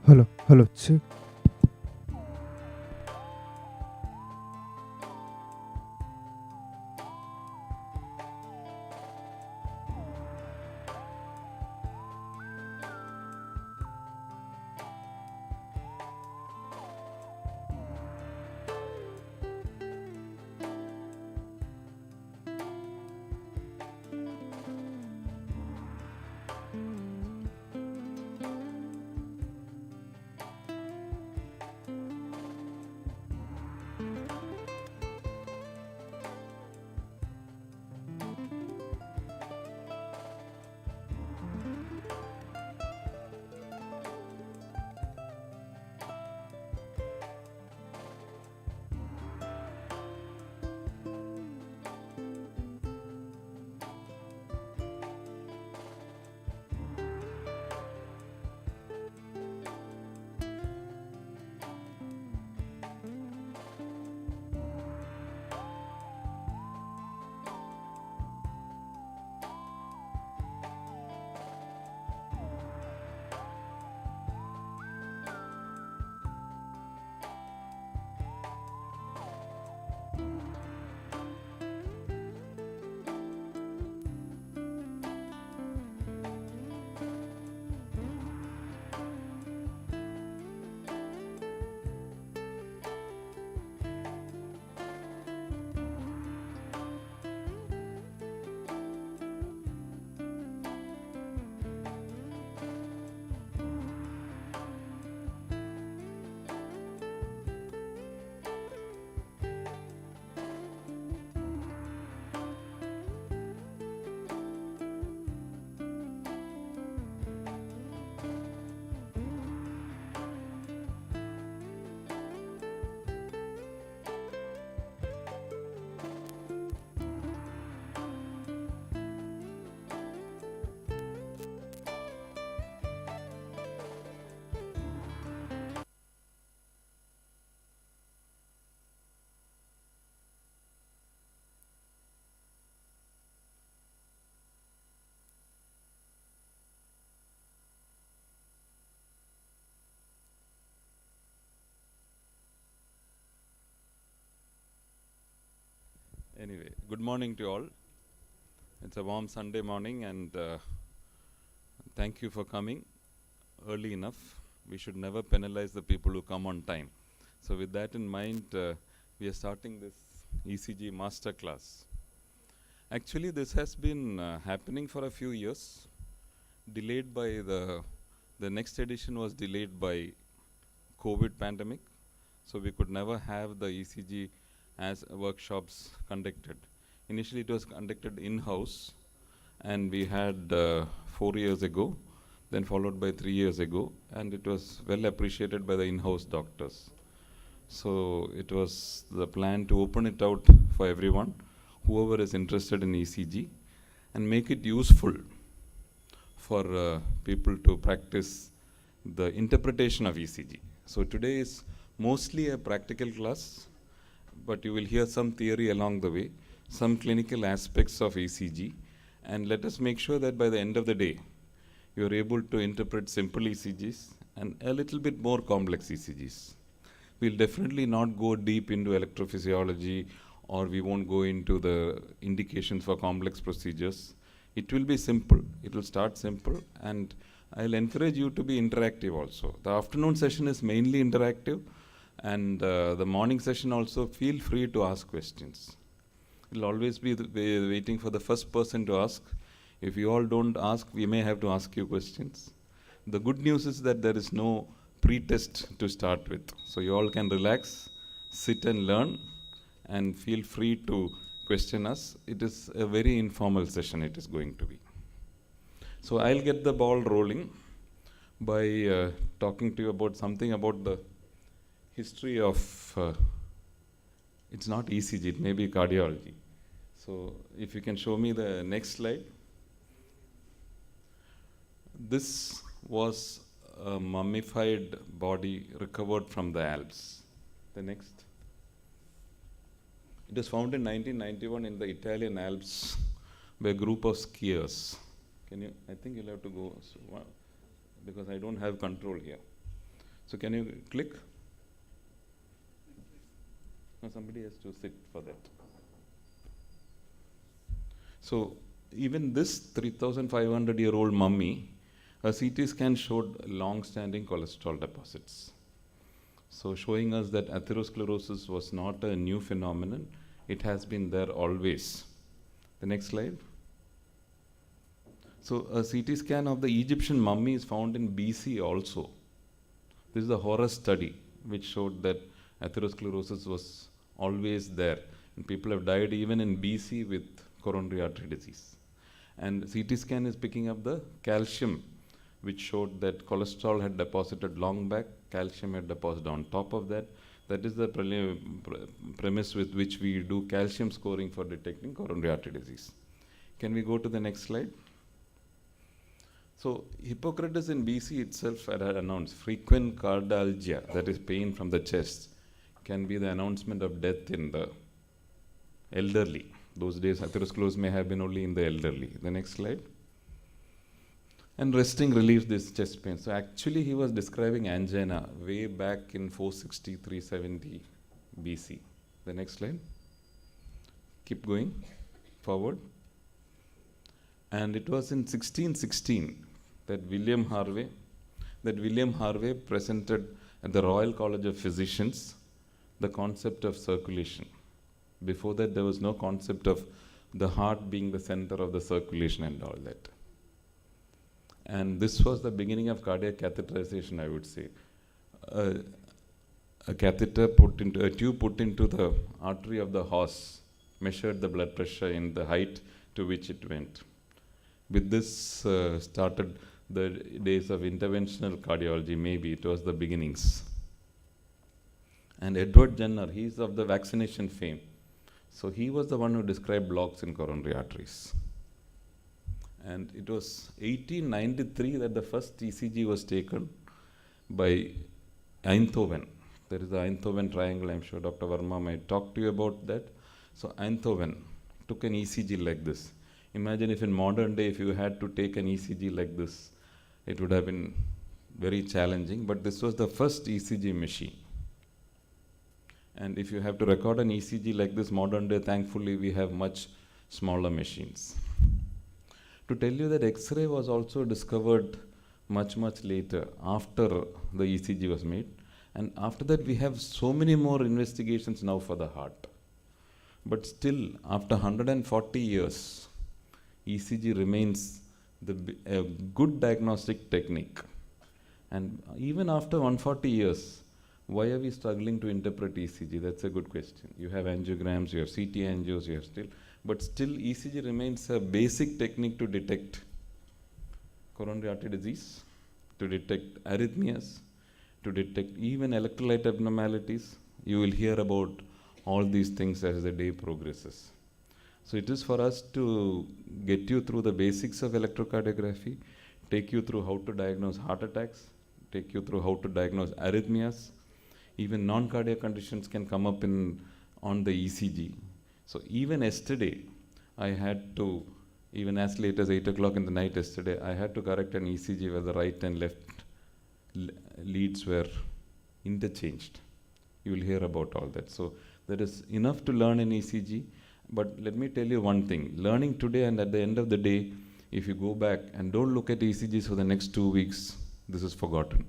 Hello, hello, check. Anyway, good morning to all. It's a warm Sunday morning, and thank you for coming early enough. We should never penalize the people who come on time. So, with that in mind, we are starting this ECG master class. Actually, this has been happening for a few years. Delayed by the next edition was delayed by COVID pandemic, so we could never have the ECG as workshops conducted. Initially, it was conducted in-house, and we had 4 years ago, then followed by 3 years ago, and it was well appreciated by the in-house doctors. So it was the plan to open it out for everyone, whoever is interested in ECG, and make it useful for people to practice the interpretation of ECG. So today is mostly a practical class, but you will hear some theory along the way, some clinical aspects of ECG, and let us make sure that by the end of the day, you are able to interpret simple ECGs and a little bit more complex ECGs. We'll definitely not go deep into electrophysiology, or we won't go into the indications for complex procedures. It will be simple. It will start simple, and I'll encourage you to be interactive also. The afternoon session is mainly interactive, and the morning session also, feel free to ask questions. It'll always be waiting for the first person to ask. If you all don't ask, we may have to ask you questions. The good news is that there is no pre-test to start with. So you all can relax, sit and learn, and feel free to question us. It is a very informal session it is going to be. So I'll get the ball rolling by talking to you about something about the history of, it's not ECG, it may be cardiology. So if you can show me the next slide. This was a mummified body recovered from the Alps. The next. It was found in 1991 in the Italian Alps by a group of skiers. I think you'll have to go, because I don't have control here. So can you click? No, somebody has to sit for that. So even this 3,500-year-old mummy, a CT scan showed long-standing cholesterol deposits. So showing us that atherosclerosis was not a new phenomenon, it has been there always. The next slide. So a CT scan of the Egyptian mummy is found in BC also. This is a Horus study which showed that atherosclerosis was always there. And people have died even in BC with coronary artery disease. And CT scan is picking up the calcium, which showed that cholesterol had deposited long back, calcium had deposited on top of that. That is the premise with which we do calcium scoring for detecting coronary artery disease. Can we go to the next slide? So Hippocrates in BC itself had announced frequent cardialgia, that is pain from the chest, can be the announcement of death in the elderly. Those days atherosclerosis may have been only in the elderly. The next slide. And resting relieves this chest pain. So actually he was describing angina way back in 460, 370 BC. The next slide. Keep going forward. And it was in 1616 that William Harvey presented at the Royal College of Physicians the concept of circulation. Before that, there was no concept of the heart being the center of the circulation and all that. And this was the beginning of cardiac catheterization, I would say. A catheter a tube put into the artery of the horse, measured the blood pressure in the height to which it went. With this started the days of interventional cardiology, maybe it was the beginnings. And Edward Jenner, he's of the vaccination fame. So he was the one who described blocks in coronary arteries. And it was 1893 that the first ECG was taken by Einthoven. There is the Einthoven triangle, I'm sure Dr. Verma might talk to you about that. So Einthoven took an ECG like this. Imagine if in modern day, if you had to take an ECG like this, it would have been very challenging, but this was the first ECG machine. And if you have to record an ECG like this modern day, thankfully we have much smaller machines. To tell you that X-ray was also discovered much later after the ECG was made. And after that we have so many more investigations now for the heart. But still, after 140 years, ECG remains a good diagnostic technique. And even after 140 years, why are we struggling to interpret ECG? That's a good question. You have angiograms, you have CT angios, you have but still ECG remains a basic technique to detect coronary artery disease, to detect arrhythmias, to detect even electrolyte abnormalities. You will hear about all these things as the day progresses. So it is for us to get you through the basics of electrocardiography, take you through how to diagnose heart attacks, take you through how to diagnose arrhythmias. Even non-cardiac conditions can come up on the ECG. So even yesterday, I had to, even as late as 8 o'clock in the night yesterday, I had to correct an ECG where the right and left leads were interchanged. You will hear about all that. So there is enough to learn in ECG, but let me tell you one thing. Learning today and at the end of the day, if you go back and don't look at ECGs for the next 2 weeks, this is forgotten.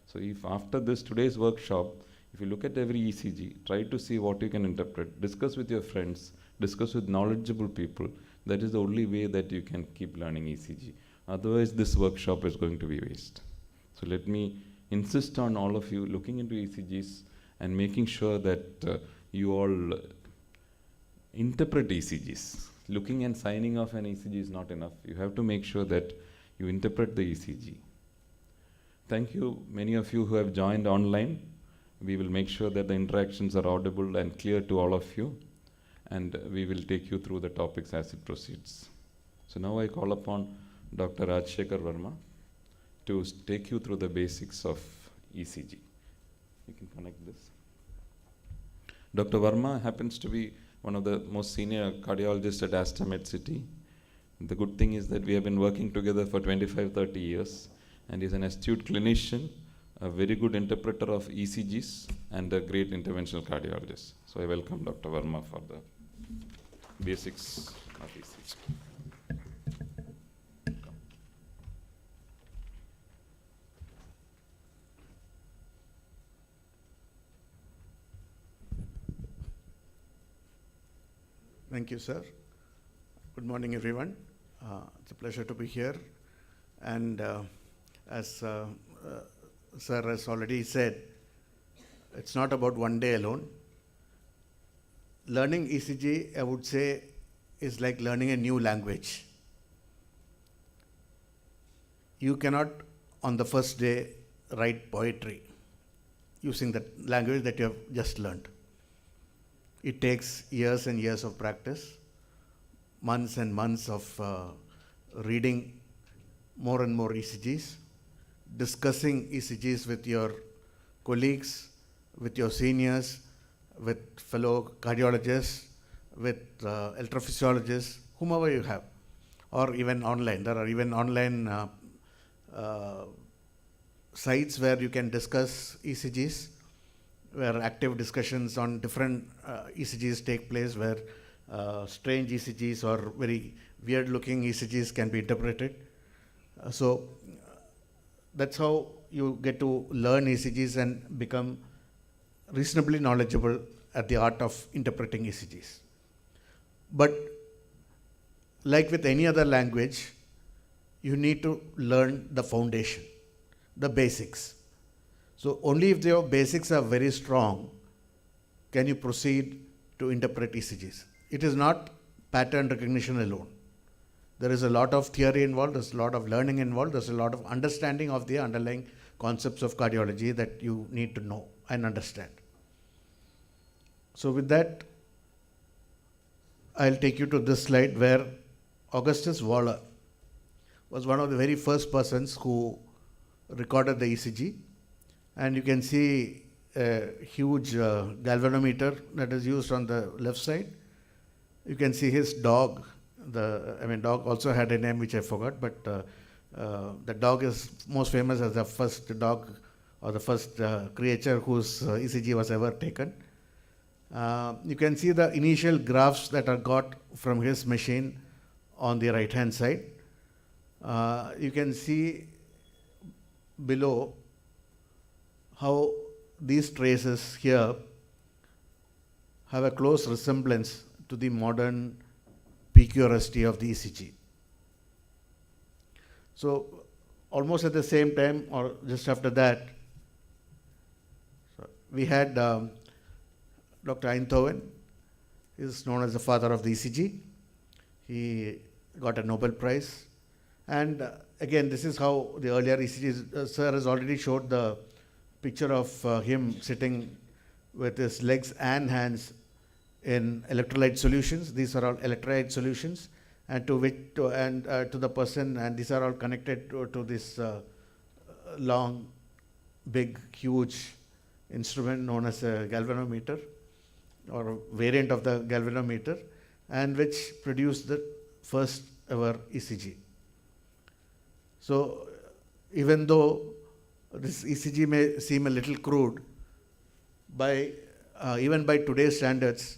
So if after today's workshop, if you look at every ECG, try to see what you can interpret, discuss with your friends, discuss with knowledgeable people. That is the only way that you can keep learning ECG. Otherwise, this workshop is going to be waste. So let me insist on all of you looking into ECGs and making sure that you all interpret ECGs. Looking and signing off an ECG is not enough. You have to make sure that you interpret the ECG. Thank you, many of you who have joined online. We will make sure that the interactions are audible and clear to all of you, and we will take you through the topics as it proceeds. So now I call upon Dr. Rajshekhar Verma to take you through the basics of ECG. You can connect this. Dr. Verma happens to be one of the most senior cardiologists at Aster Medcity. The good thing is that we have been working together for 25-30 years, and he's an astute clinician a very good interpreter of ECGs, and a great interventional cardiologist. So I welcome Dr. Verma for the basics of ECG. Thank you, sir. Good morning, everyone. It's a pleasure to be here. And as sir has already said, it's not about one day alone. Learning ECG, I would say, is like learning a new language. You cannot, on the first day, write poetry using the language that you have just learned. It takes years and years of practice, months and months of reading more and more ECGs, discussing ECGs with your colleagues, with your seniors, with fellow cardiologists, with electrophysiologists, whomever you have, or even online. There are even online sites where you can discuss ECGs, where active discussions on different ECGs take place, where strange ECGs or very weird looking ECGs can be interpreted. So that's how you get to learn ECGs and become reasonably knowledgeable at the art of interpreting ECGs. But like with any other language, you need to learn the foundation, the basics. So only if your basics are very strong can you proceed to interpret ECGs. It is not pattern recognition alone. There is a lot of theory involved, there's a lot of learning involved, there's a lot of understanding of the underlying concepts of cardiology that you need to know and understand. So with that, I'll take you to this slide where Augustus Waller was one of the very first persons who recorded the ECG. And you can see a huge galvanometer that is used on the left side. You can see his dog. Dog also had a name which I forgot, but the dog is most famous as the first dog or the first creature whose ECG was ever taken. You can see the initial graphs that are got from his machine on the right hand side. You can see below how these traces here have a close resemblance to the modern PQRST of the ECG. So almost at the same time or just after that, we had Dr. Einthoven. He is known as the father of the ECG. He got a Nobel Prize. And again, this is how the earlier ECGs, sir has already showed the picture of him sitting with his legs and hands in electrolyte solutions. These are all electrolyte solutions, and to the person, and these are all connected to this long, big, huge instrument known as a galvanometer or a variant of the galvanometer, and which produced the first ever ECG. So even though this ECG may seem a little crude, even by today's standards,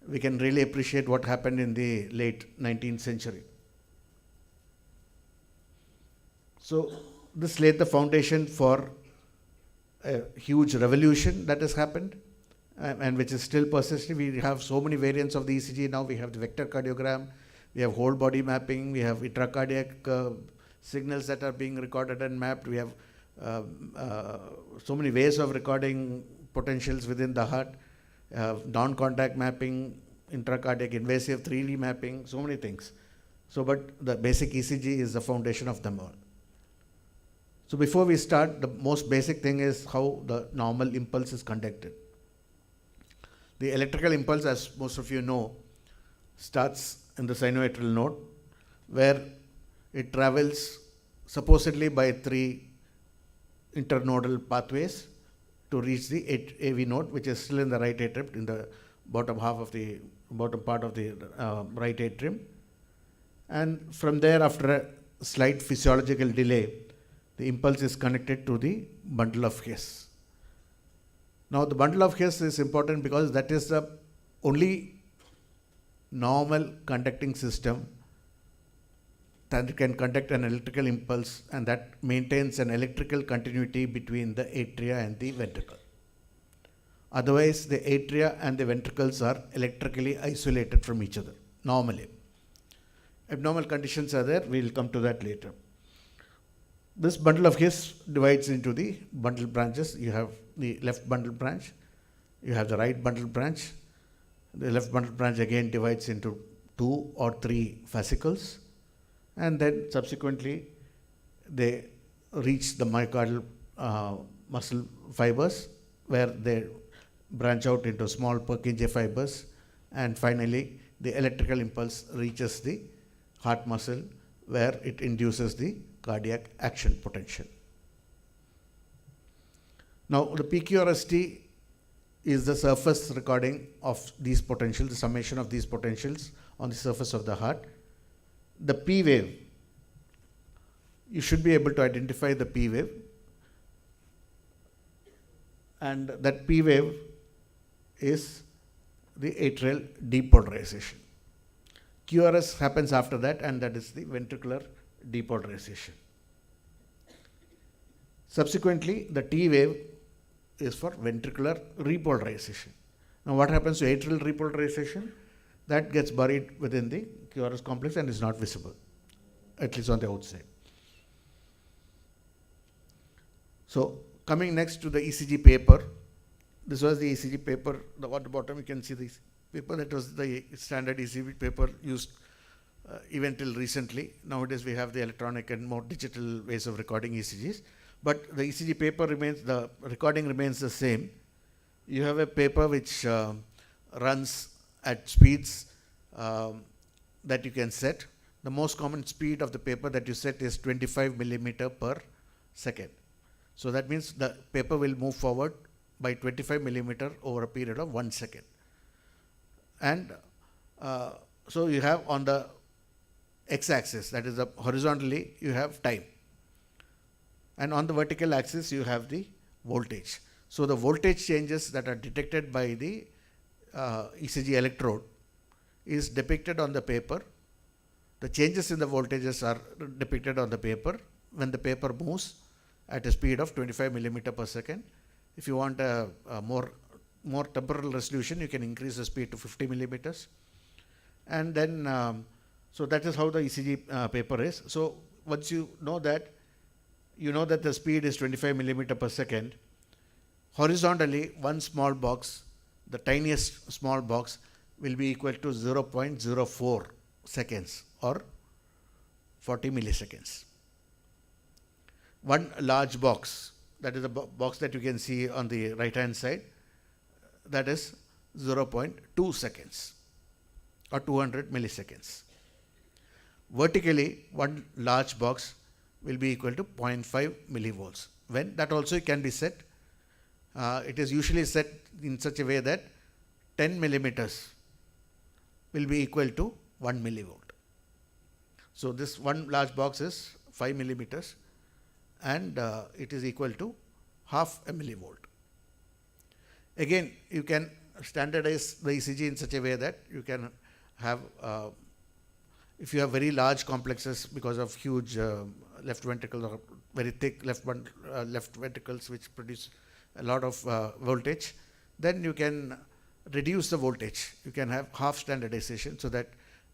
we can really appreciate what happened in the late 19th century. So this laid the foundation for a huge revolution that has happened and which is still persisting. We have so many variants of the ECG now. We have the vector cardiogram, we have whole body mapping, we have intracardiac signals that are being recorded and mapped. We have so many ways of recording potentials within the heart, non-contact mapping, intracardiac invasive 3D mapping, so many things. So, but the basic ECG is the foundation of them all. So before we start, the most basic thing is how the normal impulse is conducted. The electrical impulse, as most of you know, starts in the sinoatrial node, where it travels supposedly by 3 internodal pathways to reach the AV node, which is still in the right atrium, in the bottom part of the right atrium. And from there, after a slight physiological delay, the impulse is connected to the bundle of hairs. Now the bundle of hairs is important because that is the only normal conducting system that can conduct an electrical impulse, and that maintains an electrical continuity between the atria and the ventricle. Otherwise, the atria and the ventricles are electrically isolated from each other, normally. Abnormal conditions are there, we will come to that later. This bundle of hairs divides into the bundle branches. You have the left bundle branch, you have the right bundle branch. The left bundle branch again divides into 2 or 3 fascicles, and then subsequently they reach the myocardial muscle fibers, where they branch out into small Purkinje fibers, and finally the electrical impulse reaches the heart muscle, where it induces the cardiac action potential. Now the PQRST is the surface recording of these potentials, the summation of these potentials on the surface of the heart. The P wave, you should be able to identify the P wave, and that P wave is the atrial depolarization. QRS happens after that, and that is the ventricular depolarization. Subsequently, the T wave is for ventricular repolarization. Now what happens to atrial repolarization? That gets buried within the QRS complex and is not visible, at least on the outside. So coming next to the ECG paper, this was the ECG paper. At the bottom you can see this paper. That was the standard ECG paper used even till recently. Nowadays we have the electronic and more digital ways of recording ECGs. But the ECG paper remains, the recording remains the same. You have a paper which runs at speeds that you can set. The most common speed of the paper that you set is 25 millimeter per second. So that means the paper will move forward by 25 millimeter over a period of 1 second. And so you have on the x-axis, that is horizontally, you have time. And on the vertical axis, you have the voltage. So the voltage changes that are detected by the ECG electrode is depicted on the paper. The changes in the voltages are depicted on the paper when the paper moves at a speed of 25 millimeter per second. If you want a more temporal resolution, you can increase the speed to 50 millimeters. And then, so that is how the ECG paper is. So once you know that the speed is 25 millimeter per second, horizontally, one small box, the tiniest small box, will be equal to 0.04 seconds or 40 milliseconds. One large box, that is the box that you can see on the right hand side, that is 0.2 seconds or 200 milliseconds. Vertically, one large box will be equal to 0.5 millivolts. When that also can be set, it is usually set in such a way that 10 millimeters will be equal to 1 millivolt. So this one large box is 5 millimeters, and it is equal to half a millivolt. Again, you can standardize the ECG in such a way that you can have, if you have very large complexes because of huge left ventricle or very thick left ventricles which produce a lot of voltage, then you can reduce the voltage. You can have half standardization so that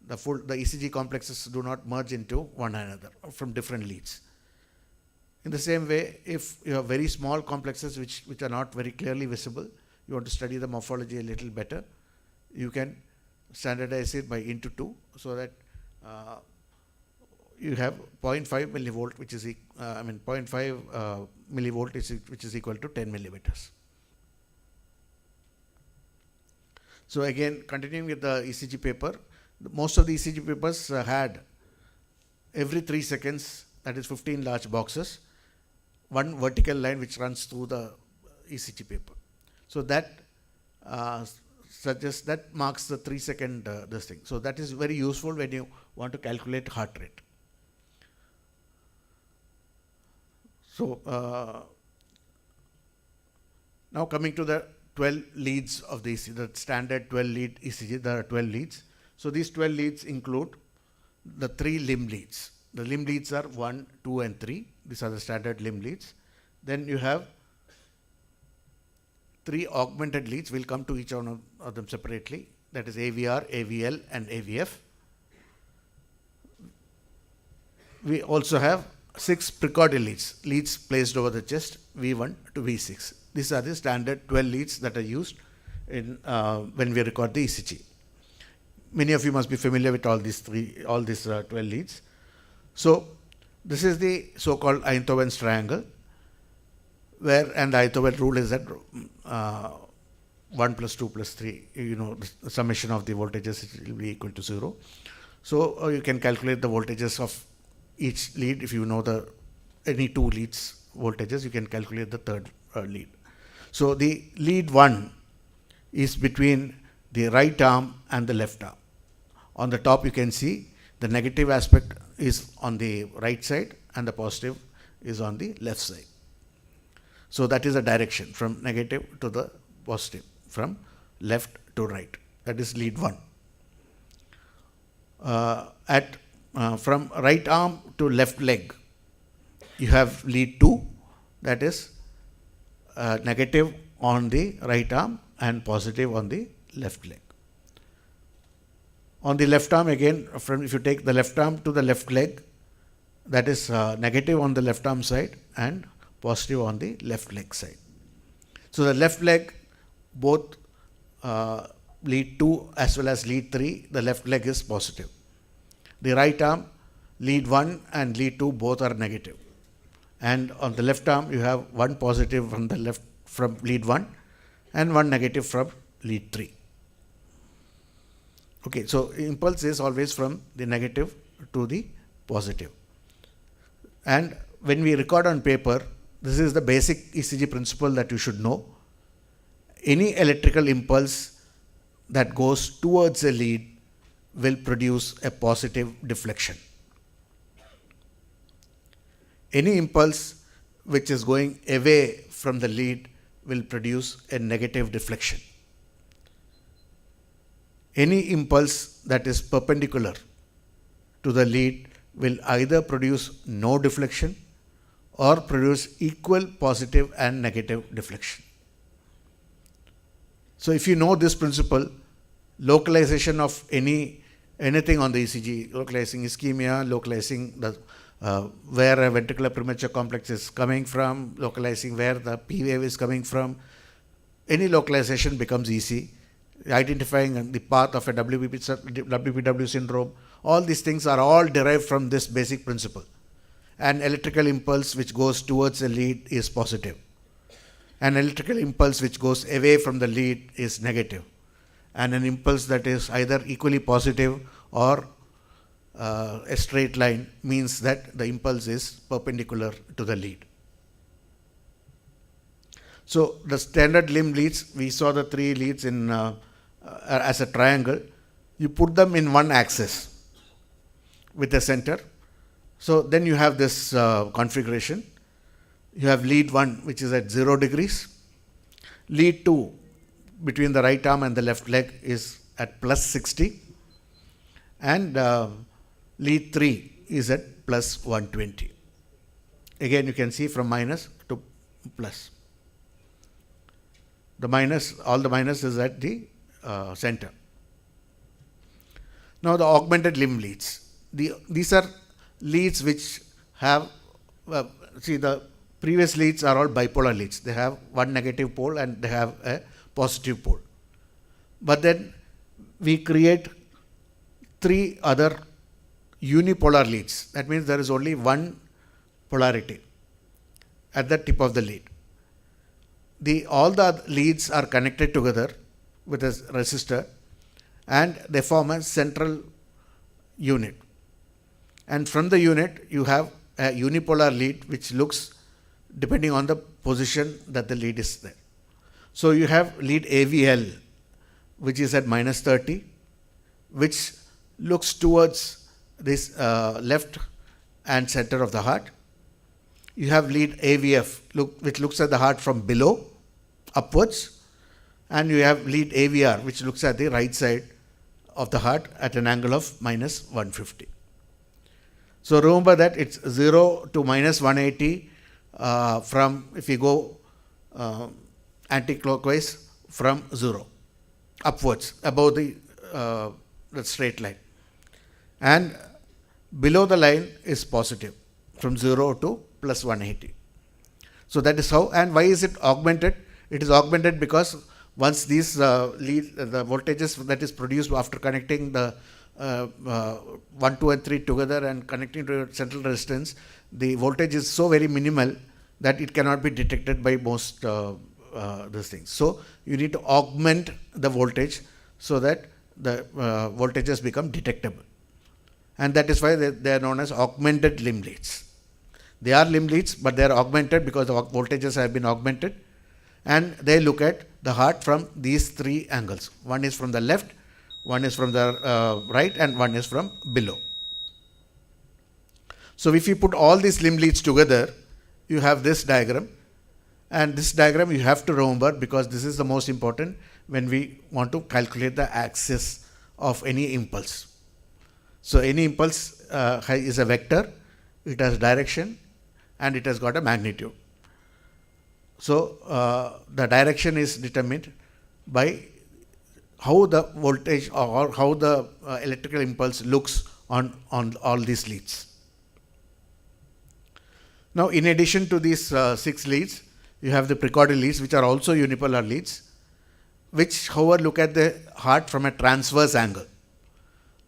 the ECG complexes do not merge into one another from different leads. In the same way, if you have very small complexes which are not very clearly visible, you want to study the morphology a little better, you can standardize it by into 2 so that you have 0.5 millivolt, which is 0.5 millivolt, which is equal to 10 millimeters. So again, continuing with the ECG paper, most of the ECG papers had every 3 seconds, that is 15 large boxes, one vertical line which runs through the ECG paper. So that suggests, that marks the 3 second this thing. So that is very useful when you want to calculate heart rate. So now coming to the 12 leads of the ECG, the standard 12 lead ECG, there are 12 leads. So these 12 leads include the 3 limb leads. The limb leads are 1, 2 and 3. These are the standard limb leads. Then you have 3 augmented leads. We'll come to each one of them separately. That is AVR, AVL and AVF. We also have 6 precordial leads, leads placed over the chest, V1 to V6. These are the standard 12 leads that are used in when we record the ECG. Many of you must be familiar with all these 12 leads. So this is the so-called Einthoven's triangle, and the Einthoven rule is that 1 plus 2 plus 3, the summation of the voltages will be equal to 0. So you can calculate the voltages of each lead. If you know any 2 leads voltages, you can calculate the third lead. So the lead 1 is between the right arm and the left arm. On the top you can see the negative aspect is on the right side and the positive is on the left side. So that is a direction from negative to the positive, from left to right. That is lead 1. From right arm to left leg, you have lead 2, that is negative on the right arm and positive on the left leg. On the left arm again, if you take the left arm to the left leg, that is negative on the left arm side and positive on the left leg side. So the left leg, both lead 2 as well as lead 3, the left leg is positive. The right arm, lead 1 and lead 2 both are negative. And on the left arm, you have 1 positive from lead 1 and 1 negative from lead 3. Okay, so impulse is always from the negative to the positive. And when we record on paper, this is the basic ECG principle that you should know. Any electrical impulse that goes towards a lead will produce a positive deflection. Any impulse which is going away from the lead will produce a negative deflection. Any impulse that is perpendicular to the lead will either produce no deflection or produce equal positive and negative deflection. So if you know this principle, localization of anything on the ECG, localizing ischemia, localizing the where a ventricular premature complex is coming from, localizing where the P wave is coming from, any localization becomes easy. Identifying the path of a WPW syndrome, all these things are all derived from this basic principle. An electrical impulse which goes towards the lead is positive. An electrical impulse which goes away from the lead is negative. And an impulse that is either equally positive or a straight line means that the impulse is perpendicular to the lead. So the standard limb leads, we saw the 3 leads in as a triangle. You put them in one axis with a center. So then you have this configuration. You have lead 1 which is at 0 degrees. Lead 2 between the right arm and the left leg is at plus 60. And lead 3 is at plus 120. Again you can see from minus to plus. All the minus is at the center. Now the augmented limb leads. These are leads which have, the previous leads are all bipolar leads. They have one negative pole and they have a positive pole. But then we create 3 other unipolar leads. That means there is only one polarity at the tip of the lead. All the leads are connected together with a resistor and they form a central unit. And from the unit you have a unipolar lead which looks depending on the position that the lead is there. So you have lead AVL which is at minus 30, which looks towards this left and center of the heart. you have lead AVF, which looks at the heart from below, upwards, and you have lead AVR, which looks at the right side of the heart at an angle of minus 150. So remember that it's 0 to minus 180 from, if you go anti-clockwise, from 0 upwards above the straight line, and below the line is positive from 0 to plus 180. So that is how. And why is it augmented? It is augmented because once these the voltages that is produced after connecting the 1, 2 and 3 together and connecting to your central resistance, the voltage is so very minimal that it cannot be detected by most these things. So you need to augment the voltage so that the voltages become detectable. And that is why they are known as augmented limb leads. They are limb leads, but they are augmented because the voltages have been augmented, and they look at the heart from these three angles. One is from the left, one is from the right, and one is from below. So if you put all these limb leads together, you have this diagram, and this diagram you have to remember because this is the most important when we want to calculate the axis of any impulse. So any impulse is a vector, it has direction, and it has got a magnitude. So the direction is determined by how the voltage or how the electrical impulse looks on all these leads. Now, in addition to these 6 leads, you have the precordial leads, which are also unipolar leads, which, however, look at the heart from a transverse angle.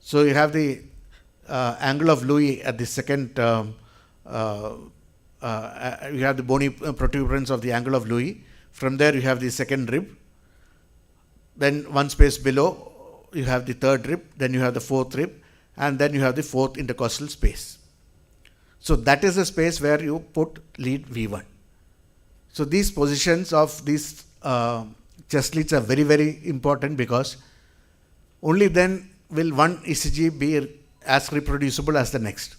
So you have the angle of Louis at the second, you have the bony protuberance of the angle of Louis. From there you have the second rib. Then one space below you have the third rib, then you have the fourth rib, and then you have the fourth intercostal space. So that is the space where you put lead V1. So these positions of these chest leads are very, very important because only then will one ECG be as reproducible as the next.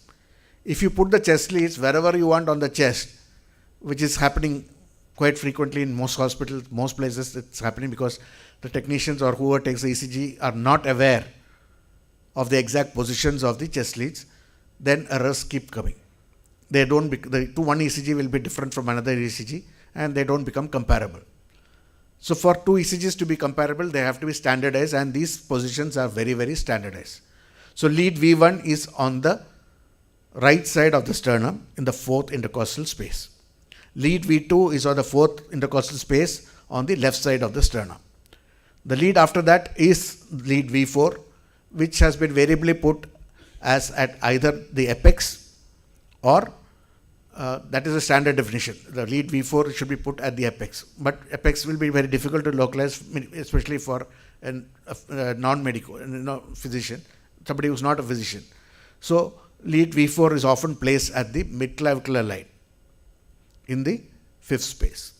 If you put the chest leads wherever you want on the chest, which is happening quite frequently in most hospitals, most places it's happening because the technicians or whoever takes the ECG are not aware of the exact positions of the chest leads, then errors keep coming. They don't one ECG will be different from another ECG and they don't become comparable. So for two ECGs to be comparable, they have to be standardized, and these positions are very, very standardized. So lead V1 is on the right side of the sternum in the fourth intercostal space. Lead V2 is on the fourth intercostal space on the left side of the sternum. The lead after that is lead V4, which has been variably put as at either the apex or that is a standard definition. The lead V4 should be put at the apex, but apex will be very difficult to localize, especially for a non-medical physician, somebody who is not a physician. So lead V4 is often placed at the midclavicular line in the fifth space.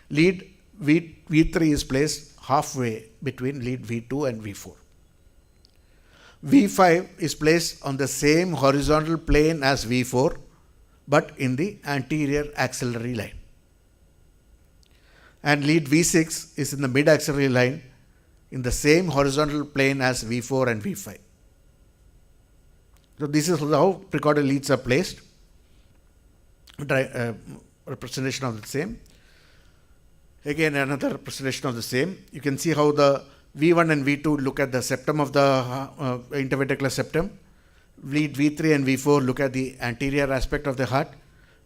Lead V3 is placed halfway between lead V2 and V4. V5 is placed on the same horizontal plane as V4, but in the anterior axillary line. And lead V6 is in the mid-axillary line in the same horizontal plane as V4 and V5. So this is how precordial leads are placed. Representation of the same. Again, another representation of the same. You can see how the V1 and V2 look at the septum of the interventricular septum. Lead V3 and V4 look at the anterior aspect of the heart.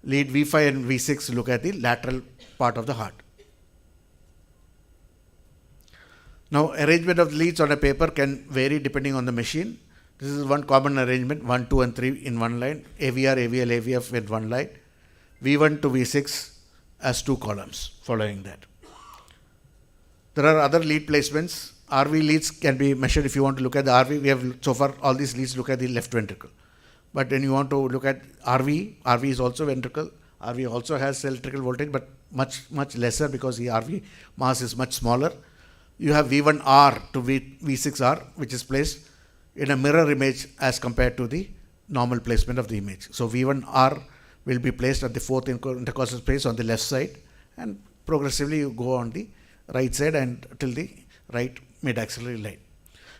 Lead V5 and V6 look at the lateral part of the heart. Now, arrangement of leads on a paper can vary depending on the machine. This is one common arrangement, 1, 2 and 3 in one line, AVR, AVL, AVF in one line, V1 to V6 as 2 columns following that. There are other lead placements. RV leads can be measured. If you want to look at the RV, we have so far all these leads look at the left ventricle. But when you want to look at RV is also ventricle. RV also has electrical voltage, but much lesser because the RV mass is much smaller. You have V1R to V6R, which is placed in a mirror image as compared to the normal placement of the image. So V1R will be placed at the fourth intercostal space on the left side, and progressively you go on the right side and till the right mid-axillary line.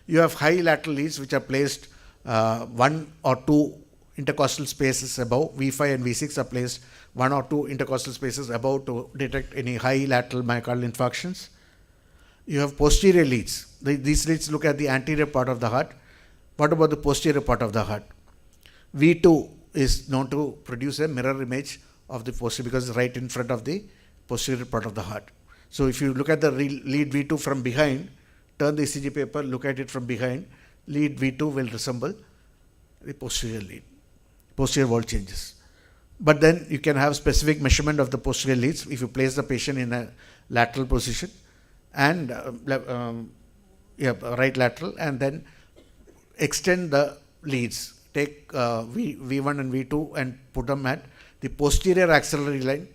You have high lateral leads which are placed one or two intercostal spaces above. V5 and V6 are placed one or two intercostal spaces above to detect any high lateral myocardial infarctions. You have posterior leads. These leads look at the anterior part of the heart. What about the posterior part of the heart? V2 is known to produce a mirror image of the posterior because it's right in front of the posterior part of the heart. So if you look at the lead V2 from behind, turn the ECG paper, look at it from behind, lead V2 will resemble the posterior lead, posterior wall changes. But then you can have specific measurement of the posterior leads if you place the patient in a lateral position and right lateral, and then extend the leads. Take V1 and V2 and put them at the posterior axillary line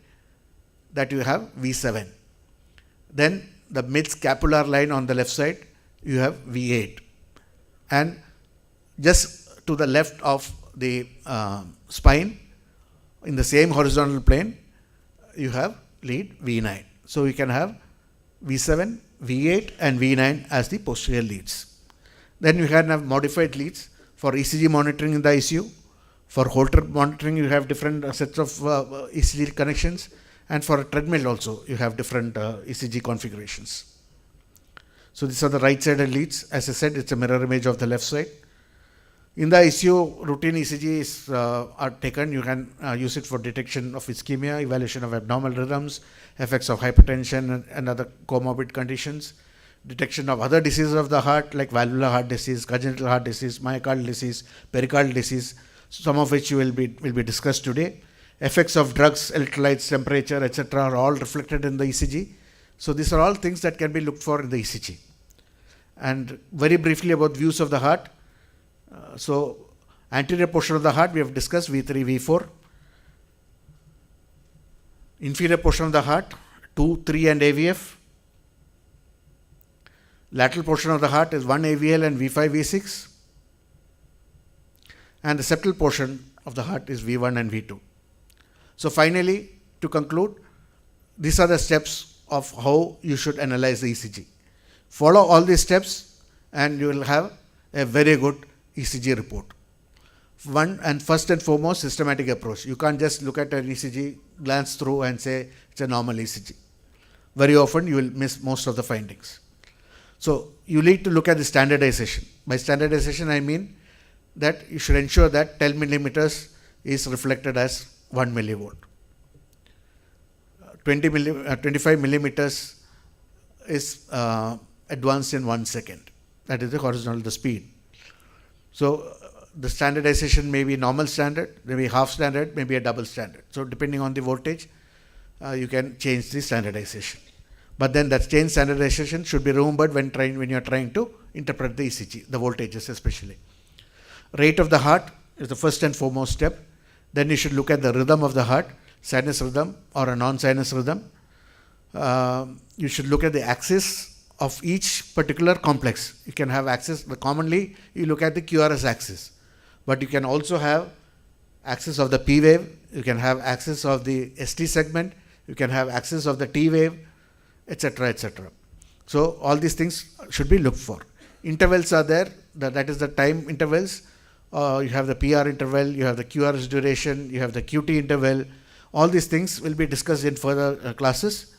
that you have V7. Then the mid-scapular line on the left side, you have V8. And just to the left of the spine, in the same horizontal plane, you have lead V9. So you can have V7, V8 and V9 as the posterior leads. Then you can have modified leads for ECG monitoring in the ICU. For Holter monitoring, you have different sets of ECG connections. And for a treadmill also, you have different ECG configurations. So these are the right-sided leads. As I said, it's a mirror image of the left side. In the ICU, routine ECGs are taken. You can use it for detection of ischemia, evaluation of abnormal rhythms, effects of hypertension and other comorbid conditions, detection of other diseases of the heart like valvular heart disease, congenital heart disease, myocardial disease, pericardial disease, some of which will be discussed today. Effects of drugs, electrolytes, temperature, etc. are all reflected in the ECG. So these are all things that can be looked for in the ECG. And very briefly about views of the heart. So anterior portion of the heart, we have discussed V3, V4. Inferior portion of the heart, 2, 3 and AVF. Lateral portion of the heart is 1 AVL and V5, V6. And the septal portion of the heart is V1 and V2. So finally, to conclude, these are the steps of how you should analyze the ECG. Follow all these steps and you will have a very good ECG report. First and foremost, systematic approach. You can't just look at an ECG, glance through and say it's a normal ECG. Very often you will miss most of the findings. So you need to look at the standardization. By standardization, I mean that you should ensure that 10 millimeters is reflected as 1 millivolt. 25 millimeters is advanced in 1 second. That is the horizontal, the speed. So the standardization may be normal standard, maybe half standard, maybe a double standard. So depending on the voltage, you can change the standardization. But then that change standardization should be remembered when you are trying to interpret the ECG, the voltages especially. Rate of the heart is the first and foremost step. Then you should look at the rhythm of the heart, sinus rhythm or a non-sinus rhythm. You should look at the axis of each particular complex. You can have axis, but commonly you look at the QRS axis. But you can also have axis of the P wave, you can have axis of the ST segment, you can have axis of the T wave, etc., etc. So all these things should be looked for. Intervals are there, that is the time intervals. You have the PR interval, you have the QRS duration, you have the QT interval. All these things will be discussed in further classes.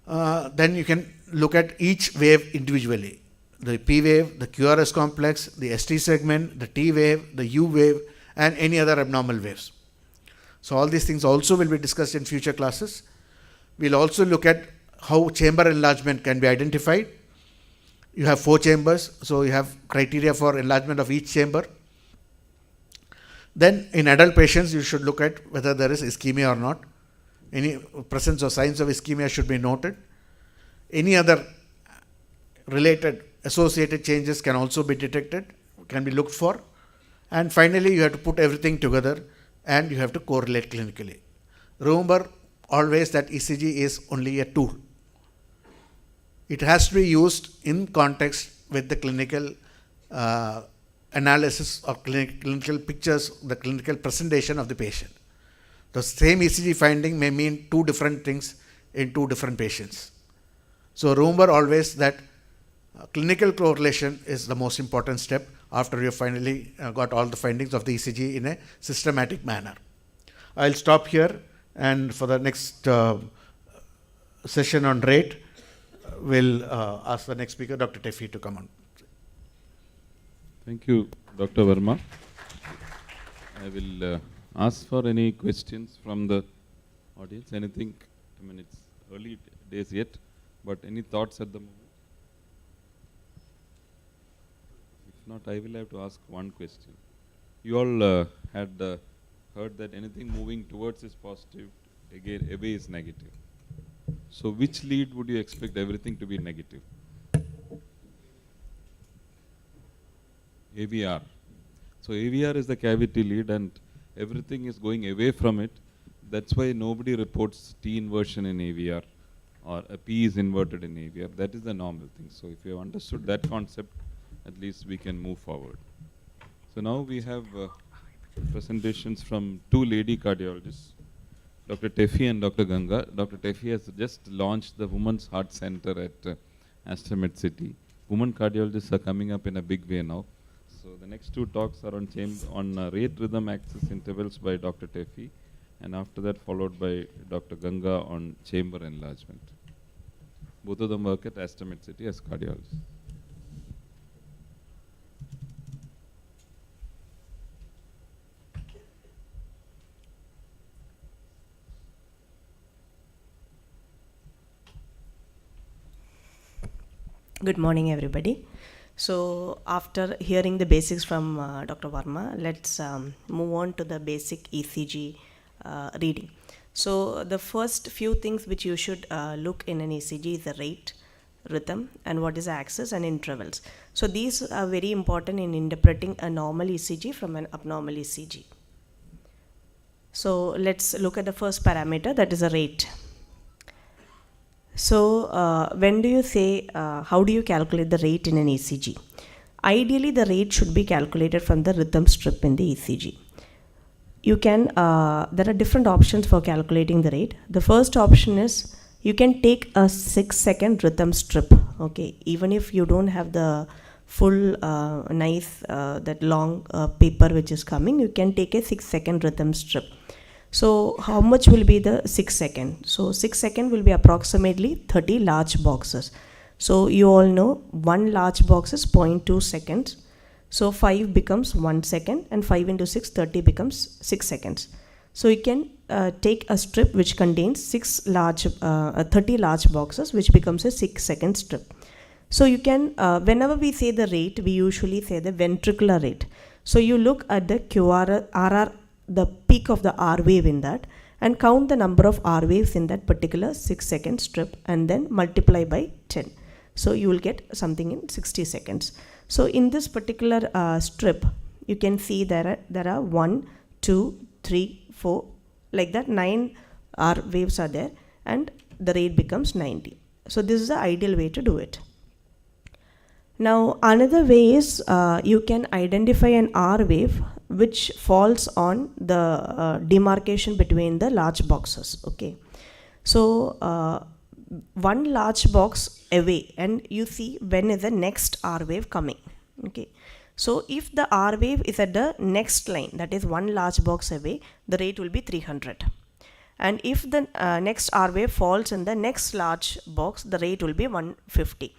Then you can look at each wave individually. The P wave, the QRS complex, the ST segment, the T wave, the U wave, and any other abnormal waves. So all these things also will be discussed in future classes. We'll also look at how chamber enlargement can be identified. You have 4 chambers, so you have criteria for enlargement of each chamber. Then in adult patients, you should look at whether there is ischemia or not. Any presence or signs of ischemia should be noted. Any other related associated changes can also be detected, can be looked for. And finally, you have to put everything together and you have to correlate clinically. Remember always that ECG is only a tool. It has to be used in context with the clinical analysis or clinical pictures, the clinical presentation of the patient. The same ECG finding may mean two different things in two different patients. So remember always that clinical correlation is the most important step after you finally got all the findings of the ECG in a systematic manner. I'll stop here, and for the next session on rate, we'll ask the next speaker, Dr. Tefi, to come on. Thank you, Dr. Verma. I will ask for any questions from the audience. Anything? I mean, it's early days yet, but any thoughts at the moment? If not, I will have to ask one question. You all had heard that anything moving towards is positive, again away is negative. So which lead would you expect everything to be negative? AVR. So AVR is the cavity lead and everything is going away from it. That's why nobody reports T inversion in AVR or a P is inverted in AVR. That is the normal thing. So if you have understood that concept, at least we can move forward. So now we have presentations from two lady cardiologists, Dr. Tefi and Dr. Ganga. Dr. Tefi has just launched the Women's Heart Center at Aster Medcity. Women cardiologists are coming up in a big way now. So the next two talks are on rate rhythm axis intervals by Dr. Tefi, and after that followed by Dr. Ganga on chamber enlargement. Both of them work at Aster Medcity as cardiologists. Good morning, everybody. So after hearing the basics from Dr. Verma, let's move on to the basic ECG reading. So the first few things which you should look in an ECG is the rate, rhythm, and what is the axis and intervals. So these are very important in interpreting a normal ECG from an abnormal ECG. So let's look at the first parameter, that is a rate. So when do you say, how do you calculate the rate in an ECG? Ideally, the rate should be calculated from the rhythm strip in the ECG. You can, there are different options for calculating the rate. The first option is you can take a 6-second rhythm strip, okay? Even if you don't have the full nice, that long paper which is coming, you can take a 6-second rhythm strip. So how much will be the 6 second? So 6 second will be approximately 30 large boxes. So you all know one large box is 0.2 seconds. So 5 becomes 1 second and 5 into 6, 30 becomes 6 seconds. So you can take a strip which contains 30 large boxes, which becomes a 6-second strip. So you can, whenever we say the rate, we usually say the ventricular rate. So you look at the RR, the peak of the R wave in that, and count the number of R waves in that particular 6-second strip and then multiply by 10. So you will get something in 60 seconds. So in this particular strip, you can see there are 1, 2, 3, 4, like that 9 R waves are there, and the rate becomes 90. So this is the ideal way to do it. Now another way is you can identify an R wave which falls on the demarcation between the large boxes, okay? So one large box away, and you see when is the next R wave coming, okay? So if the R wave is at the next line, that is one large box away, the rate will be 300. And if the next R wave falls in the next large box, the rate will be 150.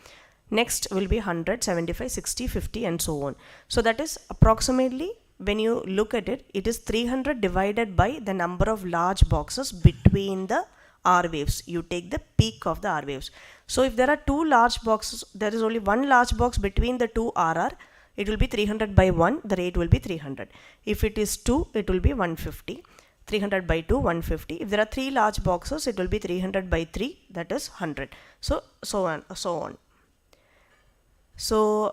Next will be 100, 75, 60, 50, and so on. So that is approximately, when you look at it, it is 300 divided by the number of large boxes between the R waves. You take the peak of the R waves. So if there are two large boxes, there is only one large box between the two RR, it will be 300 by 1, the rate will be 300. If it is 2, it will be 150. 300 by 2, 150. If there are 3 large boxes, it will be 300 by 3, that is 100. So on, so on. So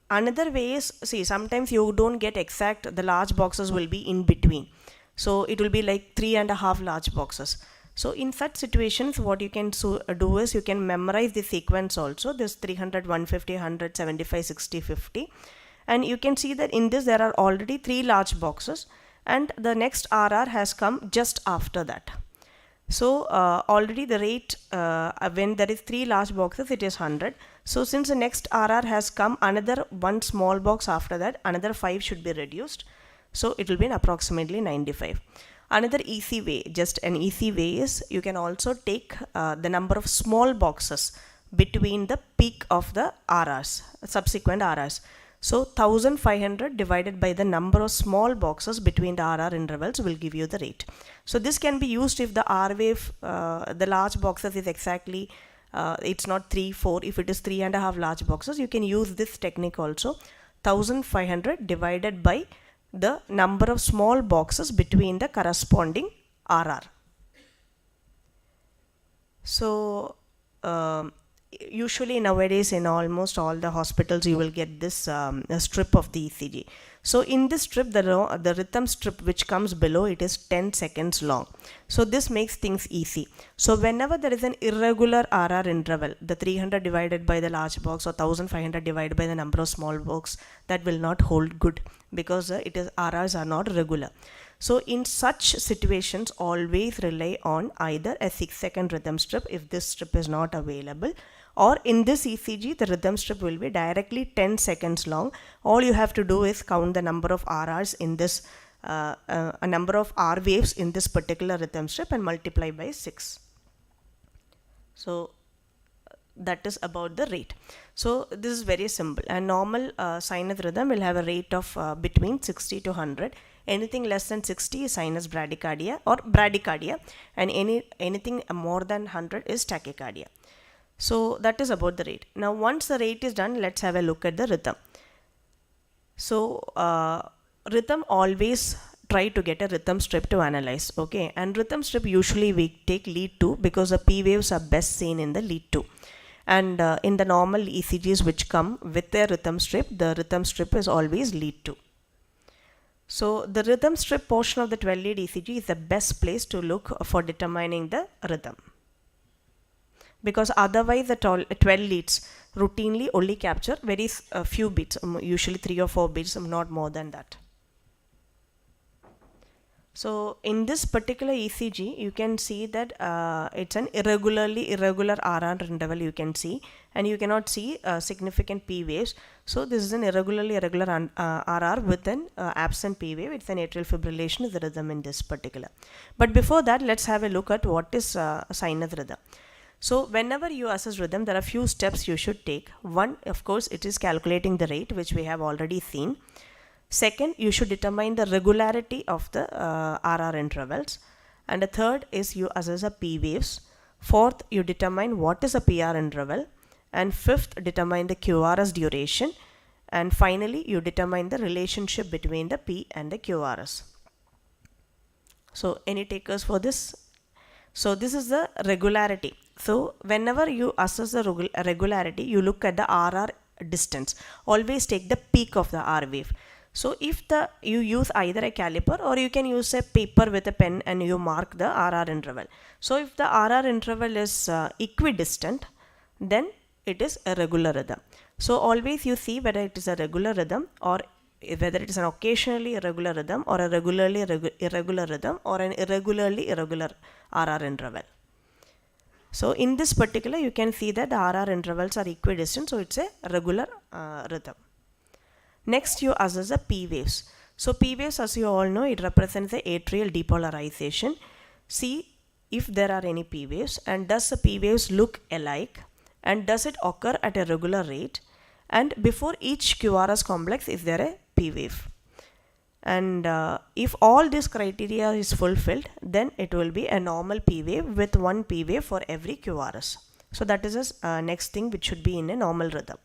another way is, see, sometimes you don't get exact, the large boxes will be in between. So it will be like 3.5 large boxes. So in such situations, what you can do is you can memorize the sequence also, this 300, 150, 100, 75, 60, 50. And you can see that in this there are already 3 large boxes, and the next RR has come just after that. So already the rate, when there is 3 large boxes, it is 100. So since the next RR has come, another 1 small box after that, another 5 should be reduced. So it will be approximately 95. Another easy way, just an easy way, is you can also take the number of small boxes between the peak of the RRs, subsequent RRs. So 1500 divided by the number of small boxes between the RR intervals will give you the rate. So this can be used if the R wave, the large boxes is exactly, it's not 3, 4. If it is 3.5 large boxes, you can use this technique also. 1500 divided by the number of small boxes between the corresponding RR. So usually nowadays in almost all the hospitals you will get this a strip of the ECG. So in this strip, the rhythm strip which comes below, it is 10 seconds long. So this makes things easy. So whenever there is an irregular RR interval, the 300 divided by the large box or 1500 divided by the number of small box, that will not hold good, because RRs are not regular. So in such situations, always rely on either a 6-second rhythm strip if this strip is not available, or in this ECG, the rhythm strip will be directly 10 seconds long. All you have to do is count the number of RRs in this, a number of R waves in this particular rhythm strip and multiply by 6. So that is about the rate. So this is very simple. A normal sinus rhythm will have a rate of between 60 to 100. Anything less than 60 is sinus bradycardia or bradycardia, and anything more than 100 is tachycardia. So that is about the rate. Now once the rate is done, let's have a look at the rhythm. So rhythm, always try to get a rhythm strip to analyze, okay? And rhythm strip usually we take lead 2 because the P waves are best seen in the lead 2. And in the normal ECGs which come with their rhythm strip, the rhythm strip is always lead 2. So the rhythm strip portion of the 12 lead ECG is the best place to look for determining the rhythm, because otherwise the 12 leads routinely only capture very few beats, usually 3 or 4 beats, not more than that. So in this particular ECG, you can see that it's an irregular RR interval you can see, and you cannot see significant P waves. So this is an irregular RR with an absent P wave. It's an atrial fibrillation is the rhythm in this particular. But before that, let's have a look at what is sinus rhythm. So whenever you assess rhythm, there are few steps you should take. One, of course, it is calculating the rate, which we have already seen. Second, you should determine the regularity of the RR intervals. And the third is you assess a P waves. Fourth, you determine what is a PR interval. And fifth, determine the QRS duration. And finally, you determine the relationship between the P and the QRS. So any takers for this? So this is the regularity. So whenever you assess the regularity, you look at the RR distance. Always take the peak of the R wave. So if you use either a caliper or you can use a paper with a pen and you mark the RR interval. So if the RR interval is equidistant, then it is a regular rhythm. So always you see whether it is a regular rhythm or whether it is an occasionally irregular rhythm or a regularly irregular rhythm or an irregularly irregular RR interval. So in this particular, you can see that the RR intervals are equidistant, so it's a regular rhythm. Next, you assess the P waves. So P waves, as you all know, it represents the atrial depolarization. See if there are any P waves, and does the P waves look alike, and does it occur at a regular rate, and before each QRS complex is there a P wave. And if all this criteria is fulfilled, then it will be a normal P wave with one P wave for every QRS. So that is the next thing which should be in a normal rhythm.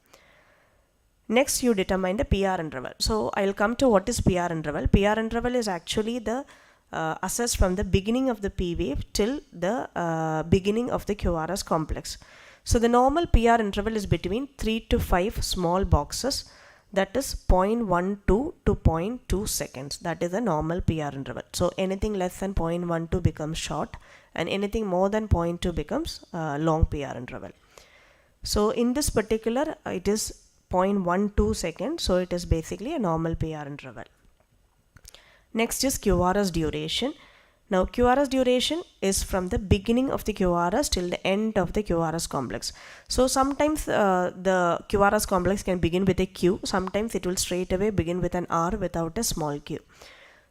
Next, you determine the PR interval. So I'll come to what is PR interval. PR interval is actually the assessed from the beginning of the P wave till the beginning of the QRS complex. So the normal PR interval is between 3 to 5 small boxes. That is 0.12 to 0.2 seconds. That is a normal PR interval. So anything less than 0.12 becomes short, and anything more than 0.2 becomes long PR interval. So in this particular, it is 0.12 seconds. So it is basically a normal PR interval. Next is QRS duration. Now QRS duration is from the beginning of the QRS till the end of the QRS complex. So sometimes the QRS complex can begin with a Q, sometimes it will straight away begin with an R without a small q.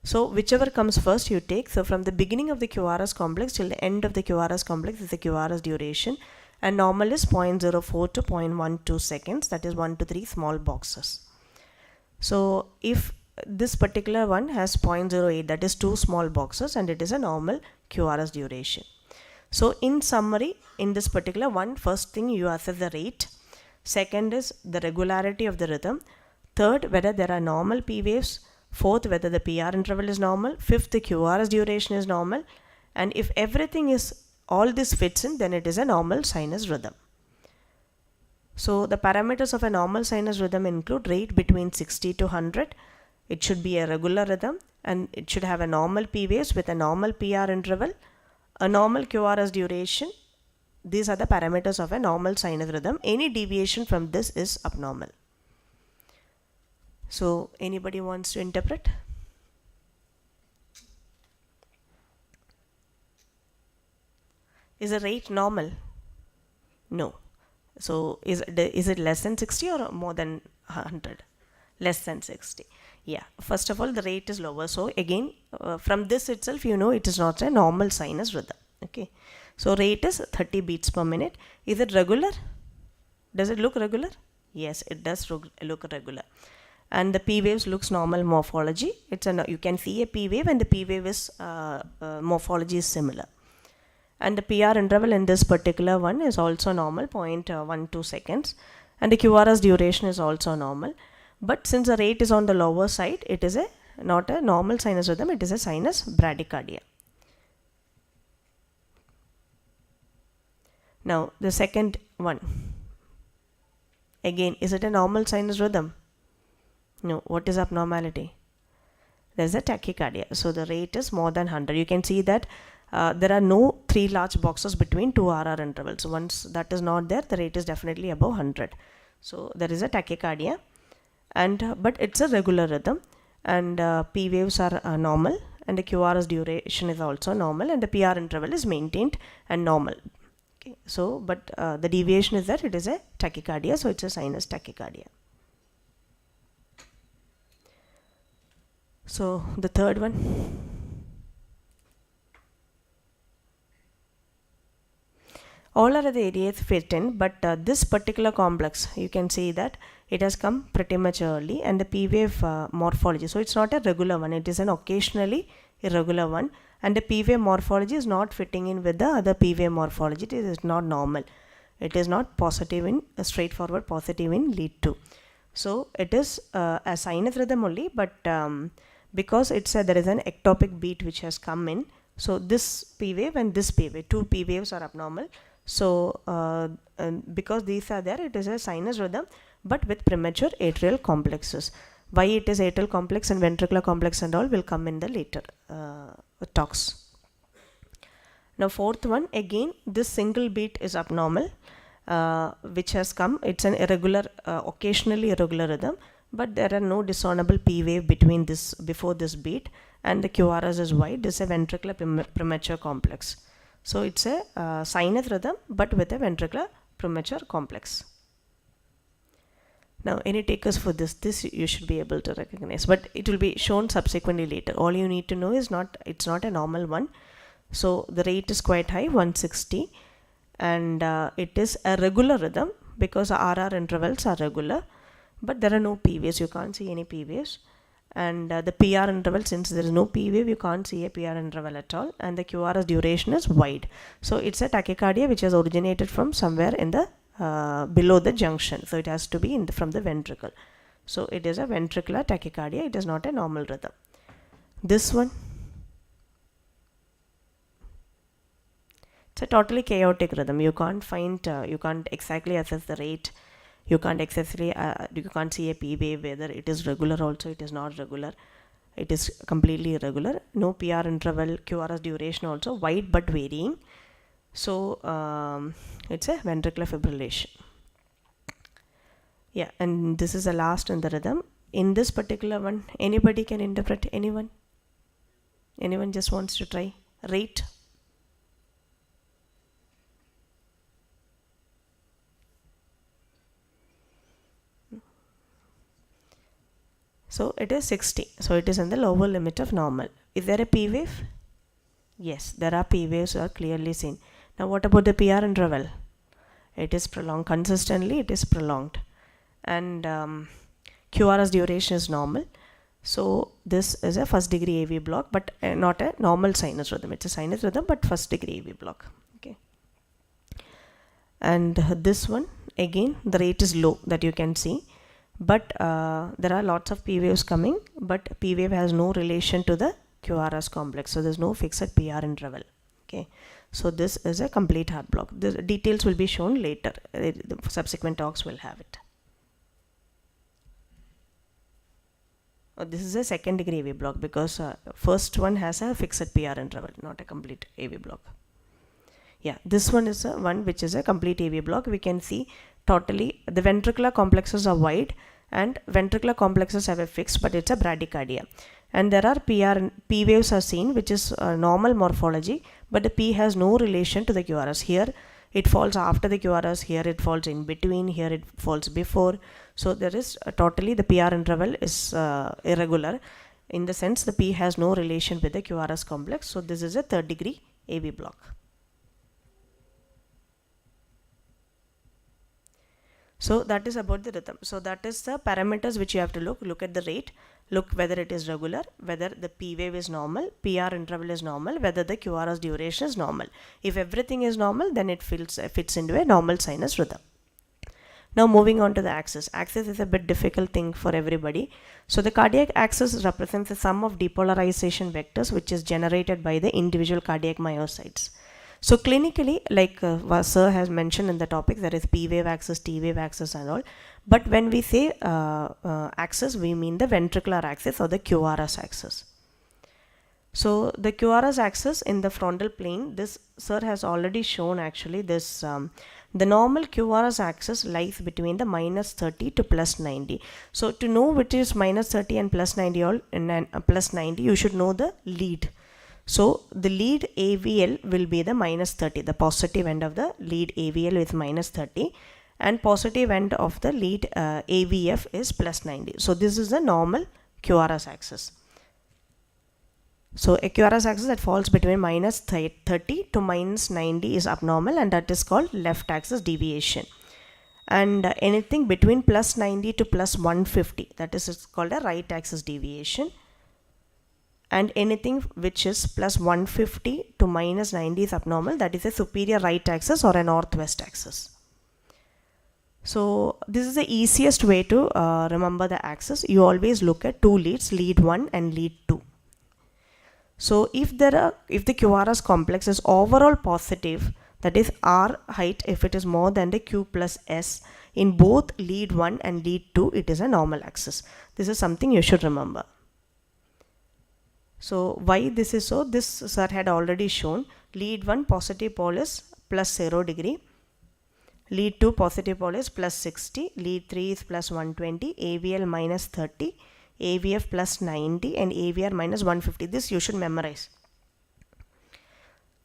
So whichever comes first you take. So from the beginning of the QRS complex till the end of the QRS complex is the QRS duration, and normal is 0.04 to 0.12 seconds, that is 1 to 3 small boxes. So if this particular one has 0.08, that is 2 small boxes, and it is a normal QRS duration. So in summary, in this particular one, first thing you assess the rate, second is the regularity of the rhythm, third whether there are normal P waves, fourth whether the PR interval is normal, fifth the QRS duration is normal, and if everything is, all this fits in, then it is a normal sinus rhythm. So the parameters of a normal sinus rhythm include rate between 60 to 100, it should be a regular rhythm, and it should have a normal P waves with a normal PR interval, a normal QRS duration. These are the parameters of a normal sinus rhythm. Any deviation from this is abnormal. So anybody wants to interpret? Is the rate normal? No. So is it less than 60 or more than 100? Less than 60. Yeah, first of all the rate is lower, so again from this itself you know it is not a normal sinus rhythm. Okay, so rate is 30 beats per minute. Is it regular? Does it look regular? Yes, it does look regular. And the P waves looks normal morphology. You can see a P wave, and the P wave is morphology is similar. And the PR interval in this particular one is also normal, 0.12 seconds, and the QRS duration is also normal. But since the rate is on the lower side, it is not a normal sinus rhythm, it is a sinus bradycardia. Now the second one, again, is it a normal sinus rhythm? No. What is abnormality? There is a tachycardia. So the rate is more than 100. You can see that there are no 3 large boxes between 2 RR intervals. Once that is not there, the rate is definitely above 100. So there is a tachycardia. And but it's a regular rhythm, and P waves are normal, and the QRS duration is also normal, and the PR interval is maintained and normal. Okay, so but the deviation is that it is a tachycardia, so it's a sinus tachycardia. So the third one, all other areas fit in, but this particular complex, you can see that it has come pretty much early, and the P wave morphology, so it's not a regular one, it is an occasionally irregular one, and the P wave morphology is not fitting in with the other P wave morphology. It is not normal, it is not positive in straightforward positive in lead 2. So it is a sinus rhythm only, but because it's there is an ectopic beat which has come in, so this P wave and this P wave, 2 P waves are abnormal. So because these are there, it is a sinus rhythm, but with premature atrial complexes. Why it is atrial complex and ventricular complex and all will come in the later talks. Now fourth one, again this single beat is abnormal, which has come. It's an irregular, occasionally irregular rhythm, but there are no discernible P wave between this, before this beat, and the QRS is wide. This is a ventricular premature complex. So it's a sinus rhythm, but with a ventricular premature complex. Now any takers for this you should be able to recognize, but it will be shown subsequently later. All you need to know is it's not a normal one. So the rate is quite high, 160, and it is a regular rhythm because RR intervals are regular, but there are no P waves. You can't see any P waves. And the PR interval, since there is no P wave, you can't see a PR interval at all, and the QRS duration is wide. So it's a tachycardia which has originated from somewhere in the below the junction, so it has to be from the ventricle. So it is a ventricular tachycardia, it is not a normal rhythm. This one, it's a totally chaotic rhythm. You can't find, you can't exactly assess the rate. You can't exactly, you can't see a P wave, whether it is regular also, it is not regular. It is completely irregular. No PR interval, QRS duration also, wide but varying. So it's a ventricular fibrillation. Yeah, and this is the last in the rhythm. In this particular one, anybody can interpret, anyone? Anyone just wants to try? Rate. So it is 60. So it is in the lower limit of normal. Is there a P wave? Yes, there are P waves are clearly seen. Now what about the PR interval? It is prolonged consistently. It is prolonged, and QRS duration is normal. So this is a first degree AV block, but not a normal sinus rhythm. It's a sinus rhythm, but first degree AV block. Okay. And this one again, the rate is low that you can see, but there are lots of P waves coming, but P wave has no relation to the QRS complex. So there's no fixed PR interval. Okay. So this is a complete heart block. The details will be shown later. The subsequent talks will have it. This is a second degree AV block because first one has a fixed PR interval, not a complete AV block. Yeah, this one is one which is a complete AV block. We can see totally the ventricular complexes are wide and ventricular complexes have a fixed, but it's a bradycardia. And there are P waves are seen, which is normal morphology, but the P has no relation to the QRS. Here it falls after the QRS, here it falls in between, here it falls before. So there is totally the PR interval is irregular, in the sense the P has no relation with the QRS complex. So this is a third degree AV block. So that is about the rhythm. So that is the parameters which you have to look at the rate, look whether it is regular, whether the P wave is normal, PR interval is normal, whether the QRS duration is normal. If everything is normal, then it fits into a normal sinus rhythm. Now moving on to the axis. Axis is a bit difficult thing for everybody. So the cardiac axis represents the sum of depolarization vectors which is generated by the individual cardiac myocytes. So clinically, like Sir has mentioned in the topic, there is P wave axis, T wave axis and all. But when we say axis, we mean the ventricular axis or the QRS axis. So the QRS axis in the frontal plane, this Sir has already shown actually this, the normal QRS axis lies between the minus 30 to plus 90. So to know which is minus 30 and plus 90, plus 90, you should know the lead. So the lead AVL will be the minus 30, the positive end of the lead AVL is minus 30 and positive end of the lead AVF is plus 90. So this is the normal QRS axis. So a QRS axis that falls between minus 30 to minus 90 is abnormal, and that is called left axis deviation. And anything between plus 90 to plus 150, that is called a right axis deviation. And anything which is plus 150 to minus 90 is abnormal, that is a superior right axis or a northwest axis. So this is the easiest way to remember the axis. You always look at two leads, lead 1 and lead 2. So if the QRS complex is overall positive, that is R height, if it is more than the Q plus S in both lead 1 and lead 2, it is a normal axis. This is something you should remember. So why this is so? This Sir had already shown. Lead 1 positive pole is plus 0 degree. Lead 2 positive pole is plus 60. Lead 3 is plus 120. AVL minus 30. AVF plus 90 and AVR minus 150. This you should memorize.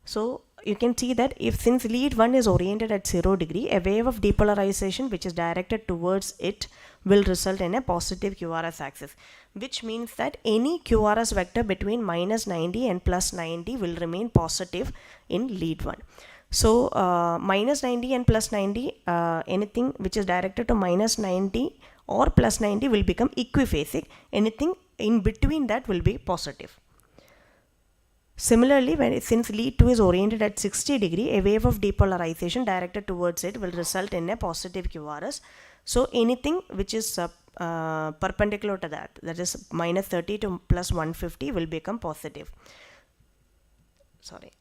So you can see that if since lead 1 is oriented at 0 degree, a wave of depolarization which is directed towards it will result in a positive QRS axis, which means that any QRS vector between minus 90 and plus 90 will remain positive in lead 1. So minus 90 and plus 90, anything which is directed to minus 90 or plus 90 will become equiphasic. Anything in between that will be positive. Similarly, since lead 2 is oriented at 60 degree, a wave of depolarization directed towards it will result in a positive QRS. So anything which is perpendicular to that, that is minus 30 to plus 150, will become positive. Sorry.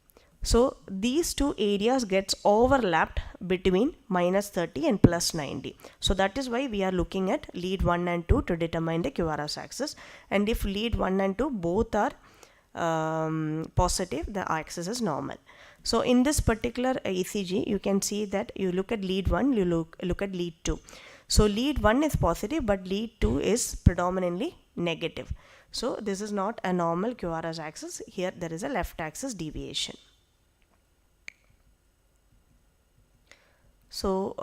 So these two areas gets overlapped between minus 30 and plus 90. So that is why we are looking at lead 1 and 2 to determine the QRS axis. And if lead 1 and 2 both are positive, the axis is normal. So in this particular ECG, you can see that you look at lead 1, you look at lead 2. So lead 1 is positive, but lead 2 is predominantly negative. So this is not a normal QRS axis. Here there is a left axis deviation. So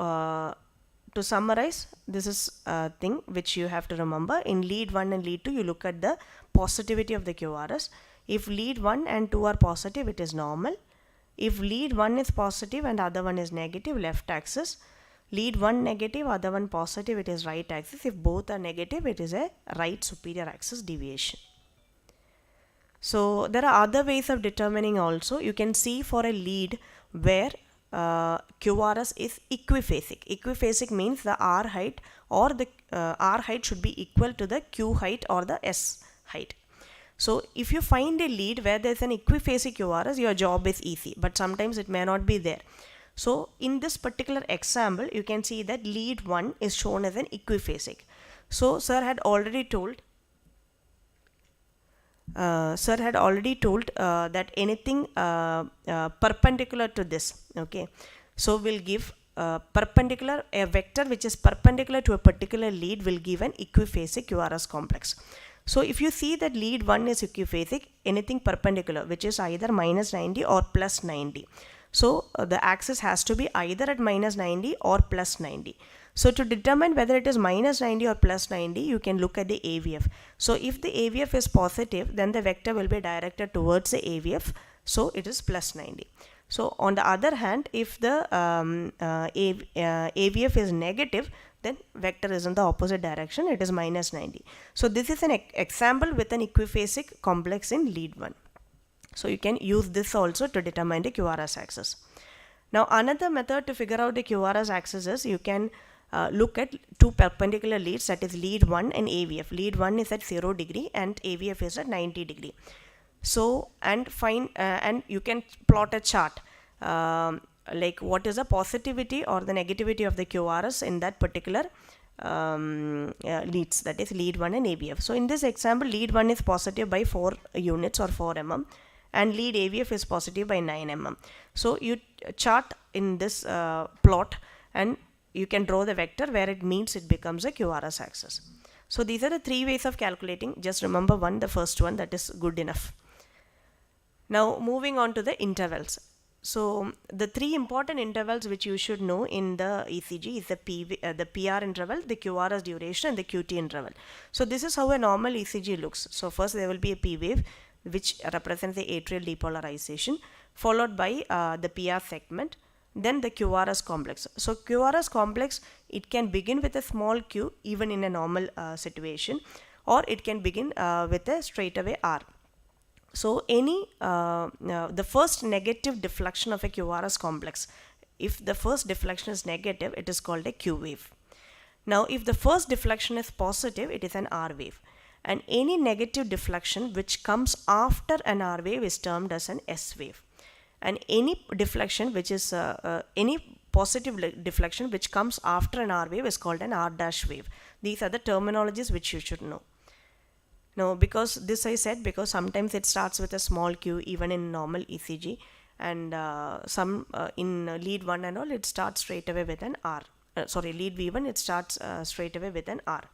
to summarize, this is a thing which you have to remember. In lead 1 and lead 2, you look at the positivity of the QRS. If lead 1 and 2 are positive, it is normal. If lead 1 is positive and other one is negative, left axis. Lead 1 negative, other one positive, it is right axis. If both are negative, it is a right superior axis deviation. So there are other ways of determining also. You can see for a lead where QRS is equiphasic. Equiphasic means the R height or the R height should be equal to the Q height or the S height. So if you find a lead where there is an equiphasic QRS, your job is easy, but sometimes it may not be there. So in this particular example, you can see that lead 1 is shown as an equiphasic. So sir had already told that anything perpendicular to this, okay, so we'll give perpendicular, a vector which is perpendicular to a particular lead will give an equiphasic QRS complex. So if you see that lead 1 is equiphasic, anything perpendicular which is either minus 90 or plus 90. So the axis has to be either at minus 90 or plus 90. So to determine whether it is minus 90 or plus 90, you can look at the AVF. So if the AVF is positive, then the vector will be directed towards the AVF. So it is plus 90. So on the other hand, if the AVF is negative, then vector is in the opposite direction. It is minus 90. So this is an example with an equiphasic complex in lead 1. So you can use this also to determine the QRS axis. Now another method to figure out the QRS axis is you can look at two perpendicular leads, that is lead 1 and AVF. Lead 1 is at 0 degree and AVF is at 90 degree. So and you can plot a chart like what is the positivity or the negativity of the QRS in that particular leads, that is lead 1 and AVF. So in this example, lead 1 is positive by 4 units or 4 mm and lead AVF is positive by 9 mm. So you chart in this plot and you can draw the vector where it meets, it becomes a QRS axis. So these are the 3 ways of calculating. Just remember the first one, that is good enough. Now moving on to the intervals. So the 3 important intervals which you should know in the ECG is the PR interval, the QRS duration and the QT interval. So this is how a normal ECG looks. So first there will be a P wave which represents the atrial depolarization, followed by the PR segment, then the QRS complex. So QRS complex, it can begin with a small q even in a normal situation, or it can begin with a straightaway R. So the first negative deflection of a QRS complex, if the first deflection is negative, it is called a Q wave. Now if the first deflection is positive, it is an R wave. And any negative deflection which comes after an R wave is termed as an S wave. And any deflection which is any positive deflection which comes after an R wave is called an R dash wave. These are the terminologies which you should know. Now because this I said because sometimes it starts with a small q even in normal ECG, and some in lead 1 and all it starts straight away with an R. Lead V1 it starts straight away with an R.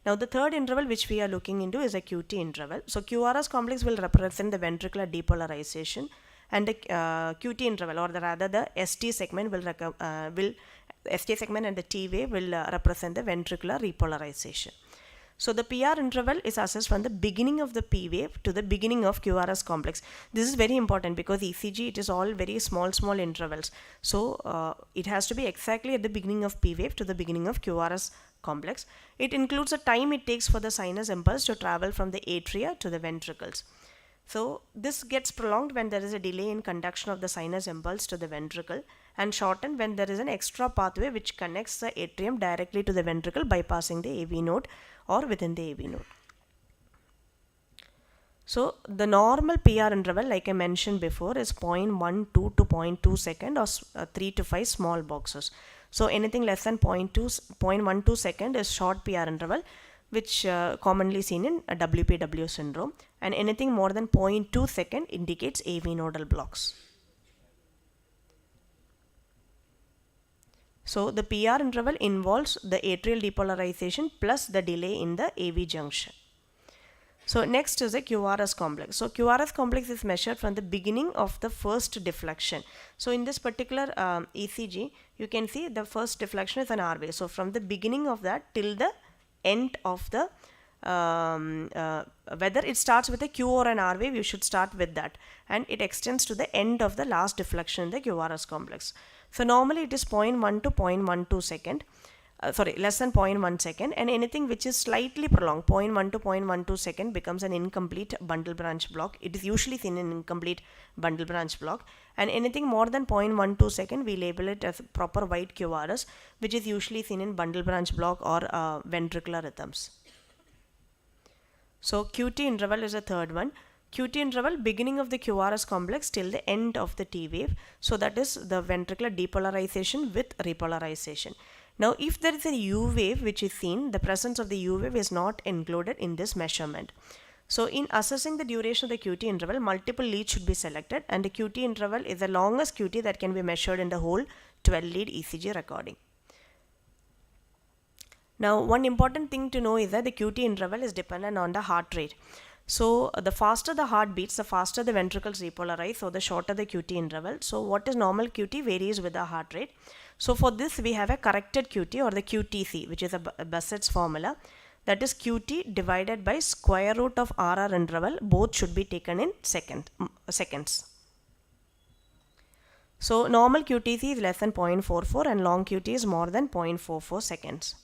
Now the third interval which we are looking into is a QT interval. So QRS complex will represent the ventricular depolarization, and the QT interval, or rather the ST segment ST segment and the T wave will represent the ventricular repolarization. So the PR interval is assessed from the beginning of the P wave to the beginning of QRS complex. This is very important because ECG, it is all very small intervals. So it has to be exactly at the beginning of P wave to the beginning of QRS complex. It includes the time it takes for the sinus impulse to travel from the atria to the ventricles. So this gets prolonged when there is a delay in conduction of the sinus impulse to the ventricle, and shortened when there is an extra pathway which connects the atrium directly to the ventricle bypassing the AV node or within the AV node. So the normal PR interval, like I mentioned before, is 0.12 to 0.2 second or 3 to 5 small boxes. So anything less than 0.12 second is short PR interval, which commonly seen in a WPW syndrome, and anything more than 0.2 second indicates AV nodal blocks. So the PR interval involves the atrial depolarization plus the delay in the AV junction. So next is the QRS complex. So QRS complex is measured from the beginning of the first deflection. So in this particular ECG, you can see the first deflection is an R wave. So from the beginning of that till the end of the whether it starts with a Q or an R wave, you should start with that, and it extends to the end of the last deflection in the QRS complex. So normally it is 0.1 to 0.12 second. Less than 0.1 second, and anything which is slightly prolonged, 0.1 to 0.12 second, becomes an incomplete bundle branch block. It is usually seen in incomplete bundle branch block, and anything more than 0.12 second, we label it as proper white QRS, which is usually seen in bundle branch block or ventricular rhythms. So QT interval is a third one. QT interval, beginning of the QRS complex till the end of the T wave. So that is the ventricular depolarization with repolarization. Now, if there is a U wave which is seen, the presence of the U wave is not included in this measurement. So in assessing the duration of the QT interval, multiple leads should be selected, and the QT interval is the longest QT that can be measured in the whole 12 lead ECG recording. Now, one important thing to know is that the QT interval is dependent on the heart rate. So the faster the heart beats, the faster the ventricles repolarize, so the shorter the QT interval. So what is normal QT varies with the heart rate. So for this we have a corrected QT, or the QTC, which is a Bassett's formula. That is QT divided by square root of RR interval. Both should be taken in seconds. So normal QTC is less than 0.44 and long QT is more than 0.44 seconds.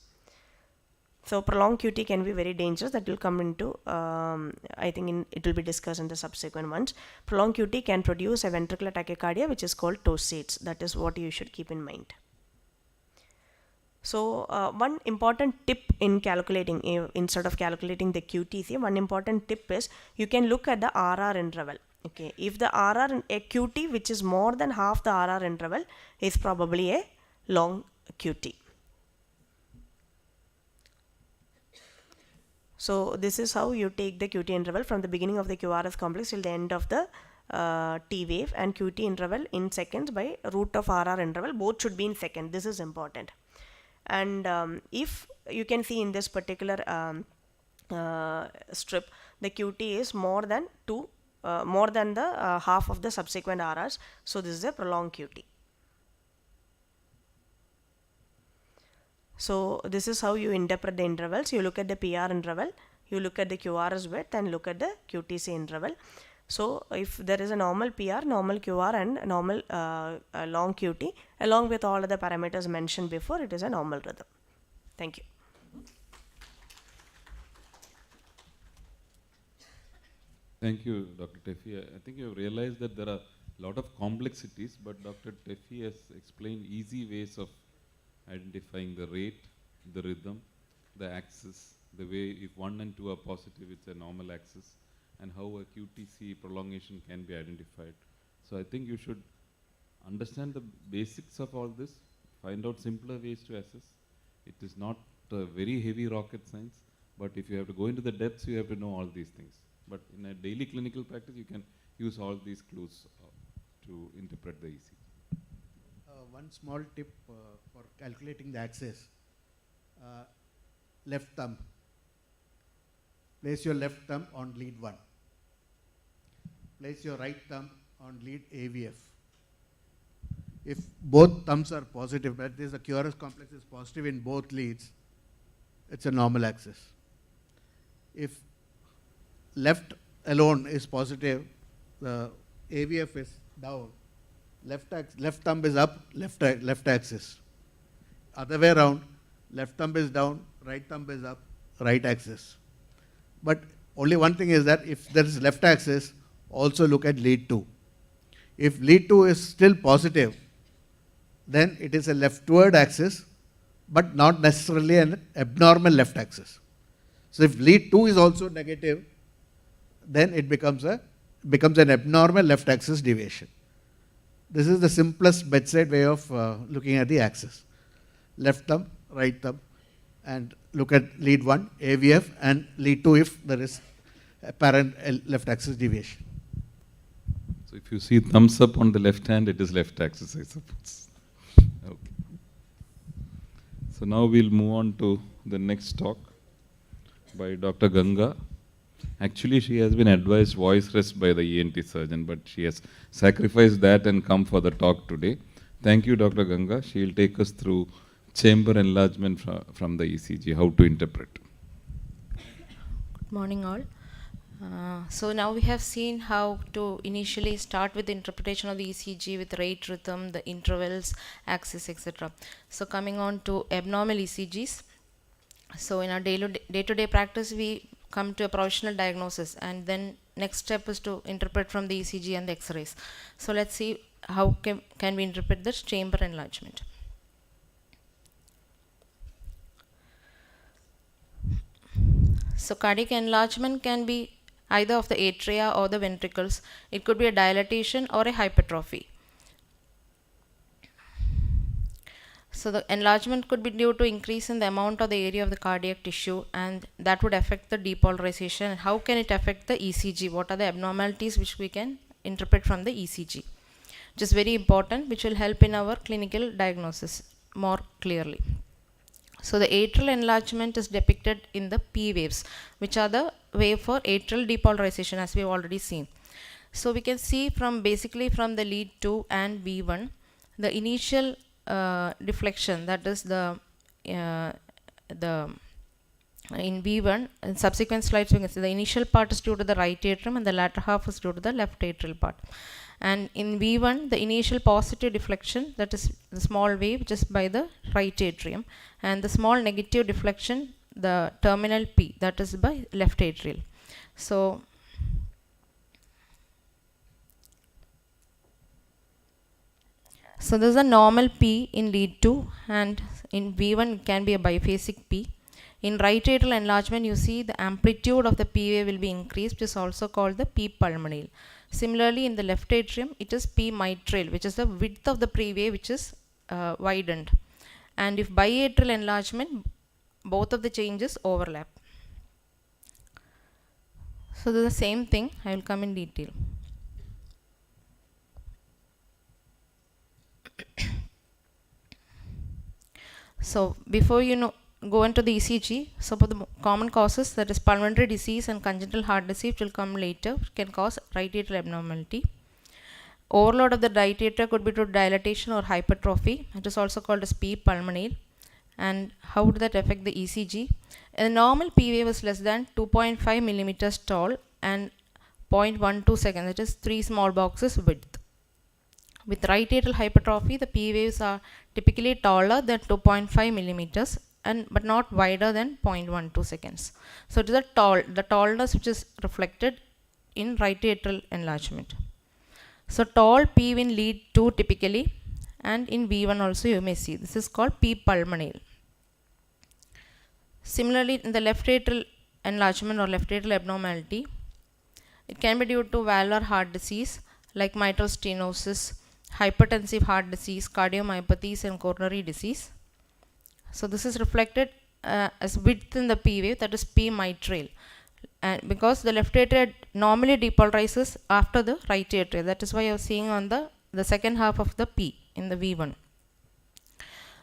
So prolonged QT can be very dangerous. That will come into, I think it will be discussed in the subsequent ones. Prolonged QT can produce a ventricular tachycardia, which is called Tosates. That is what you should keep in mind. So one important tip in calculating, instead of calculating the QTC, one important tip is you can look at the RR interval. Okay, if the RR, a QT which is more than half the RR interval is probably a long QT. So this is how you take the QT interval from the beginning of the QRS complex till the end of the T wave, and QT interval in seconds by root of RR interval. Both should be in second. This is important. And if you can see in this particular strip, the QT is more than the half of the subsequent RRs. So this is a prolonged QT. So this is how you interpret the intervals. You look at the PR interval, you look at the QRS width, and look at the QTC interval. So if there is a normal PR, normal QR, and normal long QT, along with all other parameters mentioned before, it is a normal rhythm. Thank you. Thank you, Dr. Teffy. I think you have realized that there are a lot of complexities, but Dr. Teffy has explained easy ways of identifying the rate, the rhythm, the axis, the way if 1 and 2 are positive, it's a normal axis, and how a QTC prolongation can be identified. So I think you should understand the basics of all this, find out simpler ways to assess. It is not very heavy rocket science, but if you have to go into the depths, you have to know all these things. But in a daily clinical practice, you can use all these clues to interpret the ECG. One small tip for calculating the axis. Left thumb. Place your left thumb on lead 1. Place your right thumb on lead AVF. If both thumbs are positive, that is the QRS complex is positive in both leads, it's a normal axis. If left alone is positive, the AVF is down, left thumb is up, left axis. Other way around, left thumb is down, right thumb is up, right axis. But only one thing is that if there is left axis, also look at lead 2. If lead 2 is still positive, then it is a leftward axis, but not necessarily an abnormal left axis. So if lead 2 is also negative, then it becomes an abnormal left axis deviation. This is the simplest bedside way of looking at the axis. Left thumb, right thumb, and look at lead 1, AVF, and lead 2 if there is apparent left axis deviation. So if you see thumbs up on the left hand, it is left axis, I suppose. Okay. So now we'll move on to the next talk by Dr. Ganga. Actually, she has been advised voice rest by the ENT surgeon, but she has sacrificed that and come for the talk today. Thank you, Dr. Ganga. She will take us through chamber enlargement from the ECG, how to interpret. Good morning all. So now we have seen how to initially start with the interpretation of the ECG with rate, rhythm, the intervals, axis, etc. So coming on to abnormal ECGs. So in our day-to-day practice, we come to a provisional diagnosis, and then next step is to interpret from the ECG and the X-rays. So let's see how can we interpret this chamber enlargement. So cardiac enlargement can be either of the atria or the ventricles. It could be a dilatation or a hypertrophy. So the enlargement could be due to increase in the amount of the area of the cardiac tissue, and that would affect the depolarization. And how can it affect the ECG? What are the abnormalities which we can interpret from the ECG? Which is very important, which will help in our clinical diagnosis more clearly. So the atrial enlargement is depicted in the P waves, which are the wave for atrial depolarization, as we have already seen. So we can see from basically from the lead 2 and V1, the initial deflection, that is the in V1, in subsequent slides we can see the initial part is due to the right atrium and the latter half is due to the left atrial part. And in V1, the initial positive deflection, that is the small wave just by the right atrium, and the small negative deflection, the terminal P, that is by left atrial. So this is a normal P in lead 2, and in V1 it can be a biphasic P. In right atrial enlargement, you see the amplitude of the P wave will be increased, which is also called the P pulmonale. Similarly, in the left atrium, it is P mitral, which is the width of the P wave which is widened. And if biatrial enlargement, both of the changes overlap. So this is the same thing. I will come in detail. So before go into the ECG, so for the common causes, that is pulmonary disease and congenital heart disease, will come later, can cause right atrial abnormality. Overload of the right atria could be due to dilatation or hypertrophy. It is also called as P pulmonale. And how would that affect the ECG? A normal P wave is less than 2.5 millimeters tall and 0.12 seconds, that is 3 small boxes width. With right atrial hypertrophy, the P waves are typically taller than 2.5 millimeters but not wider than 0.12 seconds. So it is the tallness which is reflected in right atrial enlargement. So tall P in lead 2 typically, and in V1 also you may see. This is called P pulmonale. Similarly, in the left atrial enlargement or left atrial abnormality, it can be due to valvular heart disease like mitral stenosis, hypertensive heart disease, cardiomyopathies, and coronary disease. So this is reflected as width in the P wave, that is P mitral. And because the left atria normally depolarizes after the right atria, that is why you are seeing on the second half of the P in the V1.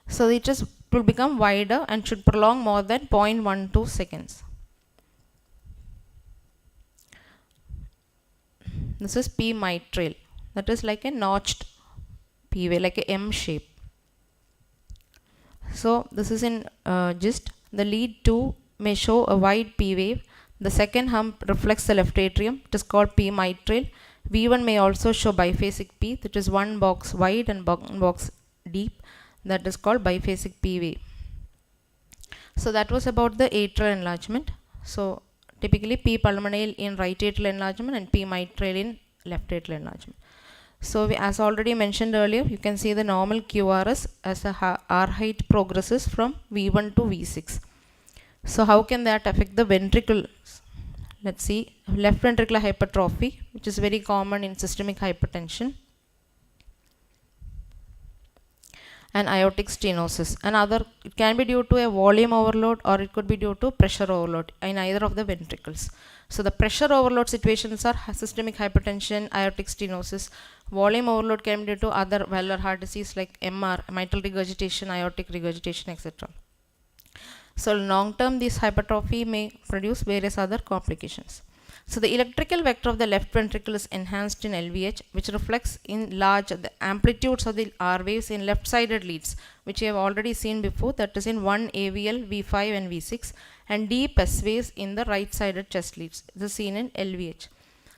So it will become wider and should prolong more than 0.12 seconds. This is P mitral, that is like a notched P wave, like a M shape. So this is in gist. The lead 2 may show a wide P wave. The second hump reflects the left atrium. It is called P mitral. V1 may also show biphasic P, that is one box wide and one box deep. That is called biphasic P wave. So that was about the atrial enlargement. So typically P pulmonale in right atrial enlargement and P mitral in left atrial enlargement. So as already mentioned earlier, you can see the normal QRS as a R height progresses from V1 to V6. So how can that affect the ventricles? Let's see, left ventricular hypertrophy, which is very common in systemic hypertension, and aortic stenosis. It can be due to a volume overload or it could be due to pressure overload in either of the ventricles. So the pressure overload situations are systemic hypertension, aortic stenosis. Volume overload can be due to other valvular heart disease like MR, mitral regurgitation, aortic regurgitation, etc. So long term, this hypertrophy may produce various other complications. So the electrical vector of the left ventricle is enhanced in LVH, which reflects in large the amplitudes of the R waves in left-sided leads, which you have already seen before, that is in 1 AVL, V5 and V6, and deep S waves in the right-sided chest leads. This is seen in LVH.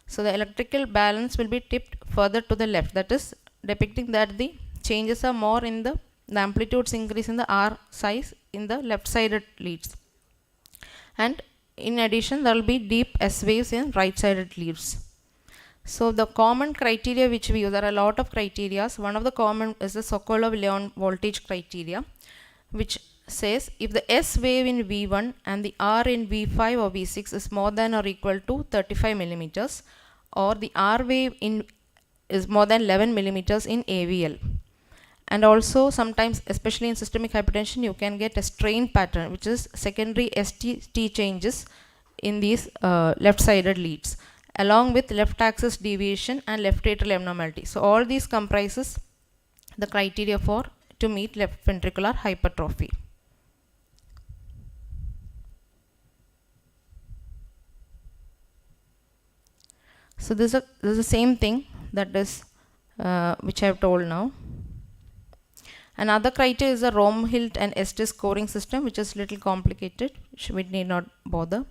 So the electrical balance will be tipped further to the left, that is depicting that the changes are more in the amplitudes increase in the R size in the left-sided leads. And in addition, there will be deep S waves in right-sided leads. So the common criteria which we use, there are a lot of criteria. One of the common is the Sokolov-Leon voltage criteria, which says if the S wave in V1 and the R in V5 or V6 is more than or equal to 35 millimeters, or the R wave in is more than 11 millimeters in AVL. And also sometimes, especially in systemic hypertension, you can get a strain pattern, which is secondary ST changes in these left-sided leads, along with left axis deviation and left atrial abnormality. So all these comprises the criteria for to meet left ventricular hypertrophy. So this is the same thing that is which I have told now. Another criteria is the Romhilt and Aster scoring system, which is little complicated, we need not bother.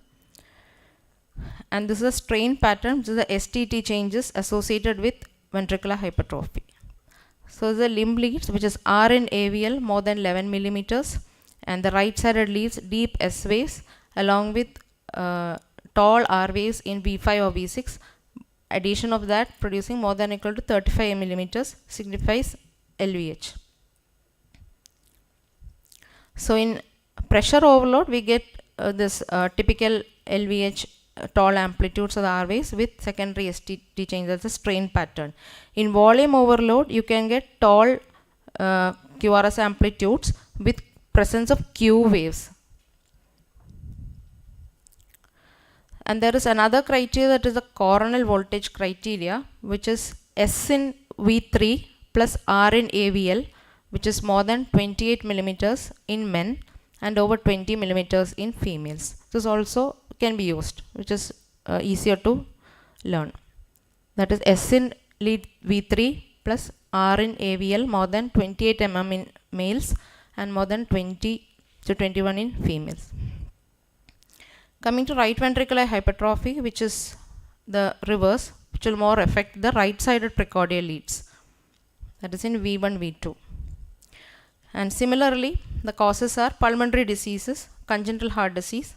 And this is a strain pattern, which is the STT changes associated with ventricular hypertrophy. So the limb leads, which is R in AVL more than 11 millimeters, and the right-sided leads deep S waves along with tall R waves in V5 or V6. Addition of that producing more than or equal to 35 millimeters signifies LVH. So in pressure overload, we get this typical LVH tall amplitudes of the R waves with secondary STT change. That's a strain pattern. In volume overload, you can get tall QRS amplitudes with presence of Q waves. And there is another criteria, that is the coronal voltage criteria, which is S in V3 plus R in AVL, which is more than 28 millimeters in men and over 20 millimeters in females. This also can be used, which is easier to learn. That is S in lead V3 plus R in AVL more than 28 mm in males and more than 20 to 21 in females. Coming to right ventricular hypertrophy, which is the reverse, which will more affect the right-sided precordial leads. That is in V1, V2. And similarly, the causes are pulmonary diseases, congenital heart disease,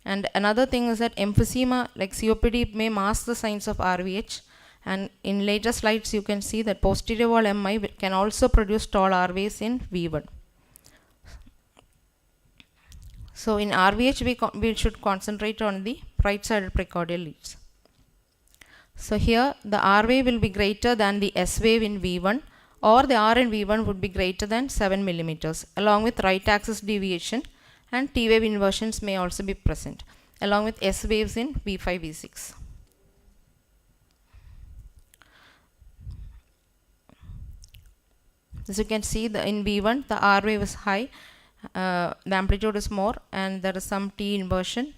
and another thing is that emphysema like COPD may mask the signs of RVH, and in later slides you can see that posterior wall MI can also produce tall R waves in V1. So in RVH we should concentrate on the right-sided precordial leads. So here the R wave will be greater than the S wave in V1, or the R in V1 would be greater than 7 millimeters, along with right axis deviation, and T wave inversions may also be present, along with S waves in V5, V6. As you can see, in V1 the R wave is high, the amplitude is more, and there is some T inversion,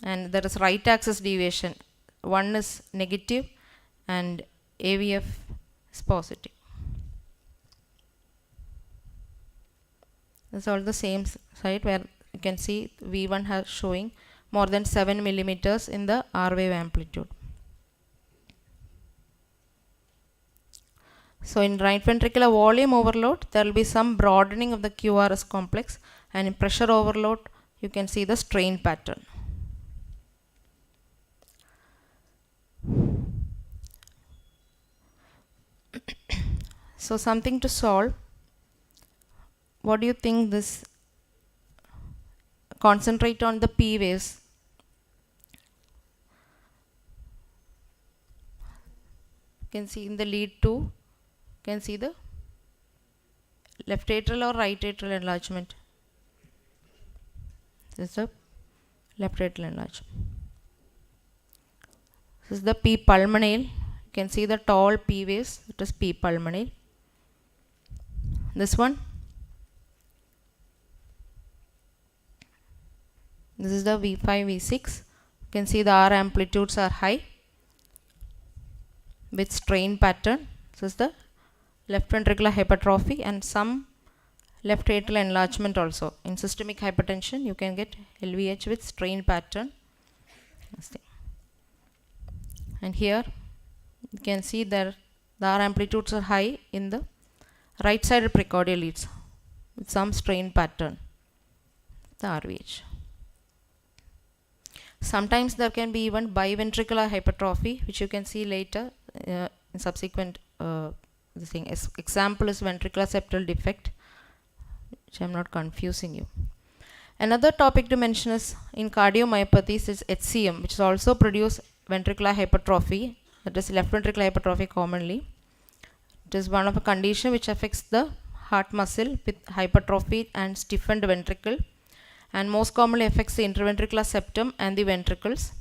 and there is right axis deviation. One is negative and AVF is positive. This is all the same side where you can see V1 has showing more than 7 millimeters in the R wave amplitude. So in right ventricular volume overload, there will be some broadening of the QRS complex, and in pressure overload you can see the strain pattern. So something to solve. What do you think this? Concentrate on the P waves. You can see in the lead 2, you can see the left atrial or right atrial enlargement. This is the left atrial enlargement. This is the P pulmonale. You can see the tall P waves. It is P pulmonale. This one. This is the V5, V6. You can see the R amplitudes are high with strain pattern. This is the left ventricular hypertrophy and some left atrial enlargement also. In systemic hypertension, you can get LVH with strain pattern. And here you can see that the R amplitudes are high in the right sided precordial leads with some strain pattern, the RVH. Sometimes there can be even biventricular hypertrophy, which you can see later in subsequent thing. Example is ventricular septal defect, which I am not confusing you. Another topic to mention is in cardiomyopathies is HCM, which is also produce ventricular hypertrophy, that is left ventricular hypertrophy commonly. It is one of a condition which affects the heart muscle with hypertrophy and stiffened ventricle, and most commonly affects the interventricular septum and the ventricles.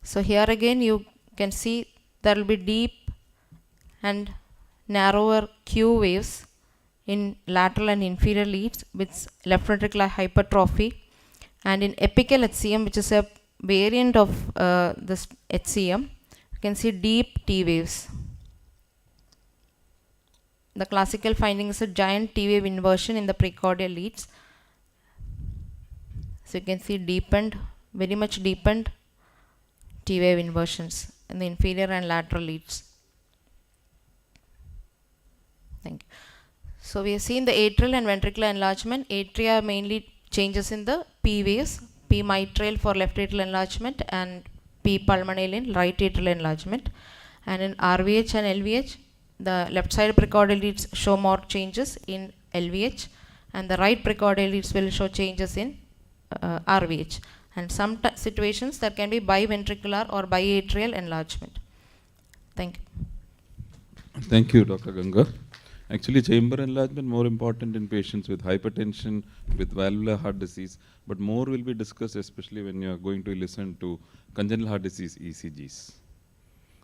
So here again you can see there will be deep and narrower Q waves in lateral and inferior leads with left ventricular hypertrophy, and in apical HCM, which is a variant of this HCM, you can see deep T waves. The classical finding is a giant T wave inversion in the precordial leads. So you can see deepened, very much deepened T wave inversions in the inferior and lateral leads. Thank you. So we have seen the atrial and ventricular enlargement. Atria mainly changes in the P waves, P mitral for left atrial enlargement and P pulmonale in right atrial enlargement. And in RVH and LVH, the left side precordial leads show more changes in LVH, and the right precordial leads will show changes in RVH. And some situations there can be biventricular or biatrial enlargement. Thank you. Thank you, Dr. Ganga. Actually, chamber enlargement more important in patients with hypertension, with valvular heart disease, but more will be discussed, especially when you are going to listen to congenital heart disease ECGs.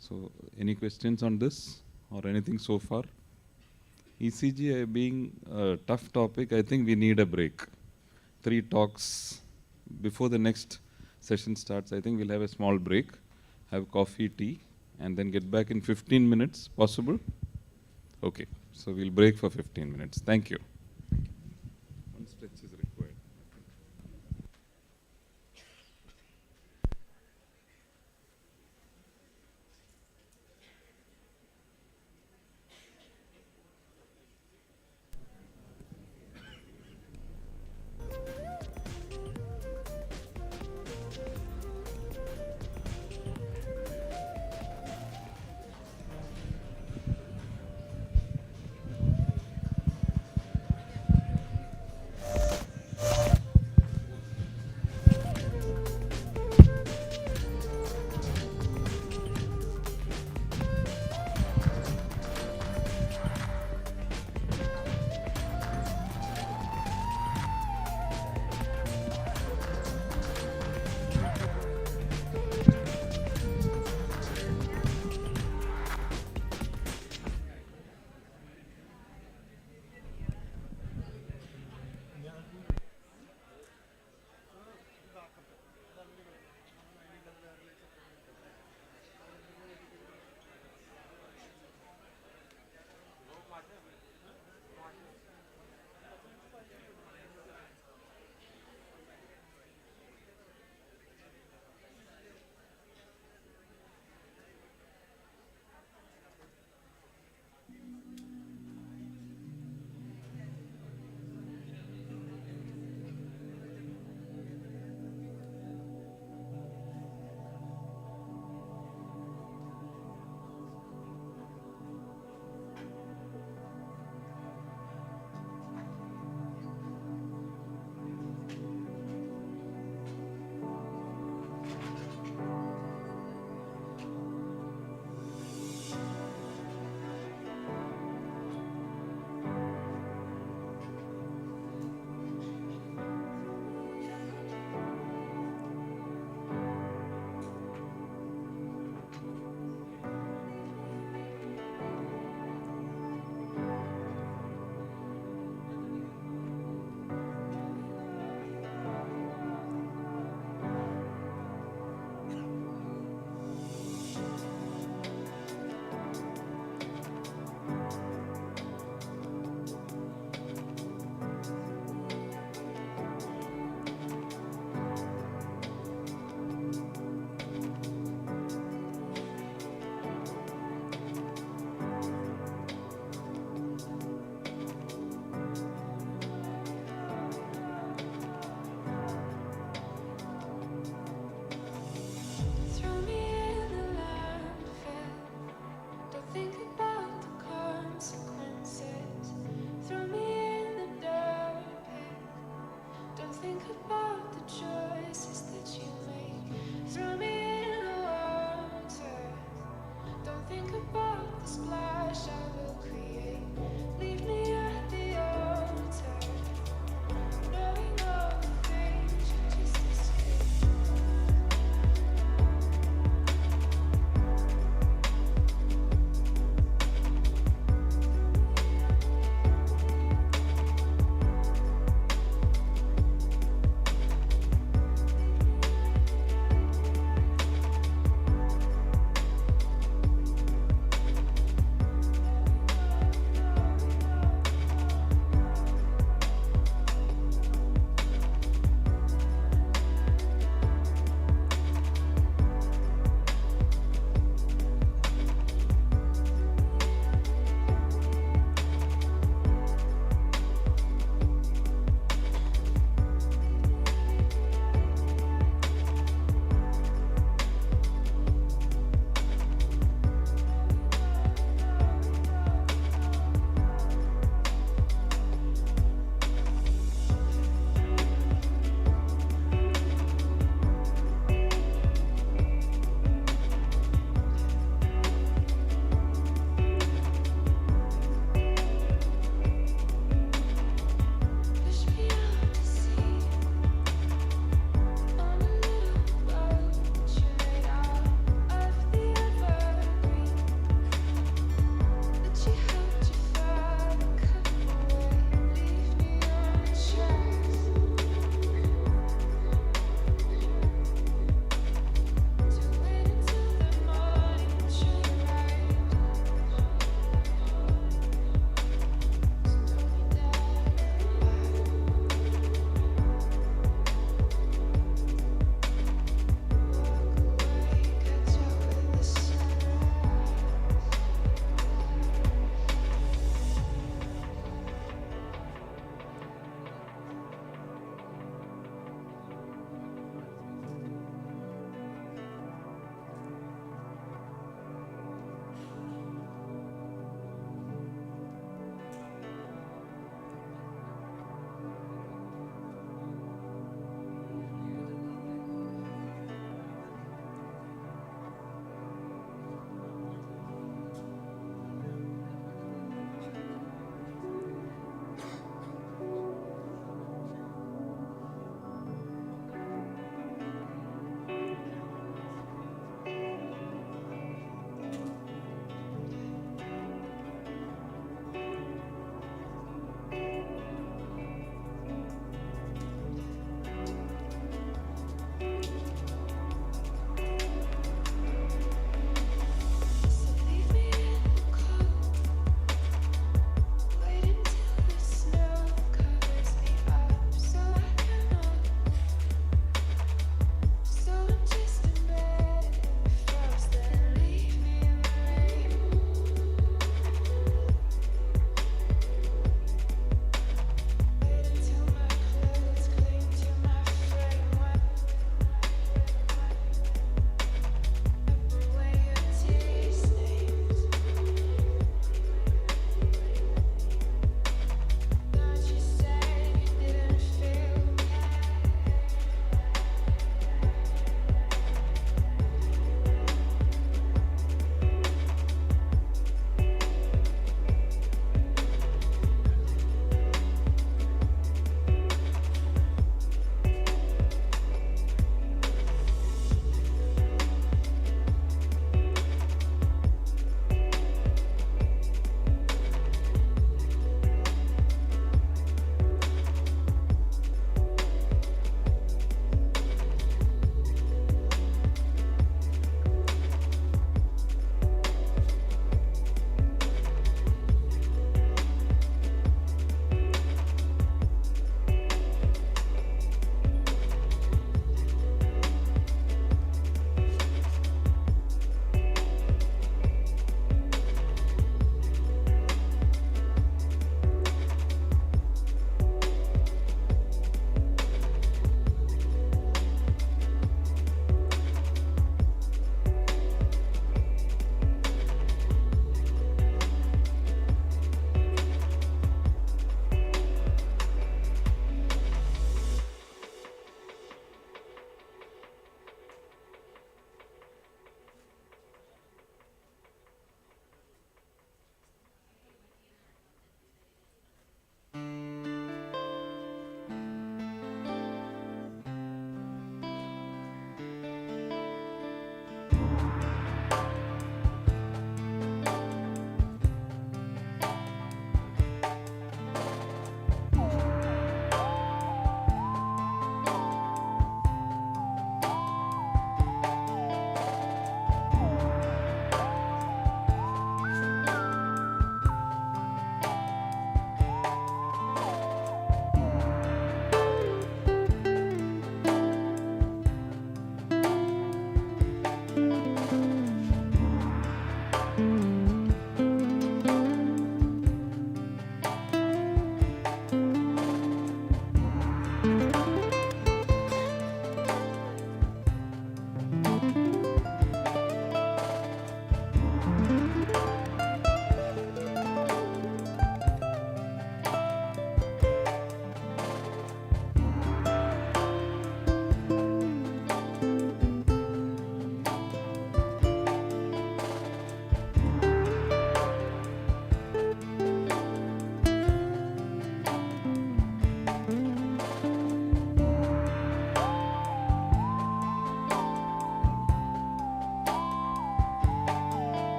So, any questions on this or anything so far? ECG being a tough topic, I think we need a break. 3 talks before the next session starts. I think we'll have a small break, have coffee, tea, and then get back in 15 minutes. Possible? Okay. So we'll break for 15 minutes. Thank you. One stretch is required.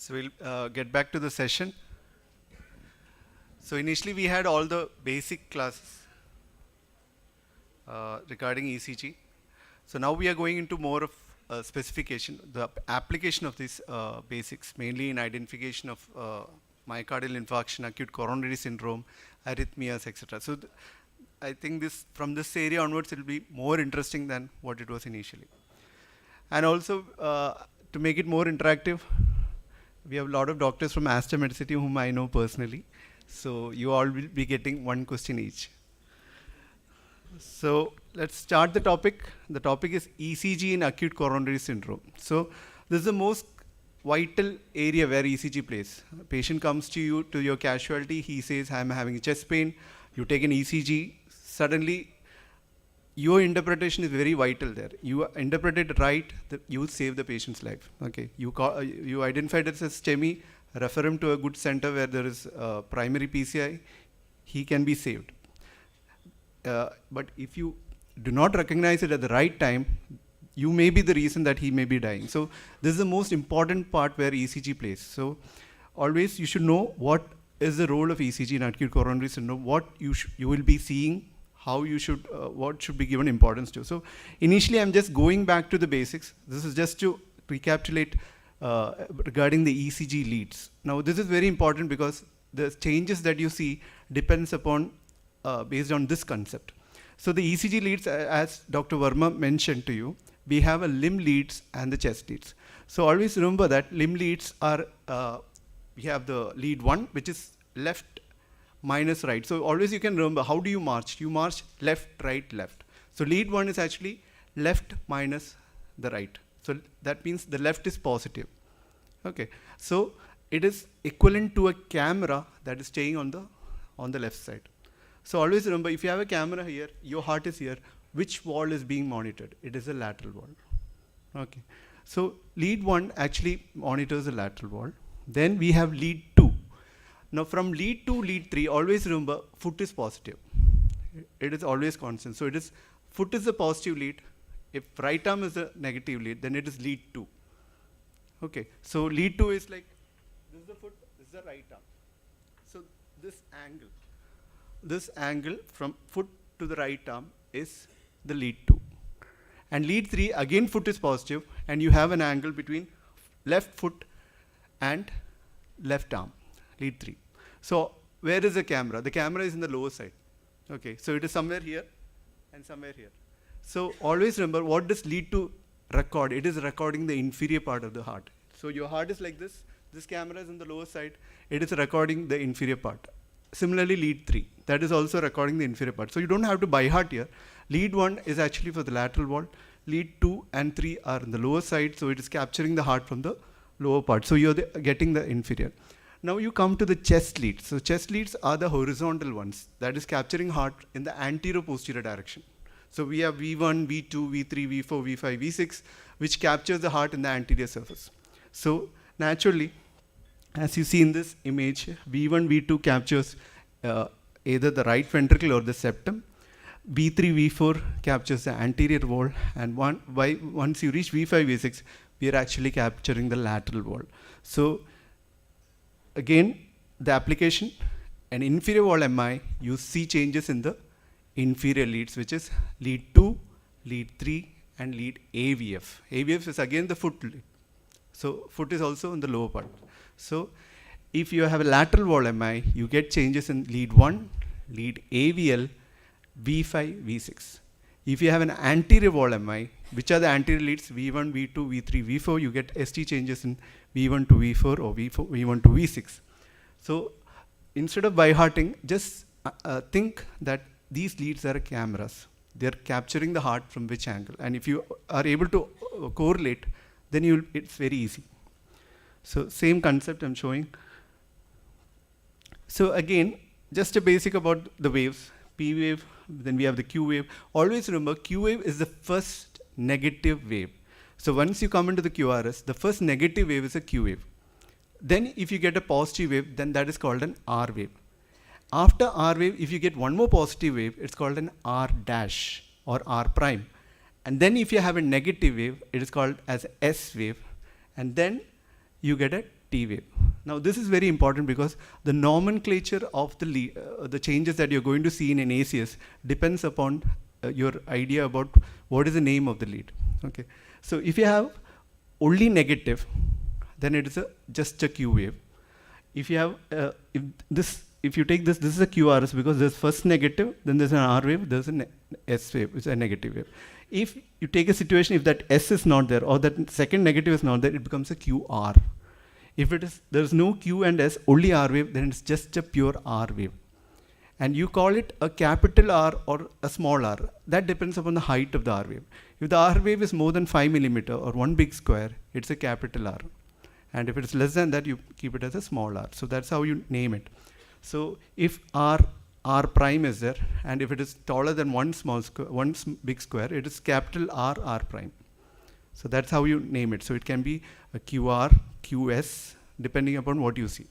So we'll get back to the session. So initially we had all the basic classes regarding ECG. So now we are going into more of specification, the application of these basics, mainly in identification of myocardial infarction, acute coronary syndrome, arrhythmias, etc. So I think from this area onwards it will be more interesting than what it was initially. And also to make it more interactive, we have a lot of doctors from Aster Medcity whom I know personally. So you all will be getting one question each. So let's start the topic. The topic is ECG in acute coronary syndrome. So this is the most vital area where ECG plays. A patient comes to you, to your casualty, he says, I'm having chest pain. You take an ECG, suddenly your interpretation is very vital there. You interpret it right, you will save the patient's life. Okay, you identify it as STEMI, refer him to a good center where there is primary PCI, he can be saved. But if you do not recognize it at the right time, you may be the reason that he may be dying. So this is the most important part where ECG plays. So always you should know what is the role of ECG in acute coronary syndrome, what you will be seeing, how you should, what should be given importance to. So initially I'm just going back to the basics. This is just to recapitulate regarding the ECG leads. Now this is very important because the changes that you see depends upon based on this concept. So the ECG leads, as Dr. Verma mentioned to you, we have a limb leads and the chest leads. So always remember that limb leads are, we have the lead 1, which is left minus right. So always you can remember, how do you march? You march left, right, left. So lead 1 is actually left minus the right. So that means the left is positive. Okay. So it is equivalent to a camera that is staying on the left side. So always remember, if you have a camera here, your heart is here, which wall is being monitored? It is a lateral wall. Okay. So lead 1 actually monitors the lateral wall. Then we have lead 2. Now from lead 2, lead 3, always remember, foot is positive. It is always constant. So it is, foot is the positive lead. If right arm is the negative lead, then it is lead 2. Okay. So lead 2 is like, this is the foot, this is the right arm. So this angle from foot to the right arm is the lead 2. And lead 3, again foot is positive, and you have an angle between left foot and left arm, lead 3. So where is the camera? The camera is in the lower side. Okay, so it is somewhere here and somewhere here. So always remember, what does lead 2 record? It is recording the inferior part of the heart. So your heart is like this camera is in the lower side, it is recording the inferior part. Similarly, lead 3, that is also recording the inferior part. So you don't have to by heart here. Lead 1 is actually for the lateral wall. Lead 2 and 3 are in the lower side, so it is capturing the heart from the lower part. So you're getting the inferior. Now you come to the chest leads. So chest leads are the horizontal ones, that is capturing heart in the anterior-posterior direction. So we have V1, V2, V3, V4, V5, V6, which captures the heart in the anterior surface. So naturally, as you see in this image, V1, V2 captures either the right ventricle or the septum. V3, V4 captures the anterior wall, and once you reach V5, V6, we are actually capturing the lateral wall. So again, the application, an inferior wall MI, you see changes in the inferior leads, which is lead 2, lead 3, and lead AVF. AVF is again the foot lead. So foot is also in the lower part. So if you have a lateral wall MI, you get changes in lead 1, lead AVL, V5, V6. If you have an anterior wall MI, which are the anterior leads, V1, V2, V3, V4, you get ST changes in V1 to V4 or V1 to V6. So instead of by hearting, just think that these leads are cameras. They are capturing the heart from which angle. And if you are able to correlate, then it's very easy. So same concept I'm showing. So again, just a basic about the waves. P wave, then we have the Q wave. Always remember, Q wave is the first negative wave. So once you come into the QRS, the first negative wave is a Q wave. Then if you get a positive wave, then that is called an R wave. After R wave, if you get one more positive wave, it's called an R dash or R prime. And then if you have a negative wave, it is called as S wave. And then you get a T wave. Now this is very important because the nomenclature of the changes that you're going to see in an ACS depends upon your idea about what is the name of the lead. Okay, so if you have only negative, then it is just a Q wave. If you have if you take this is a QRS because there's first negative, then there's an R wave, there's an S wave, which is a negative wave. If you take a situation, if that S is not there or that second negative is not there, it becomes a QR. If there's no Q and S, only R wave, then it's just a pure R wave. And you call it a capital R or a small r. That depends upon the height of the R wave. If the R wave is more than 5 millimeter or 1 big square, it's a capital R. And if it's less than that, you keep it as a small r. So that's how you name it. So if R prime is there, and if it is taller than one big square, it is capital R prime. So that's how you name it. So it can be a QR, QS, depending upon what you see.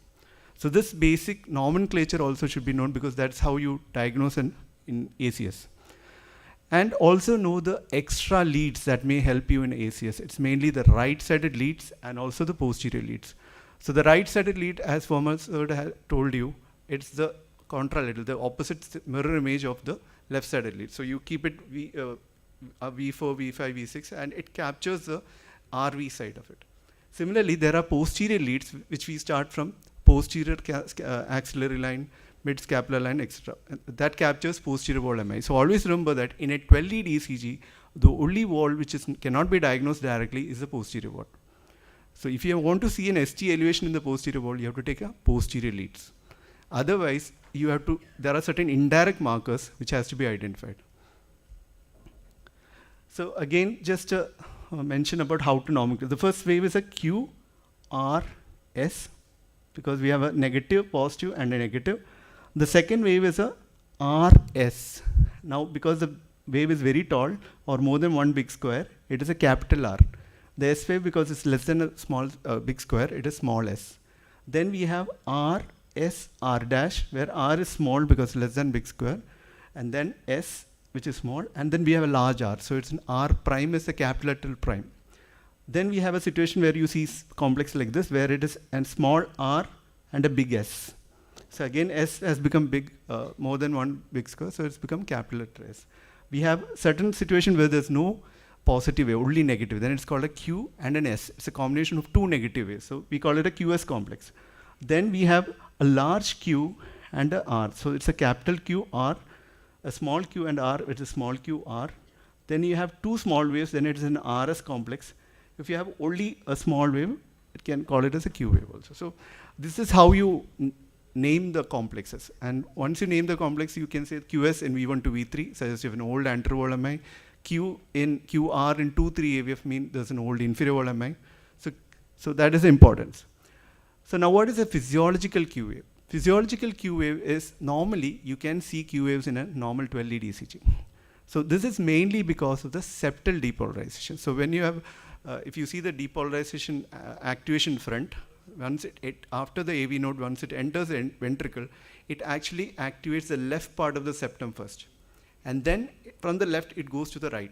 So this basic nomenclature also should be known because that's how you diagnose in ACS. And also know the extra leads that may help you in ACS. It's mainly the right-sided leads and also the posterior leads. So the right-sided lead, as former sir told you, it's the contralateral, the opposite mirror image of the left-sided lead. So you keep it V4, V5, V6, and it captures the RV side of it. Similarly, there are posterior leads which we start from posterior axillary line, mid-scapular line, etc. That captures posterior wall MI. So always remember that in a 12-lead ECG, the only wall which cannot be diagnosed directly is the posterior wall. So if you want to see an ST elevation in the posterior wall, you have to take a posterior leads. Otherwise, there are certain indirect markers which has to be identified. So again, just a mention about how to nomenclate. The first wave is a Q, R, S, because we have a negative, positive, and a negative. The second wave is a RS. Now, because the wave is very tall or more than one big square, it is a capital R. The S wave, because it's less than a small big square, it is small s. Then we have R, S, R dash, where R is small because less than big square, and then S, which is small, and then we have a large R. So it's an R prime is a capital prime. Then we have a situation where you see complex like this, where it is a small r and a big S. So again, S has become big, more than one big square, so it's become capital letter S. We have certain situation where there's no positive wave, only negative. Then it's called a Q and an S. It's a combination of two negative waves. So we call it a QS complex. Then we have a large Q and a R. So it's a capital Q R, a small q and R, which is small q R. Then you have two small waves, then it is an RS complex. If you have only a small wave, it can call it as a Q wave also. So this is how you name the complexes. And once you name the complex, you can say QS in V1 to V3, such as you have an old anterior wall MI. Q in QR in 2-3 AVF mean there's an old inferior wall MI. So that is the importance. So now what is a physiological Q wave? Physiological Q wave is normally you can see Q waves in a normal 12-lead ECG. So this is mainly because of the septal depolarization. So when you have, if you see the depolarization actuation front, once after the AV node, once it enters the ventricle, it actually activates the left part of the septum first. And then from the left, it goes to the right.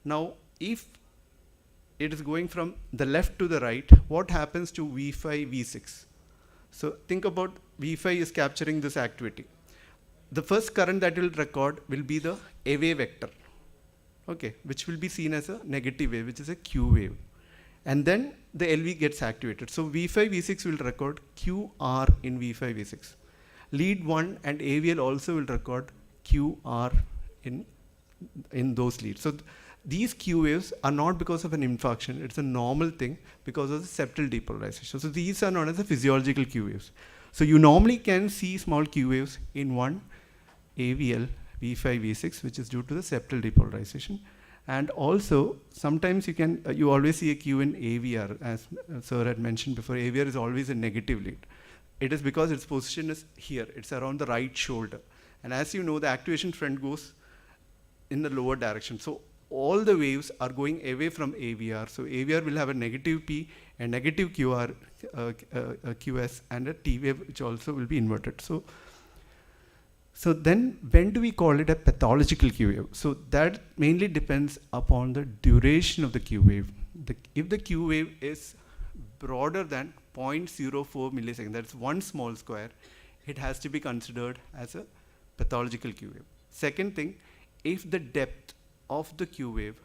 Now, if it is going from the left to the right, what happens to V5, V6? So think about V5 is capturing this activity. The first current that will record will be the away vector, okay, which will be seen as a negative wave, which is a Q wave. And then the LV gets activated. So V5, V6 will record QR in V5, V6. Lead 1 and AVL also will record QR in those leads. So these Q waves are not because of an infarction, it's a normal thing because of the septal depolarization. So these are known as the physiological Q waves. So you normally can see small Q waves in one AVL, V5, V6, which is due to the septal depolarization. And also, sometimes you always see a Q in AVR, as sir had mentioned before. AVR is always a negative lead. It is because its position is here, it's around the right shoulder. And as you know, the activation front goes in the lower direction. So all the waves are going away from AVR. So AVR will have a negative P, a negative QR, a QS, and a T wave, which also will be inverted. So then when do we call it a pathological Q wave? So that mainly depends upon the duration of the Q wave. If the Q wave is broader than 0.04 milliseconds, that's one small square, it has to be considered as a pathological Q wave. Second thing, if the depth of the Q wave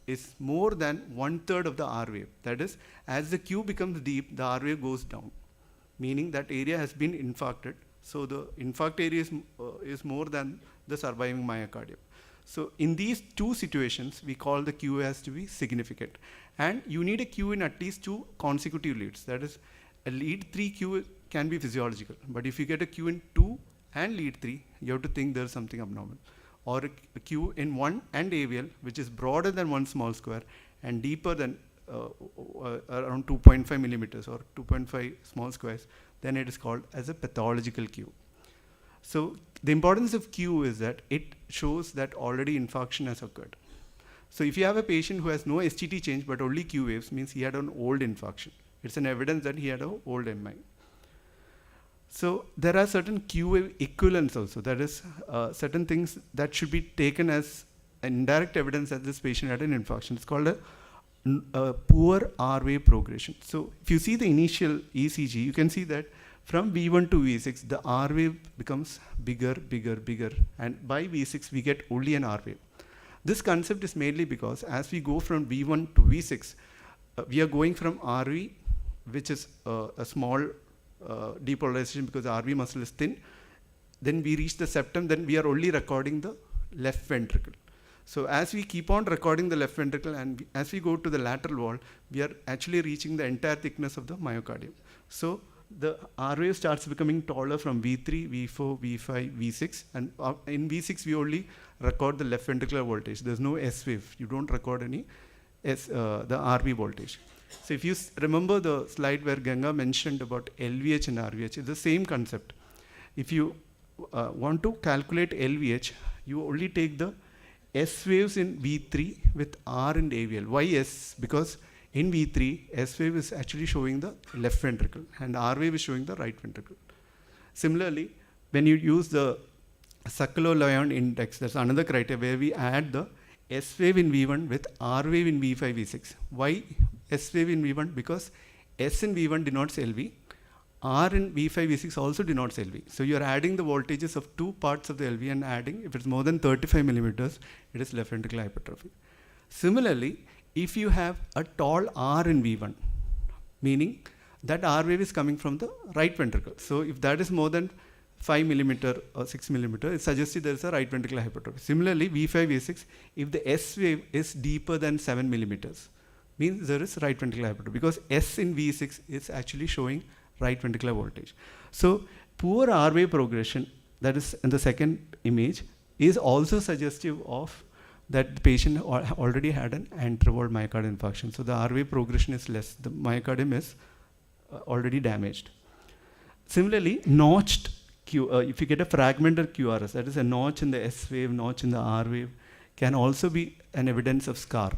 is more than 1/3 of the R wave, that is, as the Q becomes deep, the R wave goes down, meaning that area has been infarcted. So the infarct area is more than the surviving myocardium. So in these two situations, we call the Q as to be significant. And you need a Q in at least 2 consecutive leads. That is, a lead 3 Q can be physiological. But if you get a Q in 2 and lead 3, you have to think there's something abnormal. Or a Q in 1 and AVL, which is broader than one small square and deeper than around 2.5 millimeters or 2.5 small squares, then it is called as a pathological Q. So the importance of Q is that it shows that already infarction has occurred. So if you have a patient who has no STT change but only Q waves, means he had an old infarction. It's an evidence that he had an old MI. So there are certain Q wave equivalents also. That is, certain things that should be taken as an indirect evidence that this patient had an infarction. It's called a poor R wave progression. So if you see the initial ECG, you can see that from V1 to V6, the R wave becomes bigger, bigger, bigger. And by V6, we get only an R wave. This concept is mainly because as we go from V1 to V6, we are going from RV, which is a small depolarization because the RV muscle is thin. Then we reach the septum, then we are only recording the left ventricle. So as we keep on recording the left ventricle and as we go to the lateral wall, we are actually reaching the entire thickness of the myocardium. So the R wave starts becoming taller from V3, V4, V5, V6, and in V6 we only record the left ventricular voltage. There's no S wave. You don't record any the RV voltage. So if you remember the slide where Ganga mentioned about LVH and RVH, it's the same concept. If you want to calculate LVH, you only take the S waves in V3 with R and AVL. Why S? Because in V3, S wave is actually showing the left ventricle and R wave is showing the right ventricle. Similarly, when you use the Sokolow-Lyon index, that's another criteria where we add the S wave in V1 with R wave in V5, V6. Why S wave in V1? Because S in V1 denotes LV, R in V5, V6 also denotes LV. So you are adding the voltages of two parts of the LV and adding, if it's more than 35 millimeters, it is left ventricular hypertrophy. Similarly, if you have a tall R in V1, meaning that R wave is coming from the right ventricle. So if that is more than 5 millimeter or 6 millimeter, it suggests there is a right ventricular hypertrophy. Similarly, V5, V6, if the S wave is deeper than 7 millimeters, means there is right ventricular hypertrophy because S in V6 is actually showing right ventricular voltage. So poor R wave progression, that is in the second image, is also suggestive of that the patient already had an anteroval myocardial infarction. So the R wave progression is less. The myocardium is already damaged. Similarly, notched Q, if you get a fragmented QRS, that is a notch in the S wave, notch in the R wave, can also be an evidence of scar.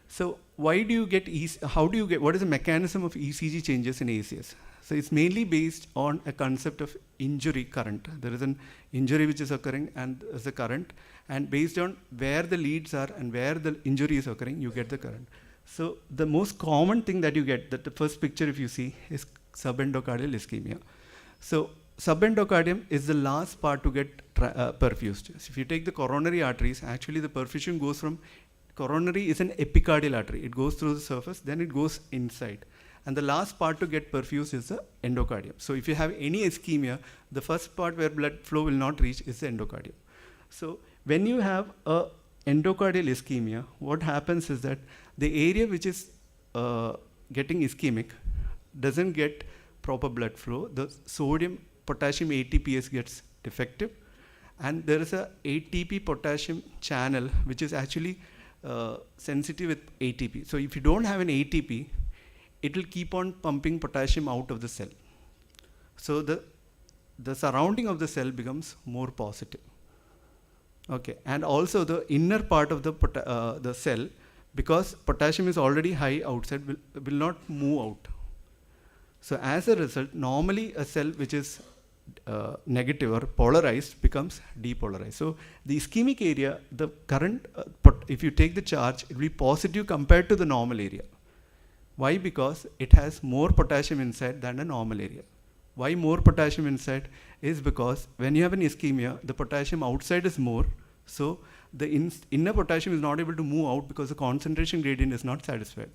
So why do you get, what is the mechanism of ECG changes in ACS? So it's mainly based on a concept of injury current. There is an injury which is occurring and there's a current, and based on where the leads are and where the injury is occurring, you get the current. So the most common thing that you get, that the first picture if you see, is subendocardial ischemia. So subendocardium is the last part to get perfused. So if you take the coronary arteries, actually the perfusion goes from, coronary is an epicardial artery. It goes through the surface, then it goes inside. And the last part to get perfused is the endocardium. So if you have any ischemia, the first part where blood flow will not reach is the endocardium. So when you have a endocardial ischemia, what happens is that the area which is getting ischemic doesn't get proper blood flow. The sodium potassium ATPase gets defective, and there is a ATP potassium channel which is actually sensitive with ATP. So if you don't have an ATP, it will keep on pumping potassium out of the cell. So the surrounding of the cell becomes more positive. Okay, and also the inner part of the cell, because potassium is already high outside, will not move out. So as a result, normally a cell which is negative or polarized becomes depolarized. So the ischemic area, the current, if you take the charge, it will be positive compared to the normal area. Why? Because it has more potassium inside than a normal area. Why more potassium inside? Is because when you have an ischemia, the potassium outside is more, so the inner potassium is not able to move out because the concentration gradient is not satisfied.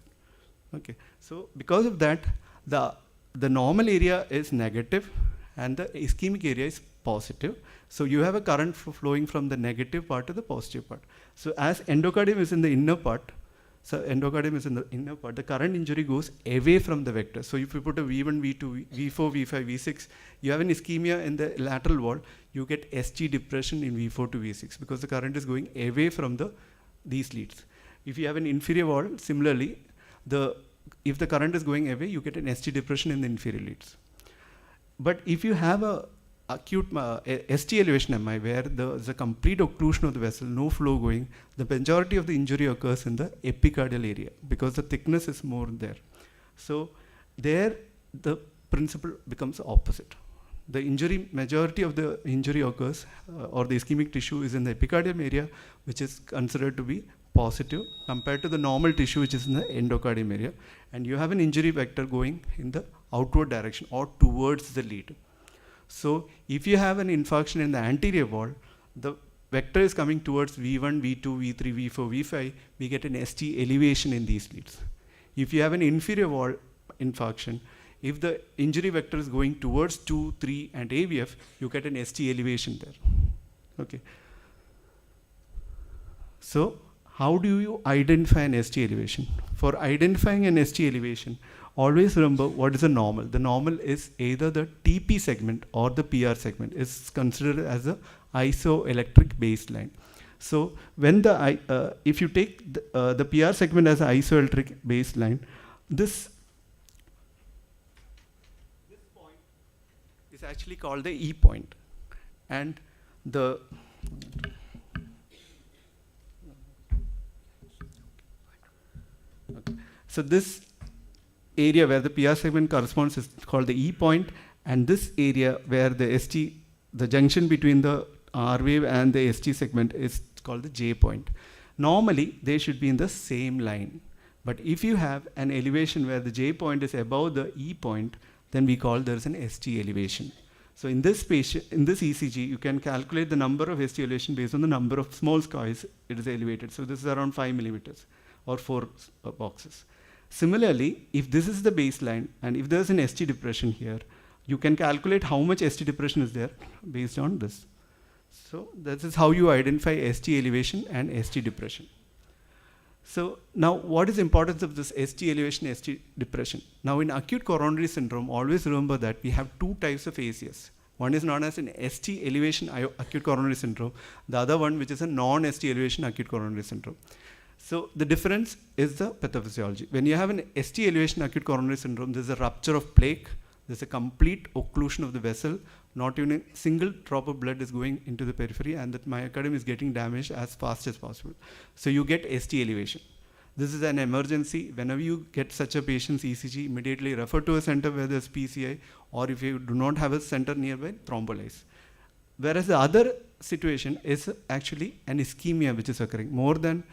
Okay, so because of that, the normal area is negative and the ischemic area is positive. So you have a current flowing from the negative part to the positive part. So as endocardium is in the inner part, the current injury goes away from the vector. So if you put a V1, V2, V4, V5, V6, you have an ischemia in the lateral wall, you get ST depression in V4 to V6 because the current is going away from these leads. If you have an inferior wall, similarly, if the current is going away, you get an ST depression in the inferior leads. But if you have a acute ST elevation MI where there's a complete occlusion of the vessel, no flow going, the majority of the injury occurs in the epicardial area because the thickness is more there. So there the principle becomes opposite. The majority of the injury occurs or the ischemic tissue is in the epicardial area, which is considered to be positive compared to the normal tissue which is in the endocardium area, and you have an injury vector going in the outward direction or towards the lead. So if you have an infarction in the anterior wall, the vector is coming towards V1, V2, V3, V4, V5, we get an ST elevation in these leads. If you have an inferior wall infarction, if the injury vector is going towards 2, 3 and AVF, you get an ST elevation there. Okay. So how do you identify an ST elevation? For identifying an ST elevation, always remember what is a normal. The normal is either the TP segment or the PR segment. It's considered as a isoelectric baseline. So when if you take the PR segment as an isoelectric baseline, this point is actually called the E point. And the so this area where the PR segment corresponds is called the E point, and this area where the junction between the R wave and the ST segment is called the J point. Normally, they should be in the same line. But if you have an elevation where the J point is above the E point, then we call there is an ST elevation. So in this ECG, you can calculate the number of ST elevation based on the number of small scars it is elevated. So this is around 5 millimeters or 4 boxes. Similarly, if this is the baseline and if there's an ST depression here, you can calculate how much ST depression is there based on this. So this is how you identify ST elevation and ST depression. So now what is the importance of this ST elevation, ST depression? Now in acute coronary syndrome, always remember that we have 2 types of ACS. One is known as an ST elevation acute coronary syndrome. The other one which is a non-ST elevation acute coronary syndrome. So the difference is the pathophysiology. When you have an ST elevation acute coronary syndrome, there's a rupture of plaque, there's a complete occlusion of the vessel, not even a single drop of blood is going into the periphery, and that myocardium is getting damaged as fast as possible. So you get ST elevation. This is an emergency. Whenever you get such a patient's ECG, immediately refer to a center where there's PCI, or if you do not have a center nearby, thrombolyze. Whereas the other situation is actually an ischemia which is occurring. More than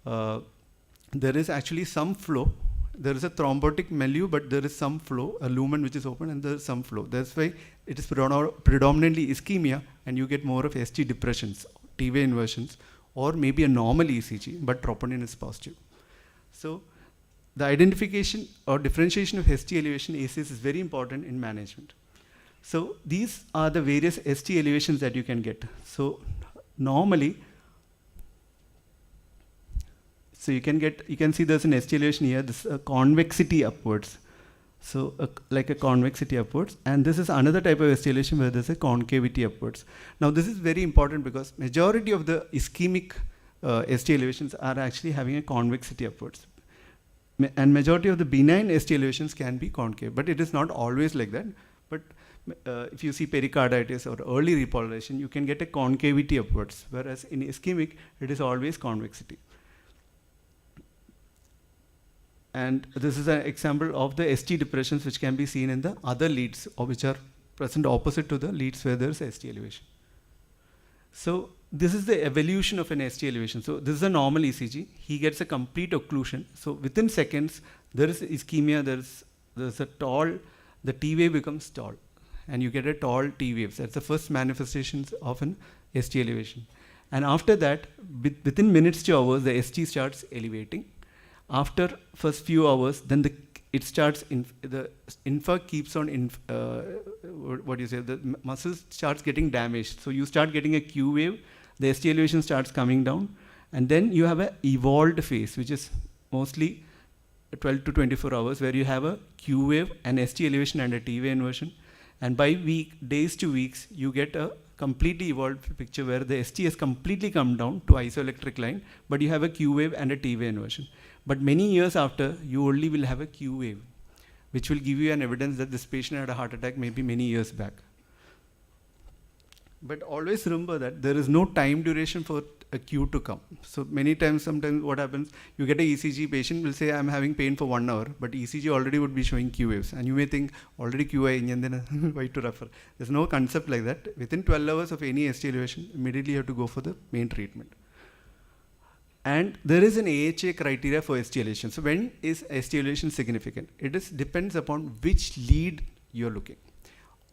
there is actually some flow. There is a thrombotic milieu, but there is some flow, a lumen which is open, and there is some flow. That's why it is predominantly ischemia, and you get more of ST depressions, T-wave inversions, or maybe a normal ECG, but troponin is positive. So the identification or differentiation of ST elevation ACS is very important in management. So these are the various ST elevations that you can get. So normally, so you can see there's an ST elevation here, this convexity upwards. So like a convexity upwards, and this is another type of ST elevation where there's a concavity upwards. Now this is very important because majority of the ischemic ST elevations are actually having a convexity upwards. And majority of the benign ST elevations can be concave, but it is not always like that. But if you see pericarditis or early repolarization, you can get a concavity upwards, whereas in ischemic, it is always convexity. And this is an example of the ST depressions which can be seen in the other leads, or which are present opposite to the leads where there is ST elevation. So this is the evolution of an ST elevation. So this is a normal ECG. He gets a complete occlusion. So within seconds, there is ischemia, there's a tall, the T wave becomes tall. And you get a tall T waves. That's the first manifestations of an ST elevation. And after that, within minutes to hours, the ST starts elevating. After first few hours, then it starts, the infarct keeps on, what do you say, the muscles starts getting damaged. So you start getting a Q wave, the ST elevation starts coming down, and then you have an evolved phase, which is mostly 12 to 24 hours, where you have a Q wave, an ST elevation, and a T wave inversion. And by days to weeks, you get a completely evolved picture where the ST has completely come down to isoelectric line, but you have a Q wave and a T wave inversion. But many years after, you only will have a Q wave, which will give you an evidence that this patient had a heart attack maybe many years back. But always remember that there is no time duration for a Q to come. So many times, sometimes what happens, you get a ECG, patient will say, I'm having pain for 1 hour, but ECG already would be showing Q waves. And you may think, already Q and then why to refer? There's no concept like that. Within 12 hours of any ST elevation, immediately you have to go for the main treatment. And there is an AHA criteria for ST elevation. So when is ST elevation significant? It depends upon which lead you're looking.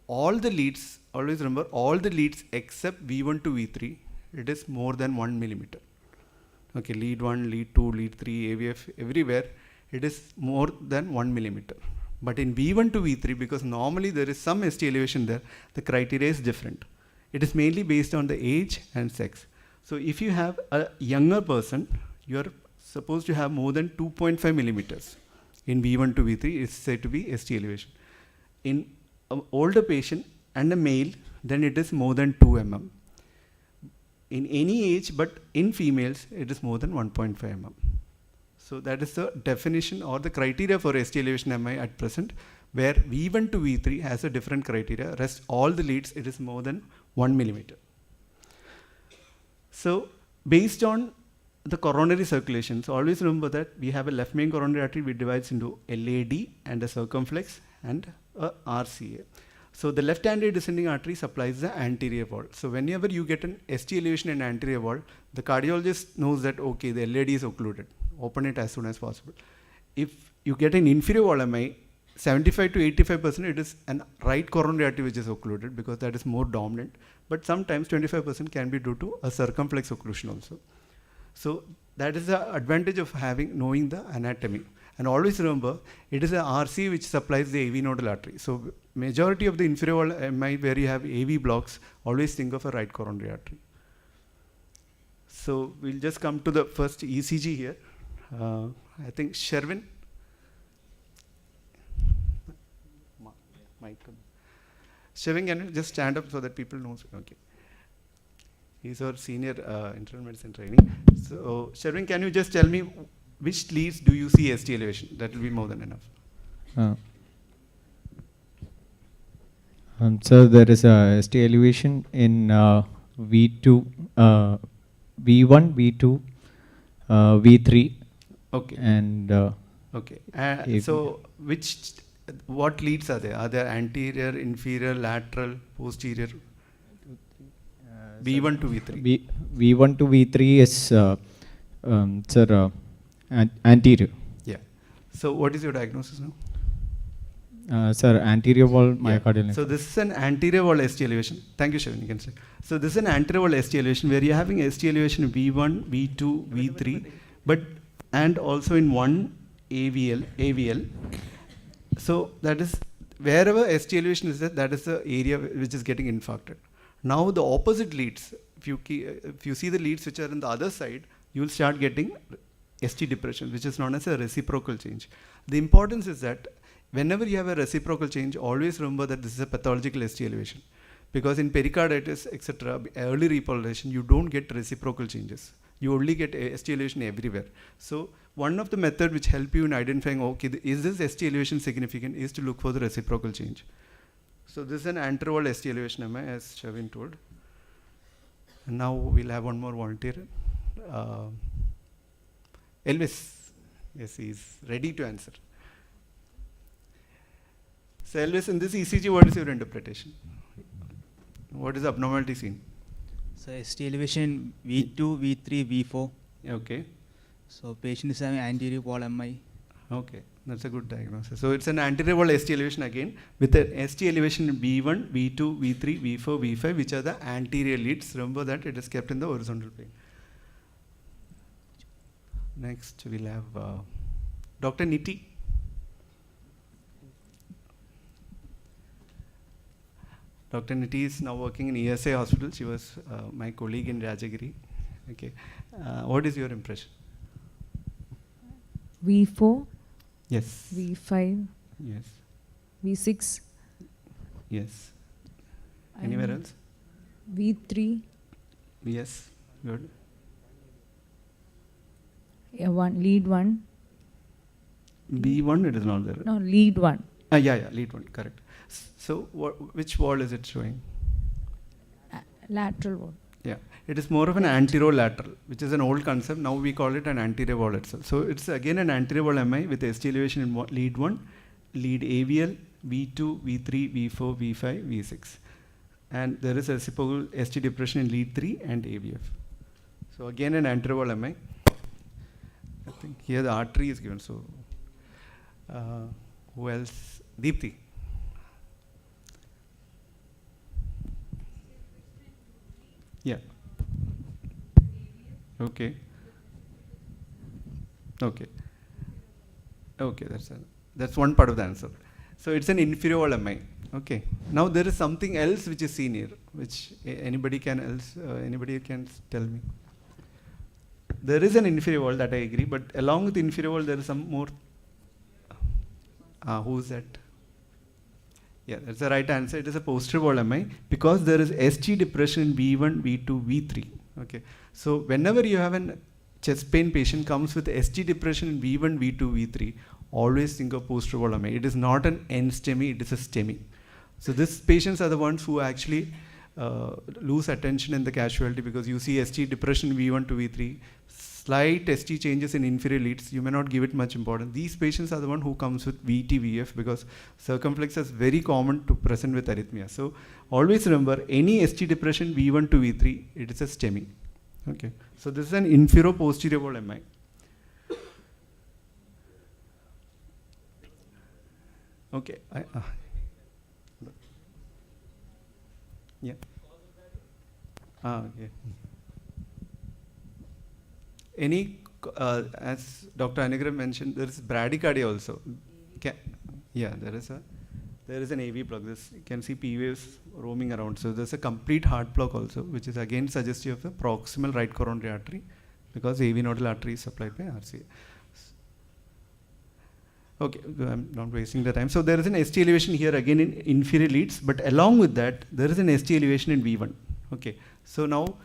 All the leads, always remember, all the leads except V1 to V3, it is more than 1 millimeter. Okay, lead 1, lead 2, lead 3, AVF, everywhere, it is more than 1 millimeter. But in V1 to V3, because normally there is some ST elevation there, the criteria is different. It is mainly based on the age and sex. So if you have a younger person, you are supposed to have more than 2.5 millimeters. In V1 to V3, it's said to be ST elevation. In an older patient and a male, then it is more than 2 mm. In any age, but in females, it is more than 1.5 mm. So that is the definition or the criteria for ST elevation MI at present, where V1 to V3 has a different criteria. Rest all the leads, it is more than 1 millimeter. So based on the coronary circulation, so always remember that we have a left main coronary artery which divides into LAD and a circumflex and a RCA. So the left anterior descending artery supplies the anterior wall. So whenever you get an ST elevation in anterior wall, the cardiologist knows that, okay, the LAD is occluded. Open it as soon as possible. If you get an inferior wall MI, 75 to 85% it is an right coronary artery which is occluded because that is more dominant. But sometimes 25% can be due to a circumflex occlusion also. So that is the advantage of knowing the anatomy. And always remember, it is a RC which supplies the AV nodal artery. So majority of the inferior wall MI where you have AV blocks, always think of a right coronary artery. So we'll just come to the first ECG here. I think Sherwin. Sherwin, can you just stand up so that people know? Okay. He's our senior internal medicine training. So Sherwin, can you just tell me which leads do you see ST elevation? That will be more than enough. So there is a ST elevation in V2, V1, V2, V3. Okay. And okay. So what leads are there? Are there anterior, inferior, lateral, posterior? V1 to V3. V1 to V3 is anterior. Yeah. So what is your diagnosis now? Sir, anterior wall myocardial. So this is an anterior wall ST elevation. Thank you, Shavin. You can say. So this is an anterior wall ST elevation where you're having ST elevation V1, V2, V3, and also in one AVL. So that is wherever ST elevation is there, that is the area which is getting infarcted. Now the opposite leads, if you see the leads which are on the other side, you will start getting ST depression, which is known as a reciprocal change. The importance is that whenever you have a reciprocal change, always remember that this is a pathological ST elevation. Because in pericarditis, etc., early repolarization, you don't get reciprocal changes. You only get ST elevation everywhere. So one of the methods which help you in identifying, okay, is this ST elevation significant, is to look for the reciprocal change. So this is an anterior wall ST elevation MI, as Shavin told. And now we'll have one more volunteer. Elvis. Yes, he's ready to answer. So Elvis, in this ECG, what is your interpretation? What is the abnormality seen? So ST elevation V2, V3, V4. Okay. So patient is having anterior wall MI. Okay, that's a good diagnosis. So it's an anterior wall ST elevation again with an ST elevation in V1, V2, V3, V4, V5, which are the anterior leads. Remember that it is kept in the horizontal plane. Next we'll have Dr. Niti. Dr. Niti is now working in ESA hospital. She was my colleague in Rajagiri. Okay, what is your impression? V4, Yes. V5, Yes. V6, Yes. Anywhere and else? V3, Yes. Good. lead 1. B1 it is not there. No, lead 1. Yeah, lead one, correct. So which wall is it showing? Lateral wall. Yeah, it is more of an anterolateral, which is an old concept. Now we call it an anterior wall itself. So it's again an anterior wall MI with ST elevation in lead 1, lead AVL, V2, V3, V4, V5, V6. And there is a reciprocal ST depression in lead 3 and AVF. So again an anterior wall MI. I think here the artery is given. So who else? Deepthi. Yeah. Okay. Okay. Okay, that's one part of the answer. So it's an inferior wall MI. Okay. Now there is something else which is seen here, which anybody can tell me. There is an inferior wall, that I agree, but along with the inferior wall there is some more. Who is that? Yeah, that's the right answer. It is a posterior wall MI because there is ST depression in V1, V2, V3. Okay. So whenever you have a chest pain patient comes with ST depression in V1, V2, V3, always think of posterior wall MI. It is not an end STEMI, it is a STEMI. So these patients are the ones who actually lose attention in the casualty because you see ST depression V1 to V3, slight ST changes in inferior leads, you may not give it much importance. These patients are the one who comes with VT, VF because circumflex is very common to present with arrhythmia. So always remember any ST depression V1 to V3, it is a STEMI. Okay. So this is an infero-posterior wall MI. Okay. Yeah. Okay. Any, as Dr. Anigram mentioned, there is bradycardia also. Yeah, there is an AV block. You can see P waves roaming around. So there's a complete heart block also, which is again suggestive of a proximal right coronary artery because AV nodal artery is supplied by RCA. Okay, I'm not wasting the time. So there is an ST elevation here again in inferior leads, but along with that, there is an ST elevation in V1. Okay, so now,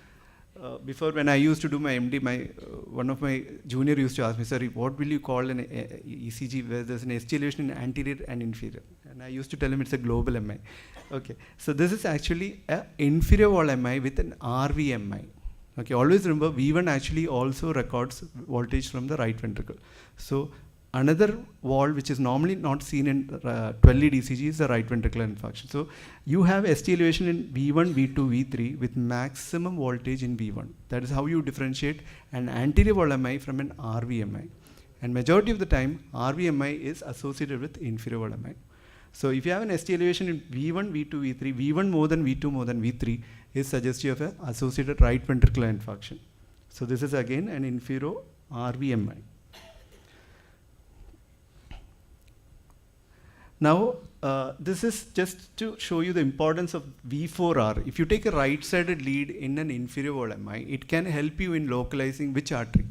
before when I used to do my MD, one of my junior used to ask me, sir, what will you call an ECG where there's an ST elevation in anterior and inferior? And I used to tell him it's a global MI. Okay, so this is actually an inferior wall MI with an RV MI. Okay, always remember V1 actually also records voltage from the right ventricle. So another wall which is normally not seen in 12-lead ECG is the right ventricular infarction. So you have ST elevation in V1, V2, V3 with maximum voltage in V1. That is how you differentiate an anterior wall MI from an RV MI. And majority of the time, RV MI is associated with inferior wall MI. So if you have an ST elevation in V1, V2, V3, V1 more than V2 more than V3 is suggestive of an associated right ventricular infarction. So this is again an inferior RV MI. Now, this is just to show you the importance of V4R. If you take a right-sided lead in an inferior wall MI, it can help you in localizing which artery.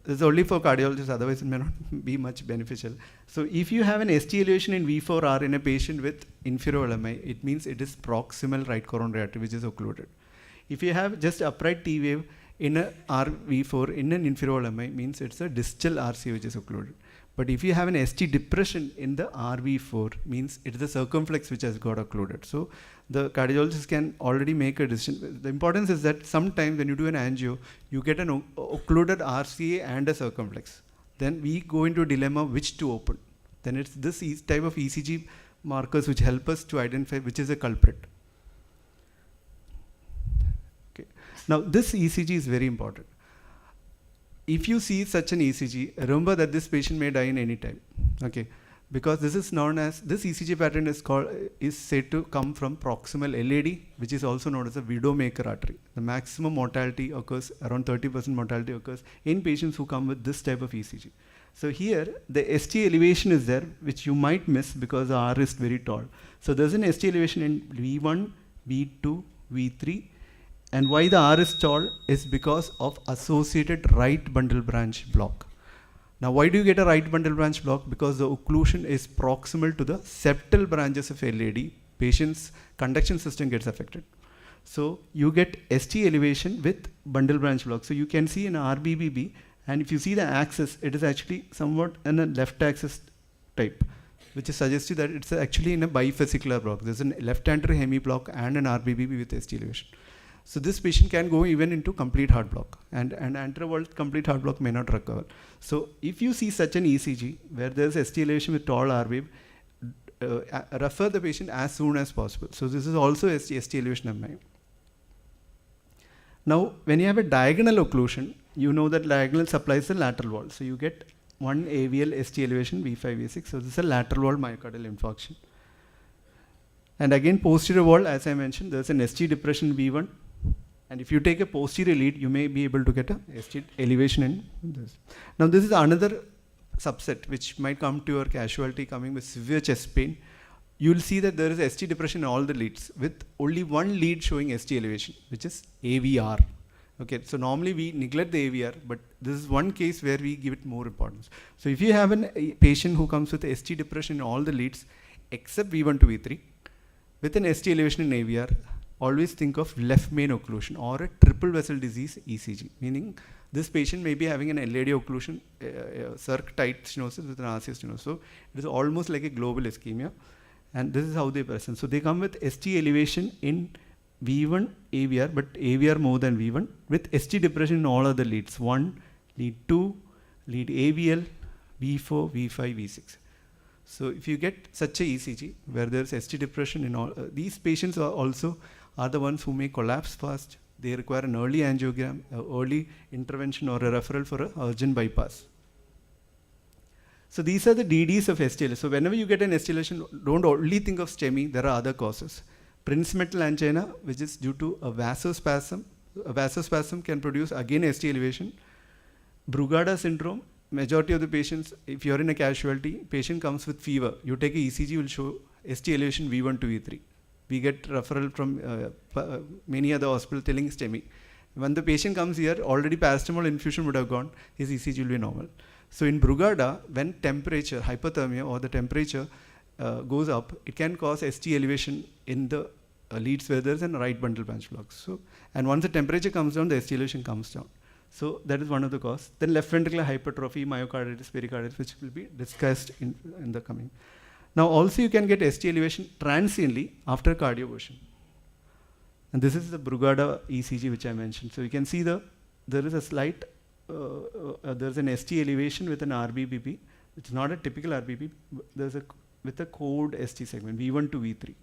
This is only for cardiologists, otherwise it may not be much beneficial. So if you have an ST elevation in V4R in a patient with inferior wall MI, it means it is proximal right coronary artery which is occluded. If you have just upright T wave in a RV4 in an inferior wall MI, means it's a distal RC which is occluded. But if you have an ST depression in the RV4, means it is the circumflex which has got occluded. So the cardiologist can already make a decision. The importance is that sometimes when you do an angio, you get an occluded RCA and a circumflex. Then we go into a dilemma which to open. Then it's this type of ECG markers which help us to identify which is a culprit. Okay. Now, this ECG is very important. If you see such an ECG, remember that this patient may die in any time. Okay, because this is known as, this ECG pattern is said to come from proximal LAD, which is also known as a widowmaker artery. The maximum mortality occurs, around 30% mortality occurs in patients who come with this type of ECG. So here, the ST elevation is there, which you might miss because the R is very tall. So there's an ST elevation in V1, V2, V3, and why the R is tall is because of associated right bundle branch block. Now, why do you get a right bundle branch block? Because the occlusion is proximal to the septal branches of LAD. Patient's conduction system gets affected. So you get ST elevation with bundle branch block. So you can see in RBBB, and if you see the axis, it is actually somewhat in a left axis type, which is suggestive that it's actually in a bifascicular block. There's a left anterior hemiblock and an RBBB with ST elevation. So this patient can go even into complete heart block, and anterior complete heart block may not recover. So if you see such an ECG where there's ST elevation with tall RBB, refer the patient as soon as possible. So this is also ST elevation MI. Now, when you have a diagonal occlusion, you know that diagonal supplies the lateral wall. So you get one AVL ST elevation V5, V6. So this is a lateral wall myocardial infarction. And again, posterior wall, as I mentioned, there's an ST depression V1. And if you take a posterior lead, you may be able to get a ST elevation in this. Now, this is another subset which might come to your casualty coming with severe chest pain. You will see that there is ST depression in all the leads with only one lead showing ST elevation, which is AVR. Okay, so normally we neglect the AVR, but this is one case where we give it more importance. So if you have a patient who comes with ST depression in all the leads except V1 to V3 with an ST elevation in AVR, always think of left main occlusion or a triple vessel disease ECG, meaning this patient may be having an LAD occlusion, circ tight stenosis with an RCS stenosis. So it is almost like a global ischemia, and this is how they present. So they come with ST elevation in V1 AVR, but AVR more than V1 with ST depression in all other leads, 1, lead 2, lead AVL, V4, V5, V6. So if you get such a ECG where there's ST depression in all, these patients are the ones who may collapse fast. They require an early angiogram, early intervention, or a referral for an urgent bypass. So these are the DDs of ST elevation. So whenever you get an ST elevation, don't only think of STEMI, there are other causes. Princemetal angina, which is due to a vasospasm. A vasospasm can produce again ST elevation. Brugada syndrome, majority of the patients, if you're in a casualty, patient comes with fever. You take a ECG, will show ST elevation V1 to V3. We get referral from many other hospitals telling STEMI. When the patient comes here, already paracetamol infusion would have gone, his ECG will be normal. So in Brugada, when temperature, hypothermia or the temperature goes up, it can cause ST elevation in the leads where there's a right bundle branch block. So, and once the temperature comes down, the ST elevation comes down. So that is one of the causes. Then left ventricular hypertrophy, myocarditis, pericarditis, which will be discussed in the coming. Now also you can get ST elevation transiently after cardioversion. And this is the Brugada ECG which I mentioned. So you can see there is a slight, there's an ST elevation with an RBBP. It's not a typical RBP. There's with a code ST segment, V1 to V3.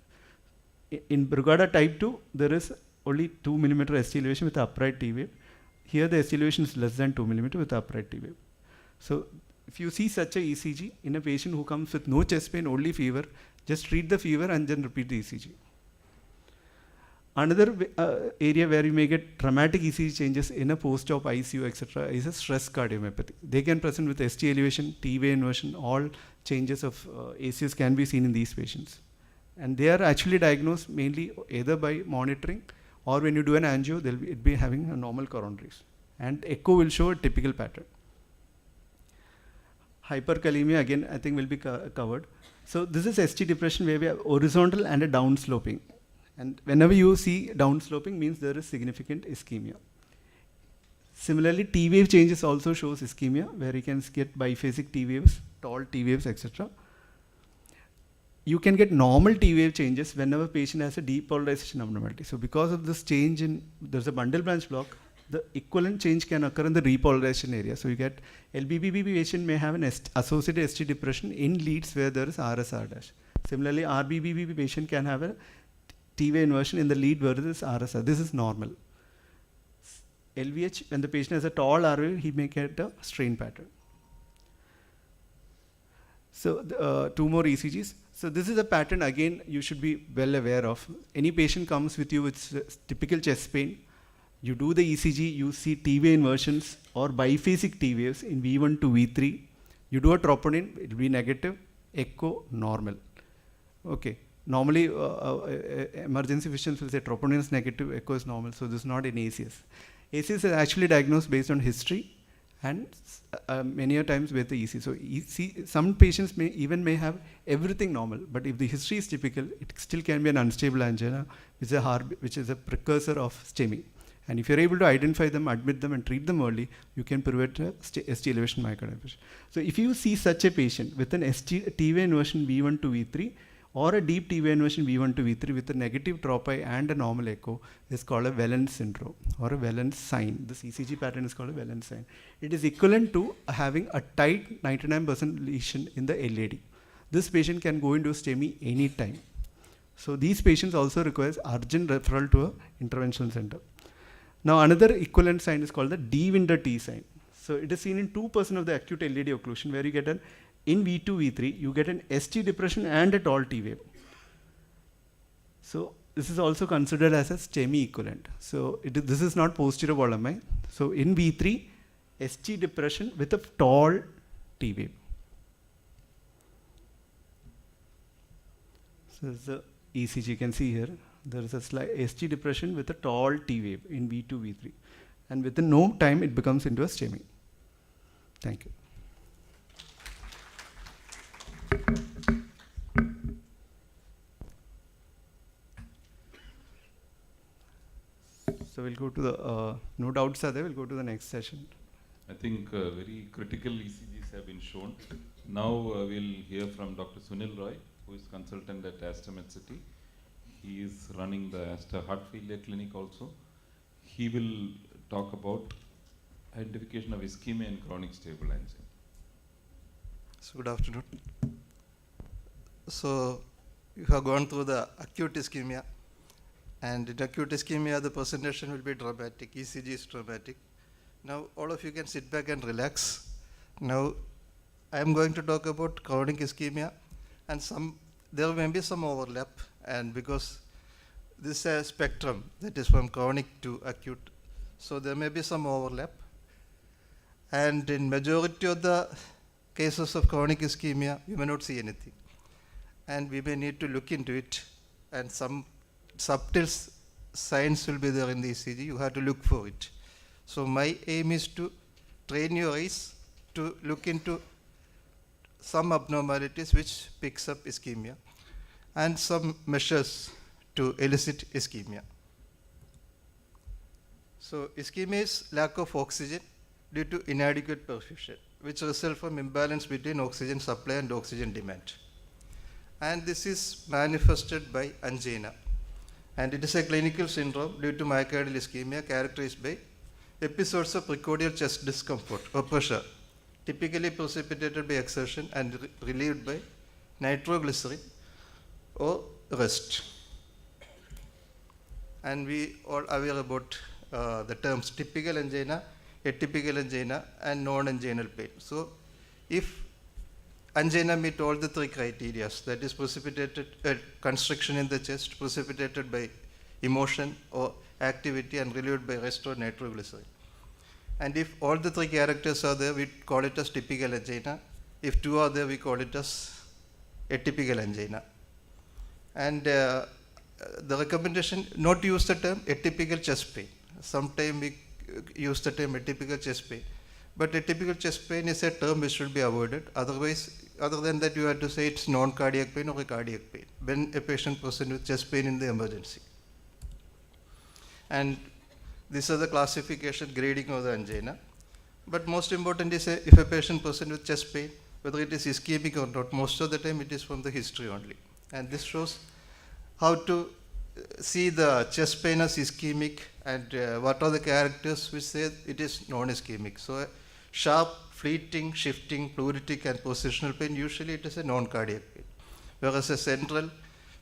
In Brugada type 2, there is only 2 mm ST elevation with upright T wave. Here the ST elevation is less than 2 mm with upright T wave. So if you see such a ECG in a patient who comes with no chest pain, only fever, just treat the fever and then repeat the ECG. Another area where you may get dramatic ECG changes in a post-op ICU, etc., is a stress cardiomyopathy. They can present with ST elevation, T-wave inversion, all changes of ACS can be seen in these patients. And they are actually diagnosed mainly either by monitoring or when you do an angio, it'll be having a normal coronaries. And echo will show a typical pattern. Hyperkalemia, again, I think will be covered. So this is ST depression where we have horizontal and a downsloping. And whenever you see downsloping means there is significant ischemia. Similarly, T wave changes also shows ischemia where you can get biphasic T waves, tall T waves, etc. You can get normal T wave changes whenever patient has a depolarization abnormality. So because of this change there's a bundle branch block, the equivalent change can occur in the repolarization area. So you get LBBB patient may have an associated ST depression in leads where there is RSR-. Similarly, RBBB patient can have a T-wave inversion in the lead where there is RSR. This is normal. LVH, when the patient has a tall RV, he may get a strain pattern. So two more ECGs. So this is a pattern, again, you should be well aware of. Any patient comes with you with typical chest pain. You do the ECG, you see T wave inversions or biphasic T waves in V1 to V3. You do a troponin, it will be negative, echo, normal. Okay. Normally, emergency physicians will say troponin is negative, echo is normal, so this is not an ACS. ACS is actually diagnosed based on history and many a times with the EC. So some patients may have everything normal, but if the history is typical, it still can be an unstable angina, which is a precursor of STEMI. And if you're able to identify them, admit them, and treat them early, you can prevent ST elevation myocardial infarction. So if you see such a patient with an T wave inversion V1 to V3, or a deep T wave inversion V1 to V3 with a negative tropi and a normal echo, is called a Wellens syndrome or a Wellens sign. This ECG pattern is called a Wellens sign. It is equivalent to having a tight 99% lesion in the LAD. This patient can go into STEMI anytime. So these patients also requires urgent referral to an interventional center. Now another equivalent sign is called the D-Winder T sign. So it is seen in 2% of the acute LAD occlusion, where you get an, in V2, V3, you get an ST depression and a tall T wave. So this is also considered as a STEMI equivalent. So this is not posterior wall MI. So in V3, ST depression with a tall T wave. So this is the ECG, you can see here. There is a slight ST depression with a tall T wave in V2, V3. And within no time, it becomes into a STEMI. Thank you. So we'll go to the, no doubts are there, we'll go to the next session. I think very critical ECGs have been shown. Now we'll hear from Dr. Sunil Roy, who is consultant at Aster Medcity. He is running the Aster Heart Failure Clinic also. He will talk about identification of ischemia and chronic stable angina. So good afternoon. So you have gone through the acute ischemia, and in acute ischemia the presentation will be dramatic, ECG is dramatic. Now all of you can sit back and relax. Now I am going to talk about chronic ischemia, and there may be some overlap, and because this is a spectrum that is from chronic to acute, so there may be some overlap. And in majority of the cases of chronic ischemia, you may not see anything. And we may need to look into it, and some subtle signs will be there in the ECG. You have to look for it. So my aim is to train your eyes to look into some abnormalities which picks up ischemia, and some measures to elicit ischemia. So ischemia is lack of oxygen due to inadequate perfusion, which results from imbalance between oxygen supply and oxygen demand. And this is manifested by angina. And it is a clinical syndrome due to myocardial ischemia characterized by episodes of precordial chest discomfort or pressure, typically precipitated by exertion and relieved by nitroglycerin or rest. And we all aware about the terms typical angina, atypical angina, and non-anginal pain. So if angina meet all the three criteria, that is precipitated constriction in the chest, precipitated by emotion or activity, and relieved by rest or nitroglycerin. And if all the three characters are there, we call it as typical angina. If two are there, we call it as atypical angina. And the recommendation not to use the term atypical chest pain. Sometimes we use the term atypical chest pain. But atypical chest pain is a term which should be avoided. Otherwise, other than that, you have to say it's non-cardiac pain or a cardiac pain when a patient presents with chest pain in the emergency. And these are the classification grading of the angina. But most important is if a patient presents with chest pain, whether it is ischemic or not, most of the time it is from the history only. And this shows how to see the chest pain as ischemic and what are the characters which say it is non-ischemic. So sharp, fleeting, shifting, pleuritic and positional pain, usually it is a non-cardiac pain. Whereas a central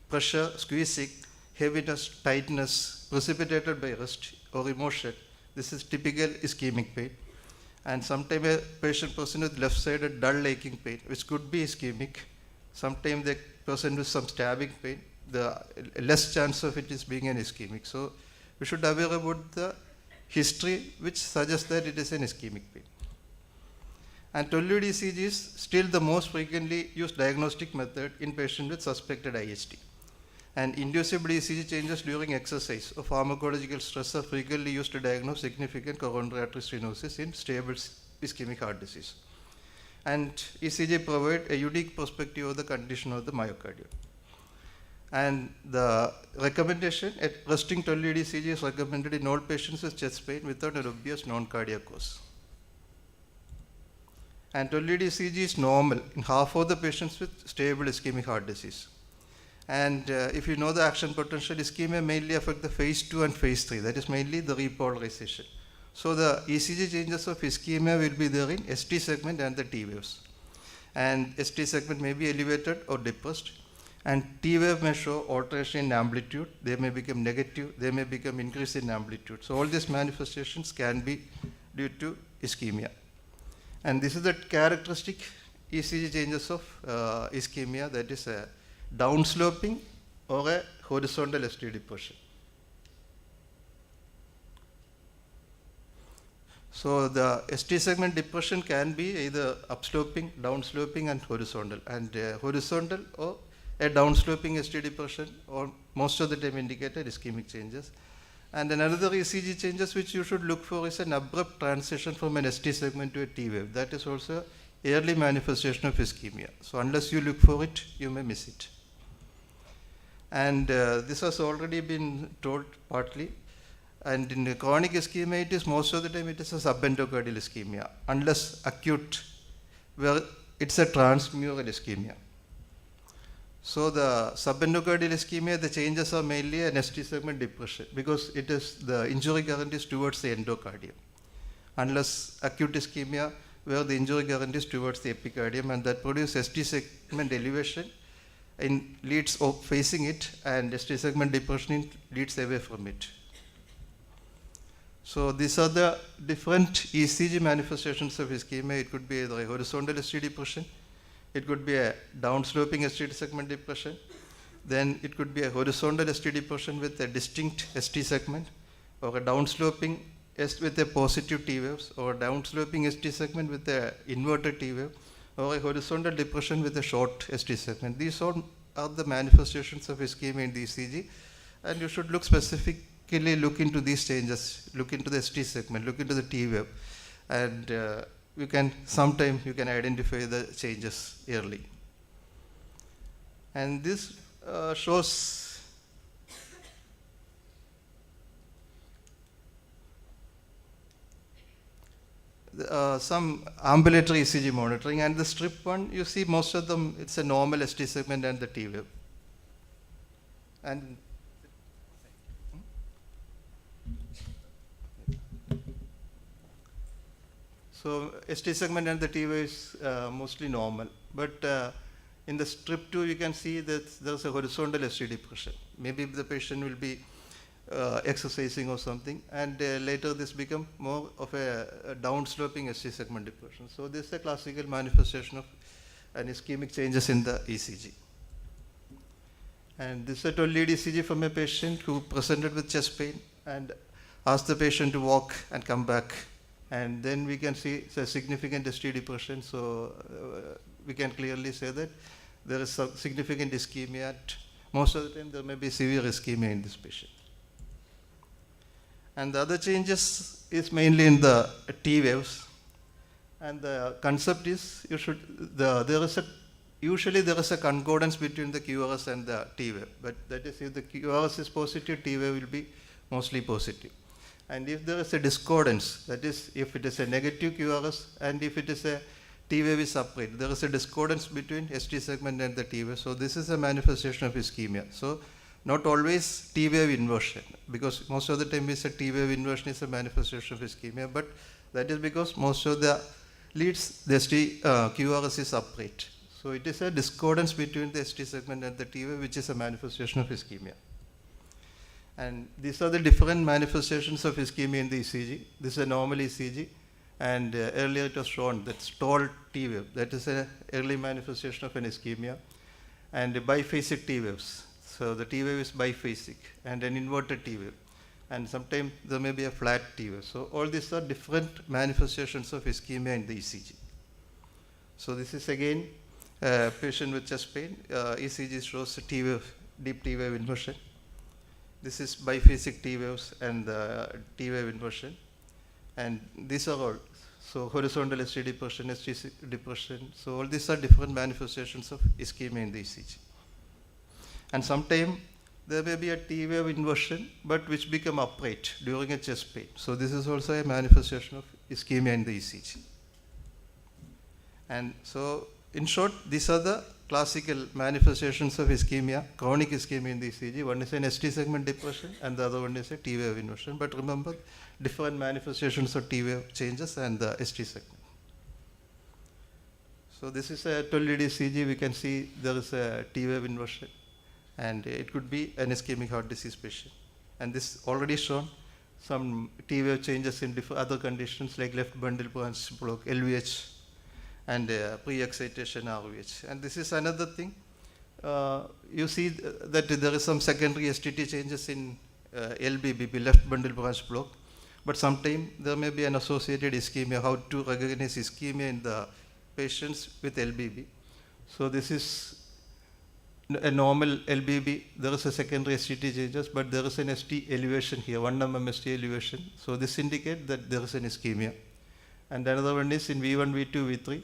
pressure, squeezing, heaviness, tightness, precipitated by rest or emotion, This is typical ischemic pain. And sometimes a patient presents with left-sided dull aching pain, which could be ischemic. Sometimes the person with some stabbing pain, the less chance of it is being an ischemic. So we should be aware about the history which suggests that it is an ischemic pain. And 12-lead ECG is still the most frequently used diagnostic method in patients with suspected IHT. And inducible ECG changes during exercise or pharmacological stress are frequently used to diagnose significant coronary artery stenosis in stable ischemic heart disease. And ECG provides a unique perspective of the condition of the myocardium. And the recommendation at resting 12-lead ECG is recommended in all patients with chest pain without an obvious non-cardiac cause. And 12-lead ECG is normal in half of the patients with stable ischemic heart disease. And if you know the action potential, ischemia mainly affect the phase 2 and phase 3, that is mainly the repolarization. So the ECG changes of ischemia will be there in ST segment and the T waves. And ST segment may be elevated or depressed. And T wave may show alteration in amplitude, they may become negative, they may become increase in amplitude. So all these manifestations can be due to ischemia. And this is the characteristic ECG changes of ischemia, that is a downsloping or a horizontal ST depression. So the ST segment depression can be either upsloping, downsloping and horizontal. And horizontal or a downsloping ST depression or most of the time indicated ischemic changes. And another ECG changes which you should look for is an abrupt transition from an ST segment to a T wave. That is also early manifestation of ischemia. So unless you look for it, you may miss it. And this has already been told partly. And in the chronic ischemia, it is most of the time it is a subendocardial ischemia, unless acute, where it's a transmural ischemia. So the subendocardial ischemia, the changes are mainly an ST segment depression because it is the injury current is towards the endocardium. Unless acute ischemia, where the injury current is towards the epicardium, and that produces ST segment elevation in leads facing it, and ST segment depression leads away from it. So these are the different ECG manifestations of ischemia. It could be either a horizontal ST depression, it could be a downsloping ST segment depression, then it could be a horizontal ST depression with a distinct ST segment, or a downsloping with a positive T waves, or a downsloping ST segment with a inverted T wave, or a horizontal depression with a short ST segment. These all are the manifestations of ischemia in the ECG, and you should look specifically look into these changes, look into the ST segment, look into the T wave, and you can identify the changes early. And this shows some ambulatory ECG monitoring, and the strip one, you see most of them, it's a normal ST segment and the T wave. And so ST segment and the T wave is mostly normal, but in the strip 2 you can see that there's a horizontal ST depression. Maybe the patient will be exercising or something, and later this become more of a downsloping ST segment depression. So this is a classical manifestation of an ischemic changes in the ECG. And this is a 12-lead ECG from a patient who presented with chest pain and asked the patient to walk and come back. And then we can see it's a significant ST depression, so we can clearly say that there is some significant ischemia. Most of the time there may be severe ischemia in this patient. And the other changes is mainly in the T waves. And the concept is usually there is a concordance between the QRS and the T wave. But that is, if the QRS is positive, T wave will be mostly positive. And if there is a discordance, that is, if it is a negative QRS and if it is a T wave is upright, there is a discordance between ST segment and the T wave. So this is a manifestation of ischemia. So not always T wave inversion, because most of the time we say T wave inversion is a manifestation of ischemia, but that is because most of the leads, the QRS is upright. So it is a discordance between the ST segment and the T wave, which is a manifestation of ischemia. And these are the different manifestations of ischemia in the ECG. This is a normal ECG. And earlier it was shown that stalled T wave, that is an early manifestation of an ischemia. And biphasic T waves. So the T wave is biphasic, and an inverted T wave. And sometimes there may be a flat T wave. So all these are different manifestations of ischemia in the ECG. So this is again a patient with chest pain. ECG shows a T wave, deep T wave inversion. This is biphasic T waves and T wave inversion. And these are all. So horizontal ST depression, ST depression. So all these are different manifestations of ischemia in the ECG. And sometimes there may be a T wave inversion, but which become upright during a chest pain. So this is also a manifestation of ischemia in the ECG. And so in short, these are the classical manifestations of ischemia, chronic ischemia in the ECG. One is an ST segment depression and the other one is a T wave inversion. But remember, different manifestations of T wave changes and the ST segment. So this is a 12 lead ECG. We can see there is a T wave inversion, and it could be an ischemic heart disease patient. And this already shown some T wave changes in other conditions like left bundle branch block, LVH, and pre-excitation RVH. And this is another thing. You see that there is some secondary STT changes in LBBP, left bundle branch block. But sometimes there may be an associated ischemia, how to recognize ischemia in the patients with LBB. So this is a normal LBB. There is a secondary STT changes, but there is an ST elevation here, 1 mm ST elevation. So this indicates that there is an ischemia. And another one is in V1, V2, V3.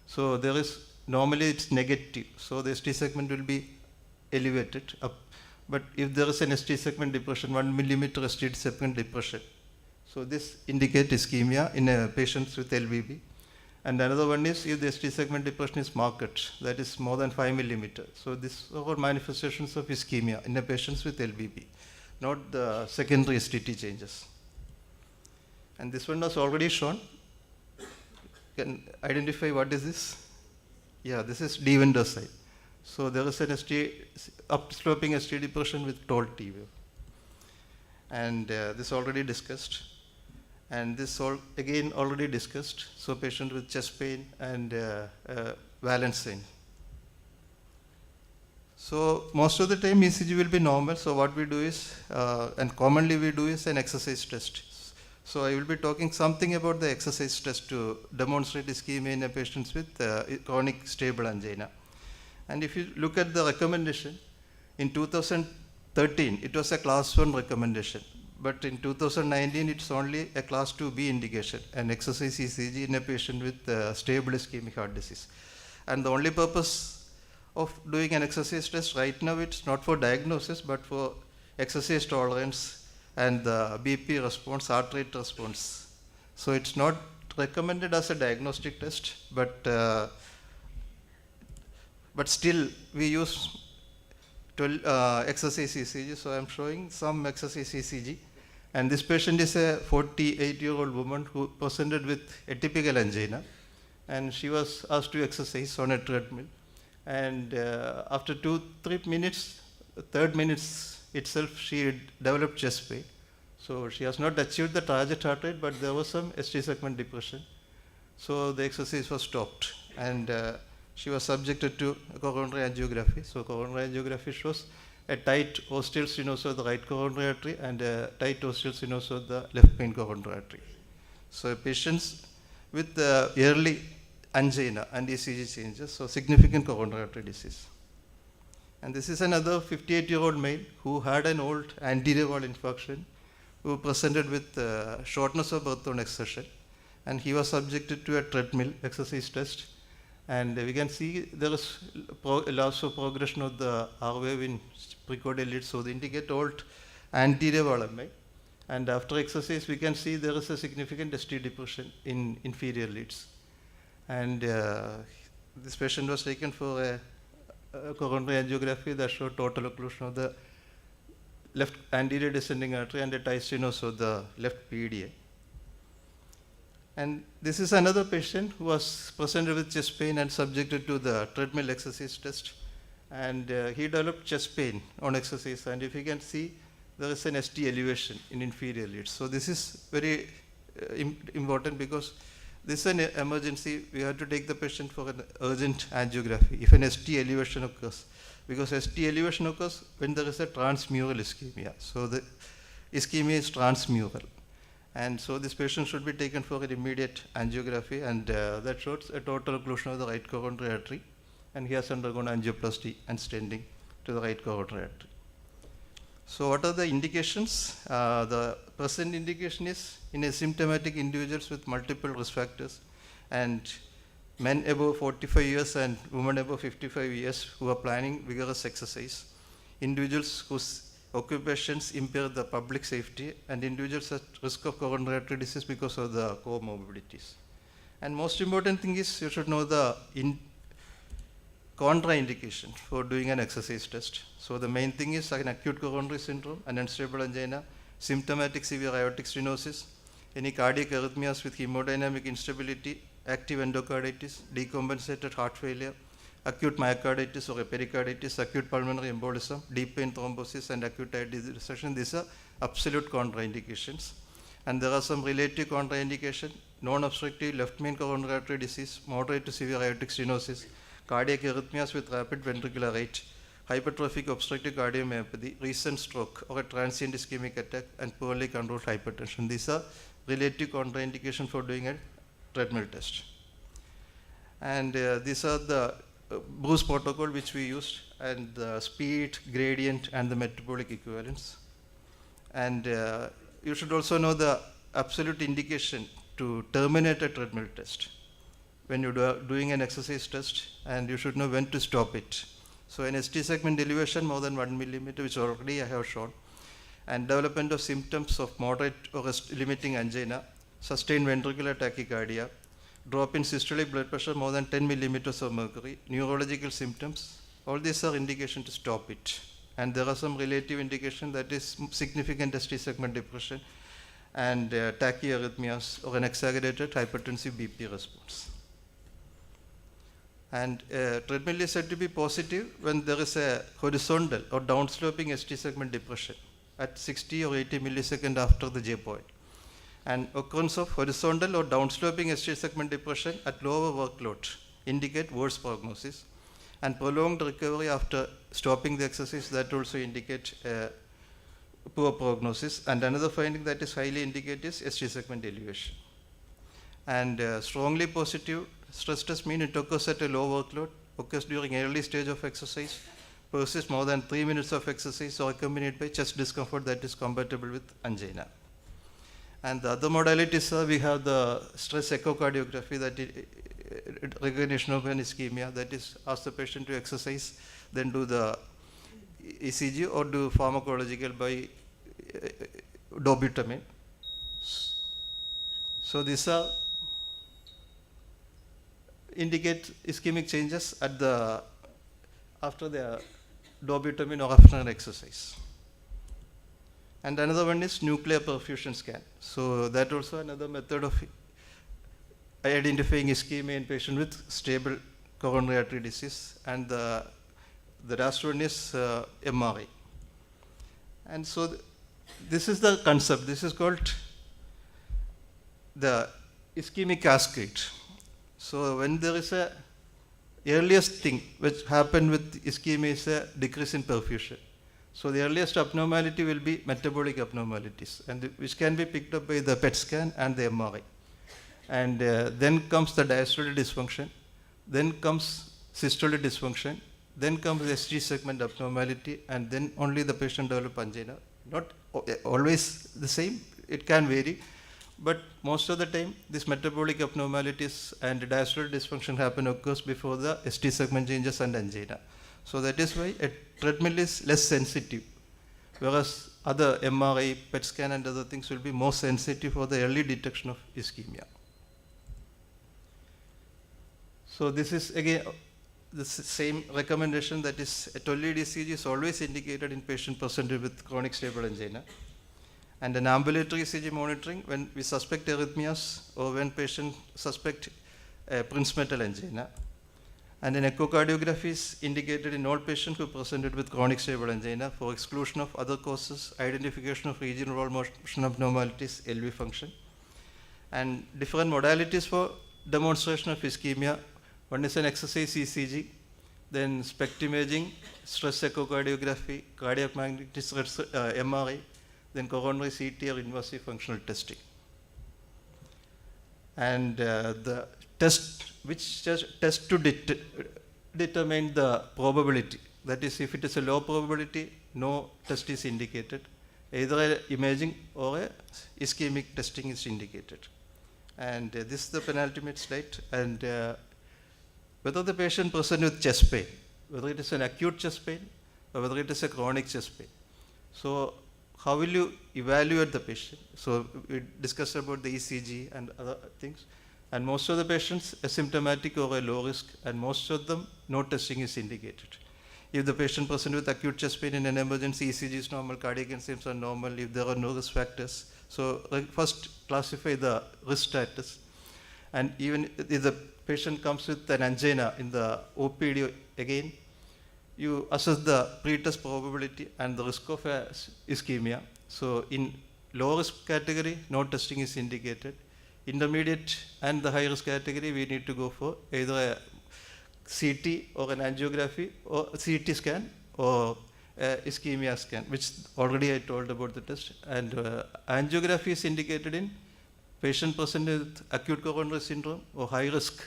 So there is, normally it's negative. So the ST segment will be elevated up. But if there is an ST segment depression, 1 millimeter ST segment depression, so this indicates ischemia in patients with LBB. And another one is if the ST segment depression is marked, that is more than 5 millimeters. So these are all manifestations of ischemia in the patients with LBB, not the secondary STT changes. And this one was already shown. Can identify what is this? Yeah, this is D-vendor side. So there is an upsloping ST depression with tall T wave. And this already discussed. And this again already discussed. So patient with chest pain and Valencine. So most of the time ECG will be normal. So what we do is, and commonly we do is an exercise test. So I will be talking something about the exercise test to demonstrate ischemia in patients with chronic stable angina. And if you look at the recommendation, in 2013 it was a class 1 recommendation. But in 2019, it's only a class 2B indication, an exercise ECG in a patient with stable ischemic heart disease. And the only purpose of doing an exercise test right now, it's not for diagnosis, but for exercise tolerance and the BP response, heart rate response. So it's not recommended as a diagnostic test, but still we use exercise ECG. So I'm showing some exercise ECG. And this patient is a 48-year-old woman who presented with atypical angina. And she was asked to exercise on a treadmill. And after 2-3 minutes, third minutes itself, she developed chest pain. So she has not achieved the target heart rate, but there was some ST segment depression. So the exercise was stopped. And she was subjected to coronary angiography. So coronary angiography shows a tight ostial stenosis of the right coronary artery and a tight ostial stenosis of the left main coronary artery. So patients with early angina and ECG changes, so significant coronary artery disease. And this is another 58-year-old male who had an old anterior wall infarction, who presented with shortness of breath on exertion, and he was subjected to a treadmill exercise test. And we can see there is loss of progression of the R wave in precordial leads, so they indicate old anterior wall MI. And after exercise, we can see there is a significant ST depression in inferior leads. And this patient was taken for a coronary angiography that showed total occlusion of the left anterior descending artery and a tight stenosis of the left PDA. And this is another patient who was presented with chest pain and subjected to the treadmill exercise test. And he developed chest pain on exercise. And if you can see, there is an ST elevation in inferior leads. So this is very important because this is an emergency. We have to take the patient for an urgent angiography if an ST elevation occurs. Because ST elevation occurs when there is a transmural ischemia. So the ischemia is transmural. And so this patient should be taken for an immediate angiography, and that shows a total occlusion of the right coronary artery, and he has undergone angioplasty and stenting to the right coronary artery. So what are the indications? The present indication is in asymptomatic individuals with multiple risk factors, and men above 45 years and women above 55 years who are planning vigorous exercise, individuals whose occupations impair the public safety, and individuals at risk of coronary artery disease because of the comorbidities. And most important thing is you should know the contraindication for doing an exercise test. So the main thing is an acute coronary syndrome, an unstable angina, symptomatic severe aortic stenosis, any cardiac arrhythmias with hemodynamic instability, active endocarditis, decompensated heart failure, acute myocarditis or pericarditis, acute pulmonary embolism, deep vein thrombosis, and acute aortic dissection. These are absolute contraindications. And there are some relative contraindication: non-obstructive left main coronary artery disease, moderate to severe aortic stenosis, cardiac arrhythmias with rapid ventricular rate, hypertrophic obstructive cardiomyopathy, recent stroke or a transient ischemic attack, and poorly controlled hypertension. These are relative contraindication for doing a treadmill test. And these are the Bruce protocol which we used, and the speed, gradient, and the metabolic equivalence. And you should also know the absolute indication to terminate a treadmill test when you are doing an exercise test, and you should know when to stop it. So an ST segment elevation more than 1 millimeter, which already I have shown, and development of symptoms of moderate or limiting angina, sustained ventricular tachycardia, drop in systolic blood pressure more than 10 millimeters of mercury, neurological symptoms, all these are indication to stop it. And there are some relative indication, that is significant ST segment depression and tachyarrhythmias or an exaggerated hypertensive BP response. And treadmill is said to be positive when there is a horizontal or downsloping ST segment depression at 60 or 80 milliseconds after the J point. And occurrence of horizontal or downsloping ST segment depression at lower workload indicate worse prognosis, and prolonged recovery after stopping the exercise, that also indicate poor prognosis. And another finding that is highly indicated is ST segment elevation. And strongly positive stress test mean it occurs at a low workload, occurs during early stage of exercise, persists more than 3 minutes of exercise, or accompanied by chest discomfort that is compatible with angina. And the other modalities are, we have the stress echocardiography, that is recognition of an ischemia, that is ask the patient to exercise, then do the ECG or do pharmacological by dobutamine. So these are indicate ischemic changes at the after the dobutamine or after an exercise. And another one is nuclear perfusion scan. So that also another method of identifying ischemia in patient with stable coronary artery disease. And the last one is MRI. And so this is the concept. This is called the ischemic cascade. So when there is a earliest thing which happened with ischemia is a decrease in perfusion. So the earliest abnormality will be metabolic abnormalities, and which can be picked up by the PET scan and the MRI. And then comes the diastolic dysfunction, then comes systolic dysfunction, then comes the ST segment abnormality, and then only the patient develop angina. Not always the same, it can vary, but most of the time this metabolic abnormalities and diastolic dysfunction occurs before the ST segment changes and angina. So that is why a treadmill is less sensitive, whereas other MRI, PET scan and other things will be more sensitive for the early detection of ischemia. So this is again the same recommendation, that is a 12-lead ECG is always indicated in patient presented with chronic stable angina. And an ambulatory ECG monitoring when we suspect arrhythmias or when patient suspect Prince metal angina. And an echocardiography is indicated in all patients who presented with chronic stable angina for exclusion of other causes, identification of regional wall motion abnormalities, LV function, and different modalities for demonstration of ischemia. One is an exercise ECG, then SPECT imaging, stress echocardiography, cardiac magnetic stress MRI, then coronary CT or invasive functional testing. And the test, which test to determine the probability. That is, if it is a low probability, no test is indicated. Either imaging or a ischemic testing is indicated. And this is the penultimate slide. And whether the patient presents with chest pain, whether it is an acute chest pain or whether it is a chronic chest pain. So how will you evaluate the patient? So we discussed about the ECG and other things. And most of the patients asymptomatic or a low risk, and most of them no testing is indicated. If the patient presents with acute chest pain in an emergency, ECG is normal, cardiac enzymes are normal, if there are no risk factors. So first classify the risk status. And even if the patient comes with an angina in the OPD, again, you assess the pretest probability and the risk of ischemia. So in low risk category, no testing is indicated. Intermediate and the high risk category, we need to go for either a CT or an angiography or CT scan or ischemia scan, which already I told about the test. And angiography is indicated in patient presented with acute coronary syndrome or high risk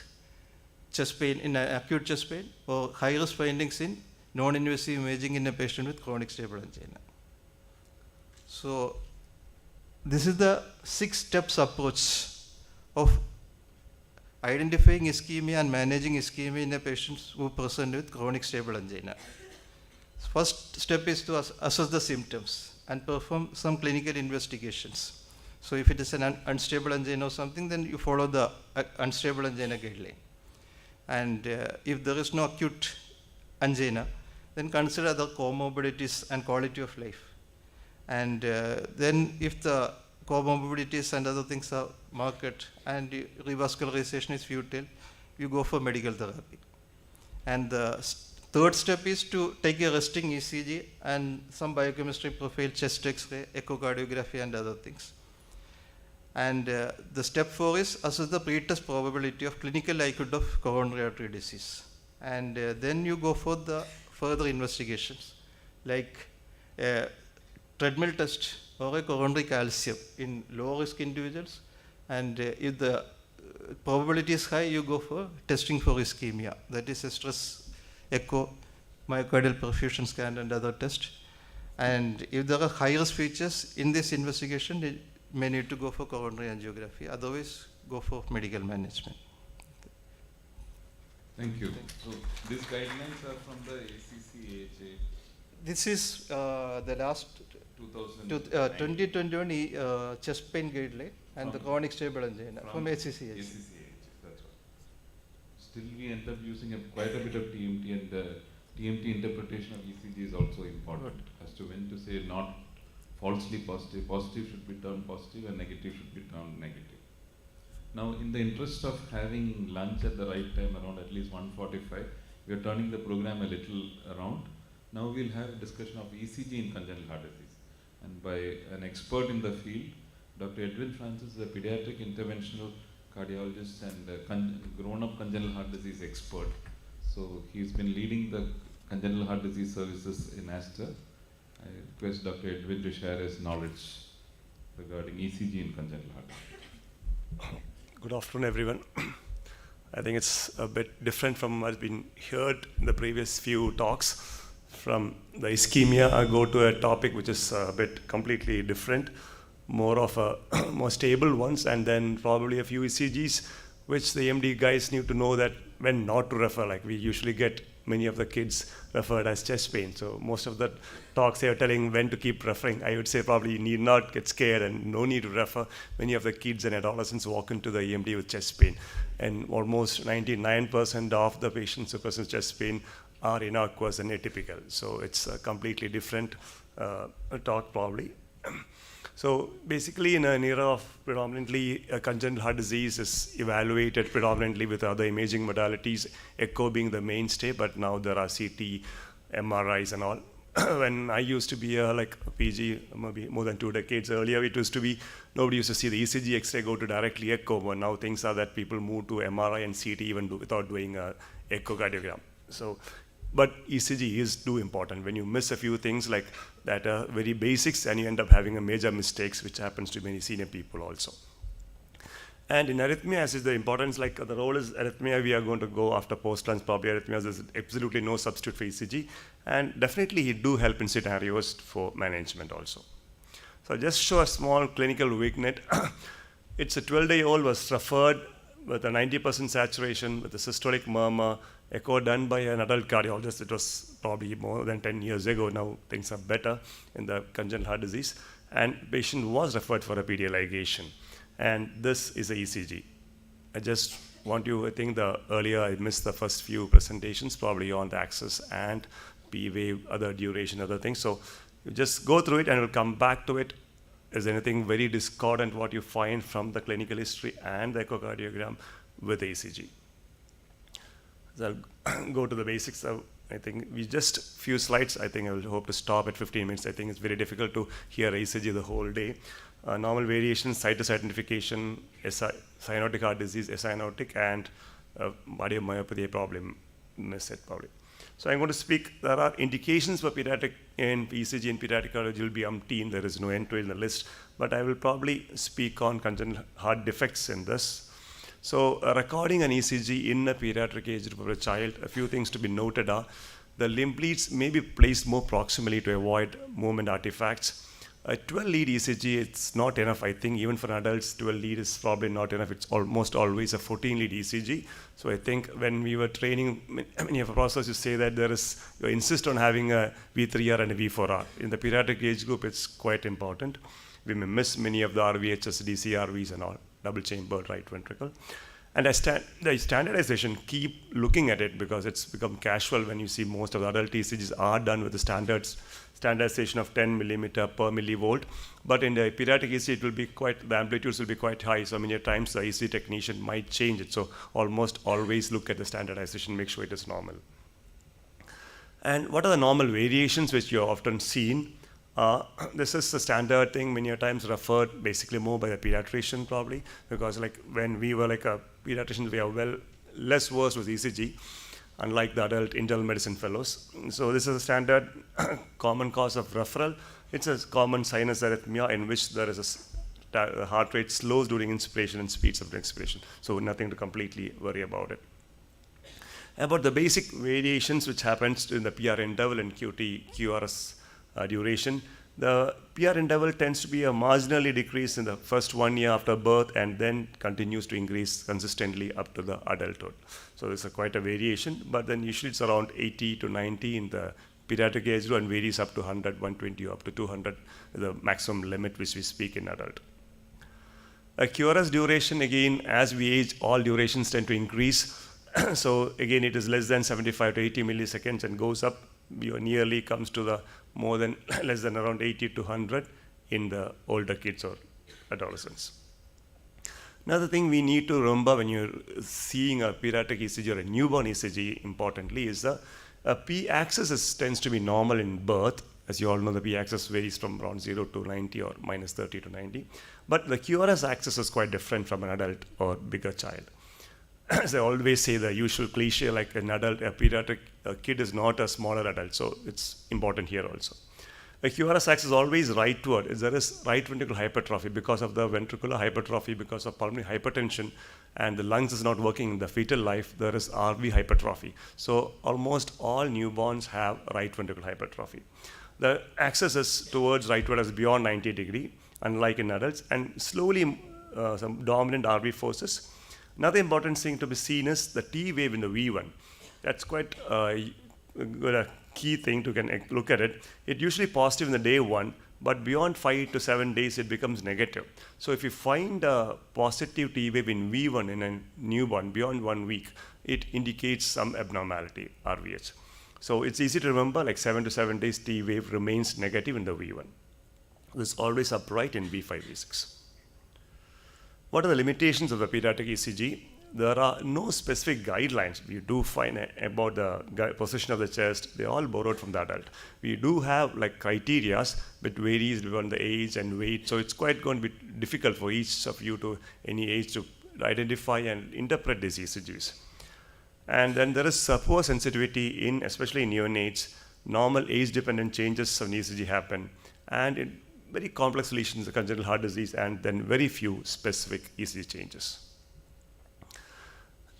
chest pain in acute chest pain, or high risk findings in non-invasive imaging in a patient with chronic stable angina. So this is the 6 steps approach of identifying ischemia and managing ischemia in a patient who present with chronic stable angina. First step is to assess the symptoms and perform some clinical investigations. So if it is an unstable angina or something, then you follow the unstable angina guideline. And if there is no acute angina, then consider other comorbidities and quality of life. And then if the comorbidities and other things are marked and revascularization is futile, you go for medical therapy. And the third step is to take a resting ECG and some biochemistry profile, chest X-ray, echocardiography and other things. And the step 4 is assess the pretest probability of clinical likelihood of coronary artery disease. And then you go for the further investigations like treadmill test or a coronary calcium in low risk individuals. And if the probability is high, you go for testing for ischemia. That is a stress echo, myocardial perfusion scan and other tests. And if there are high risk features in this investigation, you may need to go for coronary angiography. Otherwise, go for medical management. Thank you. So these guidelines are from the ACC-AHA. This is the last 2021 chest pain guideline and the chronic stable angina from ACC-AHA. That's right. Still we end up using quite a bit of TMT, and TMT interpretation of ECG is also important as to when to say not falsely positive. Positive should be turned positive and negative should be turned negative. Now, in the interest of having lunch at the right time, around at least 1:45, we are turning the program a little around. Now we'll have a discussion of ECG in congenital heart disease, and by an expert in the field, Dr. Edwin Francis is a pediatric interventional cardiologist and grown-up congenital heart disease expert. So he's been leading the congenital heart disease services in Aster. I request Dr. Edwin to share his knowledge regarding ECG in congenital heart disease. Good afternoon, everyone. I think it's a bit different from what's been heard in the previous few talks. From the ischemia, I go to a topic which is a bit completely different, more of a more stable ones, and then probably a few ECGs, which the MD guys need to know that when not to refer. Like we usually get many of the kids referred as chest pain. So most of the talks they are telling when to keep referring. I would say probably you need not get scared and no need to refer. Many of the kids and adolescents walk into the EMD with chest pain, and almost 99% of the patients who present chest pain are innocuous and atypical. So it's a completely different talk probably. So basically, in an era of predominantly congenital heart disease is evaluated predominantly with other imaging modalities, echo being the mainstay, but now there are CT, MRIs and all. When I used to be like a PG, maybe more than 2 decades earlier, it used to be, nobody used to see the ECG, X-ray, go to directly echo, but now things are that people move to MRI and CT even without doing echocardiogram. So, but ECG is too important. When you miss a few things like that are very basics, and you end up having a major mistakes, which happens to many senior people also. And in arrhythmia, as is the importance, like the role is arrhythmia, we are going to go after post-trans probably arrhythmias. There's absolutely no substitute for ECG. And definitely it do help in scenarios for management also. So just show a small clinical vignette. It's a 12-day-old was referred with a 90% saturation with a systolic murmur, echo done by an adult cardiologist. It was probably more than 10 years ago. Now things are better in the congenital heart disease. And patient was referred for a PDA ligation. And this is a ECG. I just want you, I think earlier I missed the first few presentations, probably on the axis and P wave, other duration, other things. So you just go through it and we'll come back to it. Is anything very discordant what you find from the clinical history and the echocardiogram with the ECG? So I'll go to the basics. I think we just few slides. I think I will hope to stop at 15 minutes. I think it's very difficult to hear ECG the whole day. Normal variations, site-to-site identification, cyanotic heart disease, cyanotic, and cardiomyopathy problem. Miss it probably. So I'm going to speak. There are indications for pediatric in ECG and pediatric cardiology will be umpteen. There is no end to it in the list. But I will probably speak on congenital heart defects in this. So recording an ECG in a pediatric age group of a child, a few things to be noted are the limb leads may be placed more proximally to avoid movement artifacts. A 12-lead ECG, it's not enough. I think even for adults, 12-lead is probably not enough. It's almost always a 14-lead ECG. So I think when we were training, many of our professors you say that you insist on having a V3R and a V4R. In the pediatric age group, it's quite important. We may miss many of the RVHS, DCRVs and all, double chambered right ventricle. And the standardization, keep looking at it because it's become casual when you see most of the adult ECGs are done with the standardization of 10 millimeter per millivolt. But in the pediatric ECG, it will be the amplitudes will be quite high. So many times the ECG technician might change it. So almost always look at the standardization, make sure it is normal. And what are the normal variations which you have often seen? This is the standard thing, many times referred basically more by the pediatrician probably, because like when we were like a pediatrician, we are less versed with ECG, unlike the adult internal medicine fellows. So this is a standard common cause of referral. It's a common sinus arrhythmia in which there is a heart rate slows during inspiration and speeds up expiration. So nothing to completely worry about it. About the basic variations which happens in the PR interval and QRS duration. The PR interval tends to be a marginally decrease in the first 1 year after birth and then continues to increase consistently up to the adulthood. So there's quite a variation, but then usually it's around 80 to 90 in the pediatric age group and varies up to 100, 120 or up to 200, the maximum limit which we speak in adult. A QRS duration, again, as we age, all durations tend to increase. So again, it is less than 75 to 80 milliseconds and goes up. Nearly comes to the more than less than around 80 to 100 in the older kids or adolescents. Another thing we need to remember when you're seeing a pediatric ECG or a newborn ECG, importantly, is the p-axis tends to be normal in birth. As you all know, the p-axis varies from around 0 to 90 or minus 30 to 90. But the QRS axis is quite different from an adult or bigger child. As I always say, the usual cliche, like an adult, a pediatric kid is not a smaller adult, so it's important here also. The QRS axis is always rightward. There is right ventricular hypertrophy because of the ventricular hypertrophy, because of pulmonary hypertension, and the lungs is not working in the fetal life, there is RV hypertrophy. So almost all newborns have right ventricular hypertrophy. The axis is towards rightward as beyond 90 degree, unlike in adults, and slowly some dominant RV forces. Another important thing to be seen is the T wave in the V1. That's quite a key thing to look at it. It's usually positive in the day 1, but beyond 5 to 7 days, it becomes negative. So if you find a positive T wave in V1 in a newborn beyond 1 week, it indicates some abnormality, RVH. So it's easy to remember, like 7 to 7 days T wave remains negative in the V1. It's always upright in B5, B6. What are the limitations of the pediatric ECG? There are no specific guidelines. We do find about the position of the chest. They all borrowed from the adult. We do have like criteria, but varies depending on the age and weight. So it's quite going to be difficult for each of you to any age to identify and interpret these ECGs. And then there is poor sensitivity in, especially in neonates. Normal age-dependent changes of an ECG happen, and in very complex lesions of congenital heart disease, and then very few specific ECG changes.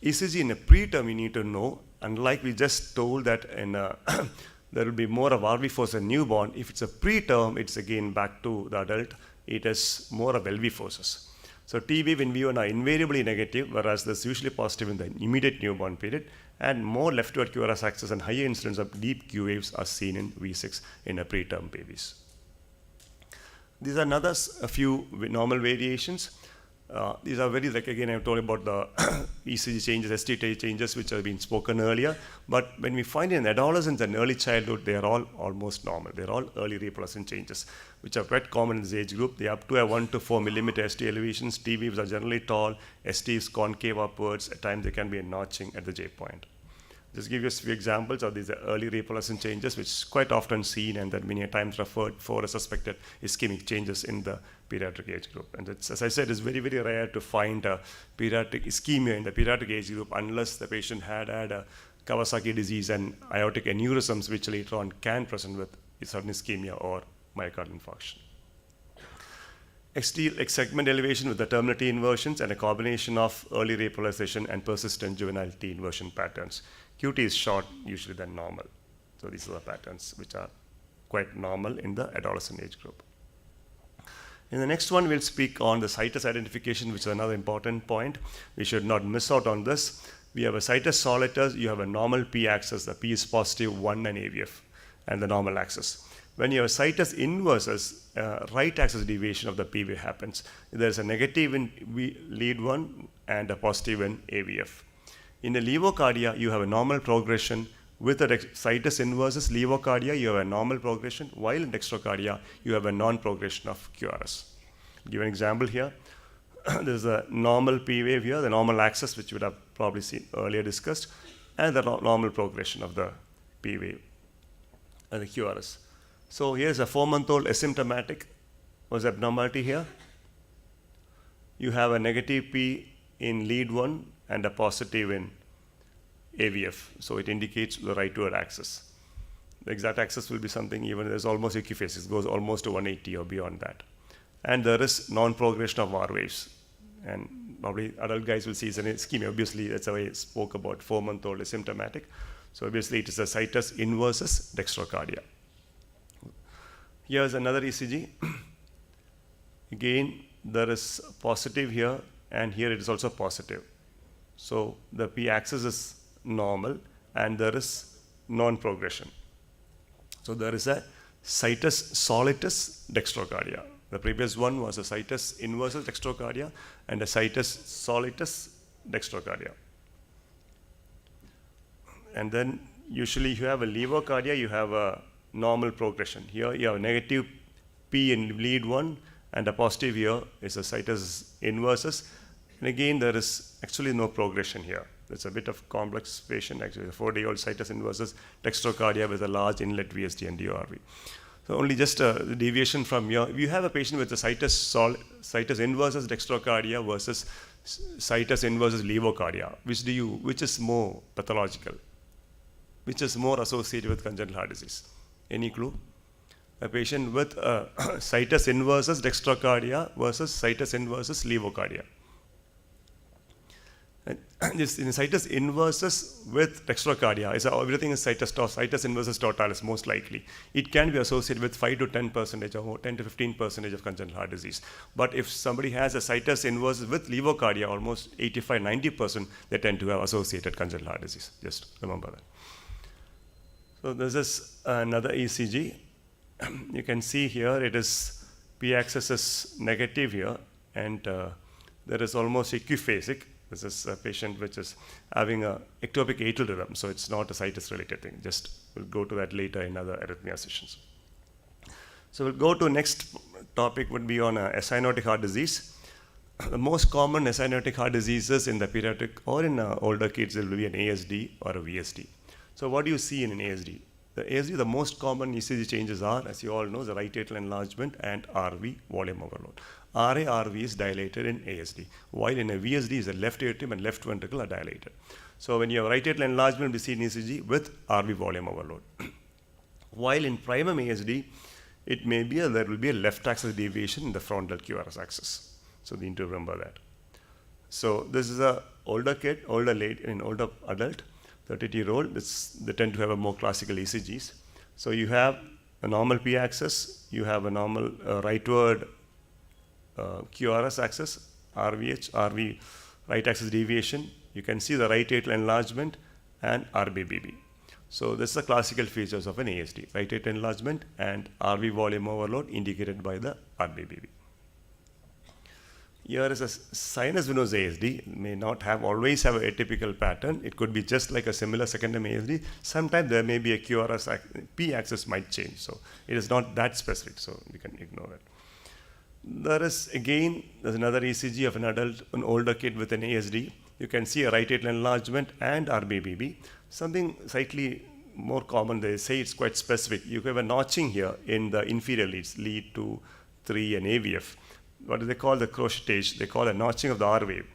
ECG in a preterm you need to know, unlike we just told that in there will be more of RV force in newborn. If it's a preterm, it's again back to the adult. It is more of LV forces. So T wave in V1 are invariably negative, whereas there's usually positive in the immediate newborn period, and more leftward QRS axis and higher incidence of deep Q waves are seen in V6 in a preterm babies. These are a few normal variations. These are very, like again, I've told you about the ECG changes, ST changes, which have been spoken earlier. But when we find in adolescence and early childhood, they are all almost normal. They're all early repulsion changes, which are quite common in this age group. They up to a 1 to 4 millimeter ST elevations. T waves are generally tall. ST is concave upwards. At times, there can be a notching at the J point. Just give you a few examples of these early repulsion changes, which is quite often seen and that many times referred for a suspected ischemic changes in the pediatric age group. And it's, as I said, it's very, very rare to find a pediatric ischemia in the pediatric age group unless the patient had a Kawasaki disease and aortic aneurysms, which later on can present with sudden ischemia or myocardial infarction. XT segment elevation with the terminal T inversions and a combination of early repolarization and persistent juvenile T inversion patterns. QT is short usually than normal. So these are the patterns which are quite normal in the adolescent age group. In the next one, we'll speak on the situs identification, which is another important point. We should not miss out on this. We have a situs solitus, you have a normal P axis, the P is positive 1 and AVF, and the normal axis. When you have situs inversus, right axis deviation of the P wave happens. There's a negative in lead 1 and a positive in AVF. In the levocardia, you have a normal progression. With the situs inversus levocardia, you have a normal progression, while in dextrocardia, you have a non-progression of QRS. I'll give an example here. There's a normal P wave here, the normal axis, which you would have probably seen earlier discussed, and the normal progression of the P wave and the QRS. So here's a 4-month-old asymptomatic. What's the abnormality here? You have a negative P in lead 1 and a positive in AVF. So it indicates the rightward axis. The exact axis will be something even there's almost equiphasis, goes almost to 180 or beyond that. And there is non-progression of R waves. And probably adult guys will see it's an ischemia. Obviously, that's how I spoke about 4-month-old asymptomatic. So obviously, it is a situs inversus dextrocardia. Here's another ECG. Again, there is positive here, and here it is also positive. So the P-axis is normal, and there is non-progression. So there is a situs solitus dextrocardia. The previous one was a situs inversus dextrocardia and a situs solitus dextrocardia. And then usually you have a levocardia, you have a normal progression. Here you have a negative P in lead 1 and a positive here is a situs inversus. And again, there is actually no progression here. It's a bit of complex patient, actually, a 4-day-old situs inversus dextrocardia with a large inlet VSD and DORV. So only just a deviation from here. If you have a patient with a situs inversus dextrocardia versus situs inversus levocardia, which is more pathological? Which is more associated with congenital heart disease? Any clue? A patient with a situs inversus dextrocardia versus situs inversus levocardia. This in situs inversus with dextrocardia, everything is situs inversus totalis most likely. It can be associated with 5 to 10% or 10 to 15% of congenital heart disease. But if somebody has a situs inversus with levocardia, almost 85-90%, they tend to have associated congenital heart disease. Just remember that. So this is another ECG. You can see here it is P-axis is negative here, and there is almost equiphasic. This is a patient which is having a ectopic atrial rhythm, so it's not a situs related thing. Just we'll go to that later in other arrhythmia sessions. So we'll go to next topic would be on cyanotic heart disease. The most common cyanotic heart diseases in the pediatric or in older kids will be an ASD or a VSD. So what do you see in an ASD? The ASD, the most common ECG changes are, as you all know, the right atrial enlargement and RV, volume overload. RV is dilated in ASD, while in a VSD is the left atrium and left ventricle are dilated. So when you have right atrial enlargement, we see in ECG with RV volume overload. While in primum ASD, it may be there will be a left axis deviation in the frontal QRS axis. So you need to remember that. So this is a older kid, older lady, an older adult, 32-year-old. They tend to have a more classical ECGs. So you have a normal P axis, you have a normal rightward QRS axis, RV, right axis deviation. You can see the right atrial enlargement and RBBB. So this is the classical features of an ASD, right atrial enlargement and RV volume overload indicated by the RBBB. Here is a sinus venous ASD, may not always have an atypical pattern. It could be just like a similar secondary ASD. Sometimes there may be a QRS, P axis might change. So it is not that specific, so you can ignore it. There's another ECG of an adult, an older kid with an ASD. You can see a right atrial enlargement and RBBB. Something slightly more common, they say it's quite specific. You have a notching here in the inferior leads, lead 2, 3, and AVF. What do they call the crochetage? They call a notching of the R wave.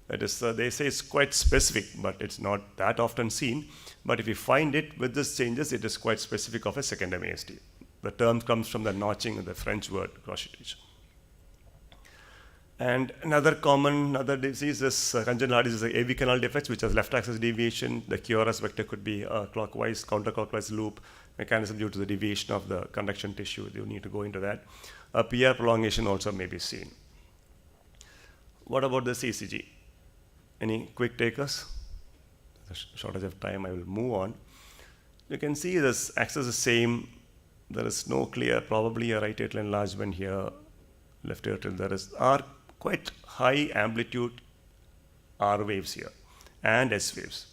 That is, they say it's quite specific, but it's not that often seen. But if you find it with these changes, it is quite specific of a secondary ASD. The term comes from the notching of the French word crochetage. And another disease is congenital heart disease, AV canal defects, which has left axis deviation. The QRS vector could be a clockwise, counterclockwise loop mechanism due to the deviation of the conduction tissue. You need to go into that. A PR prolongation also may be seen. What about this ECG? Any quick takers? Shortage of time, I will move on. You can see this axis is same. There is no clear, probably a right atrial enlargement here, left atrial. There are quite high amplitude R waves here and S waves.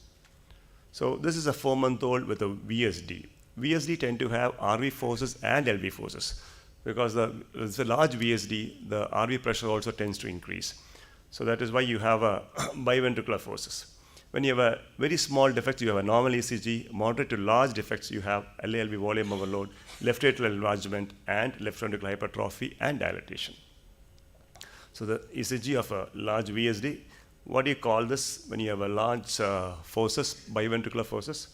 So this is a 4-month-old with a VSD. VSD tend to have RV forces and LV forces because it's a large VSD, the RV pressure also tends to increase. So that is why you have a biventricular forces. When you have a very small defect, you have a normal ECG. Moderate to large defects, you have LALV volume overload, left atrial enlargement, and left ventricular hypertrophy and dilatation. So the ECG of a large VSD, what do you call this when you have a large forces, biventricular forces?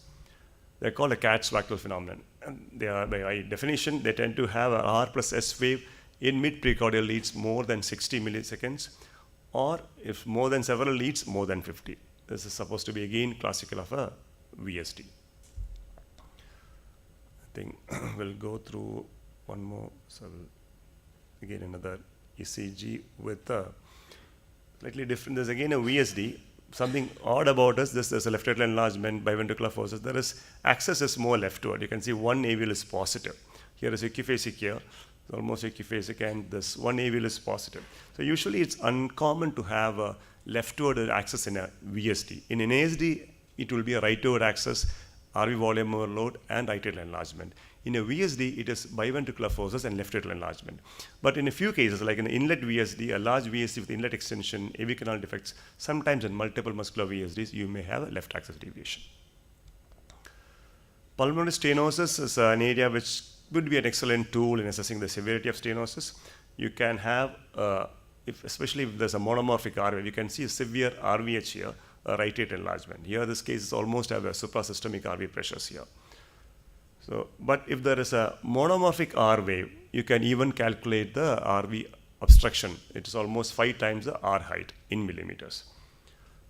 They're called a Katz-Wachtel phenomenon. And they are, by definition, they tend to have an R plus S wave in mid-precordial leads more than 60 milliseconds, or if more than several leads, more than 50. This is supposed to be again classical of a VSD. I think we'll go through one more. So again another ECG with a slightly different. There's again a VSD. Something odd about us, there's a left atrial enlargement, biventricular forces. There is axis is more leftward. You can see one AVL is positive. Here is equiphasic here. It's almost equiphasic, and this one AVL is positive. So usually it's uncommon to have a leftward axis in a VSD. In an ASD, it will be a rightward axis, RV volume overload, and right atrial enlargement. In a VSD, it is biventricular forces and left atrial enlargement. But in a few cases, like an inlet VSD, a large VSD with inlet extension, AV canal defects, sometimes in multiple muscular VSDs, you may have a left axis deviation. Pulmonary stenosis is an area which would be an excellent tool in assessing the severity of stenosis. You can have, especially if there's a monomorphic RV, you can see a severe RVH here, a right atrial enlargement. Here, this case is almost have a suprasystemic RV pressures here. So, but if there is a monomorphic R wave, you can even calculate the RV obstruction. It is almost 5 times the R height in millimeters.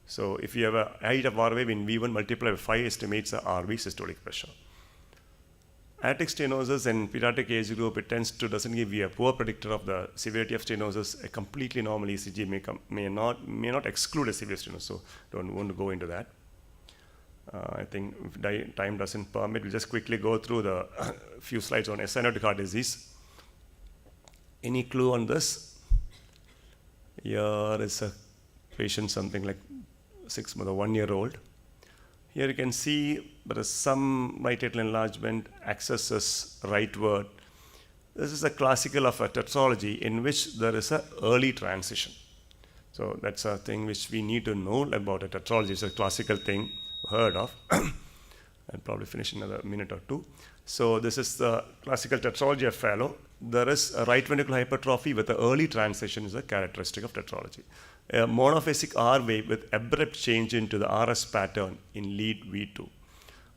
So if you have a height of R wave in V1 multiplied by 5 estimates the RV systolic pressure. Aortic stenosis in pediatric age group, it doesn't give you a poor predictor of the severity of stenosis. A completely normal ECG may not exclude a severe stenosis, so don't want to go into that. I think if time doesn't permit, we'll just quickly go through the few slides on cyanotic heart disease. Any clue on this? Here is a patient, something like 6 months or 1 year old. Here you can see there is some right atrial enlargement, axis is rightward, This is a classical of a tetralogy in which there is an early transition. So that's a thing which we need to know about a tetralogy. It's a classical thing heard of. I'll probably finish in another minute or two. So this is the classical tetralogy of Fallow. There is a right ventricular hypertrophy with an early transition is a characteristic of tetralogy. A monophasic R wave with abrupt change into the RS pattern in lead V2.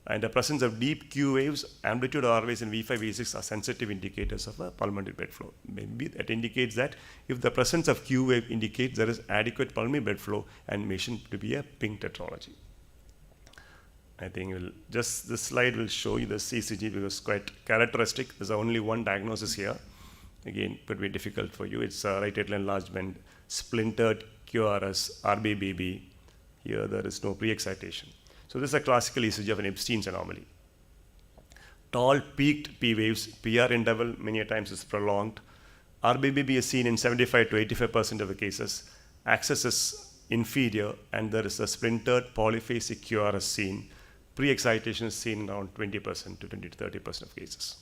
And the presence of deep Q waves, amplitude R waves in V5, V6 are sensitive indicators of a pulmonary blood flow. Maybe that indicates that if the presence of Q wave indicates there is adequate pulmonary blood flow and mentioned to be a pink tetralogy. I think just this slide will show you the ECG because it's quite characteristic. There's only one diagnosis here. Again, it could be difficult for you. It's right atrial enlargement, splintered QRS, RBBB. Here there is no pre-excitation. So this is a classical ECG of an Epstein's anomaly. Tall peaked P waves, PR interval many a times is prolonged. RBBB is seen in 75 to 85% of the cases. Axis is inferior and there is a splintered polyphasic QRS seen. Pre-excitation is seen in around 20% to 20 to 30% of cases.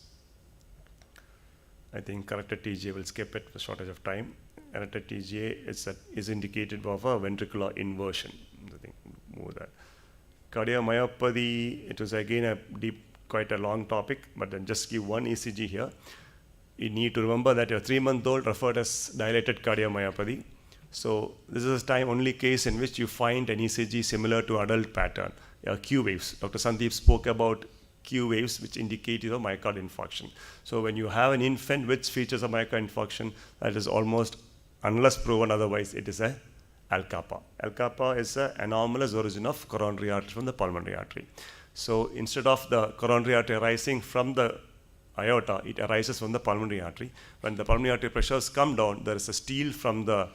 I think corrected TGA will skip it for shortage of time. Corrected TGA is indicated of a ventricular inversion. I think move that. Cardiomyopathy, it was again quite a long topic, but then just give one ECG here. You need to remember that your 3-month-old referred as dilated cardiomyopathy. So this is a time only case in which you find an ECG similar to adult pattern, Q waves. Dr. Sandeep spoke about Q waves which indicate myocardial infarction. So when you have an infant with features of myocardial infarction, that is almost, unless proven otherwise, it is a L-kappa. L-kappa is an anomalous origin of coronary artery from the pulmonary artery. So instead of the coronary artery arising from the aorta, it arises from the pulmonary artery. When the pulmonary artery pressures come down, there is a steal from the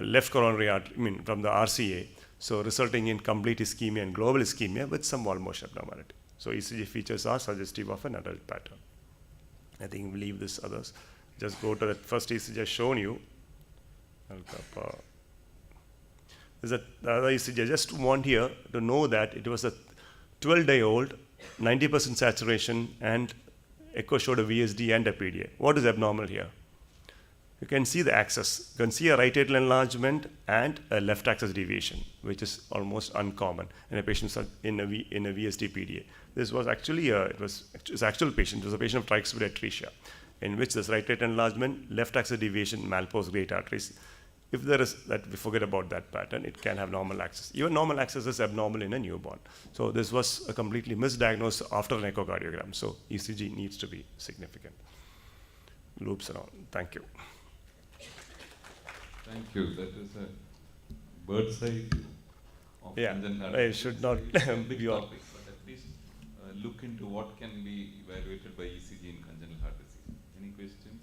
left coronary artery, from the RCA, so resulting in complete ischemia and global ischemia with some wall motion abnormality. So ECG features are suggestive of an adult pattern. I think we'll leave this others. Just go to that first ECG I've shown you. L-kappa. The other ECG, I just want here to know that it was a 12-day-old, 90% saturation, and echo showed a VSD and a PDA. What is abnormal here? You can see the axis. You can see a right atrial enlargement and a left axis deviation, which is almost uncommon in a patient in a VSD PDA. This was actually it was an actual patient. It was a patient of tricuspid atresia, in which this right atrial enlargement, left axis deviation, malpose great arteries. If there is that, we forget about that pattern, it can have normal axis. Even normal axis is abnormal in a newborn. So this was a completely misdiagnosed after an echocardiogram. So ECG needs to be significant. Loops around. Thank you. Thank you. That is a bird's eye view of congenital heart I disease. should not It's a big be on. topic, but at least look into what can be evaluated by ECG in congenital heart disease. Any questions?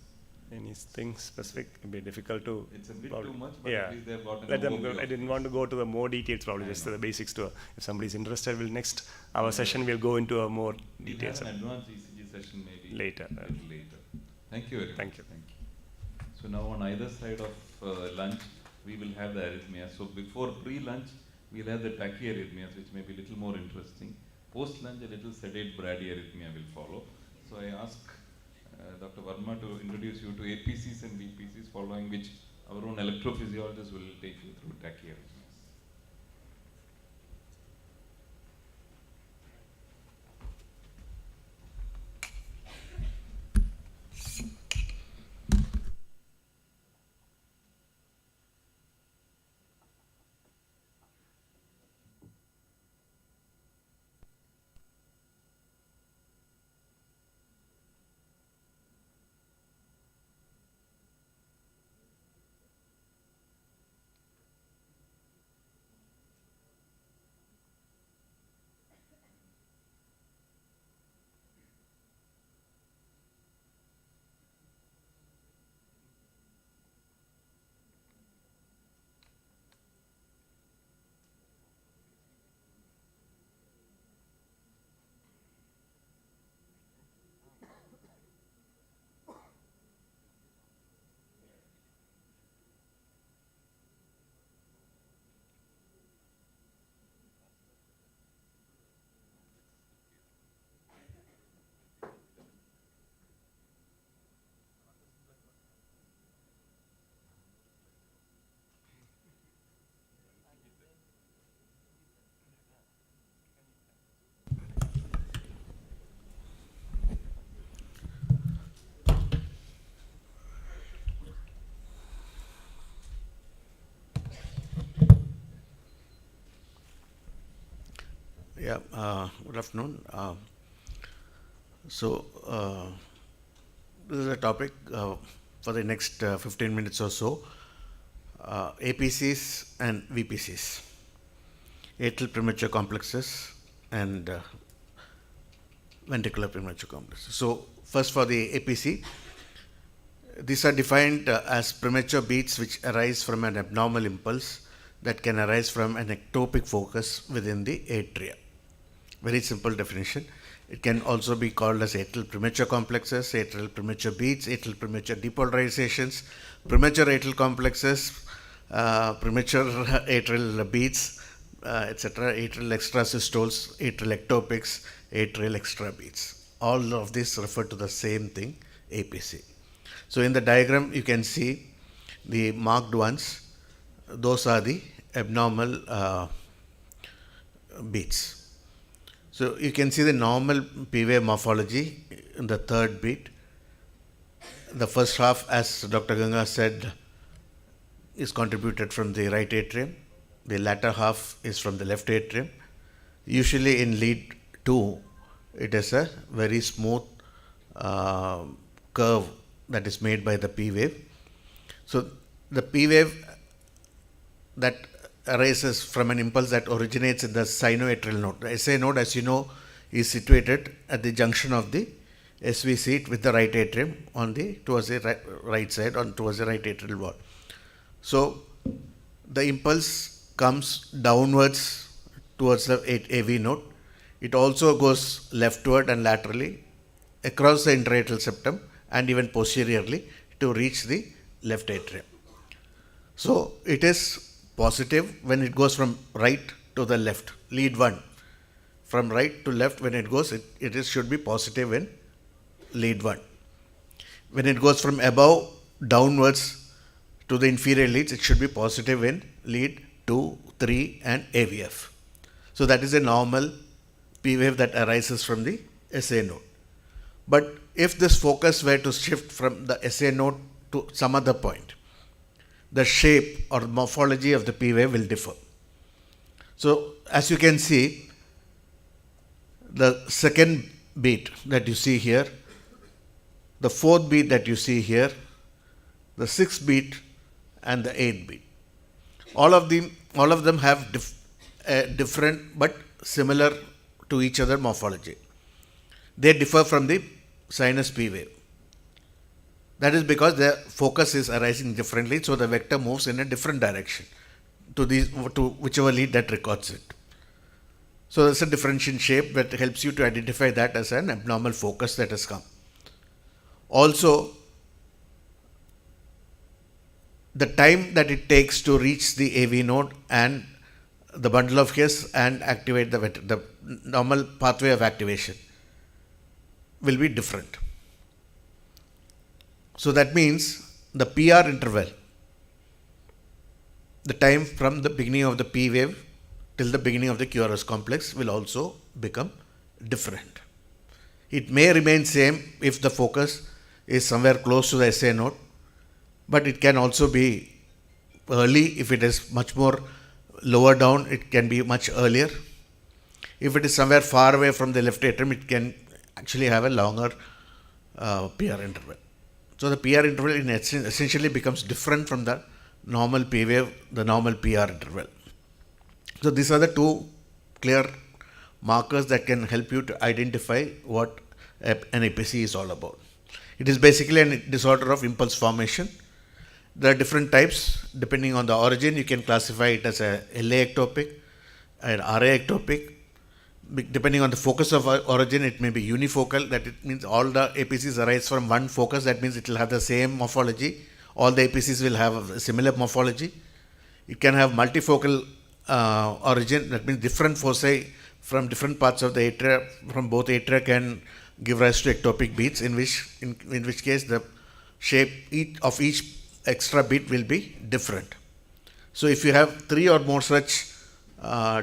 Anything specific? It would be difficult to. It's a bit probably, too much, but at least they've got an let them overview go. I of didn't it. want to go to the more details, probably just to the basics. If somebody's interested, our session will go into a more We'll details. have an advanced ECG session maybe Later. a little later. Thank you very much. Thank you. Thank you. So now on either side of lunch, we will have the arrhythmia. So before pre-lunch, we'll have the tachyarrhythmias, which may be a little more interesting. Post-lunch, a little sedate bradyarrhythmia will follow. So I ask Dr. Verma to introduce you to APCs and BPCs, following which our own electrophysiologist will take you through tachyarrhythmias. Yeah, good afternoon. So, this is a topic for the next 15 minutes or so. APCs and VPCs, atrial premature complexes and ventricular premature complexes. So, first for the APC, these are defined as premature beats which arise from an abnormal impulse that can arise from an ectopic focus within the atria. Very simple definition. It can also be called as atrial premature complexes, atrial premature beats, atrial premature depolarizations, premature atrial complexes, premature atrial beats, etc., atrial extrasystoles, atrial ectopics, atrial extra beats. All of these refer to the same thing, APC. So in the diagram you can see the marked ones, those are the abnormal beats. So you can see the normal P wave morphology in the third beat. The first half, as Dr. Ganga said, is contributed from the right atrium. The latter half is from the left atrium. Usually in lead 2, it is a very smooth curve that is made by the P wave. So the P wave that arises from an impulse that originates in the sinoatrial node. The SA node, as you know, is situated at the junction of the SV seat with the right atrium on the towards the right side, towards the right atrial wall. So the impulse comes downwards towards the AV node. It also goes leftward and laterally across the intraatrial septum and even posteriorly to reach the left atrium. So it is positive when it goes from right to the left, lead 1. From right to left when it goes, should be positive in lead 1. When it goes from above downwards to the inferior leads, it should be positive in lead 2, 3 and AVF. So that is a normal P wave that arises from the SA node. But if this focus were to shift from the SA node to some other point, the shape or morphology of the P wave will differ. So as you can see, the second beat that you see here, the fourth beat that you see here, the sixth beat and the eighth beat. All of them have different but similar to each other morphology. They differ from the sinus P wave. That is because the focus is arising differently, so the vector moves in a different direction to whichever lead that records it. So there's a differential shape that helps you to identify that as an abnormal focus that has come. Also, the time that it takes to reach the AV node and the bundle of hairs and activate the normal pathway of activation will be different. So that means the PR interval, the time from the beginning of the P wave till the beginning of the QRS complex will also become different. It may remain same if the focus is somewhere close to the SA node, but it can also be early. If it is much more lower down, it can be much earlier. If it is somewhere far away from the left atrium, it can actually have a longer PR interval. So the PR interval essentially becomes different from the normal P wave, the normal PR interval. So these are the two clear markers that can help you to identify what an APC is all about. It is basically a disorder of impulse formation. There are different types. Depending on the origin, you can classify it as a LA ectopic, an RA ectopic. Depending on the focus of origin, it may be unifocal. That it means all the APCs arise from one focus. That means it will have the same morphology. All the APCs will have a similar morphology. It can have multifocal origin. That means different foci from different parts of the atria, from both atria, can give rise to ectopic beats. In which case the shape of each extra beat will be different. So if you have 3 or more such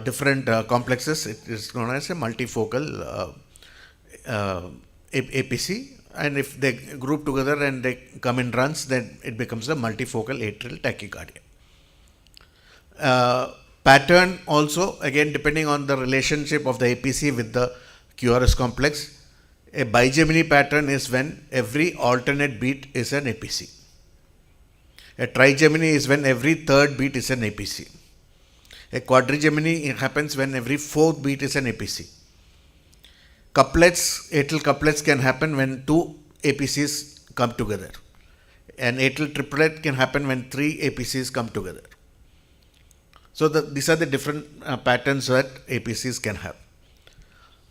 different complexes, it is known as a multifocal APC, and if they group together and they come in runs, then it becomes a multifocal atrial tachycardia. pattern also, again, depending on the relationship of the APC with the QRS complex. A bigeminy pattern is when every alternate beat is an APC. A trigeminy is when every third beat is an APC. A quadrigeminy happens when every fourth beat is an APC. Couplets, atrial couplets can happen when two APCs come together. An atrial triplet can happen when three APCs come together. So these are the different patterns that APCs can have.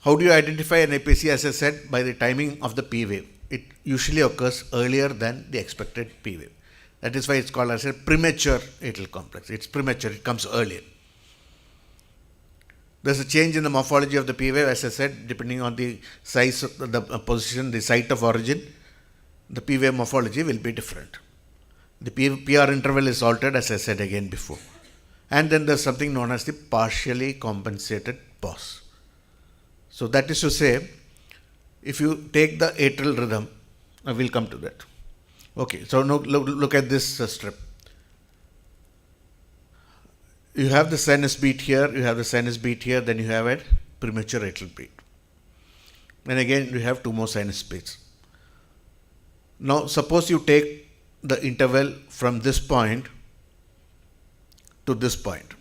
How do you identify an APC? As I said, by the timing of the P wave. It usually occurs earlier than the expected P wave. That is why it's called as a premature atrial complex. It's premature, it comes earlier. There's a change in the morphology of the P wave, as I said, depending on the size, the position, the site of origin, the P wave morphology will be different. The PR interval is altered, as I said again before. And then there's something known as the partially compensated pause. So that is to say, if you take the atrial rhythm, I will come to that. Okay, so now look at this strip. You have the sinus beat here, you have the sinus beat here, then you have a premature atrial beat. And again, you have two more sinus beats. Now, suppose you take the interval from this point to this point.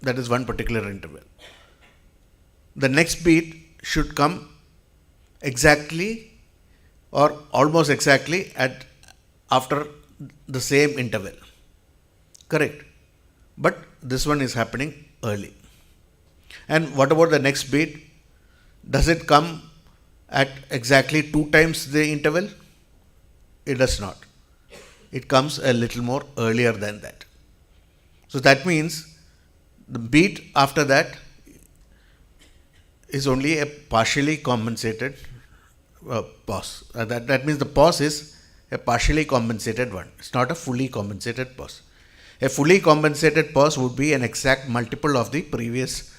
That is one particular interval. The next beat should come exactly or almost exactly after the same interval. Correct. But this one is happening early. And what about the next beat? Does it come at exactly 2 times the interval? It does not. It comes a little more earlier than that. So that means the beat after that is only a partially compensated pause. That means the pause is a partially compensated one. It's not a fully compensated pause. A fully compensated pause would be an exact multiple of the previous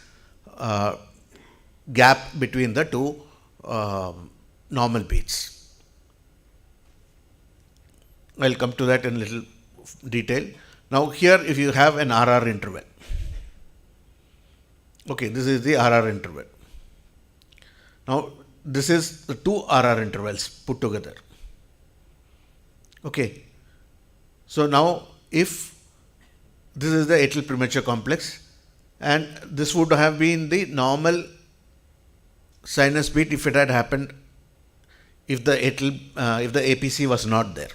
gap between the two normal beats. I'll come to that in a little detail. Now here, if you have an RR interval. Okay, this is the RR interval. Now this is the two RR intervals put together. Okay. So now if this is the atrial premature complex and this would have been the normal sinus beat if it had happened if the APC was not there.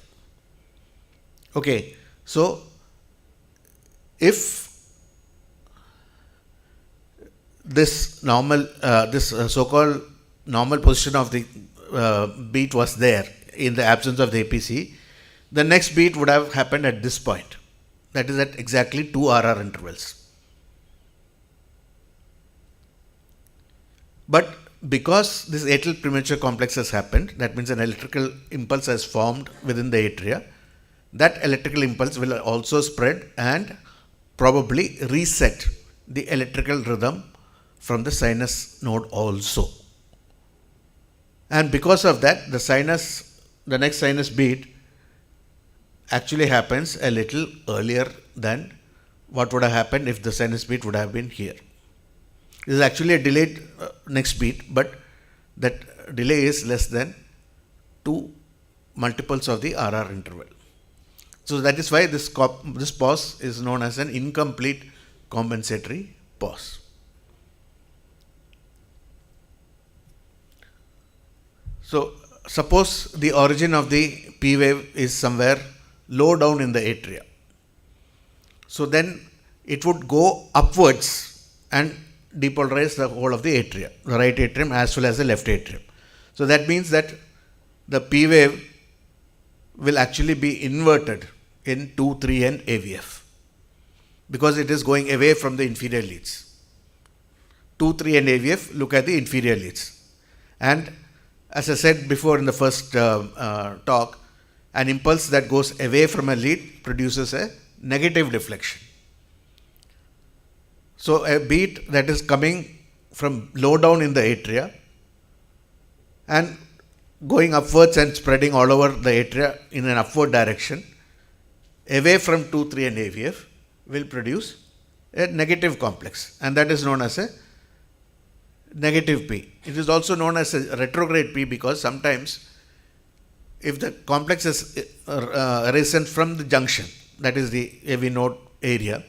Okay, so if this normal, so-called normal position of the beat was there in the absence of the APC, the next beat would have happened at this point. That is at exactly 2 RR intervals. But because this atrial premature complex has happened, that means an electrical impulse has formed within the atria. That electrical impulse will also spread and probably reset the electrical rhythm from the sinus node also. And because of that, the next sinus beat actually happens a little earlier than what would have happened if the sinus beat would have been here. This is actually a delayed next beat, but that delay is less than 2 multiples of the RR interval. So that is why this pause is known as an incomplete compensatory pause. So suppose the origin of the P wave is somewhere low down in the atria. So then it would go upwards and depolarize the whole of the atria, the right atrium as well as the left atrium. So that means that the P wave will actually be inverted in 2, 3 and AVF because it is going away from the inferior leads. 2, 3 and AVF look at the inferior leads. And as I said before in the first talk, an impulse that goes away from a lead produces a negative deflection. So a beat that is coming from low down in the atria and going upwards and spreading all over the atria in an upward direction, away from 2, 3 and AVF, will produce a negative complex, and that is known as a negative P. It is also known as a retrograde P because sometimes if the complex is arisen from the junction, that is the AV node area,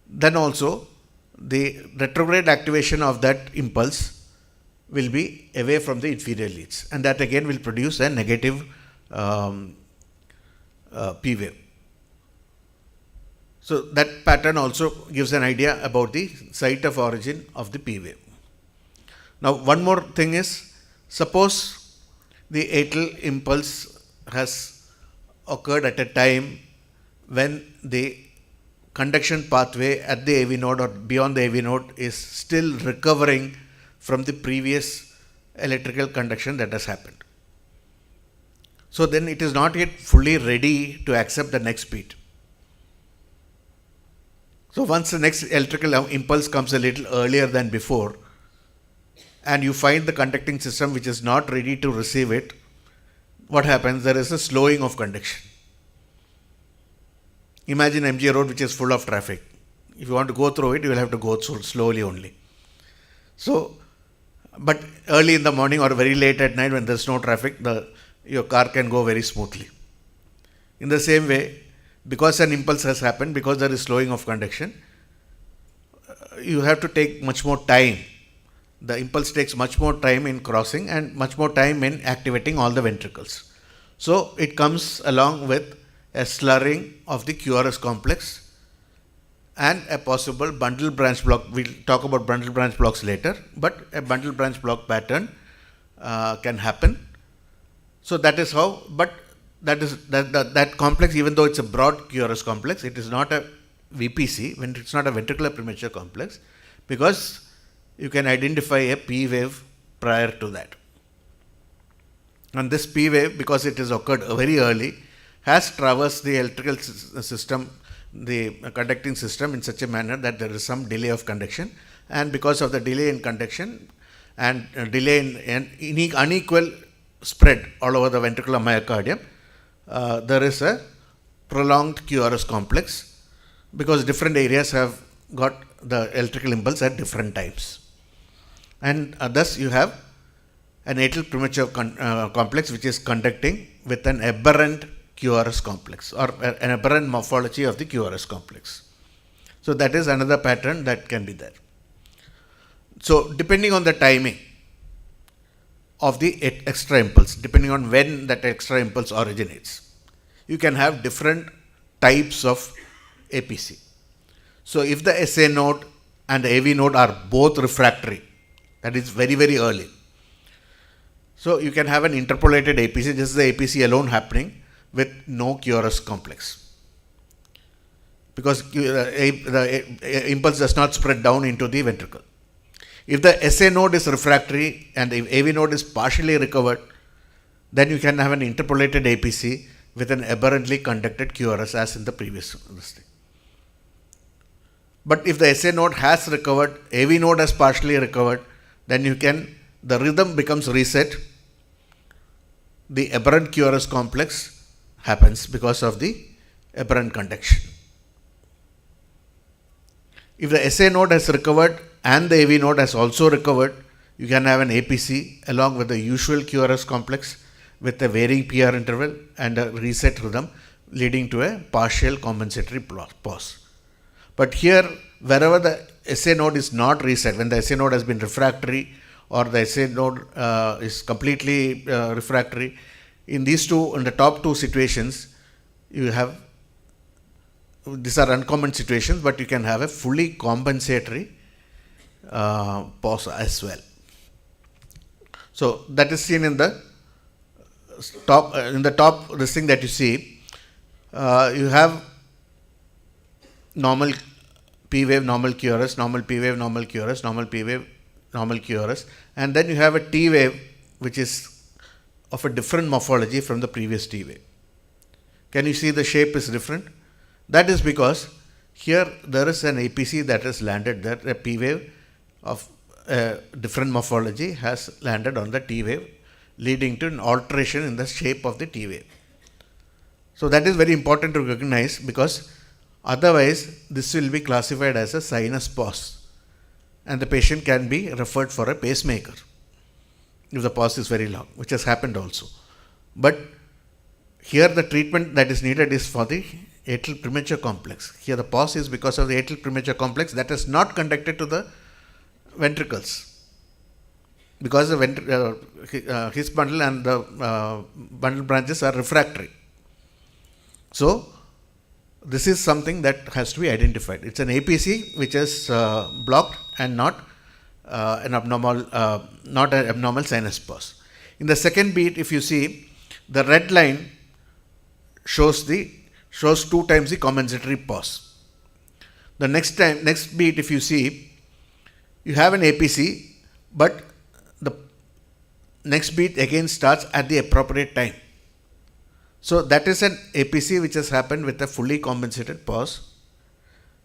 then also the retrograde activation of that impulse will be away from the inferior leads, and that again will produce a negative P wave. So that pattern also gives an idea about the site of origin of the P wave. Now one more thing is, suppose the atrial impulse has occurred at a time when the conduction pathway at the AV node or beyond the AV node is still recovering from the previous electrical conduction that has happened. So then it is not yet fully ready to accept the next beat. So once the next electrical impulse comes a little earlier than before, and you find the conducting system which is not ready to receive it, what happens? There is a slowing of conduction. Imagine MG road which is full of traffic. If you want to go through it, you will have to go through slowly only. So, but early in the morning or very late at night when there is no traffic, your car can go very smoothly. In the same way, because an impulse has happened, because there is slowing of conduction, you have to take much more time. The impulse takes much more time in crossing and much more time in activating all the ventricles. So it comes along with a slurring of the QRS complex and a possible bundle branch block. We'll talk about bundle branch blocks later, but a bundle branch block pattern can happen. So that is how, but that complex, even though it's a broad QRS complex, it is not a VPC, when it's not a ventricular premature complex, because you can identify a P wave prior to that. And this P wave, because it has occurred very early, has traversed the electrical system, the conducting system in such a manner that there is some delay of conduction, and because of the delay in conduction and delay in unequal spread all over the ventricular myocardium, there is a prolonged QRS complex because different areas have got the electrical impulse at different times. And thus you have an atrial premature complex which is conducting with an aberrant QRS complex or an aberrant morphology of the QRS complex. So that is another pattern that can be there. So depending on the timing of the extra impulse, depending on when that extra impulse originates, you can have different types of APC. So if the SA node and the AV node are both refractory, that is very, very early. So you can have an interpolated APC, just the APC alone happening with no QRS complex. Because the impulse does not spread down into the ventricle. If the SA node is refractory and the AV node is partially recovered, then you can have an interpolated APC with an aberrantly conducted QRS as in the previous listing. But if the SA node has recovered, AV node has partially recovered, then the rhythm becomes reset. The aberrant QRS complex happens because of the aberrant conduction. If the SA node has recovered and the AV node has also recovered, you can have an APC along with the usual QRS complex with a varying PR interval and a reset rhythm leading to a partial compensatory pause. But here, wherever the SA node is not reset, when the SA node has been refractory or the SA node is completely refractory, in the top two situations, you have, these are uncommon situations, but you can have a fully compensatory pause as well. So that is seen in the top this thing that you see. You have normal P wave, normal QRS, normal P wave, normal QRS, normal P wave, normal QRS, and then you have a T wave which is of a different morphology from the previous T wave. Can you see the shape is different? That is because here there is an APC that has landed there, a P wave of a different morphology has landed on the T wave, leading to an alteration in the shape of the T wave. So that is very important to recognize, because Otherwise, this will be classified as a sinus pause, and the patient can be referred for a pacemaker if the pause is very long, which has happened also. But here the treatment that is needed is for the atrial premature complex. Here the pause is because of the atrial premature complex that is not conducted to the ventricles, because the his bundle and the bundle branches are refractory. So this is something that has to be identified. It's an APC which is blocked and not an abnormal sinus pause. In the second beat, if you see, the red line shows 2 times the compensatory pause. The next beat, if you see, you have an APC, but the next beat again starts at the appropriate time. So that is an APC which has happened with a fully compensated pause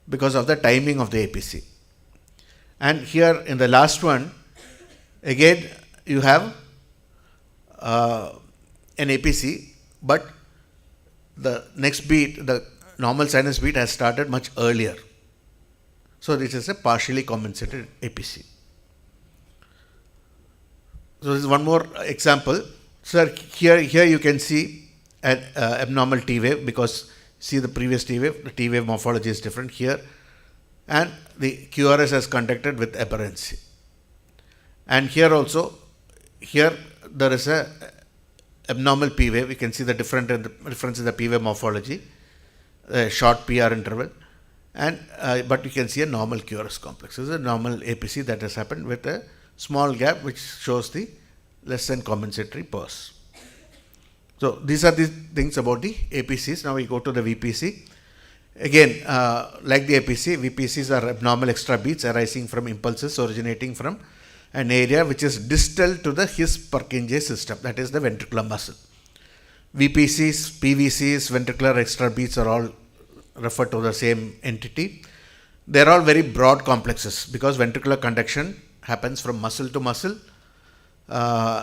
because of the timing of the APC. And here in the last one, again you have an APC, but the next beat, the normal sinus beat, has started much earlier. So this is a partially compensated APC. So this is one more example. Sir, here you can see an abnormal T wave, because see the previous T wave, the T wave morphology is different here, and the QRS has conducted with aberrancy. And here also, here there is a abnormal P wave. You can see the difference in the P wave morphology, a short PR interval, and but you can see a normal QRS complex. This is a normal APC that has happened with a small gap which shows the less than compensatory pause. So these are the things about the APCs. Now we go to the VPC. Again, like the APC, VPCs are abnormal extra beats arising from impulses originating from an area which is distal to the His-Purkinje system, that is the ventricular muscle. VPCs, PVCs, ventricular extra beats are all referred to the same entity. They are all very broad complexes because ventricular conduction happens from muscle to muscle.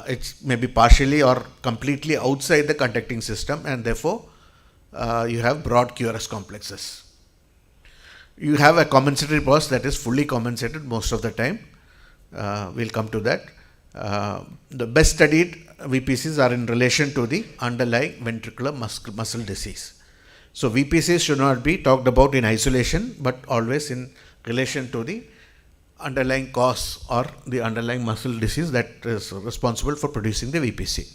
It's maybe partially or completely outside the conducting system, and therefore you have broad QRS complexes. You have a compensatory pause that is fully compensated most of the time. We'll come to that. The best studied VPCs are in relation to the underlying ventricular muscle disease. So VPCs should not be talked about in isolation, but always in relation to the underlying cause or the underlying muscle disease that is responsible for producing the VPC.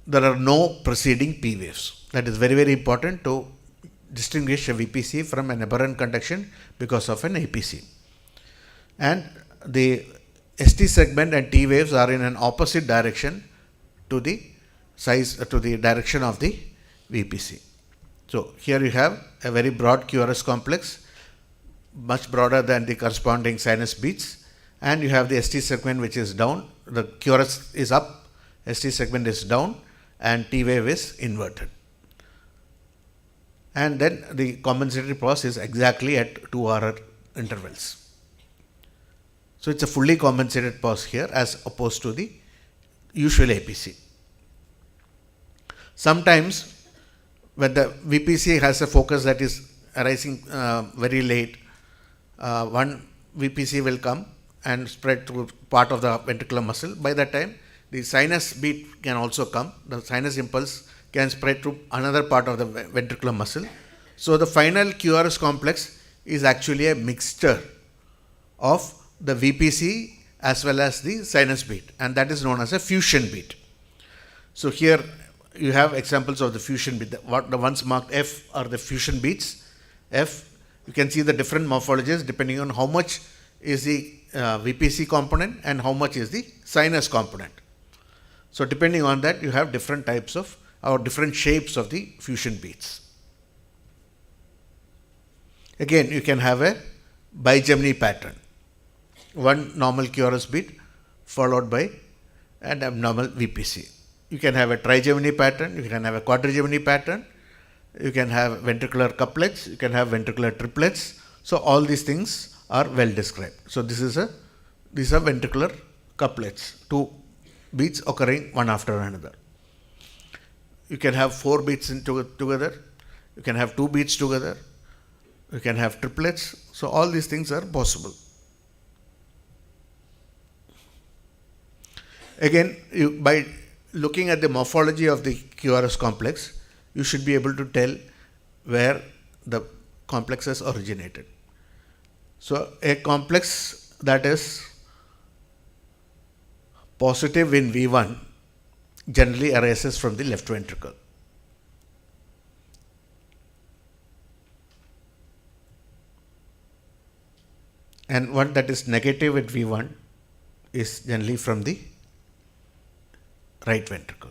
There are no preceding P waves. That is very, very important to distinguish a VPC from an aberrant conduction because of an APC. And the ST segment and T waves are in an opposite direction to the direction of the VPC. So here you have a very broad QRS complex, much broader than the corresponding sinus beats, and you have the ST segment which is down, the QRS is up, ST segment is down, and T wave is inverted. And then the compensatory pause is exactly at 2 hour intervals. So it's a fully compensated pause here as opposed to the usual APC. Sometimes when the VPC has a focus that is arising very late, one VPC will come and spread through part of the ventricular muscle. By that time, the sinus beat can also come. The sinus impulse can spread through another part of the ventricular muscle. So the final QRS complex is actually a mixture of the VPC as well as the sinus beat, and that is known as a fusion beat. So here you have examples of the fusion beat. The ones marked F are the fusion beats. F, you can see the different morphologies depending on how much is the VPC component and how much is the sinus component. So depending on that, you have different types of or different shapes of the fusion beats. Again, you can have a bigeminy pattern. One normal QRS beat followed by an abnormal VPC. You can have a trigeminy pattern, you can have a quadrigeminy pattern, you can have ventricular couplets, you can have ventricular triplets. So all these things are well described. So these are ventricular couplets, 2 beats occurring one after another. You can have 4 beats together, you can have 2 beats together, You can have triplets. So all these things are possible. Again, by looking at the morphology of the QRS complex, you should be able to tell where the complex has originated. So a complex that is positive in V1 generally arises from the left ventricle. And one that is negative at V1 is generally from the right ventricle.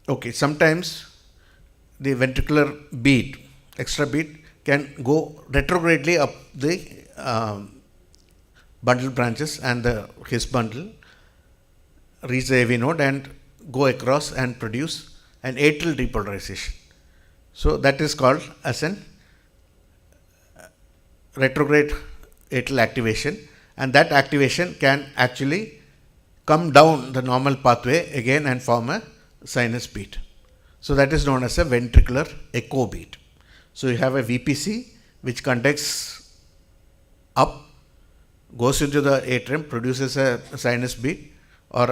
Okay, sometimes the ventricular beat, extra beat, can go retrogradely up the bundle branches and the His bundle, reach the AV node and go across and produce an atrial depolarization. So that is called as an retrograde atrial activation, and that activation can actually come down the normal pathway again and form a sinus beat. So that is known as a ventricular echo beat. So you have a VPC which conducts up, goes into the atrium, produces a sinus beat or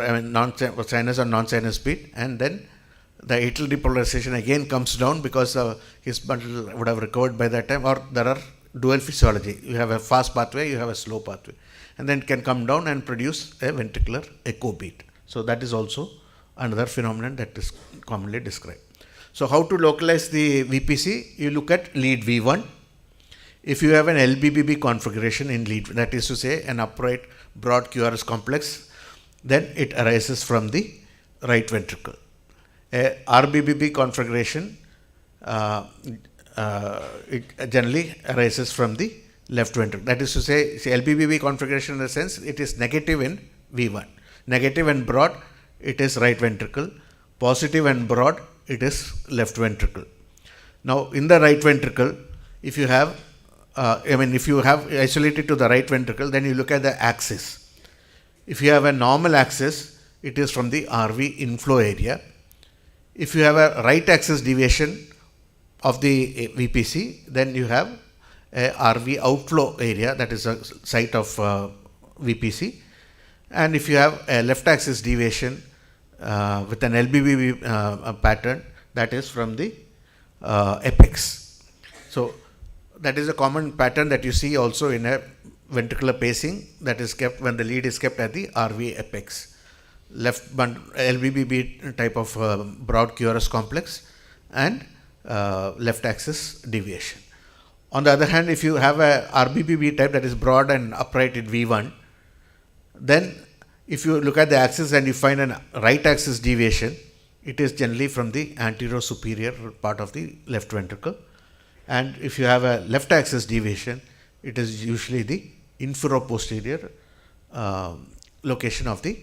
sinus or non-sinus beat, and then the atrial depolarization again comes down because his bundle would have recovered by that time, or there are dual physiology. You have a fast pathway, you have a slow pathway, and then can come down and produce a ventricular echo beat. So that is also another phenomenon that is commonly described. So how to localize the VPC? You look at lead V1. If you have an LBBB configuration in lead, that is to say an upright broad QRS complex, then it arises from the right ventricle. A RBBB configuration, it generally arises from the left ventricle. That is to say LBBB configuration in the sense it is negative in V1. Negative and broad, it is right ventricle. Positive and broad, it is left ventricle. Now in the right ventricle, if you have if you have isolated to the right ventricle, then you look at the axis. If you have a normal axis, it is from the RV inflow area. If you have a right axis deviation of the VPC, then you have a RV outflow area, that is a site of VPC. And if you have a left axis deviation with an LBBB pattern, that is from the apex. So that is a common pattern that you see also in a ventricular pacing that is kept when the lead is kept at the RV apex. Left LBBB type of broad QRS complex and left axis deviation. On the other hand, if you have a RBBB type that is broad and upright in V1, then if you look at the axis and you find a right axis deviation, it is generally from the anterior superior part of the left ventricle. And if you have a left axis deviation, it is usually the infero-posterior location of the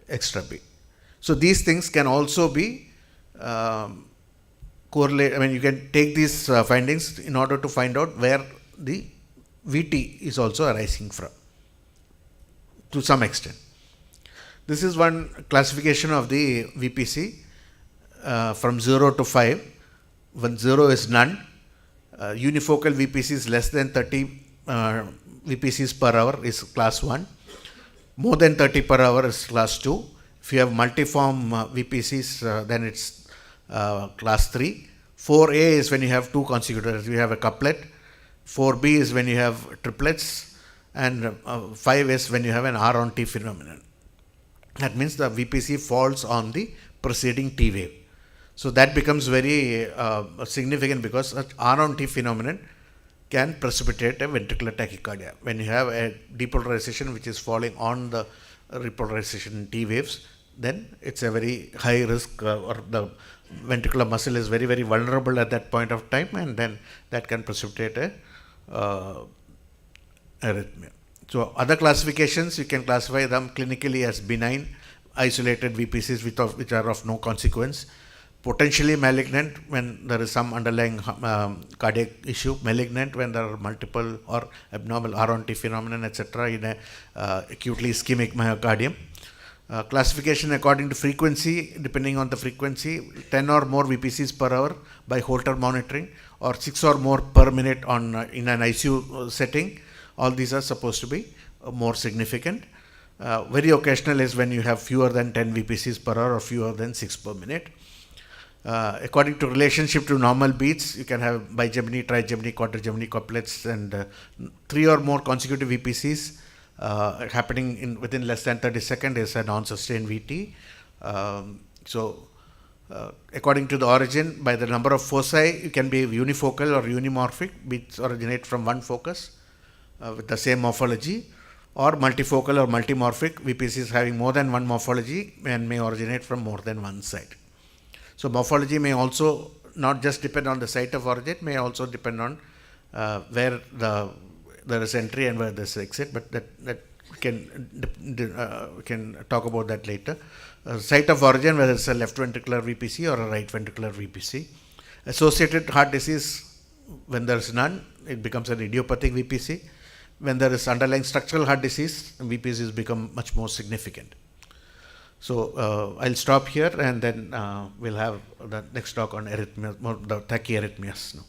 extra beat. So these things can also be correlated. You can take these findings in order to find out where the VT is also arising from, to some extent. This is one classification of the VPC from 0 to 5. When 0 is none, unifocal VPC is less than 30 VPCs per hour is class 1. More than 30 per hour is class 2. If you have multiform VPCs, then it's class 3. 4A is when you have two consecutors, you have a couplet. 4B is when you have triplets. And 5 is when you have an R on T phenomenon. That means the VPC falls on the preceding T wave. So that becomes very significant because such R on T phenomenon can precipitate a ventricular tachycardia. When you have a depolarization which is falling on the repolarization in T waves, then it's a very high risk or the ventricular muscle is very, very vulnerable at that point of time, and then that can precipitate a arrhythmia. So other classifications, you can classify them clinically as benign, isolated VPCs which are of no consequence. Potentially malignant when there is some underlying cardiac issue, malignant when there are multiple or abnormal R on T phenomenon, etc. in a acutely ischemic myocardium. Classification according to frequency, depending on the frequency, 10 or more VPCs per hour by Holter monitoring, or 6 or more per minute on in an ICU setting. All these are supposed to be more significant. Very occasional is when you have fewer than 10 VPCs per hour or fewer than 6 per minute. According to relationship to normal beats, you can have bigeminy, trigeminy, quadrigeminy couplets, and 3 or more consecutive VPCs happening within less than 30 seconds is a non-sustained VT. According to the origin, by the number of foci, you can be unifocal or unimorphic. Beats originate from one focus with the same morphology, or multifocal or multimorphic. VPCs having more than one morphology and may originate from more than one site. So morphology may also not just depend on the site of origin, may also depend on where there is entry and where there is exit, but that we can talk about that later. Site of origin, whether it's a left ventricular VPC or a right ventricular VPC. Associated heart disease, when there is none, it becomes an idiopathic VPC. When there is underlying structural heart disease, VPCs become much more significant. So I'll stop here, and then we'll have the next talk on arrhythmia, the tachyarrhythmias.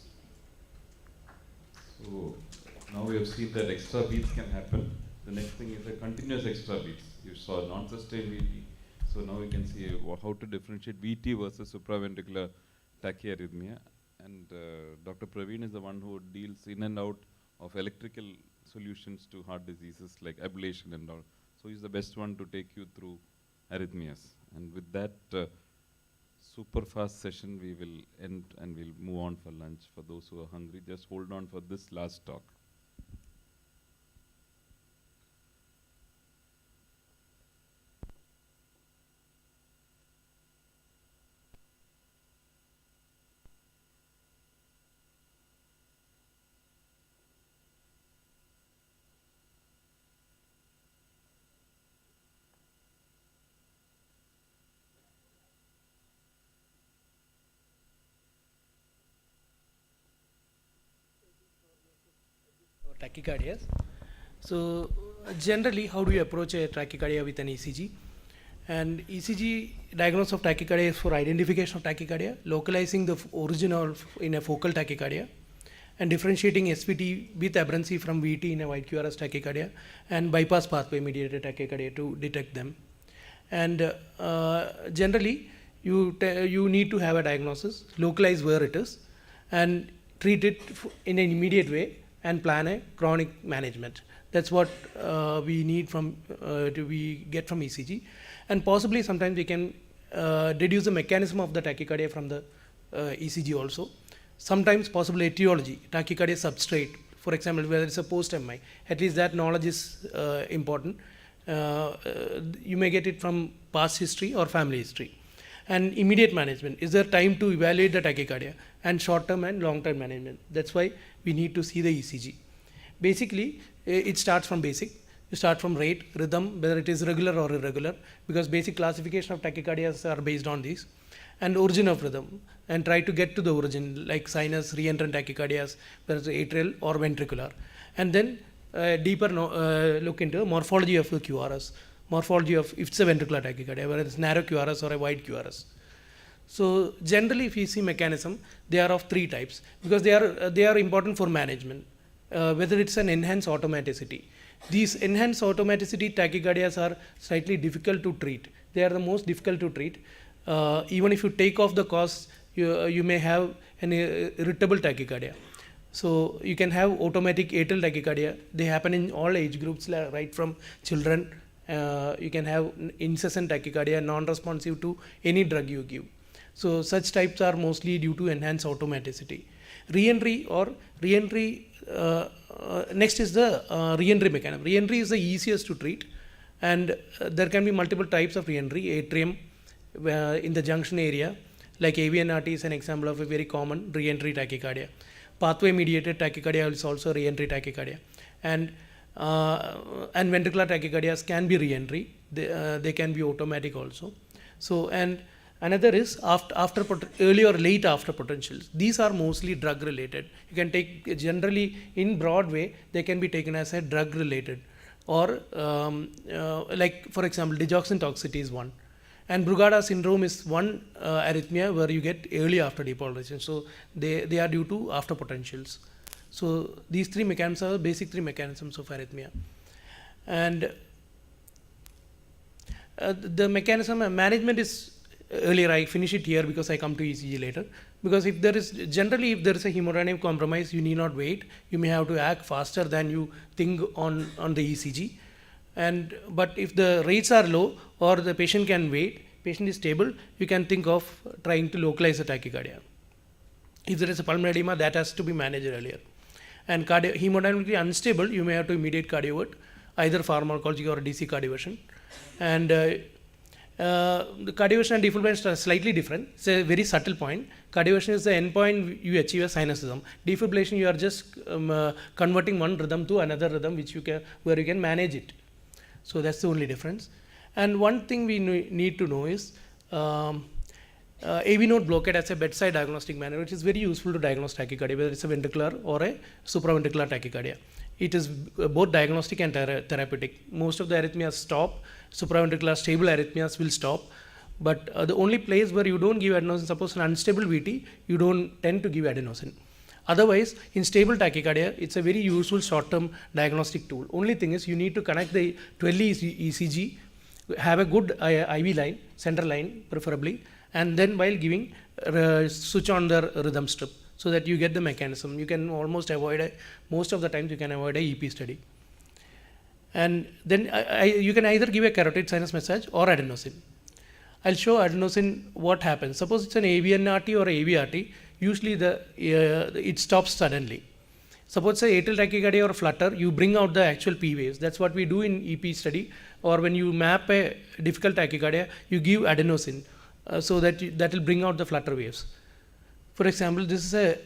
So now we have seen that extra beats can happen. The next thing is a continuous extra beats. You saw non-sustained VT. So now we can see how to differentiate VT versus supraventricular tachyarrhythmia. And Dr. Praveen is the one who deals in and out of electrical solutions to heart diseases like ablation and all. So he's the best one to take you through arrhythmias. And with that super fast session, we will end and we'll move on for lunch. For those who are hungry, just hold on for this last talk. Tachycardias. So generally, how do you approach a tachycardia with an ECG? And ECG diagnosis of tachycardia is for identification of tachycardia, localizing the origin of in a focal tachycardia, and differentiating SVT with aberrancy from VT in a wide QRS tachycardia, and bypass pathway mediated tachycardia to detect them. And generally, you need to have a diagnosis, localize where it is, and treat it in an immediate way, and plan a chronic management. That's what we need from we get from ECG, and possibly sometimes we can deduce the mechanism of the tachycardia from the ECG also. Sometimes possible etiology, tachycardia substrate, for example, whether it's a post-MI, at least that knowledge is important. You may get it from past history or family history. And immediate management, is there time to evaluate the tachycardia, and short-term and long-term management. That's why we need to see the ECG. Basically, it starts from basic. You start from rate, rhythm, whether it is regular or irregular, because basic classification of tachycardias are based on these, and origin of rhythm, and try to get to the origin, like sinus, reentrant tachycardias, whether it's atrial or ventricular. And then deeper look into morphology of the QRS, morphology of if it's a ventricular tachycardia, whether it's narrow QRS or a wide QRS. So generally, if you see mechanism, they are of 3 types, because they are important for management. Whether it's an enhanced automaticity. These enhanced automaticity tachycardias are slightly difficult to treat. They are the most difficult to treat. Even if you take off the cause, you may have an irritable tachycardia. So you can have automatic atrial tachycardia. They happen in all age groups, right from children. You can have incessant tachycardia, non-responsive to any drug you give. So such types are mostly due to enhanced automaticity. Re-entry next is the re-entry mechanism. Re-entry is the easiest to treat, and there can be multiple types of re-entry. Atrium in the junction area, like AVNRT is an example of a very common re-entry tachycardia. Pathway mediated tachycardia is also re-entry tachycardia, and ventricular tachycardias can be re-entry. They can be automatic also. So, and another is early or late after potentials. These are mostly drug related. You can take generally in broad way, they can be taken as a drug related or like for example digoxin toxicity is one, and Brugada syndrome is one arrhythmia where you get early after depolarization. So they are due to after potentials. So these three mechanisms are the basic three mechanisms of arrhythmia. And the mechanism management is earlier, I finish it here because I come to ECG later. Because if there is generally if there is a hemodynamic compromise, you need not wait. You may have to act faster than you think on the ECG. And but if the rates are low or the patient can wait, patient is stable, you can think of trying to localize the tachycardia. If there is a pulmonary edema, that has to be managed earlier. And hemodynamically unstable, you may have to immediate cardiovert, either pharmacology or DC cardioversion. And the cardioversion and defibrillation are slightly different. It's a very subtle point. Cardioversion is the endpoint you achieve a sinus rhythm. Defibrillation, you are just converting one rhythm to another rhythm, which you can where you can manage it. So that's the only difference. And one thing we need to know is AV node blockade as a bedside diagnostic manner, which is very useful to diagnose tachycardia, whether it's a ventricular or a supraventricular tachycardia. It is both diagnostic and therapeutic. Most of the arrhythmias stop. Supraventricular stable arrhythmias will stop. But the only place where you don't give adenosine, suppose an unstable VT, you don't tend to give adenosine. Otherwise, in stable tachycardia, it's a very useful short-term diagnostic tool. Only thing is you need to connect the 12 ECG, have a good IV line, central line preferably, and then while giving, switch on the rhythm strip so that you get the mechanism. You can almost avoid, most of the times you can avoid a EP study. And then you can either give a carotid sinus massage or adenosine. I'll show adenosine what happens. Suppose it's an AVNRT or AVRT, usually it stops suddenly. Suppose it's a atrial tachycardia or flutter, you bring out the actual P waves. That's what we do in EP study. Or when you map a difficult tachycardia, you give adenosine so that will bring out the flutter waves. For example, this is a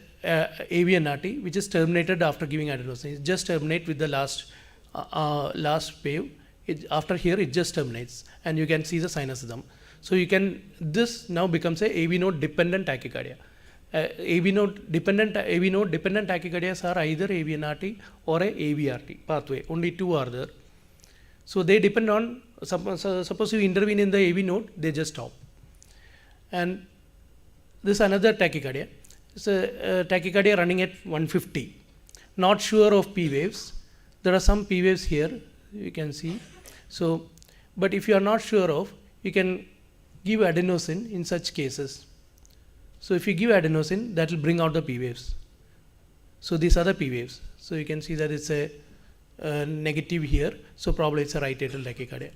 AVNRT which is terminated after giving adenosine. It just terminates with the last wave. After here, it just terminates, and you can see the sinus rhythm. So you can, this now becomes a AV node dependent tachycardia. AV node dependent tachycardias are either AVNRT or a AVRT pathway. Only two are there. So they depend on, suppose you intervene in the AV node, they just stop. And this is another tachycardia. It's a tachycardia running at 150. Not sure of P waves. There are some P waves here, you can see. So, but if you are not sure of, you can give adenosine in such cases. So if you give adenosine, that will bring out the P waves. So these are the P waves. So you can see that it's a negative here. So probably it's a right atrial tachycardia.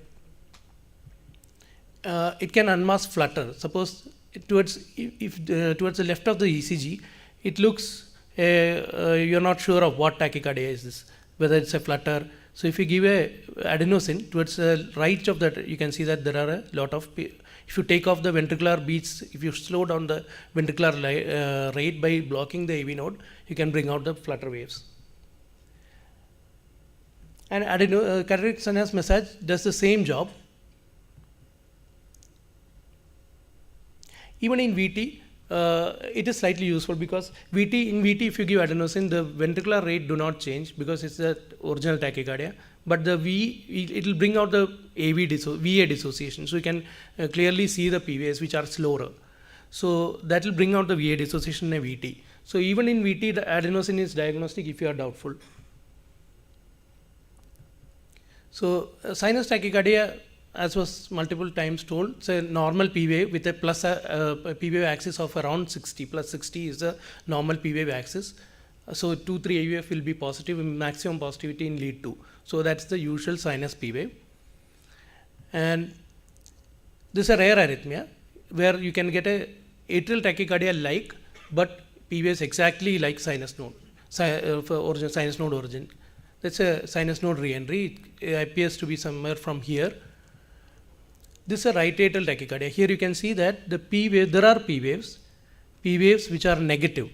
It can unmask flutter. Suppose towards the left of the ECG, it looks you're not sure of what tachycardia is this, whether it's a flutter. So if you give a adenosine towards the right of that, you can see that there are a lot of. If you take off the ventricular beats, if you slow down the ventricular rate by blocking the AV node, you can bring out the flutter waves. And carotid sinus massage does the same job. Even in VT, it is slightly useful because in VT, if you give adenosine, the ventricular rate do not change because it's the original tachycardia. But the it will bring out the VA dissociation. So you can clearly see the PVAs which are slower. So that will bring out the VA dissociation in a VT. So even in VT, the adenosine is diagnostic if you are doubtful. So sinus tachycardia, as was multiple times told, it's a normal P wave with a plus P wave axis of around 60. Plus 60 is the normal P wave axis. So 2-3 AUF will be positive, maximum positivity in lead 2. So that's the usual sinus P wave. And this is a rare arrhythmia where you can get a atrial tachycardia like, but P waves exactly like sinus node, sinus node origin. That's a sinus node re-entry. It appears to be somewhere from here. This is a right atrial tachycardia. Here you can see that the P wave, there are P waves which are negative.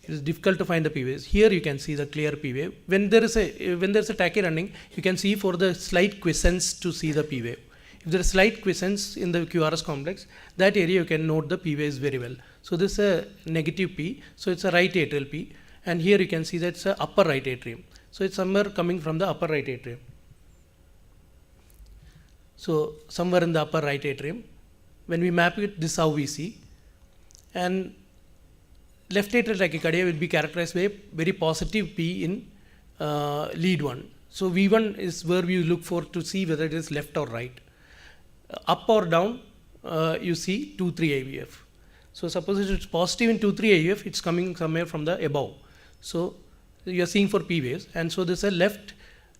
It is difficult to find the P waves. Here you can see the clear P wave. When there is a tachy running, you can see for the slight quiescence to see the P wave. If there is slight quiescence in the QRS complex, that area you can note the P waves very well. So this is a negative P. So it's a right atrial P. And here you can see that it's a upper right atrium. So it's somewhere coming from the upper right atrium. So somewhere in the upper right atrium. When we map it, this is how we see. And left atrial tachycardia will be characterized by a very positive P in lead 1. So V1 is where we look for to see whether it is left or right. Up or down, you see 2-3 AVF. So suppose it's positive in 2-3 AVF, it's coming somewhere from the above. So you are seeing for P waves, and so there's a left,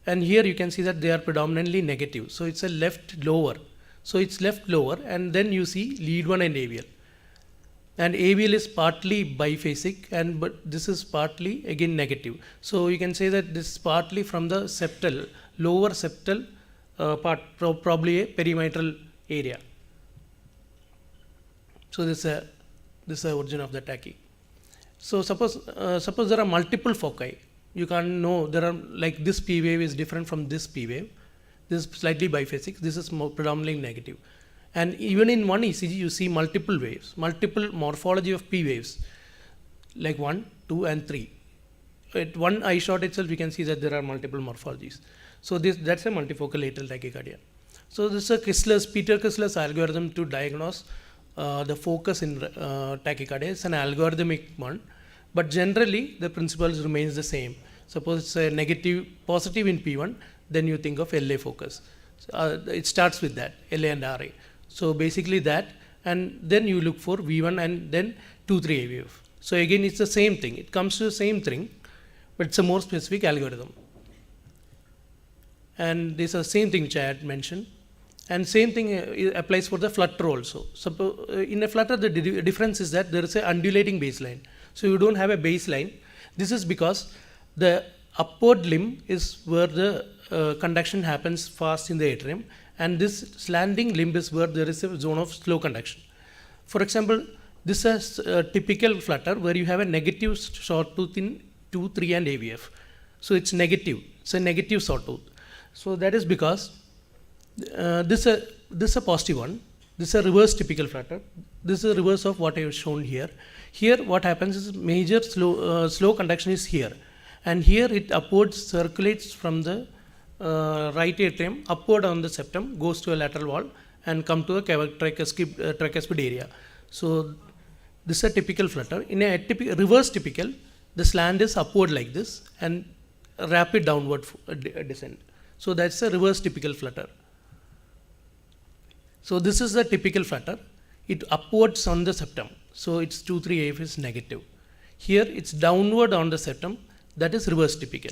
and here you can see that they are predominantly negative. So it's a left lower. So it's left lower, and then you see lead 1 and AVL. And AVL is partly biphasic, but this is partly again negative. So you can say that this is partly from the septal, lower septal part, probably a perimetral area. So this is the origin of the tachy. So suppose there are multiple foci. You can't know there are, like, this P wave is different from this P wave. This is slightly biphasic. This is more predominantly negative. And even in one ECG, you see multiple waves, multiple morphology of P waves, like 1, 2, and 3. At one eye shot itself, we can see that there are multiple morphologies. So that's a multifocal atrial tachycardia. So this is Peter Kessler's algorithm to diagnose the focus in tachycardia. It's an algorithmic one, but generally the principles remains the same. Suppose it's a negative, positive in P1, then you think of LA focus. It starts with that, LA and RA. So basically that, and then you look for V1 and then 2-3 AVF. So again, it's the same thing. It comes to the same thing, but it's a more specific algorithm. And this is the same thing which I had mentioned. And same thing applies for the flutter also. So in a flutter, the difference is that there is an undulating baseline. So you don't have a baseline. This is because the upward limb is where the conduction happens fast in the atrium, and this slanting limb is where there is a zone of slow conduction. For example, this is a typical flutter where you have a negative sawtooth in 2, 3 and AVF. So it's negative. It's a negative sawtooth. So that is because this is a positive one. This is a reverse typical flutter. This is a reverse of what I have shown here. Here what happens is major slow conduction is here. And here it upwards circulates from the right atrium upward on the septum, goes to a lateral wall and come to a tricuspid area. So this is a typical flutter. In a reverse typical, the slant is upward like this and rapid downward descent. So that's a reverse typical flutter. So this is the typical flutter. It upwards on the septum. So it's 2-3 AF is negative. Here it's downward on the septum. That is reverse typical.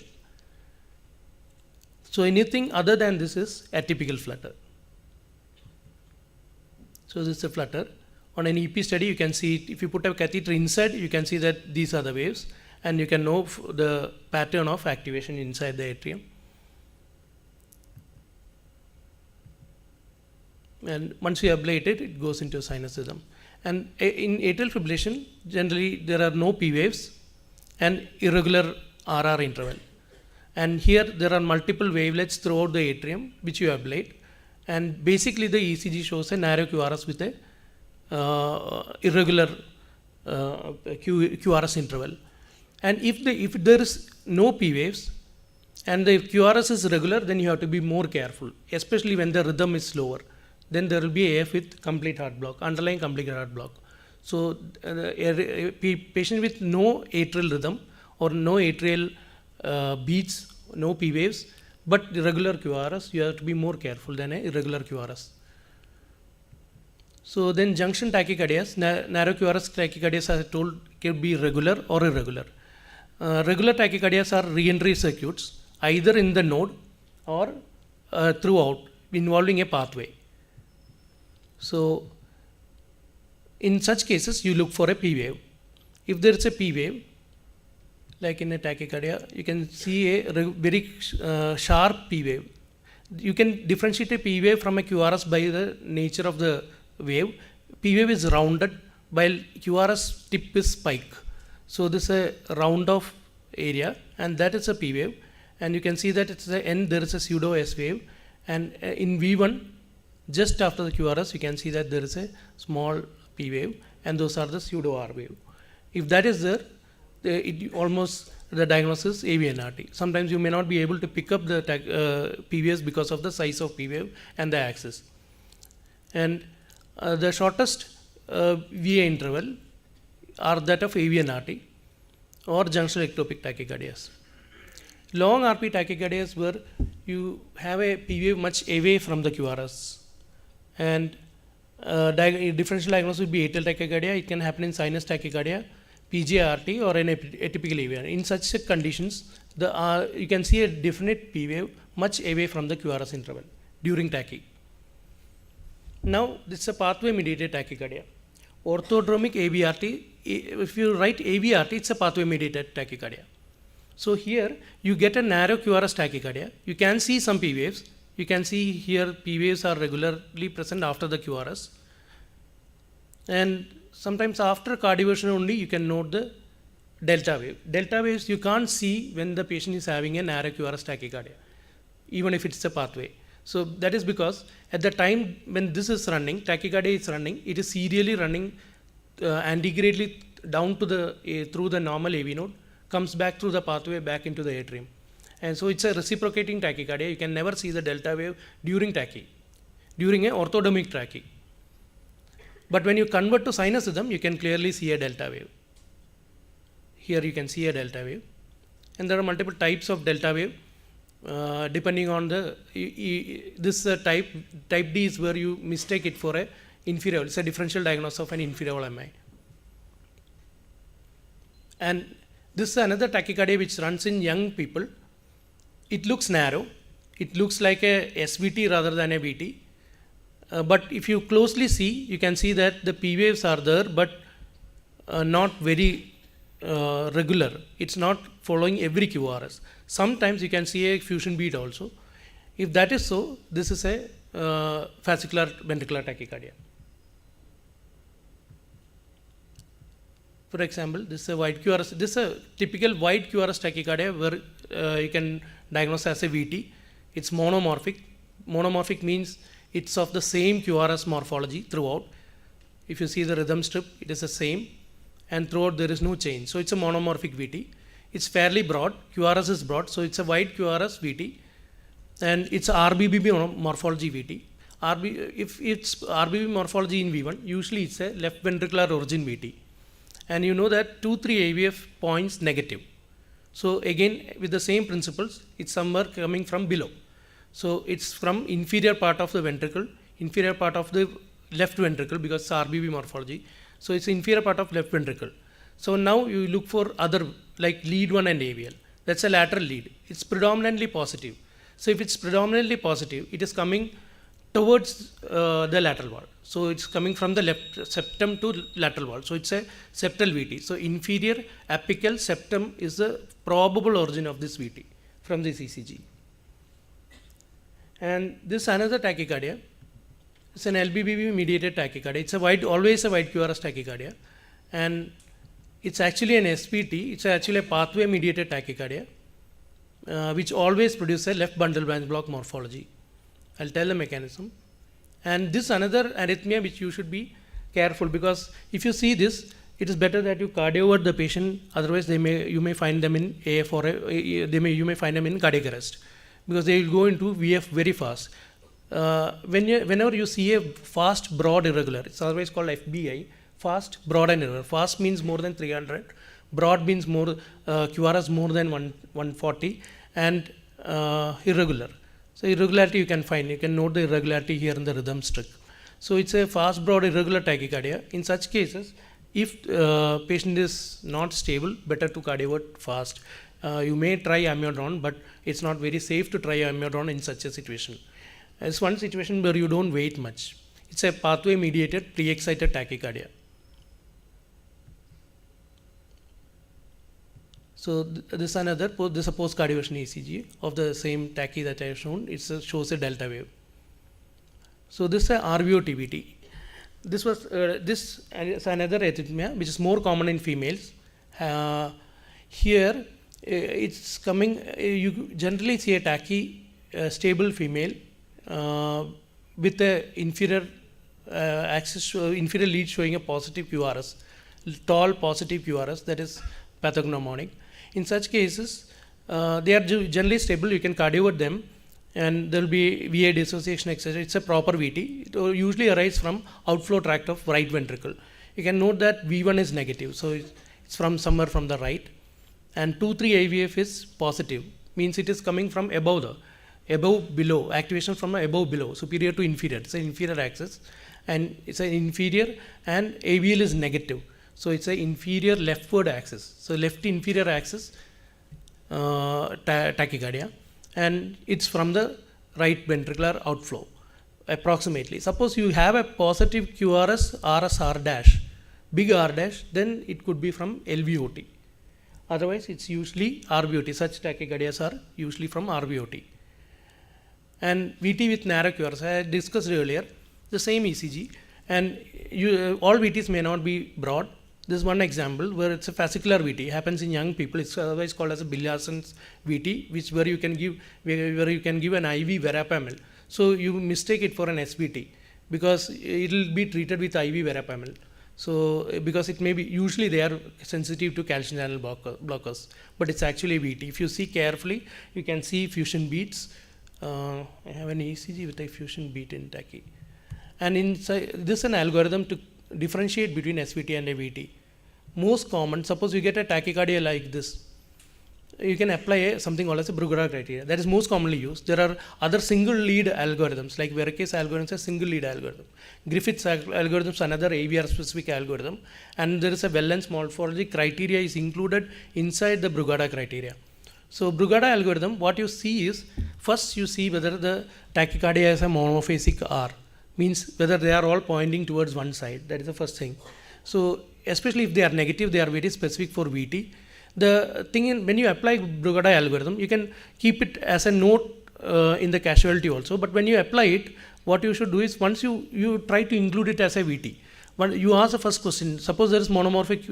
So anything other than this is atypical flutter. So this is a flutter. On an EP study, you can see it. If you put a catheter inside, you can see that these are the waves, and you can know the pattern of activation inside the atrium. And once you ablate it, it goes into sinus rhythm. And in atrial fibrillation, generally there are no P waves and irregular RR interval. And here there are multiple wavelets throughout the atrium which you ablate. And basically the ECG shows a narrow QRS with a irregular QRS interval. And if there is no P waves and the QRS is regular, then you have to be more careful, especially when the rhythm is slower. Then there will be AF with complete heart block, underlying complete heart block. So a patient with no atrial rhythm or no atrial beats, no P waves, but regular QRS, you have to be more careful than a irregular QRS. So then junction tachycardias, narrow QRS tachycardias, as I told, can be regular or irregular. Regular tachycardias are re-entry circuits, either in the node or throughout, involving a pathway. So in such cases, you look for a P wave. If there is a P wave, like in a tachycardia, you can see a very sharp P wave. You can differentiate a P wave from a QRS by the nature of the wave. P wave is rounded while QRS tip is spike. So this is a round off area, and that is a P wave. And you can see that it's the end, there is a pseudo S wave. And in V1, just after the QRS, you can see that there is a small P wave, and those are the pseudo R wave. If that is there, the diagnosis AVNRT. Sometimes you may not be able to pick up the PVS because of the size of PVF and the axis. And the shortest VA interval are that of AVNRT or junctional ectopic tachycardias. Long RP tachycardias where you have a PVA much away from the QRS, and differential diagnosis would be atrial tachycardia. It can happen in sinus tachycardia, PGRT, or an atypical AVN. In such conditions, you can see a definite P wave much away from the QRS interval during tachy. Now, this is a pathway mediated tachycardia. Orthodromic AVRT, if you write AVRT, it's a pathway mediated tachycardia. So here you get a narrow QRS tachycardia. You can see some P waves. You can see here P waves are regularly present after the QRS. And sometimes after cardioversion only you can note the delta wave. Delta waves you can't see when the patient is having a narrow QRS tachycardia, even if it's a pathway. So that is because at the time when this is running, tachycardia is running, it is serially running antegradely down to the through the normal AV node, comes back through the pathway back into the atrium. And so it's a reciprocating tachycardia. You can never see the delta wave during tachy, during an orthodromic tachy. But when you convert to sinus rhythm, you can clearly see a delta wave. Here you can see a delta wave. And there are multiple types of delta wave depending on the, this type D is where you mistake it for a inferior, it's a differential diagnosis of an inferior MI. And this is another tachycardia which runs in young people. It looks narrow. It looks like a SVT rather than a VT. But if you closely see, you can see that the P waves are there, but not very regular. It's not following every QRS. Sometimes you can see a fusion beat also. If that is so, this is a fascicular ventricular tachycardia. For example, this is a wide QRS. This is a typical wide QRS tachycardia where you can diagnose as a VT. It's monomorphic. Monomorphic means it's of the same QRS morphology throughout. If you see the rhythm strip, it is the same, and throughout there is no change. So it's a monomorphic VT. It's fairly broad. QRS is broad, so it's a wide QRS VT, and it's RBBB morphology VT. If it's RBB morphology in V1, usually it's a left ventricular origin VT. And you know that 2-3 AVF points negative. So again, with the same principles, it's somewhere coming from below. So it's from inferior part of the ventricle, inferior part of the left ventricle, because it's RBB morphology. So it's inferior part of left ventricle. So now you look for other, like lead 1 and AVL. That's a lateral lead. It's predominantly positive. So if it's predominantly positive, it is coming towards the lateral wall. So it's coming from the left septum to lateral wall. So it's a septal VT. So inferior apical septum is the probable origin of this VT from this ECG. And this another tachycardia. It's an LBBB mediated tachycardia. It's always a wide QRS tachycardia. And it's actually an SPT. It's actually a pathway mediated tachycardia, which always produces a left bundle branch block morphology. I'll tell the mechanism. And this another arrhythmia which you should be careful, because if you see this, it is better that you cardioverse the patient. Otherwise, you may find them in AF or you may find them in cardiac arrest, because they will go into VF very fast. Whenever you see a fast, broad, irregular, it's otherwise called FBI, fast, broad and irregular. Fast means more than 300, broad means more, QRS more than 140, and irregular. So irregularity you can find, you can note the irregularity here in the rhythm strip. So it's a fast, broad, irregular tachycardia. In such cases, if patient is not stable, better to cardiovert fast. You may try amiodarone, but it's not very safe to try amiodarone in such a situation. It's one situation where you don't wait much. It's a pathway mediated pre-excited tachycardia. So this is another, this is a post-cardioversion ECG of the same tachy that I have shown. It shows a delta wave. So this is a RVO TVT. This is another arrhythmia which is more common in females. Here it's coming, you generally see a tachy stable female with a inferior axis, inferior lead showing a positive QRS, tall positive QRS, that is pathognomonic. In such cases, they are generally stable. You can cardiovert them, and there will be VA dissociation, etc. It's a proper VT. It usually arises from outflow tract of right ventricle. You can note that V1 is negative, so it's from somewhere from the right, and 2-3 IVF is positive, means it is coming from above below, activation from above below, superior to inferior. It's an inferior axis, and it's an inferior, and AVL is negative, so it's an inferior leftward axis. So left inferior axis tachycardia, and it's from the right ventricular outflow approximately. Suppose you have a positive QRS, RS R dash, big R dash, then it could be from LVOT. Otherwise, it's usually RVOT. Such tachycardias are usually from RVOT. And VT with narrow QRS, I discussed earlier, the same ECG, and all VTs may not be broad. This is one example where it's a fascicular VT, happens in young people. It's otherwise called as a Bilharzon's VT, where you can give an IV verapamil. So you mistake it for an SVT because it will be treated with IV verapamil. So because it may be, usually they are sensitive to calcium channel blockers, but it's actually a VT. If you see carefully, you can see fusion beats. I have an ECG with a fusion beat in tachy. And this is an algorithm to differentiate between SVT and a VT. Most common, suppose you get a tachycardia like this, you can apply something called as a Brugada criteria. That is most commonly used. There are other single lead algorithms, like Verkey's algorithm is a single lead algorithm. Griffith's algorithm is another AVR specific algorithm, and there is a Wellens morphology criteria is included inside the Brugada criteria. So Brugada algorithm, what you see is, first you see whether the tachycardia has a monophasic R, means whether they are all pointing towards one side. That is the first thing. So especially if they are negative, they are very specific for VT. The thing in, when you apply Brugada algorithm, you can keep it as a note in the casualty also, but when you apply it, what you should do is, once you try to include it as a VT, you ask the first question. Suppose there is monomorphic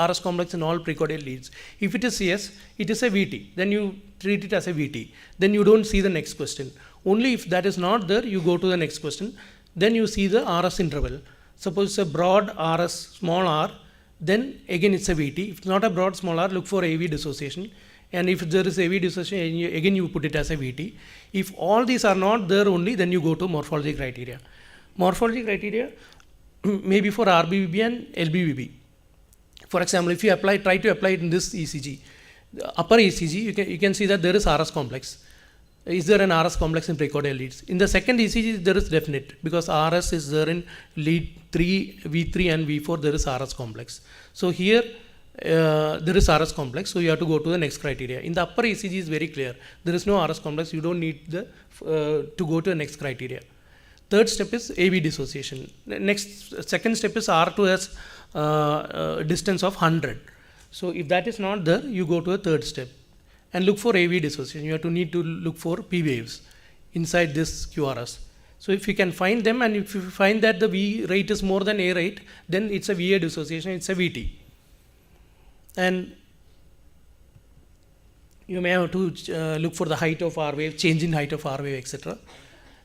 RS complex in all precordial leads. If it is yes, it is a VT. Then you treat it as a VT. Then you don't see the next question. Only if that is not there, you go to the next question. Then you see the RS interval. Suppose it's a broad RS, small r, then again it's a VT. If it's not a broad small r, look for AV dissociation. And if there is AV dissociation, again you put it as a VT. If all these are not there only, then you go to morphology criteria. Morphology criteria maybe for RBBB and LBBB. For example, if you try to apply it in this ECG, the upper ECG, you can see that there is RS complex. Is there an RS complex in precordial leads? In the second ECG, there is definite, because RS is there in lead 3, V3 and V4, there is RS complex. So here, there is RS complex, so you have to go to the next criteria. In the upper ECG is very clear. There is no RS complex, you don't need to go to the next criteria. Third step is AV dissociation. Second step is R2 has distance of 100. So if that is not there, you go to a third step and look for AV dissociation. You have to need to look for P waves inside this QRS. So if you can find them, and if you find that the V rate is more than A rate, then it's a VA dissociation, it's a VT. And you may have to look for the height of R wave, change in height of R wave, etc.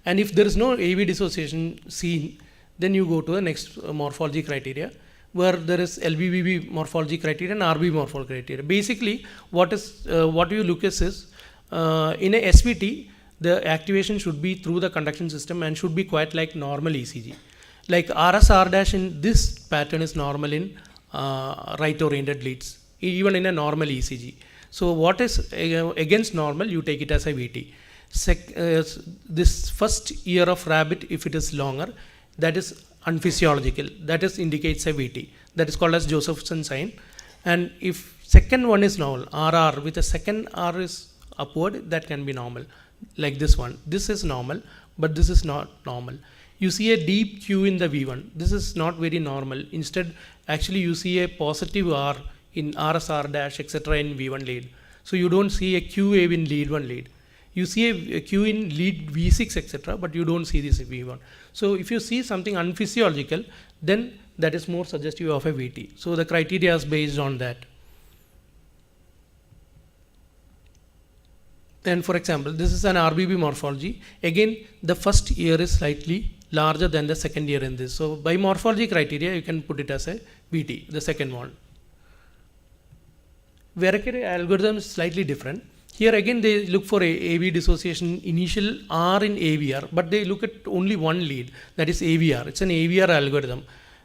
And if there is no AV dissociation seen, then you go to the next morphology criteria, where there is LBBB morphology criteria and RB morphology criteria. Basically, what you look at is, in a SVT, the activation should be through the conduction system and should be quite like normal ECG. Like RSR dash in this pattern is normal in right-oriented leads, even in a normal ECG. So what is against normal, you take it as a VT. This first year of rabbit, if it is longer, that is unphysiological, that is indicates a VT. That is called as Josephson sign. And if second one is normal, RR with a second R is upward, that can be normal. Like this one, this is normal, but this is not normal. You see a deep Q in the V1. This is not very normal. Instead, actually you see a positive R in RSR dash, etc. in V1 lead. So you don't see a Q wave in lead 1 lead. You see a Q in lead V6, etc., but you don't see this in V1. So if you see something unphysiological, then that is more suggestive of a VT. So the criteria is based on that. And for example, this is an RBB morphology. Again, the first year is slightly larger than the second year in this. So by morphology criteria, you can put it as a VT, the second one. Veracre algorithm is slightly different. Here again they look for a AV dissociation initial R in AVR, but they look at only one lead, that is AVR. It's an AVR algorithm.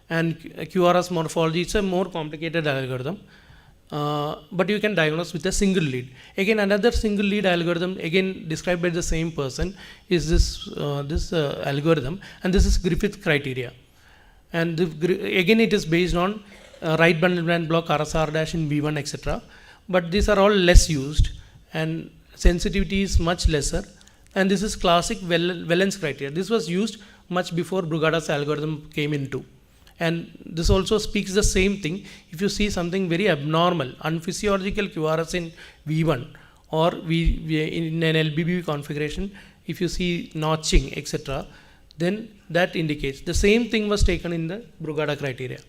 And QRS morphology, it's a more complicated algorithm. But you can diagnose with a single lead. Again, another single lead algorithm, again described by the same person, is this algorithm, and this is Griffith criteria. And again, it is based on right bundle band block, RSR dash in V1, etc. But these are all less used, and sensitivity is much lesser. And this is classic Wellens criteria. This was used much before Brugada's algorithm came into. And this also speaks the same thing. If you see something very abnormal, unphysiological QRS in V1 or in an LBB configuration, if you see notching, etc., then that indicates. The same thing was taken in the Brugada criteria.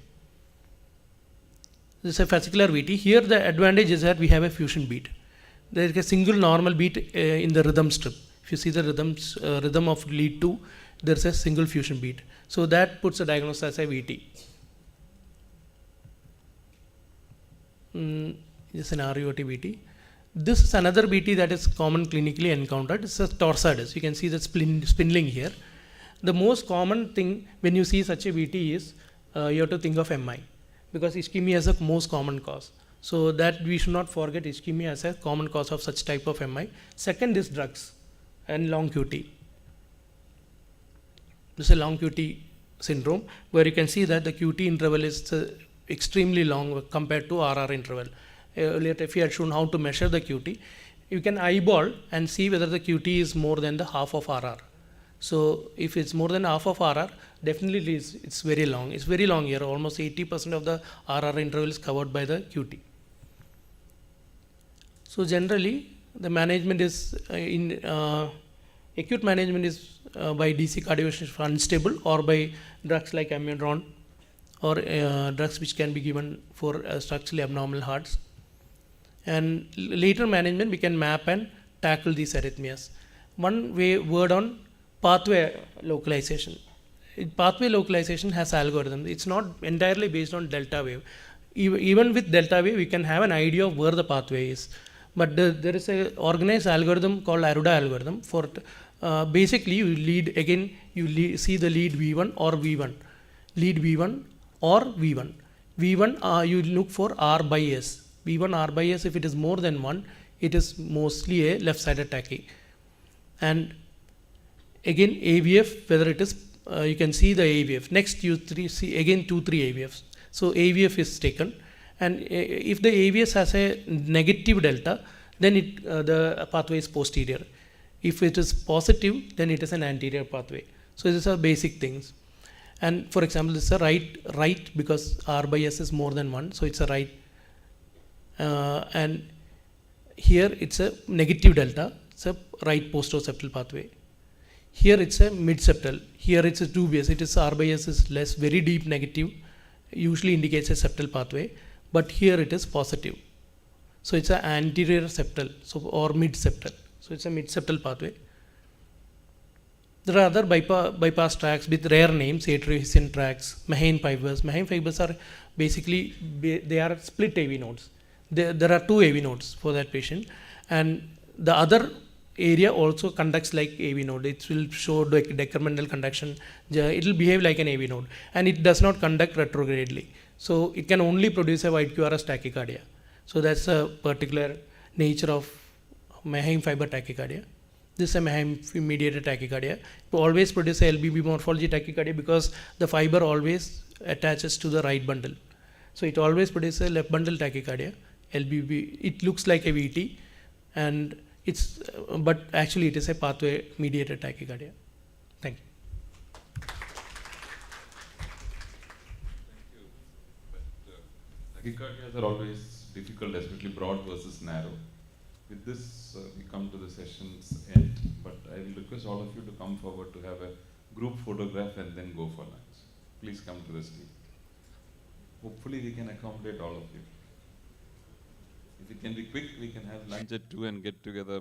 This is a fascicular VT. Here the advantage is that we have a fusion beat. There is a single normal beat in the rhythm strip. If you see the rhythm of lead 2, there is a single fusion beat. So that puts a diagnosis as a VT. This is an RUOT VT. This is another VT that is common clinically encountered. It's a torsades. You can see the spindling here. The most common thing when you see such a VT is you have to think of MI, because ischemia is the most common cause. So that we should not forget ischemia as a common cause of such type of MI. Second is drugs and long QT. This is a long QT syndrome where you can see that the QT interval is extremely long compared to RR interval. Earlier, if you had shown how to measure the QT, you can eyeball and see whether the QT is more than the half of RR. So if it's more than half of RR, definitely it's very long. It's very long here. Almost 80% of the RR interval is covered by the QT. So generally, the management is acute management is by DC cardioversion if unstable, or by drugs like amiodarone, or drugs which can be given for structurally abnormal hearts. And later management, we can map and tackle these arrhythmias. One word on pathway localization. Pathway localization has algorithm. It's not entirely based on delta wave. Even with delta wave, we can have an idea of where the pathway is. But there is an organized algorithm called Aruda algorithm for basically you see the lead V1 or V1. Lead V1 or V1. V1 you look for R by S. V1 R by S, if it is more than 1, it is mostly a left-sided tachy. And again AVF, whether it is, you can see the AVF. Next you see again 2-3 AVFs. So AVF is taken. And if the AVS has a negative delta, then the pathway is posterior. If it is positive, then it is an anterior pathway. So these are basic things. And for example, this is a right because R by S is more than 1, so it's a right. And here it's a negative delta, it's a right posteroseptal pathway. Here it's a mid-septal. Here it's a dubious. It is R by S is less, very deep negative, usually indicates a septal pathway. But here it is positive. So it's an anterior septal, or mid-septal. So it's a mid-septal pathway. There are other bypass tracks with rare names, atriohisian tracks, Mahane fibers. Mahane fibers are basically, they are split AV nodes. There are 2 AV nodes for that patient. And the other area also conducts like AV node. It will show decremental conduction. It will behave like an AV node. And it does not conduct retrogradely. So it can only produce a wide QRS tachycardia. So that's a particular nature of Mahane fiber tachycardia. This is a Mahane mediated tachycardia. It always produces a LBB morphology tachycardia because the fiber always attaches to the right bundle. So it always produces a left bundle tachycardia, LBB. It looks like a VT, and but actually it is a pathway mediated tachycardia. Thank you. Tachycardias are always difficult, especially broad versus narrow. With this, we come to the session's end, but I will request all of you to come forward to have a group photograph and then go for lunch. Please come to the stage. Hopefully we can accommodate all of you. If it can be quick, we can have lunch at 2 and get together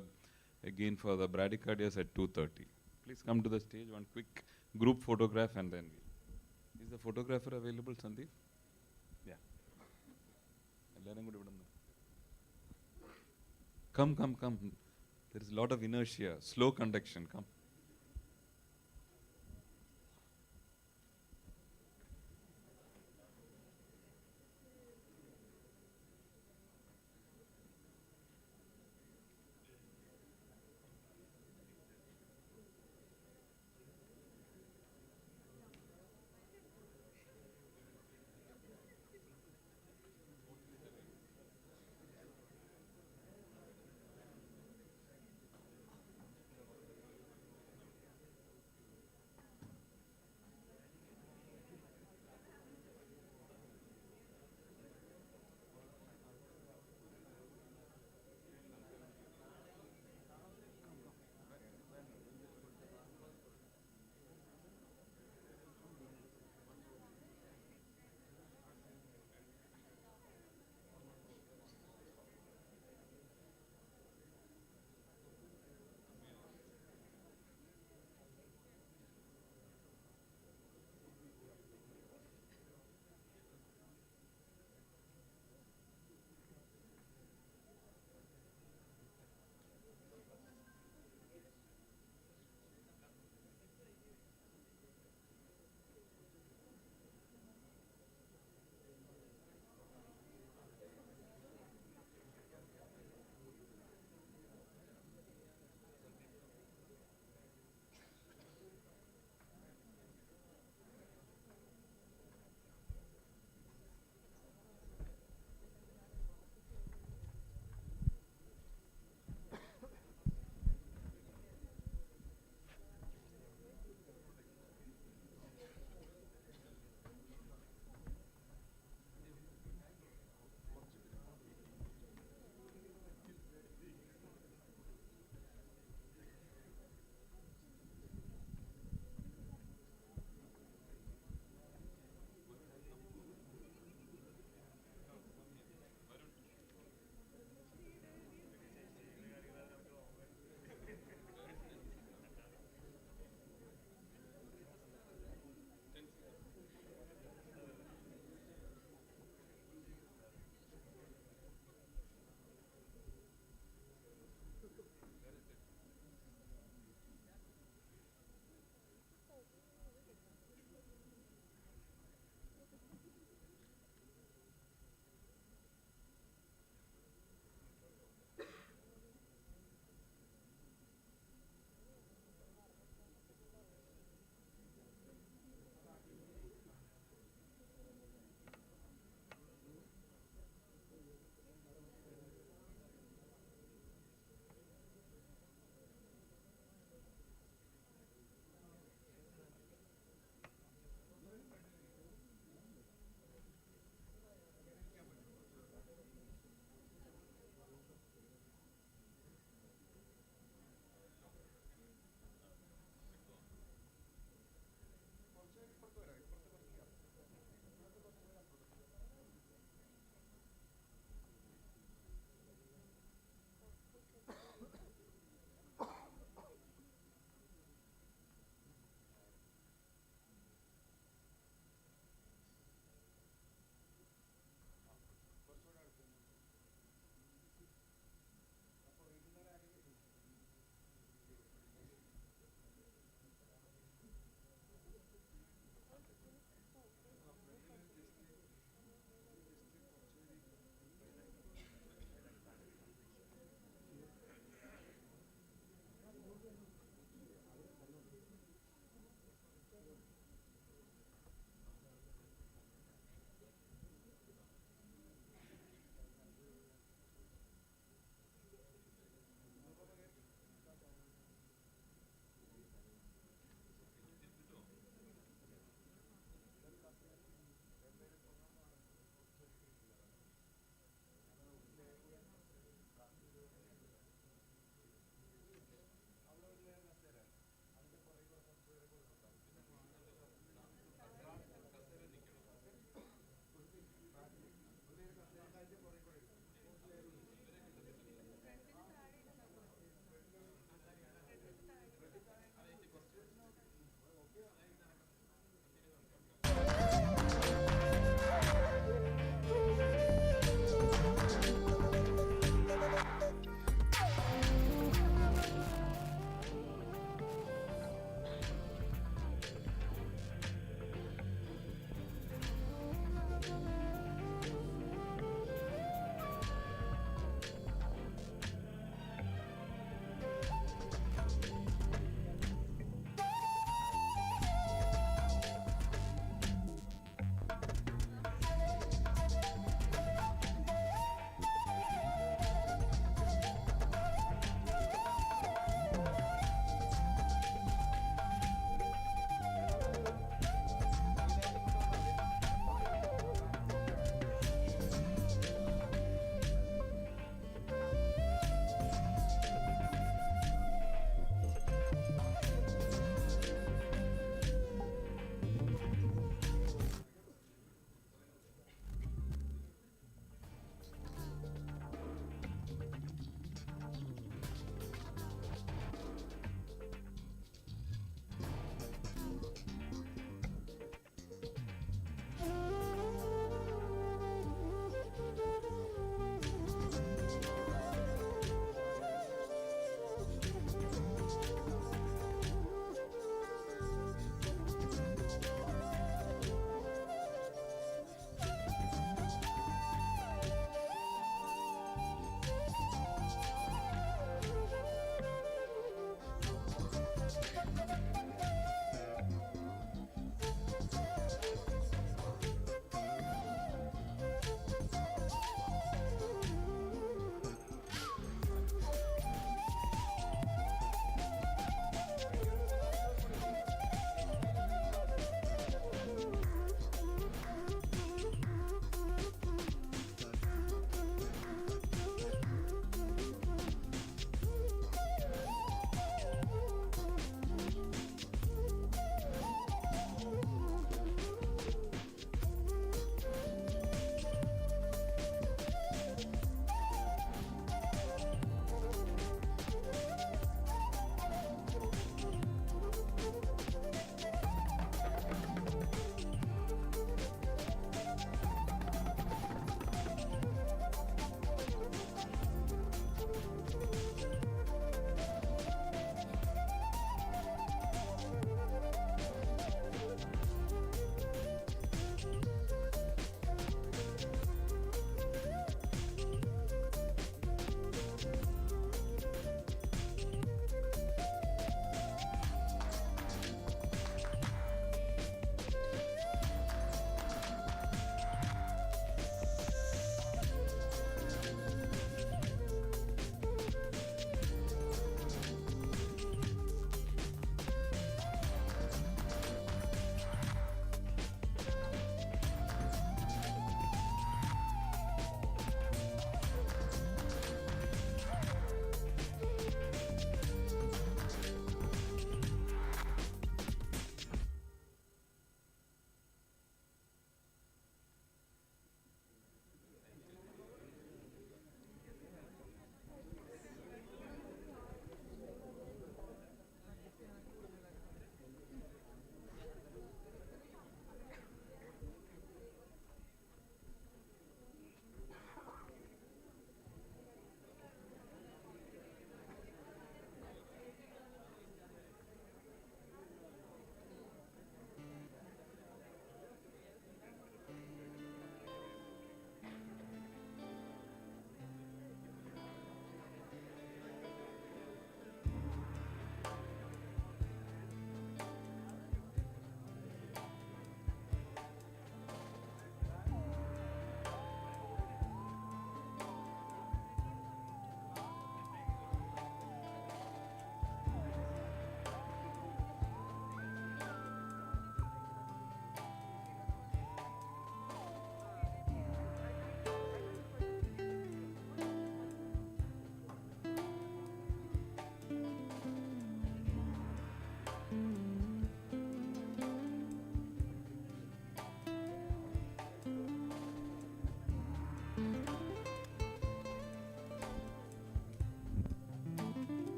again for the bradycardias at 2:30. Please come to the stage, one quick group photograph and then. Is the photographer available, Sandeep? Yeah. Come, come, come. There is a lot of inertia. Slow conduction. Come.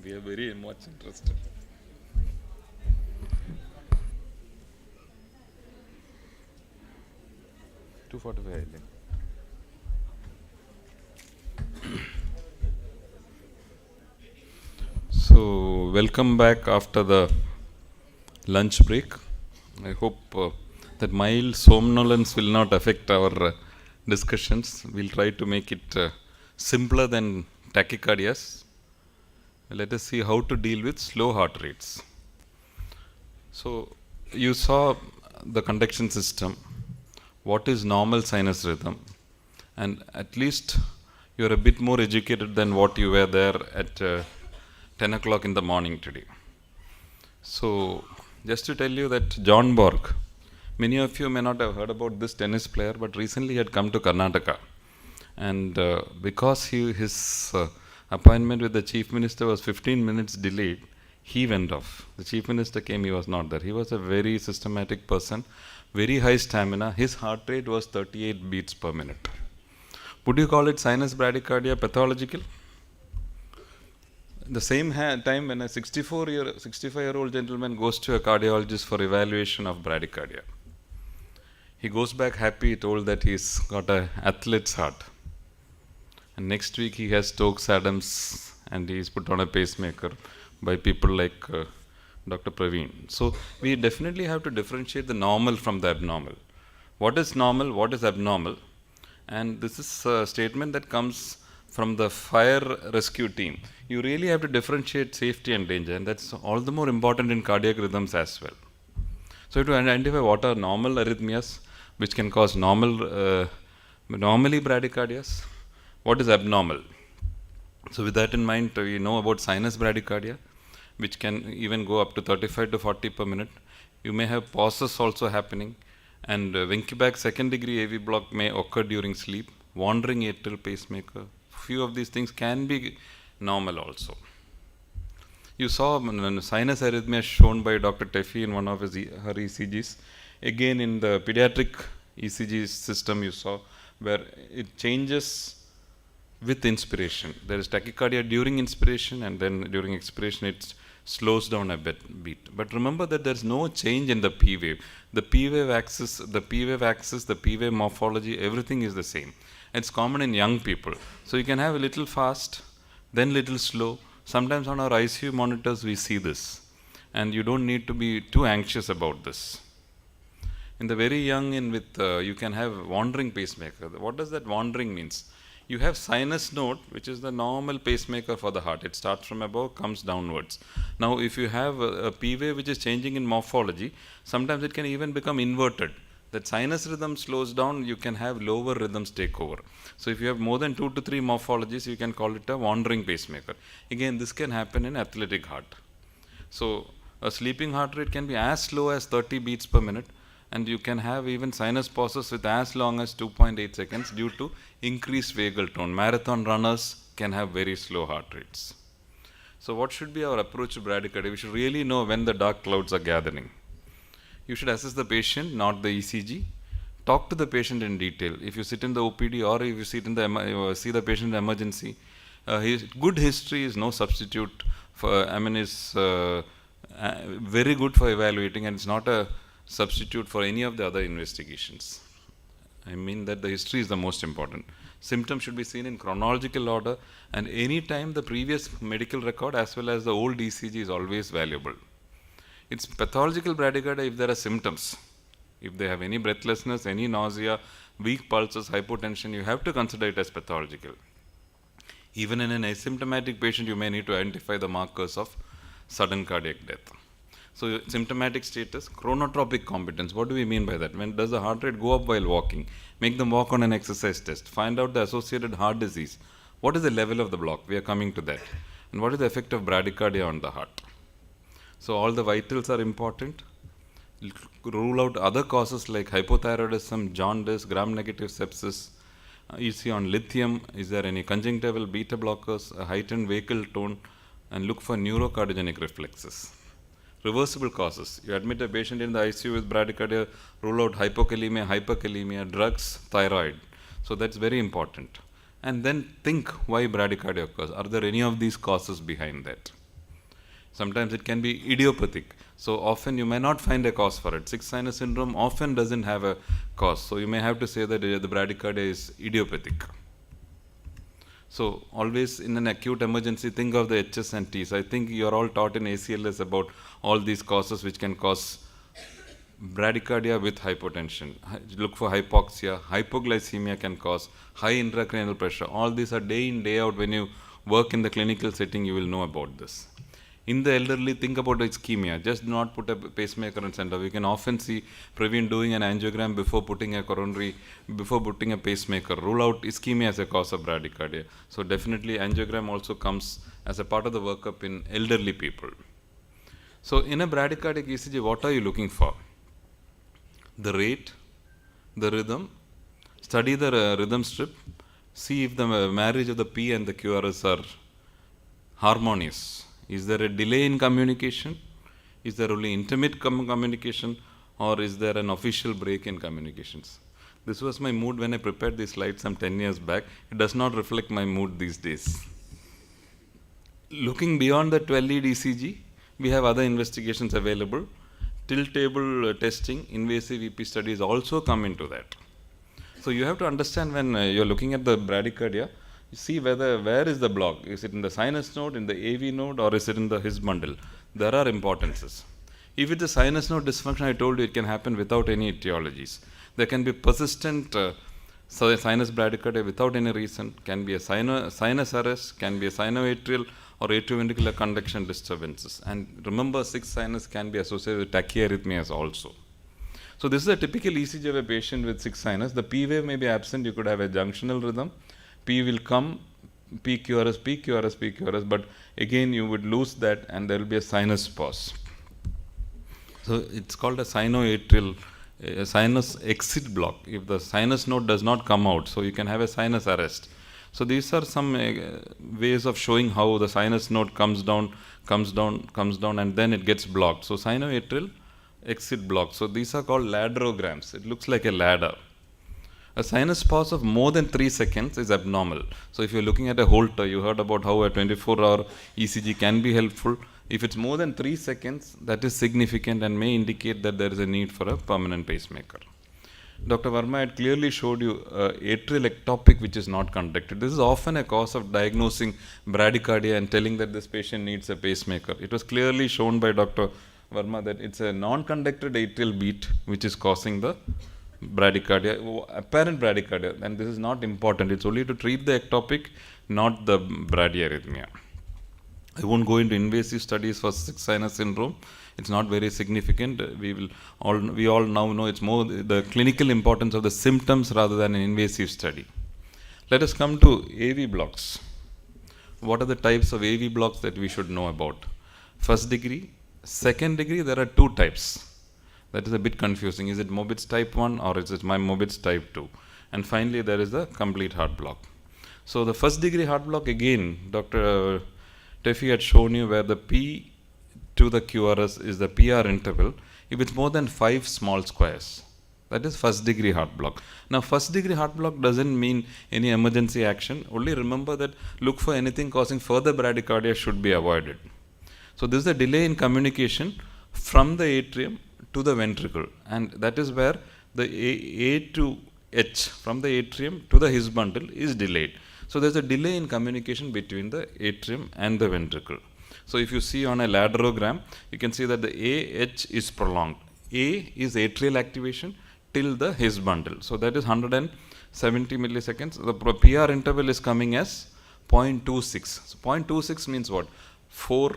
We are very much interested. So, welcome back after the lunch break. I hope that mild somnolence will not affect our discussions. We'll try to make it simpler than tachycardias. Let us see how to deal with slow heart rates. So, you saw the conduction system, what is normal sinus rhythm, and at least you are a bit more educated than what you were there at 10 o'clock in the morning today. So, just to tell you that John Borg, many of you may not have heard about this tennis player, but recently he had come to Karnataka. And because his appointment with the chief minister was 15 minutes delayed, he went off. The chief minister came, he was not there. He was a very systematic person, very high stamina. His heart rate was 38 beats per minute. Would you call it sinus bradycardia pathological? The same time when a 65-year-old gentleman goes to a cardiologist for evaluation of bradycardia, he goes back happy, told that he's got an athlete's heart. And next week he has Stokes Adams and he is put on a pacemaker by people like Dr. Praveen. So we definitely have to differentiate the normal from the abnormal. What is normal? What is abnormal? And this is a statement that comes from the fire rescue team. You really have to differentiate safety and danger, and that's all the more important in cardiac rhythms as well. So to identify what are normal arrhythmias, which can cause normally bradycardias, what is abnormal. So with that in mind, we know about sinus bradycardia, which can even go up to 35 to 40 per minute. You may have pauses also happening, and Wenckebach second degree AV block may occur during sleep, wandering atrial pacemaker. Few of these things can be normal also. You saw sinus arrhythmia shown by Dr. Teffy in one of her ECGs. Again, in the pediatric ECG system, you saw where it changes with inspiration. There is tachycardia during inspiration, and then during expiration it slows down a beat. But remember that there is no change in the P wave. The P wave axis, the P wave morphology, everything is the same. It's common in young people. So you can have a little fast, then little slow. Sometimes on our ICU monitors we see this, and you don't need to be too anxious about this. In the very young you can have wandering pacemaker. What does that wandering means? You have sinus node, which is the normal pacemaker for the heart. It starts from above, comes downwards. Now if you have a P wave which is changing in morphology, sometimes it can even become inverted. That sinus rhythm slows down, you can have lower rhythms take over. So if you have more than 2 to 3 morphologies, you can call it a wandering pacemaker. Again, this can happen in athletic heart. So a sleeping heart rate can be as slow as 30 beats per minute, and you can have even sinus pauses with as long as 2.8 seconds due to increased vagal tone. Marathon runners can have very slow heart rates. So what should be our approach to bradycardia? We should really know when the dark clouds are gathering. You should assess the patient, not the ECG. Talk to the patient in detail. If you sit in the OPD or if you sit in the see the patient in emergency, good history is no substitute for. Is very good for evaluating, and it's not a substitute for any of the other investigations. I mean that the history is the most important. Symptoms should be seen in chronological order, and any time the previous medical record as well as the old ECG is always valuable. It's pathological bradycardia if there are symptoms. If they have any breathlessness, any nausea, weak pulses, hypotension, you have to consider it as pathological. Even in an asymptomatic patient, you may need to identify the markers of sudden cardiac death. So symptomatic status, chronotropic competence. What do we mean by that? When does the heart rate go up while walking? Make them walk on an exercise test. Find out the associated heart disease. What is the level of the block? We are coming to that. And what is the effect of bradycardia on the heart? So all the vitals are important. Rule out other causes like hypothyroidism, jaundice, gram-negative sepsis. EC on lithium. Is there any conjunctival beta blockers, a heightened vagal tone, and look for neurocardiogenic reflexes. Reversible causes. You admit a patient in the ICU with bradycardia, rule out hypokalemia, hyperkalemia, drugs, thyroid. So that's very important. And then think why bradycardia occurs. Are there any of these causes behind that? Sometimes it can be idiopathic. So often you may not find a cause for it. Sixth sinus syndrome often doesn't have a cause. So you may have to say that the bradycardia is idiopathic. So always in an acute emergency, think of the H's and T's. I think you're all taught in ACLS about all these causes which can cause bradycardia with hypotension. Look for hypoxia. Hypoglycemia can cause high intracranial pressure. All these are day in, day out. When you work in the clinical setting, you will know about this. In the elderly, think about ischemia. Just do not put a pacemaker in center. We can often see Praveen doing an angiogram before putting a coronary, before putting a pacemaker. Rule out ischemia as a cause of bradycardia. So definitely angiogram also comes as a part of the workup in elderly people. So in a bradycardic ECG, what are you looking for? The rate, the rhythm. Study the rhythm strip. See if the marriage of the P and the QRS are harmonious. Is there a delay in communication? Is there only intermittent communication, or is there an official break in communications? This was my mood when I prepared these slides some 10 years back. It does not reflect my mood these days. Looking beyond the 12-lead ECG, we have other investigations available. Tilt table testing, invasive EP studies also come into that. So you have to understand when you're looking at the bradycardia, you see where is the block? Is it in the sinus node, in the AV node, or is it in the His bundle? There are importances. If it's a sinus node dysfunction, I told you it can happen without any etiologies. There can be persistent sinus bradycardia without any reason. Can be a sinus arrest, can be a sinoatrial or atrioventricular conduction disturbances. And remember, sixth sinus can be associated with tachyarrhythmias also. So this is a typical ECG of a patient with sixth sinus. The P wave may be absent. You could have a junctional rhythm. P will come, PQRS, PQRS, PQRS, but again you would lose that and there will be a sinus pause. So it's called a sinoatrial, a sinus exit block. If the sinus node does not come out, so you can have a sinus arrest. So these are some ways of showing how the sinus node comes down, and then it gets blocked. So sinoatrial exit block. So these are called ladderograms. It looks like a ladder. A sinus pause of more than 3 seconds is abnormal. So if you're looking at a Holter, you heard about how a 24-hour ECG can be helpful. If it's more than 3 seconds, that is significant and may indicate that there is a need for a permanent pacemaker. Dr. Verma had clearly showed you atrial ectopic which is not conducted. This is often a cause of diagnosing bradycardia and telling that this patient needs a pacemaker. It was clearly shown by Dr. Verma that it's a non-conducted atrial beat which is causing the bradycardia, apparent bradycardia, and this is not important. It's only to treat the ectopic, not the bradyarrhythmia. I won't go into invasive studies for sinus syndrome. It's not very significant. We all now know it's more the clinical importance of the symptoms rather than an invasive study. Let us come to AV blocks. What are the types of AV blocks that we should know about? First degree, second degree, there are 2 types. That is a bit confusing. Is it Mobitz type 1 or is it my Mobitz type 2? And finally, there is the complete heart block. So the first degree heart block, again, Dr. Teffy had shown you where the P to the QRS is the PR interval. If it's more than 5 small squares, that is first degree heart block. Now, first degree heart block doesn't mean any emergency action. Only remember that look for anything causing further bradycardia should be avoided. So this is a delay in communication from the atrium to the ventricle, and that is where the A to H from the atrium to the His bundle is delayed. So there's a delay in communication between the atrium and the ventricle. So if you see on a ladderogram, you can see that the AH is prolonged. A is atrial activation till the His bundle. So that is 170 milliseconds. The PR interval is coming as 0.26. So 0.26 means what? 5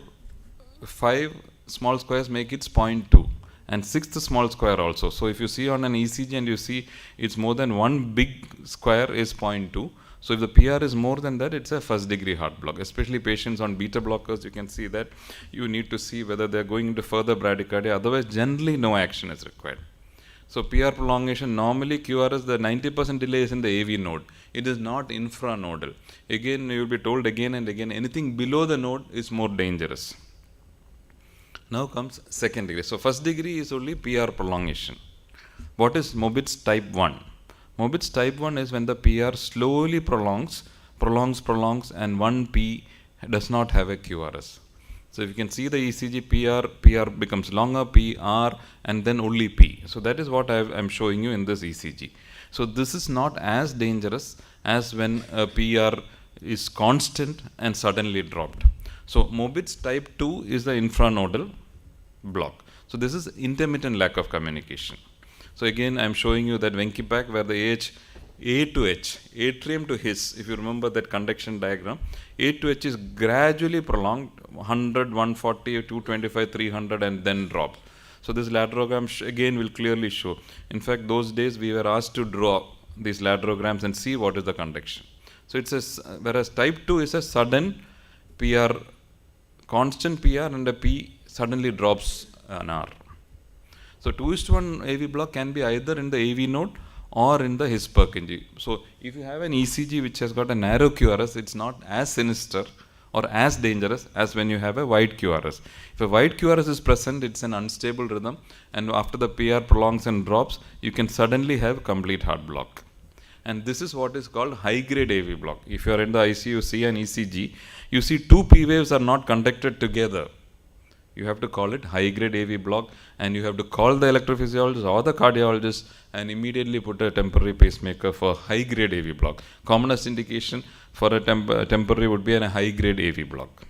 small squares make it 0.2. And 6th small square also. So if you see on an ECG and you see it's more than 1 big square is 0.2. So if the PR is more than that, it's a first degree heart block. Especially patients on beta blockers, you can see that you need to see whether they're going into further bradycardia. Otherwise, generally no action is required. So PR prolongation, normally QRS, the 90% delay is in the AV node. It is not infranodal. Again, you will be told again and again, anything below the node is more dangerous. Now comes second degree. So first degree is only PR prolongation. What is Mobitz type 1? Mobitz type 1 is when the PR slowly prolongs, and 1P does not have a QRS. So if you can see the ECG, PR becomes longer, PR, and then only P. So that is what I'm showing you in this ECG. So this is not as dangerous as when a PR is constant and suddenly dropped. So Mobitz type 2 is the infranodal block. So this is intermittent lack of communication. So again, I'm showing you that Venkipack where the A to H, atrium to His, if you remember that conduction diagram, A to H is gradually prolonged, 100, 140, 225, 300 and then drop. So this ladderogram again will clearly show. In fact, those days we were asked to draw these ladderograms and see what is the conduction. So it's whereas type 2 is a sudden PR, constant PR and a P suddenly drops an R. So 2:1 AV block can be either in the AV node or in the His Purkinje. So if you have an ECG which has got a narrow QRS, it's not as sinister or as dangerous as when you have a wide QRS. If a wide QRS is present, it's an unstable rhythm, and after the PR prolongs and drops, you can suddenly have complete heart block. And this is what is called high-grade AV block. If you are in the ICU, you see an ECG, you see 2 P waves are not conducted together. You have to call it high-grade AV block, and you have to call the electrophysiologist or the cardiologist and immediately put a temporary pacemaker for high-grade AV block. Commonest indication for a temporary would be a high-grade AV block.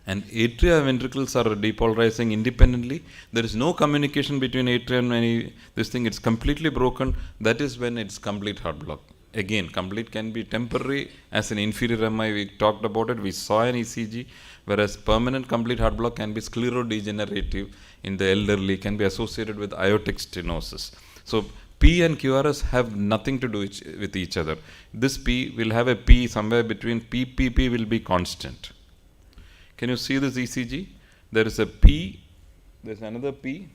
And atria ventricles are depolarizing independently. There is no communication between atria and this thing. It's completely broken. That is when it's complete heart block. Again, complete can be temporary as an inferior MI. We talked about it. We saw an ECG. Whereas permanent complete heart block can be sclerodegenerative in the elderly, can be associated with aortic stenosis. So P and QRS have nothing to do with each other. This P will have a P somewhere between P, P will be constant. Can you see this ECG? There is a P, there's another P,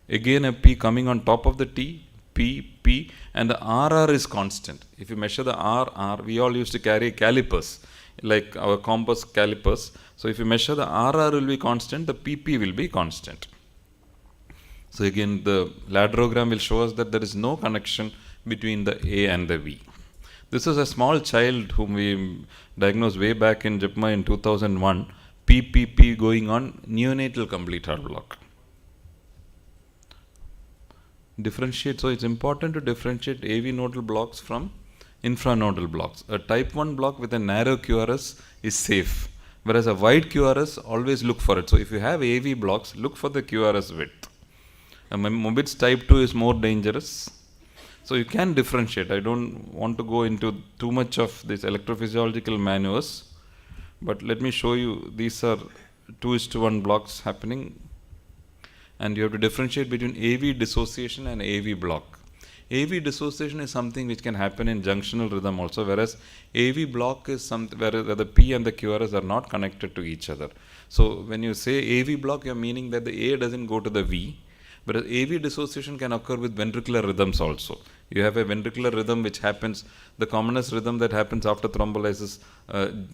again a P coming on top of the T, P, and the RR is constant. If you measure the RR, we all used to carry calipers, like our compass calipers. So if you measure the RR will be constant, the PP will be constant. So again, the ladderogram will show us that there is no connection between the A and the V. This is a small child whom we diagnosed way back in JIPMA in 2001, PPP going on neonatal complete heart block. Differentiate, so it's important to differentiate AV nodal blocks from infranodal blocks. A type 1 block with a narrow QRS is safe, whereas a wide QRS, always look for it. So if you have AV blocks, look for the QRS width. Mobitz type 2 is more dangerous. So you can differentiate. I don't want to go into too much of this electrophysiological maneuvers, but let me show you, these are 2:1 blocks happening, and you have to differentiate between AV dissociation and AV block. AV dissociation is something which can happen in junctional rhythm also, whereas AV block is something where the P and the QRS are not connected to each other. So when you say AV block, you're meaning that the A doesn't go to the V. Whereas AV dissociation can occur with ventricular rhythms also. You have a ventricular rhythm which happens, the commonest rhythm that happens after thrombolysis,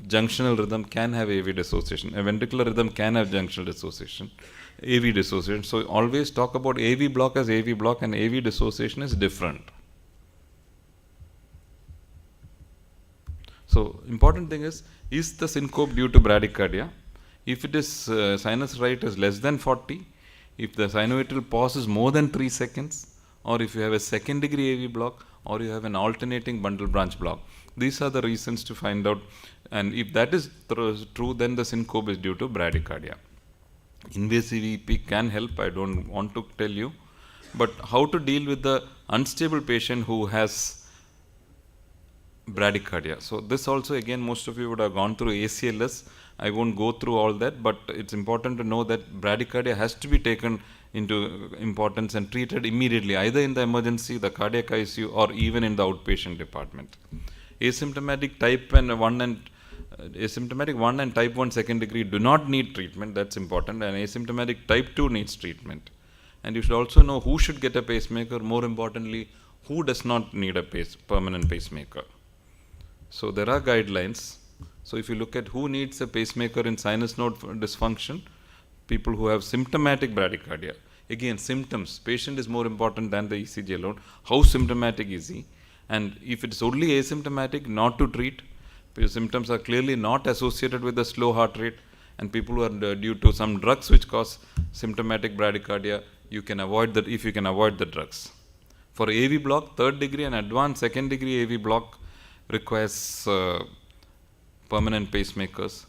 junctional rhythm can have AV dissociation. A ventricular rhythm can have junctional dissociation, AV dissociation. So always talk about AV block as AV block, and AV dissociation is different. So important thing is the syncope due to bradycardia? If it is sinus rate is less than 40, if the sinoatrial pause is more than 3 seconds, or if you have a second degree AV block, or you have an alternating bundle branch block. These are the reasons to find out, and if that is true, then the syncope is due to bradycardia. Invasive EP can help, I don't want to tell you, but how to deal with the unstable patient who has bradycardia. So this also, again, most of you would have gone through ACLS. I won't go through all that, but it's important to know that bradycardia has to be taken into importance and treated immediately, either in the emergency, the cardiac ICU, or even in the outpatient department. Asymptomatic type 1 and type 1 second degree do not need treatment, that's important, and asymptomatic type 2 needs treatment. And you should also know who should get a pacemaker, more importantly, who does not need a permanent pacemaker. So there are guidelines. So if you look at who needs a pacemaker in sinus node dysfunction, people who have symptomatic bradycardia. Again, symptoms, patient is more important than the ECG alone. How symptomatic is he? And if it's only asymptomatic, not to treat, because symptoms are clearly not associated with the slow heart rate, and people who are due to some drugs which cause symptomatic bradycardia, you can avoid that if you can avoid the drugs. For AV block, 3rd degree and advanced 2nd degree AV block requires permanent pacemakers.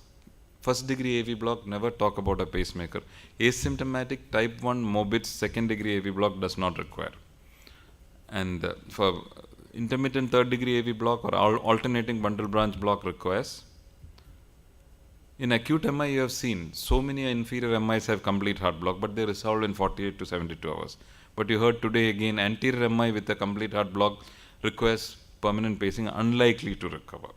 1st degree AV block, never talk about a pacemaker. Asymptomatic type 1 Mobitz 2nd degree AV block does not require. And for intermittent 3rd degree AV block or alternating bundle branch block requires. In acute MI, you have seen so many inferior MIs have complete heart block, but they resolve in 48 to 72 hours. But you heard today again, anterior MI with a complete heart block requires permanent pacing, unlikely to recover.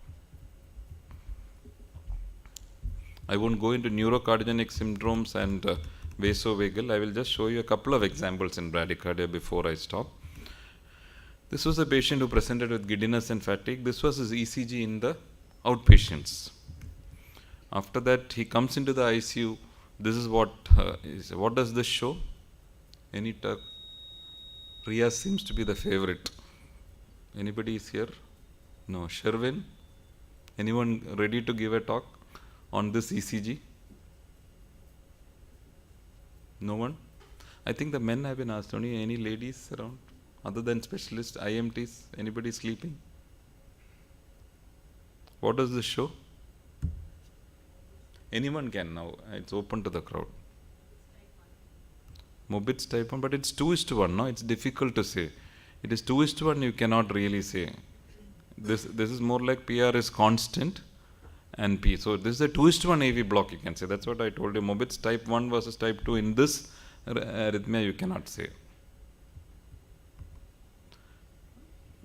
I won't go into neurocardiogenic syndromes and vasovagal. I will just show you a couple of examples in bradycardia before I stop. This was a patient who presented with giddiness and fatigue. This was his ECG in the outpatients. After that, he comes into the ICU. This is what what does this show? Any talk? Ria seems to be the favorite. Anybody is here? No. Sherwin? Anyone ready to give a talk on this ECG? No one? I think the men have been asked. Only any ladies around? Other than specialists, IMTs? Anybody sleeping? What does this show? Anyone can now. It's open to the crowd. Mobitz type 1, but it's 2:1, no? It's difficult to say. It is 2:1, you cannot really say. This is more like PR is constant and P. So this is a 2:1 AV block, you can say. That's what I told you. Mobitz type 1 versus type 2 in this arrhythmia, you cannot say.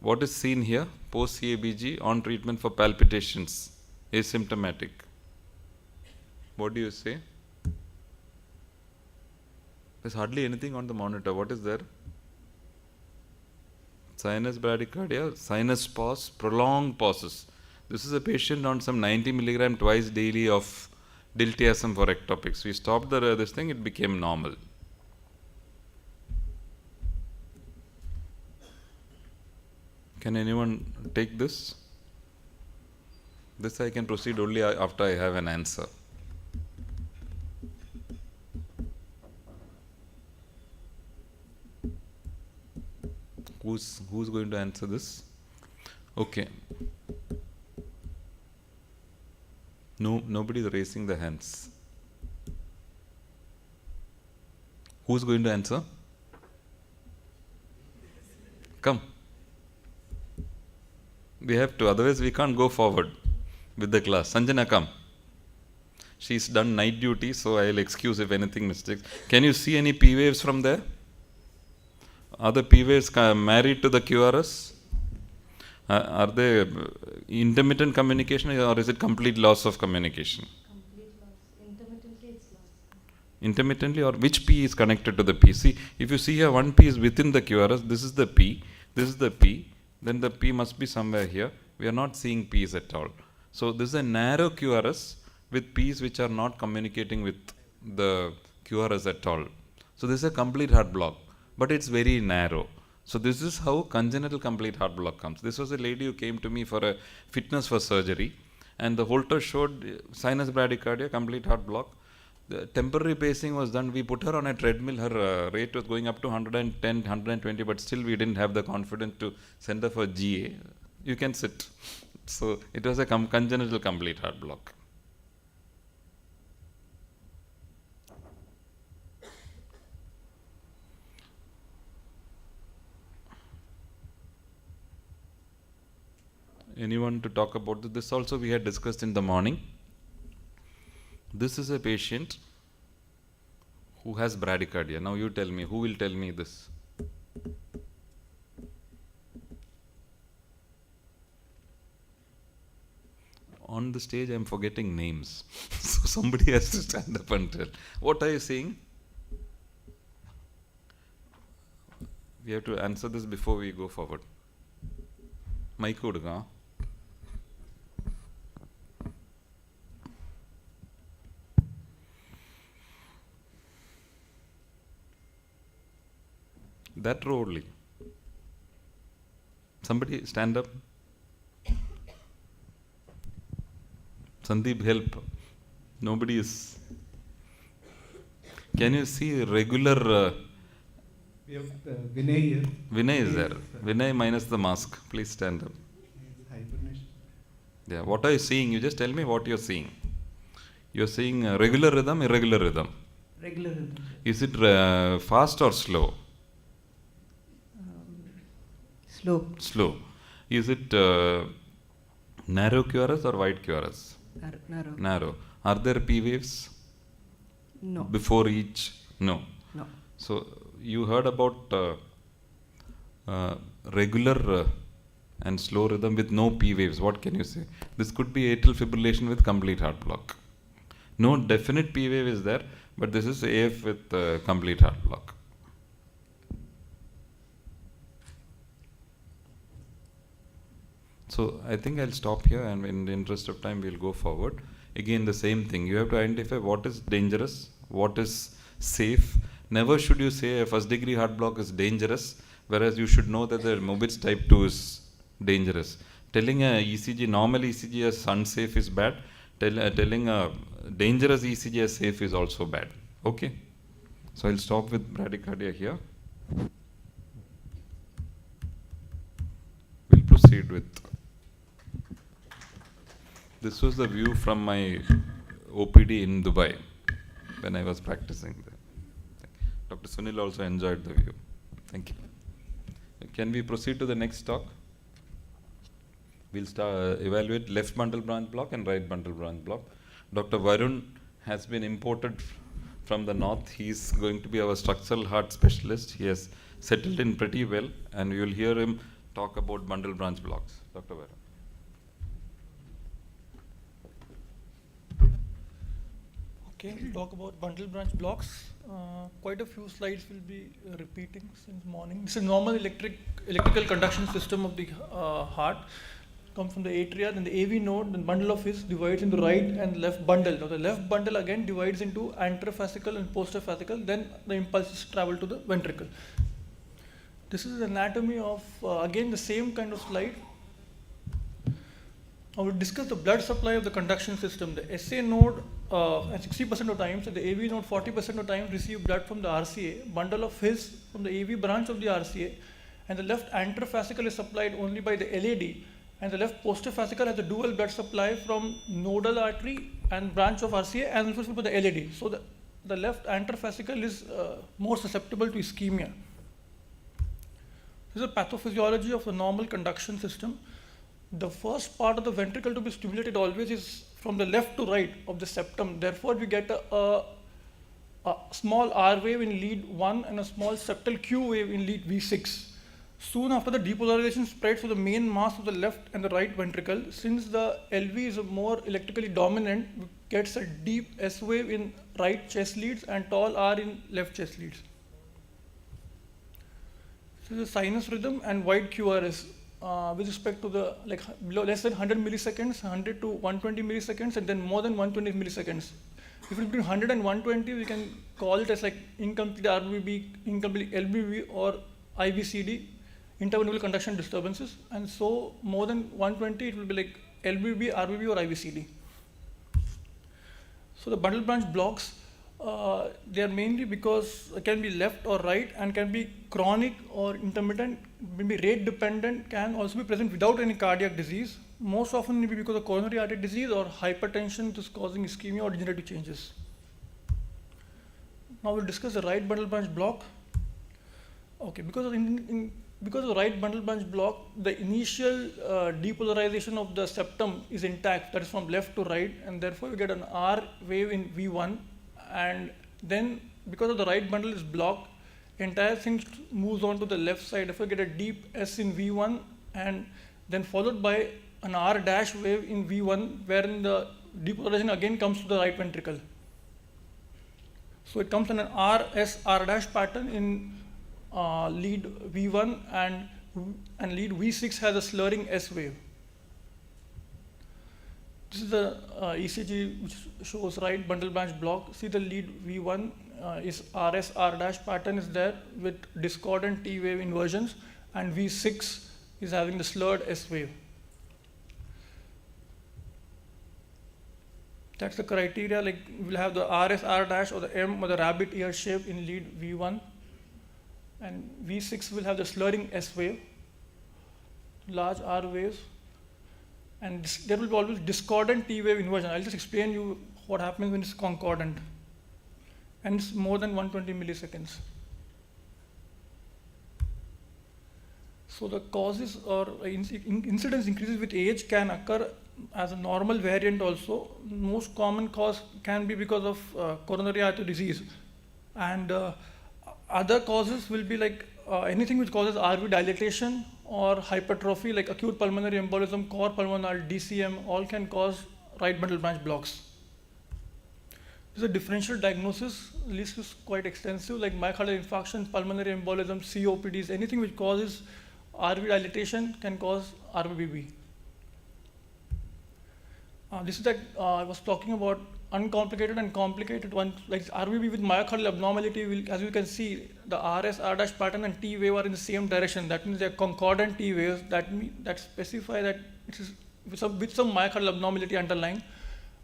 what is seen here? Post CABG on treatment for palpitations, asymptomatic. What do you say? There's hardly anything on the monitor. What is there? Sinus bradycardia, sinus pause, prolonged pauses. This is a patient on some 90 milligram twice daily of diltiazem for ectopics. We stopped this thing, it became normal. Can anyone take this? This I can proceed only after I have an answer. Who's going to answer this? Okay. No, nobody is raising the hands. Who's going to answer? Come. We have to, otherwise we can't go forward with the class. Sanjana, come. She's done night duty, so I'll excuse if anything mistakes. Can you see any P waves from there? Are the P waves married to the QRS? Are they intermittent communication, or is it complete loss of communication? Complete loss. Intermittently it's lost. Intermittently, or which P is connected to the P? See, if you see here, one P is within the QRS, this is the P, this is the P, then the P must be somewhere here. We are not seeing P's at all. So this is a narrow QRS with P's which are not communicating with the QRS at all. So this is a complete heart block, but it's very narrow. So this is how congenital complete heart block comes. This was a lady who came to me for a fitness for surgery, and the Holter showed sinus bradycardia, complete heart block. The temporary pacing was done. We put her on a treadmill. Her rate was going up to 110, 120, but still we didn't have the confidence to send her for GA. You can sit. So it was a congenital complete heart block. Anyone to talk about this? This also we had discussed in the morning. This is a patient who has bradycardia. Now you tell me, who will tell me this? On the stage I am forgetting names. So somebody has to stand up and tell. What are you saying? We have to answer this before we go forward. Mic kodunga. That row only. Somebody stand up. Sandeep, help. Nobody is. Can you see regular? We have Vinay here. Vinay is there. Vinay minus the mask. Please stand up. Hibernation. Yeah. What are you seeing? You just tell me what you're seeing. You're seeing regular rhythm, irregular rhythm. Regular rhythm. Is it fast or slow? Slow. Slow. Is it narrow QRS or wide QRS? Narrow. Narrow. Are there P waves? No. Before each? No. No. So you heard about regular and slow rhythm with no P waves. What can you say? This could be atrial fibrillation with complete heart block. No definite P wave is there, but this is AF with complete heart block. So I think I'll stop here, and in the interest of time we'll go forward. Again the same thing. You have to identify what is dangerous, what is safe. Never should you say a first degree heart block is dangerous, whereas you should know that the Mobitz type 2 is dangerous. Telling a ECG, normal ECG as unsafe is bad. Telling a dangerous ECG as safe is also bad. Okay. So I'll stop with bradycardia here. We'll proceed with. This was the view from my OPD in Dubai when I was practicing there. Dr. Sunil also enjoyed the view. Thank you. Can we proceed to the next talk? We'll evaluate left bundle branch block and right bundle branch block. Dr. Varun has been imported from the north. He is going to be our structural heart specialist. He has settled in pretty well, and you will hear him talk about bundle branch blocks. Dr. Vera. Okay, we'll talk about bundle branch blocks. Quite a few slides will be repeating since morning. This is normal electrical conduction system of the heart. Comes from the atria, then the AV node, then bundle of His divides into right and left bundle. Now the left bundle again divides into anterofascicle and posterofascicle, then the impulses travel to the ventricle. This is the anatomy of, again the same kind of slide. I will discuss the blood supply of the conduction system. The SA node, at 60% of times, and the AV node 40% of times receive blood from the RCA, bundle of His from the AV branch of the RCA, and the left anterofascicle is supplied only by the LAD, and the left posterofascicle has a dual blood supply from nodal artery and branch of RCA and also by the LAD. So the left anterofascicle is more susceptible to ischemia. This is a pathophysiology of the normal conduction system. The first part of the ventricle to be stimulated always is from the left to right of the septum. Therefore, we get a small R wave in lead 1 and a small septal Q wave in lead V6. Soon after, the depolarization spreads to the main mass of the left and the right ventricle. Since the LV is more electrically dominant, it gets a deep S wave in right chest leads and tall R in left chest leads. This is a sinus rhythm and wide QRS. With respect to the less than 100 milliseconds, 100 to 120 milliseconds, and then more than 120 milliseconds. If it's between 100 and 120, we can call it as like incomplete RBB, incomplete LBB, or IVCD, interventricular conduction disturbances. And so more than 120, it will be like LBB, RBB, or IVCD. So the bundle branch blocks, they are mainly because it can be left or right and can be chronic or intermittent, maybe rate dependent, can also be present without any cardiac disease. Most often maybe because of coronary artery disease or hypertension which is causing ischemia or degenerative changes. Now we'll discuss the right bundle branch block. Okay, because of the right bundle branch block, the initial depolarization of the septum is intact, that is from left to right, and therefore you get an R wave in V1. And then because of the right bundle is blocked, entire thing moves on to the left side. Therefore, get a deep S in V1 and then followed by an R dash wave in V1, wherein the depolarization again comes to the right ventricle. So it comes in an R S R dash pattern in lead V1, and lead V6 has a slurring S wave. This is the ECG which shows right bundle branch block. See the lead V1 is RS R dash pattern is there with discordant T wave inversions, and V6 is having the slurred S wave. That's the criteria, like we'll have the RS R dash or the M or the rabbit ear shape in lead V1, and V6 will have the slurring S wave, large R waves. And there will be always discordant T wave inversion. I'll just explain you what happens when it's concordant. And it's more than 120 milliseconds. So the causes or incidence increases with age can occur as a normal variant also. Most common cause can be because of coronary artery disease. And other causes will be like anything which causes RV dilatation or hypertrophy, like acute pulmonary embolism, core pulmonary, DCM, all can cause right bundle branch blocks. This is a differential diagnosis. The list is quite extensive, like myocardial infarction, pulmonary embolism, COPDs, anything which causes RV dilatation can cause RVBB. This is that I was talking about uncomplicated and complicated one, like RVB with myocardial abnormality will, as you can see, the RS R dash pattern and T wave are in the same direction. That means they are concordant T waves. That specify that it is with some myocardial abnormality underlying.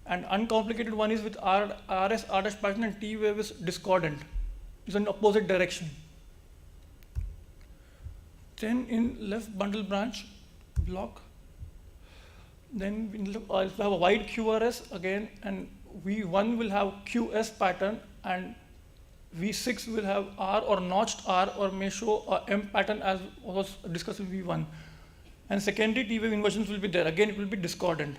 And uncomplicated one is with RS R dash pattern and T wave is discordant. It's in opposite direction. Then in left bundle branch block, then we'll have a wide QRS again, and V1 will have QS pattern, and V6 will have R or notched R, or may show a M pattern as was discussed in V1. And secondary T wave inversions will be there. Again, it will be discordant.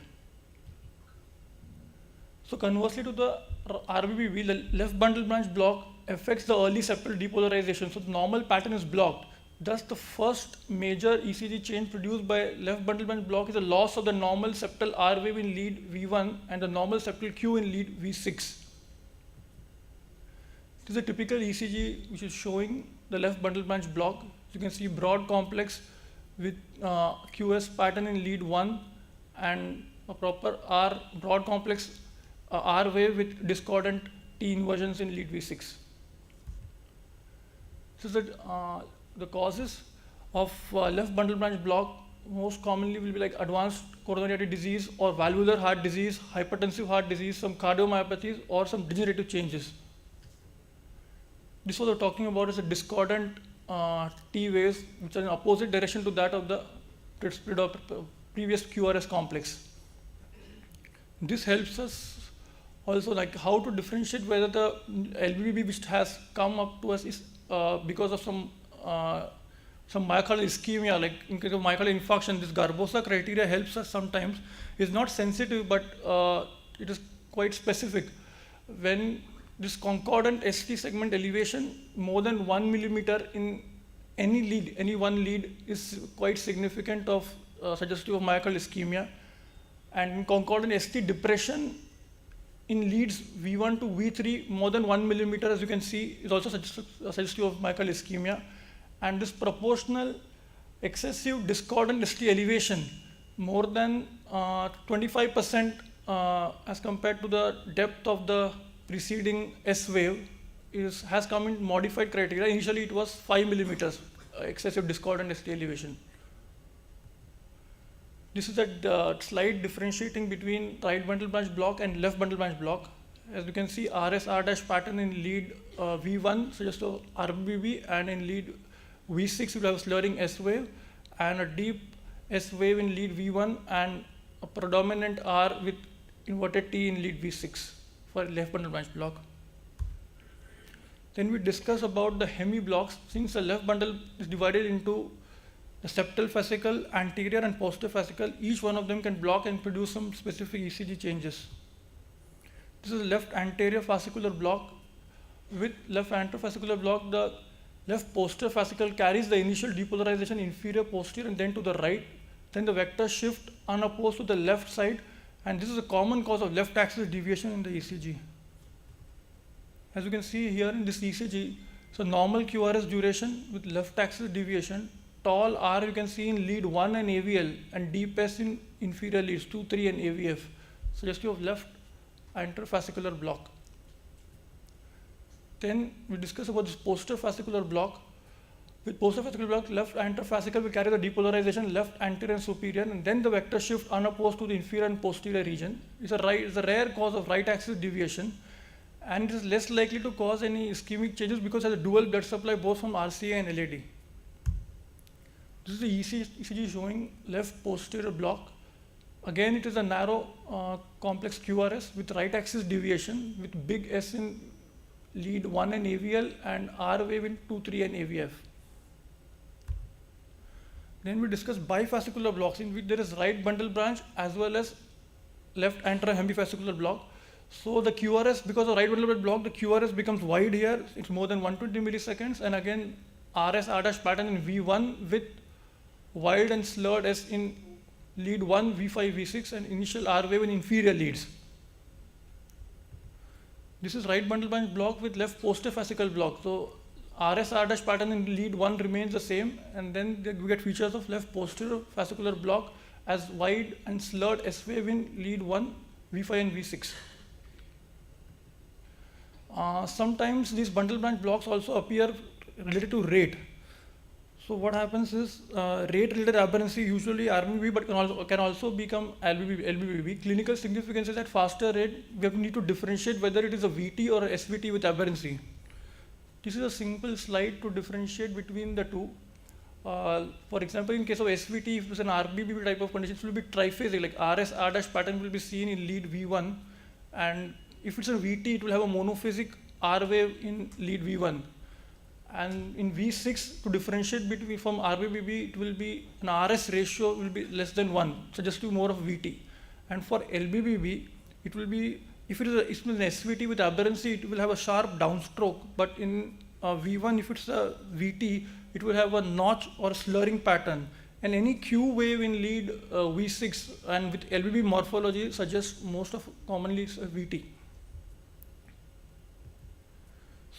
So conversely to the RBBV, the left bundle branch block affects the early septal depolarization. So the normal pattern is blocked. Thus, the first major ECG change produced by left bundle branch block is the loss of the normal septal R wave in lead V1 and the normal septal Q in lead V6. This is a typical ECG which is showing the left bundle branch block. You can see broad complex with QS pattern in lead 1 and a proper R broad complex R wave with discordant T inversions in lead V6. So the causes of left bundle branch block most commonly will be like advanced coronary artery disease or valvular heart disease, hypertensive heart disease, some cardiomyopathies or some degenerative changes. This was what we're talking about is a discordant T waves which are in opposite direction to that of the previous QRS complex. This helps us also like how to differentiate whether the LBB which has come up to us is because of some myocardial ischemia, like in case of myocardial infarction. This Garbosa criteria helps us sometimes. It's not sensitive, but it is quite specific. When this concordant ST segment elevation more than 1 millimeter in any lead, any one lead is quite significant of suggestive of myocardial ischemia. And in concordant ST depression in leads V1 to V3 more than 1 millimeter, as you can see, is also suggestive of myocardial ischemia. And this proportional excessive discordant ST elevation more than 25% as compared to the depth of the preceding S wave has come in modified criteria. Initially it was 5 millimeters excessive discordant ST elevation. This is a slide differentiating between right bundle branch block and left bundle branch block. As you can see, RS-R dash pattern in lead V1 suggests of RBB, and in lead V6 you will have a slurring S wave and a deep S wave in lead V1 and a predominant R with inverted T in lead V6 for left bundle branch block. Then we discuss about the hemi blocks. Since the left bundle is divided into the septal fascicle, anterior and posterior fascicle, each one of them can block and produce some specific ECG changes. This is left anterior fascicular block. With left anterior fascicular block, the left posterior fascicle carries the initial depolarization inferior posterior and then to the right. Then the vector shift unopposed to the left side, and this is a common cause of left axis deviation in the ECG. As you can see here in this ECG, so normal QRS duration with left axis deviation, tall R you can see in lead 1 and AVL, and deep S in inferior leads 2, 3 and AVF, suggestive of left anterior fascicular block. Then we discuss about this posterior fascicular block. With posterior fascicular block, left anterior fascicle will carry the depolarization left anterior and superior, and then the vector shift unopposed to the inferior and posterior region. It's a rare cause of right axis deviation, and it is less likely to cause any ischemic changes because it has a dual blood supply both from RCA and LAD. This is the ECG showing left posterior block. Again, it is a narrow complex QRS with right axis deviation with big S in lead 1 and AVL and R wave in 2, 3 and AVF. Then we discuss bifascicular blocks in which there is right bundle branch as well as left anterior hemifascicular block. So the QRS, because of right bundle branch block, the QRS becomes wide here. It's more than 120 milliseconds, and again RS-R dash pattern in V1 with wide and slurred S in lead 1, V5, V6 and initial R wave in inferior leads. This is right bundle branch block with left posterior fascicle block. So RS-R dash pattern in lead 1 remains the same, and then we get features of left posterior fascicular block as wide and slurred S wave in lead 1, V5 and V6. Sometimes these bundle branch blocks also appear related to rate. So what happens is rate related aberrancy, usually RBB, but can also become LBB. Clinical significance is at faster rate. We need to differentiate whether it is a VT or a SVT with aberrancy. This is a simple slide to differentiate between the two. For example, in case of SVT, if it's an RBB type of condition, it will be triphasic, like RS-R dash pattern will be seen in lead V1, and if it's a VT, it will have a monophasic R wave in lead V1. And in V6, to differentiate between from RBB, it will be an RS ratio will be less than 1, suggesting more of VT. And for LBBB, it will be, if it is an SVT with aberrancy, it will have a sharp downstroke, but in V1, if it's a VT, it will have a notch or slurring pattern. And any Q wave in lead V6 and with LBB morphology suggests most of commonly it's a VT.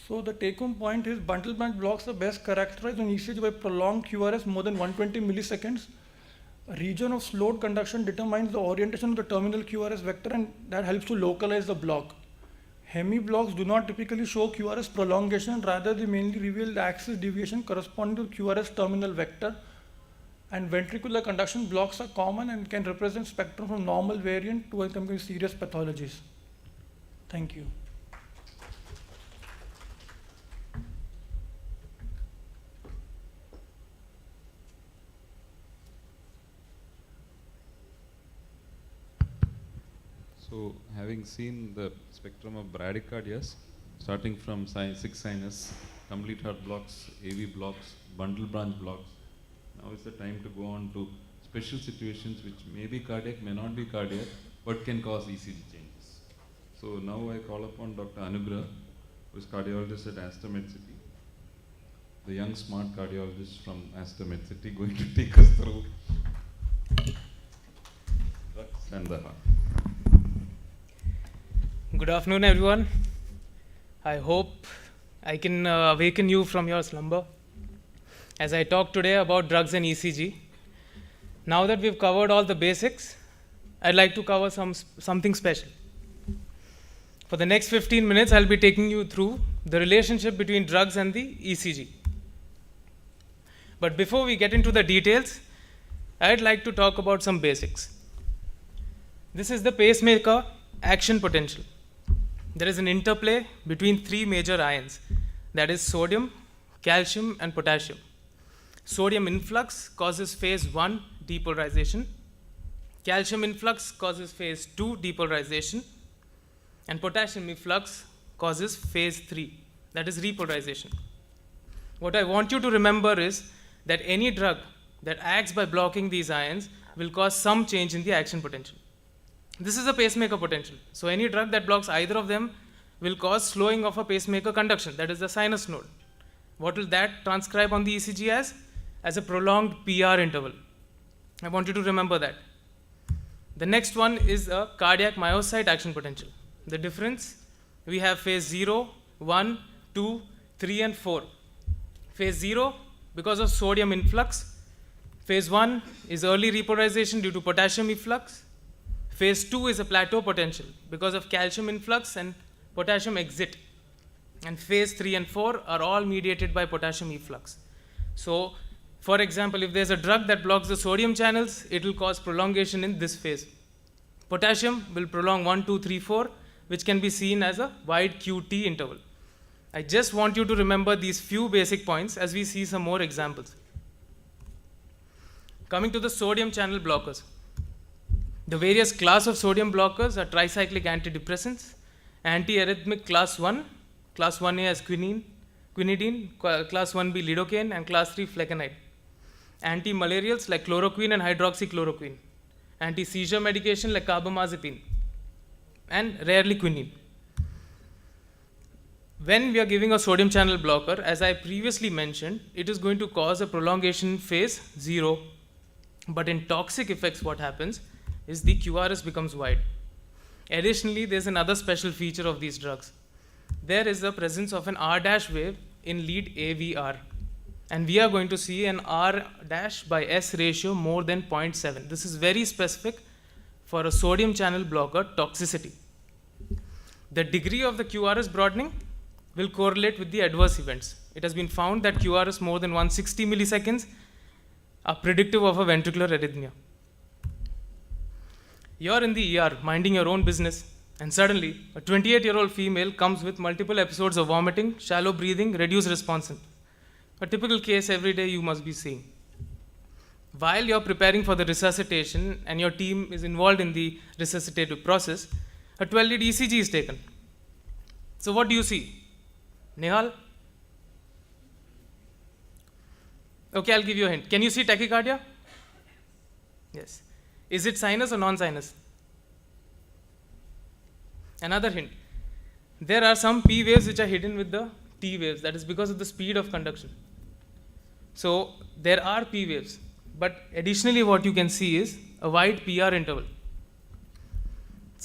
So the take-home point is bundle branch blocks are best characterized on ECG by prolonged QRS more than 120 milliseconds. A region of slowed conduction determines the orientation of the terminal QRS vector, and that helps to localize the block. Hemi blocks do not typically show QRS prolongation, rather they mainly reveal the axis deviation corresponding to QRS terminal vector. And ventricular conduction blocks are common and can represent spectrum from normal variant to becoming serious pathologies. Thank you. So, having seen the spectrum of bradycardias, starting from 6 sinus, complete heart blocks, AV blocks, bundle branch blocks, now is the time to go on to special situations which may be cardiac, may not be cardiac, but can cause ECG changes. So now I call upon Dr. Anugrah, who is cardiologist at Aster Medcity, the young smart cardiologist from Aster Medcity, going to take us through drugs and the heart. Good afternoon, everyone. I hope I can awaken you from your slumber as I talk today about drugs and ECG. Now that we've covered all the basics, I'd like to cover something special. For the next 15 minutes, I'll be taking you through the relationship between drugs and the ECG. But before we get into the details, I'd like to talk about some basics. This is the pacemaker action potential. There is an interplay between three major ions, that is sodium, calcium, and potassium. Sodium influx causes phase 1 depolarization, calcium influx causes phase 2 depolarization, and potassium efflux causes phase 3, that is repolarization. What I want you to remember is that any drug that acts by blocking these ions will cause some change in the action potential. This is a pacemaker potential. So any drug that blocks either of them will cause slowing of a pacemaker conduction, that is the sinus node. What will that transcribe on the ECG as? As a prolonged PR interval. I want you to remember that. The next one is a cardiac myocyte action potential. The difference, we have phase 0, 1, 2, 3, and 4. Phase 0, because of sodium influx. Phase 1 is early repolarization due to potassium efflux. Phase 2 is a plateau potential because of calcium influx and potassium exit. And phase 3 and 4 are all mediated by potassium efflux. So, for example, if there's a drug that blocks the sodium channels, it will cause prolongation in this phase. Potassium will prolong 1, 2, 3, 4, which can be seen as a wide QT interval. I just want you to remember these few basic points as we see some more examples. Coming to the sodium channel blockers. The various class of sodium blockers are tricyclic antidepressants, antiarrhythmic class 1, class 1A as quinidine, class 1B lidocaine, and class 3 flecainide. Anti-malarials like chloroquine and hydroxychloroquine. Anti-seizure medication like carbamazepine, and rarely quinine. When we are giving a sodium channel blocker, as I previously mentioned, it is going to cause a prolongation phase 0. But in toxic effects, what happens is the QRS becomes wide. Additionally, there's another special feature of these drugs. There is the presence of an R' wave in lead AVR. And we are going to see an R' by S ratio more than 0.7. This is very specific for a sodium channel blocker toxicity. The degree of the QRS broadening will correlate with the adverse events. It has been found that QRS more than 160 milliseconds are predictive of a ventricular arrhythmia. You're in the ER minding your own business, and suddenly a 28-year-old female comes with multiple episodes of vomiting, shallow breathing, reduced response. A typical case every day you must be seeing. While you're preparing for the resuscitation and your team is involved in the resuscitative process, a 12-lead ECG is taken. So what do you see? Nihal? Okay, I'll give you a hint. Can you see tachycardia? Yes. Is it sinus or non-sinus? Another hint. There are some P waves which are hidden with the T waves. That is because of the speed of conduction. So there are P waves, but additionally what you can see is a wide PR interval.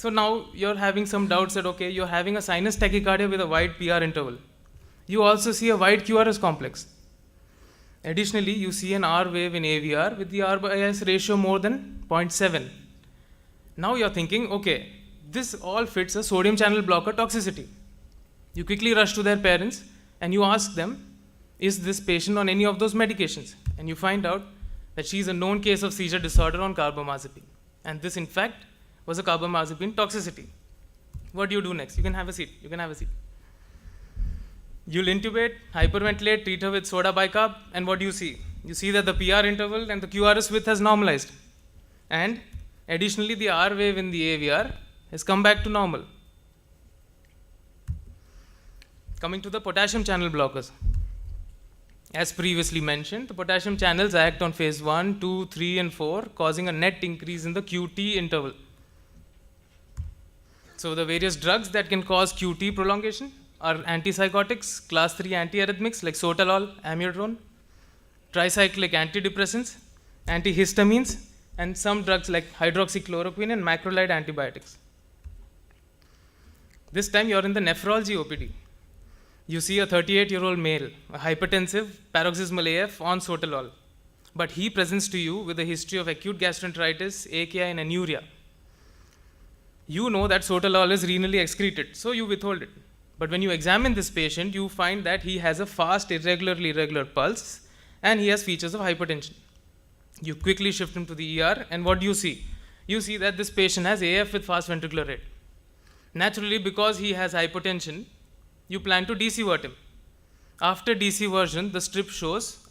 So now you're having some doubts that, okay, you're having a sinus tachycardia with a wide PR interval. You also see a wide QRS complex. Additionally, you see an R wave in AVR with the R/S ratio more than 0.7. Now you're thinking, okay, this all fits a sodium channel blocker toxicity. You quickly rush to their parents and you ask them, is this patient on any of those medications? And you find out that she is a known case of seizure disorder on carbamazepine. And this, in fact, was a carbamazepine toxicity. What do you do next? You can have a seat. You can have a seat. You'll intubate, hyperventilate, treat her with soda bicarb, and what do you see? You see that the PR interval and the QRS width has normalized. And additionally, the R wave in the AVR has come back to normal. Coming to the potassium channel blockers. As previously mentioned, the potassium channels act on phase 1, 2, 3, and 4, causing a net increase in the QT interval. So the various drugs that can cause QT prolongation are antipsychotics, class 3 antiarrhythmics like sotalol, amiodarone, tricyclic antidepressants, antihistamines, and some drugs like hydroxychloroquine and macrolide antibiotics. This time you're in the nephrology OPD. You see a 38-year-old male, a hypertensive, paroxysmal AF on sotalol, but he presents to you with a history of acute gastroenteritis, AKI, and anuria. You know that sotalol is renally excreted, so you withhold it. But when you examine this patient, you find that he has a fast, irregular pulse, and he has features of hypertension. You quickly shift him to the ER, and what do you see? You see that this patient has AF with fast ventricular rate. Naturally, because he has hypertension, you plan to DC-vert him. After DC version, the strip shows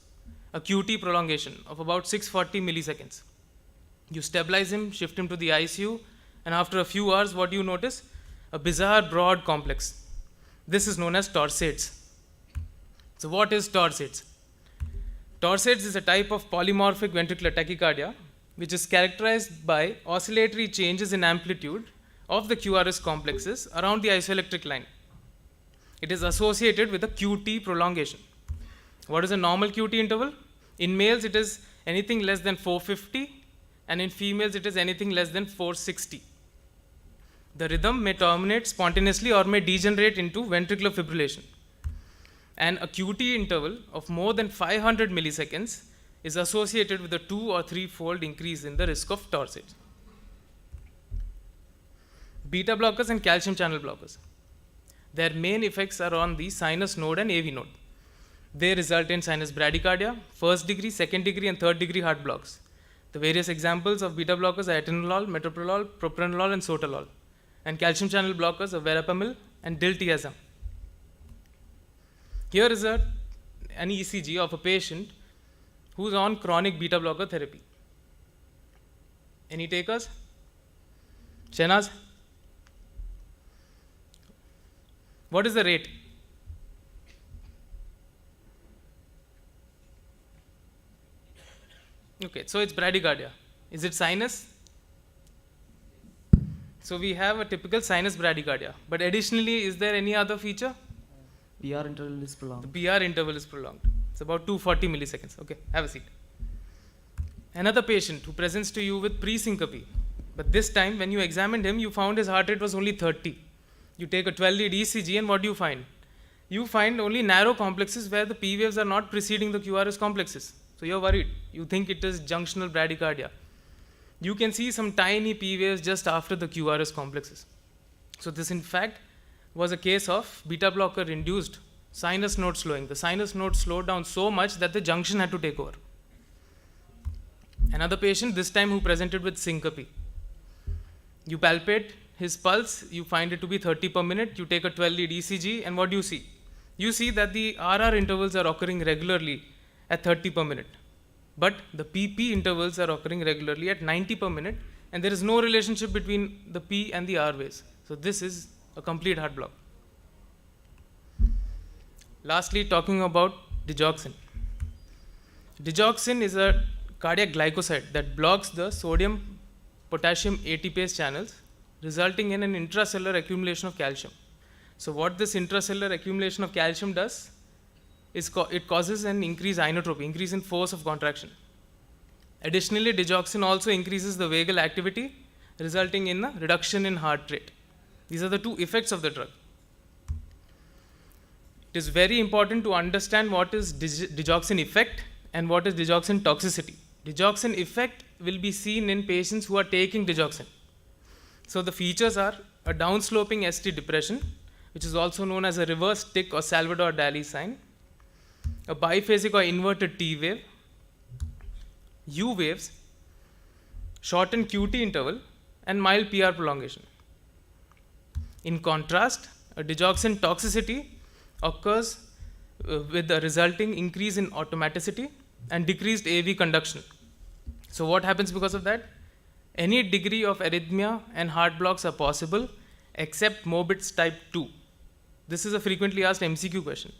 a QT prolongation of about 640 milliseconds. You stabilize him, shift him to the ICU, and after a few hours, what do you notice? A bizarre broad complex. This is known as torsades. So what is torsades? Torsades is a type of polymorphic ventricular tachycardia which is characterized by oscillatory changes in amplitude of the QRS complexes around the isoelectric line. It is associated with a QT prolongation. What is a normal QT interval? In males, it is anything less than 450, and in females, it is anything less than 460. The rhythm may terminate spontaneously or may degenerate into ventricular fibrillation. And a QT interval of more than 500 milliseconds is associated with a 2 or 3-fold increase in the risk of torsades. Beta blockers and calcium channel blockers. Their main effects are on the sinus node and AV node. They result in sinus bradycardia, first degree, second degree, and third degree heart blocks. The various examples of beta blockers are atenolol, metoprolol, propranolol, and sotalol. And calcium channel blockers are verapamil and diltiazem. Here is an ECG of a patient who is on chronic beta blocker therapy. Any takers? Shenaz? What is the rate? Okay, so it's bradycardia. Is it sinus? So we have a typical sinus bradycardia. But additionally, is there any other feature? PR interval is prolonged. The PR interval is prolonged. It's about 240 milliseconds. Okay, have a seat. Another patient who presents to you with pre-syncope. But this time, when you examined him, you found his heart rate was only 30. You take a 12-lead ECG, and what do you find? You find only narrow complexes where the P waves are not preceding the QRS complexes. So you're worried. You think it is junctional bradycardia. You can see some tiny P waves just after the QRS complexes. So this, in fact, was a case of beta blocker induced sinus node slowing. The sinus node slowed down so much that the junction had to take over. Another patient, this time who presented with syncope. You palpate his pulse, you find it to be 30 per minute, you take a 12-lead ECG, and what do you see? You see that the RR intervals are occurring regularly at 30 per minute. But the PP intervals are occurring regularly at 90 per minute, and there is no relationship between the P and the R waves. So this is a complete heart block. Lastly, talking about digoxin. Digoxin is a cardiac glycoside that blocks the sodium-potassium ATPase channels, resulting in an intracellular accumulation of calcium. So what this intracellular accumulation of calcium does is it causes an increased inotropy, increase in force of contraction. Additionally, digoxin also increases the vagal activity, resulting in a reduction in heart rate. These are the two effects of the drug. It is very important to understand what is digoxin effect and what is digoxin toxicity. Digoxin effect will be seen in patients who are taking digoxin. So the features are a downsloping ST depression, which is also known as a reverse tick or Salvador Dali sign, a biphasic or inverted T wave, U waves, shortened QT interval, and mild PR prolongation. In contrast, a digoxin toxicity occurs with the resulting increase in automaticity and decreased AV conduction. So what happens because of that? Any degree of arrhythmia and heart blocks are possible except Mobitz type 2. This is a frequently asked MCQ question.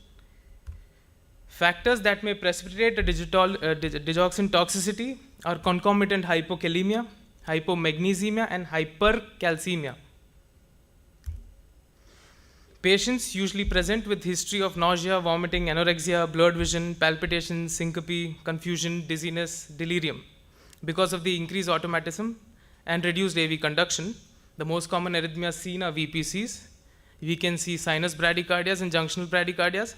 Factors that may precipitate a digoxin toxicity are concomitant hypokalemia, hypomagnesemia, and hypercalcemia. Patients usually present with history of nausea, vomiting, anorexia, blurred vision, palpitations, syncope, confusion, dizziness, delirium. Because of the increased automatism and reduced AV conduction, the most common arrhythmias seen are VPCs. We can see sinus bradycardias and junctional bradycardias.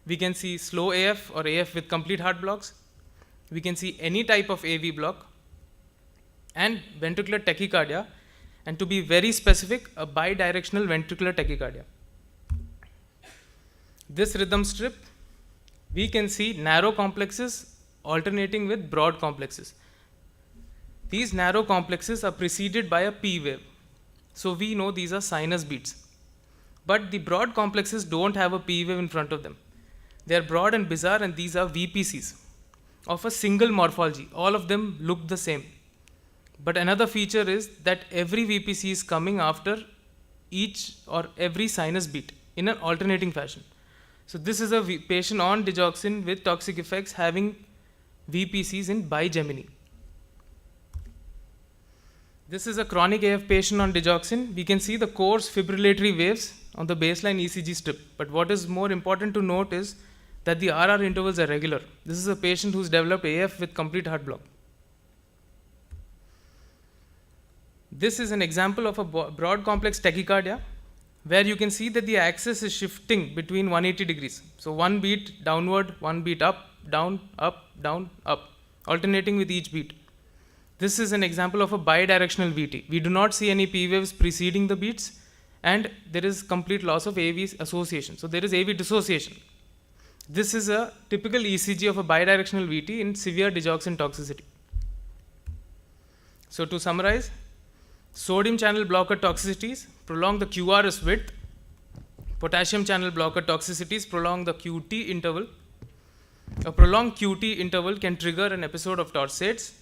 We can see slow AF or AF with complete heart blocks. We can see any type of AV block and ventricular tachycardia, and to be very specific, a bidirectional ventricular tachycardia. This rhythm strip, we can see narrow complexes alternating with broad complexes. These narrow complexes are preceded by a P wave. So we know these are sinus beats. But the broad complexes don't have a P wave in front of them. They are broad and bizarre, and these are VPCs of a single morphology. All of them look the same. But another feature is that every VPC is coming after each or every sinus beat in an alternating fashion. So this is a patient on digoxin with toxic effects having VPCs in bigeminy. This is a chronic AF patient on digoxin. We can see the coarse fibrillatory waves on the baseline ECG strip. But what is more important to note is that the RR intervals are regular. This is a patient who's developed AF with complete heart block. This is an example of a broad complex tachycardia, where you can see that the axis is shifting between 180 degrees. So one beat downward, one beat up, down, up, alternating with each beat. This is an example of a bidirectional VT. We do not see any P waves preceding the beats, and there is complete loss of AV association. So there is AV dissociation. This is a typical ECG of a bidirectional VT in severe digoxin toxicity. So to summarize, sodium channel blocker toxicities prolong the QRS width. Potassium channel blocker toxicities prolong the QT interval. A prolonged QT interval can trigger an episode of torsades.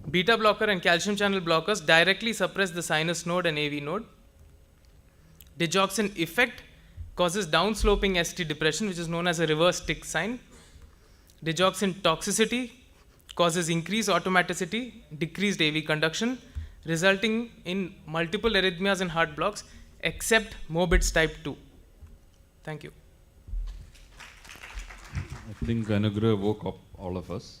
Beta blocker and calcium channel blockers directly suppress the sinus node and AV node. Digoxin effect causes downsloping ST depression, which is known as a reverse tick sign. Digoxin toxicity causes increased automaticity, decreased AV conduction, resulting in multiple arrhythmias and heart blocks except Mobitz type 2. Thank you. I think Anugrah woke up all of us.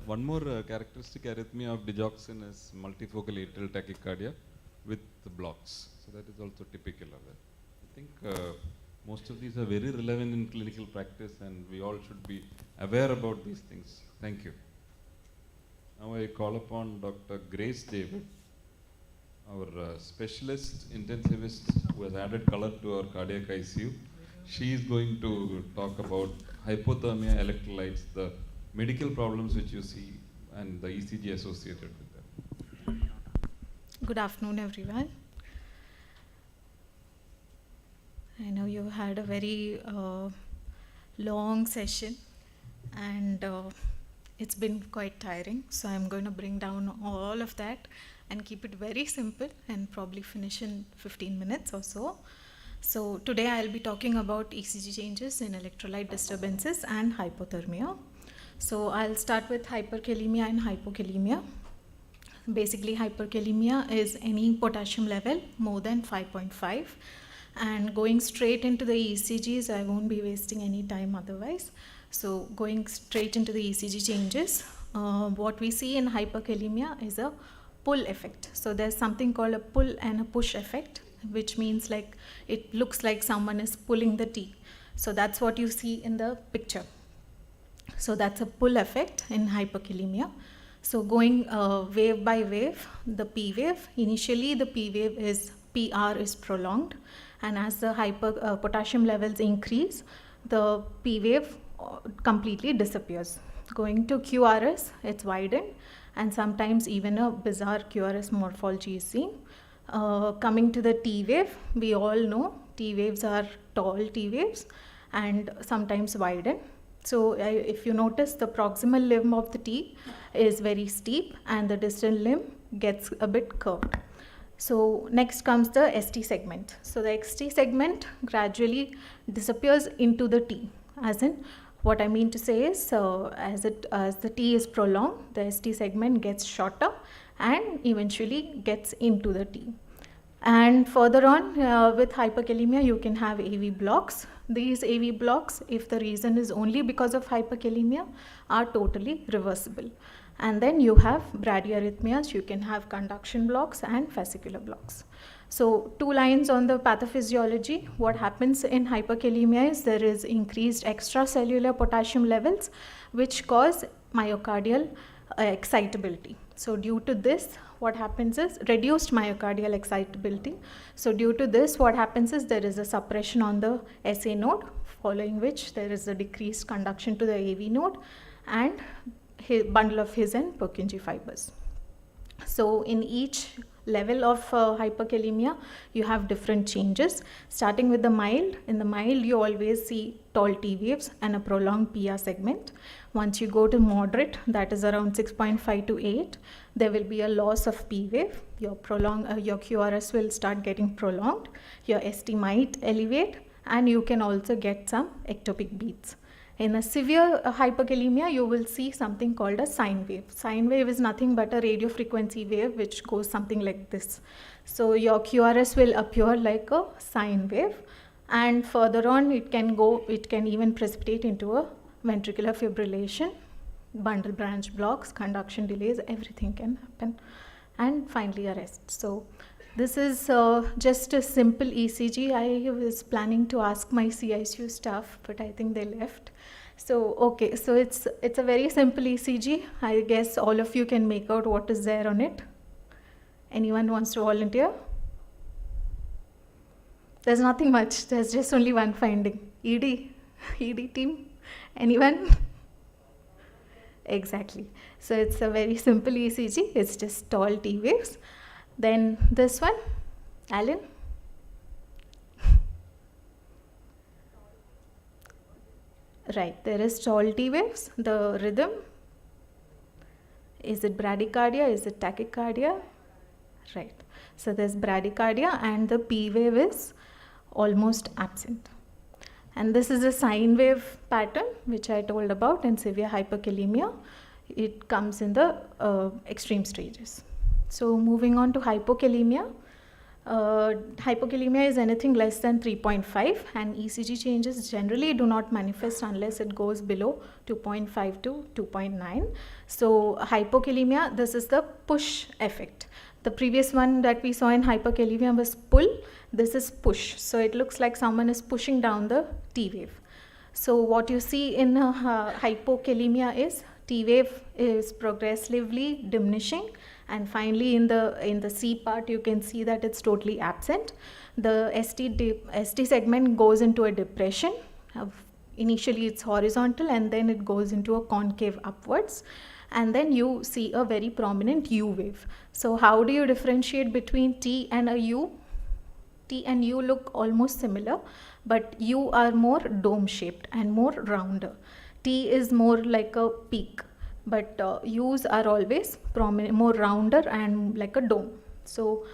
One more characteristic arrhythmia of digoxin is multifocal atrial tachycardia with the blocks. So that is also typical of it. I think most of these are very relevant in clinical practice, and we all should be aware about these things. Thank you. Now I call upon Dr. Grace David, our specialist intensivist who has added color to our cardiac ICU. She is going to talk about hypothermia, electrolytes, the medical problems which you see, and the ECG associated with them. Good afternoon, everyone. I know you had a very long session, and it's been quite tiring, so I'm going to bring down all of that and keep it very simple and probably finish in 15 minutes or so. So today I'll be talking about ECG changes in electrolyte disturbances and hypothermia. So I'll start with hyperkalemia and hypokalemia. Basically, hyperkalemia is any potassium level more than 5.5. And going straight into the ECGs, I won't be wasting any time otherwise. So going straight into the ECG changes, what we see in hyperkalemia is a pull effect. So there's something called a pull and a push effect, which means like it looks like someone is pulling the T. So that's what you see in the picture. So that's a pull effect in hyperkalemia. So going wave by wave, the P wave, initially the P wave is PR is prolonged, and as the potassium levels increase, the P wave completely disappears. Going to QRS, it's widened, and sometimes even a bizarre QRS morphology is seen. Coming to the T wave, we all know T waves are tall T waves and sometimes widened. So if you notice, the proximal limb of the T is very steep and the distal limb gets a bit curved. So next comes the ST segment. So the ST segment gradually disappears into the T. As in, what I mean to say is, as the T is prolonged, the ST segment gets shorter and eventually gets into the T. And further on, with hyperkalemia, you can have AV blocks. These AV blocks, if the reason is only because of hyperkalemia, are totally reversible. And then you have bradyarrhythmias, you can have conduction blocks and fascicular blocks. So 2 lines on the pathophysiology. What happens in hyperkalemia is there is increased extracellular potassium levels, which cause myocardial excitability. So due to this, what happens is reduced myocardial excitability. So due to this, what happens is there is a suppression on the SA node, following which there is a decreased conduction to the AV node and bundle of His and Purkinje fibers. So in each level of hyperkalemia, you have different changes. Starting with the mild, in the mild you always see tall T waves and a prolonged PR segment. Once you go to moderate, that is around 6.5 to 8, there will be a loss of P wave. Your QRS will start getting prolonged, your ST might elevate, and you can also get some ectopic beats. In a severe hyperkalemia, you will see something called a sine wave. Sine wave is nothing but a radio frequency wave which goes something like this. So your QRS will appear like a sine wave, and further on it can even precipitate into a ventricular fibrillation, bundle branch blocks, conduction delays, everything can happen, and finally arrest. So this is just a simple ECG. I was planning to ask my CICU staff, but I think they left. So okay, so it's a very simple ECG. I guess all of you can make out what is there on it. Anyone wants to volunteer? There's nothing much. There's just only one finding. ED team. Anyone? Exactly. So it's a very simple ECG. It's just tall T waves. Then this one, Alan. Right, there is tall T waves. The rhythm, is it bradycardia? Is it tachycardia? Right. So there's bradycardia and the P wave is almost absent. And this is a sine wave pattern which I told about in severe hyperkalemia. It comes in the extreme stages. So moving on to hypokalemia. Hypokalemia is anything less than 3.5, and ECG changes generally do not manifest unless it goes below 2.5 to 2.9. So hypokalemia, this is the push effect. The previous one that we saw in hyperkalemia was pull. This is push. So it looks like someone is pushing down the T wave. So what you see in hypokalemia is T wave is progressively diminishing, and finally in the C part you can see that it's totally absent. The ST segment goes into a depression. Initially it's horizontal and then it goes into a concave upwards, and then you see a very prominent U wave. So how do you differentiate between T and a U? T and U look almost similar, but U are more dome shaped and more rounder. T is more like a peak, but U's are always prominent, more rounder and like a dome. So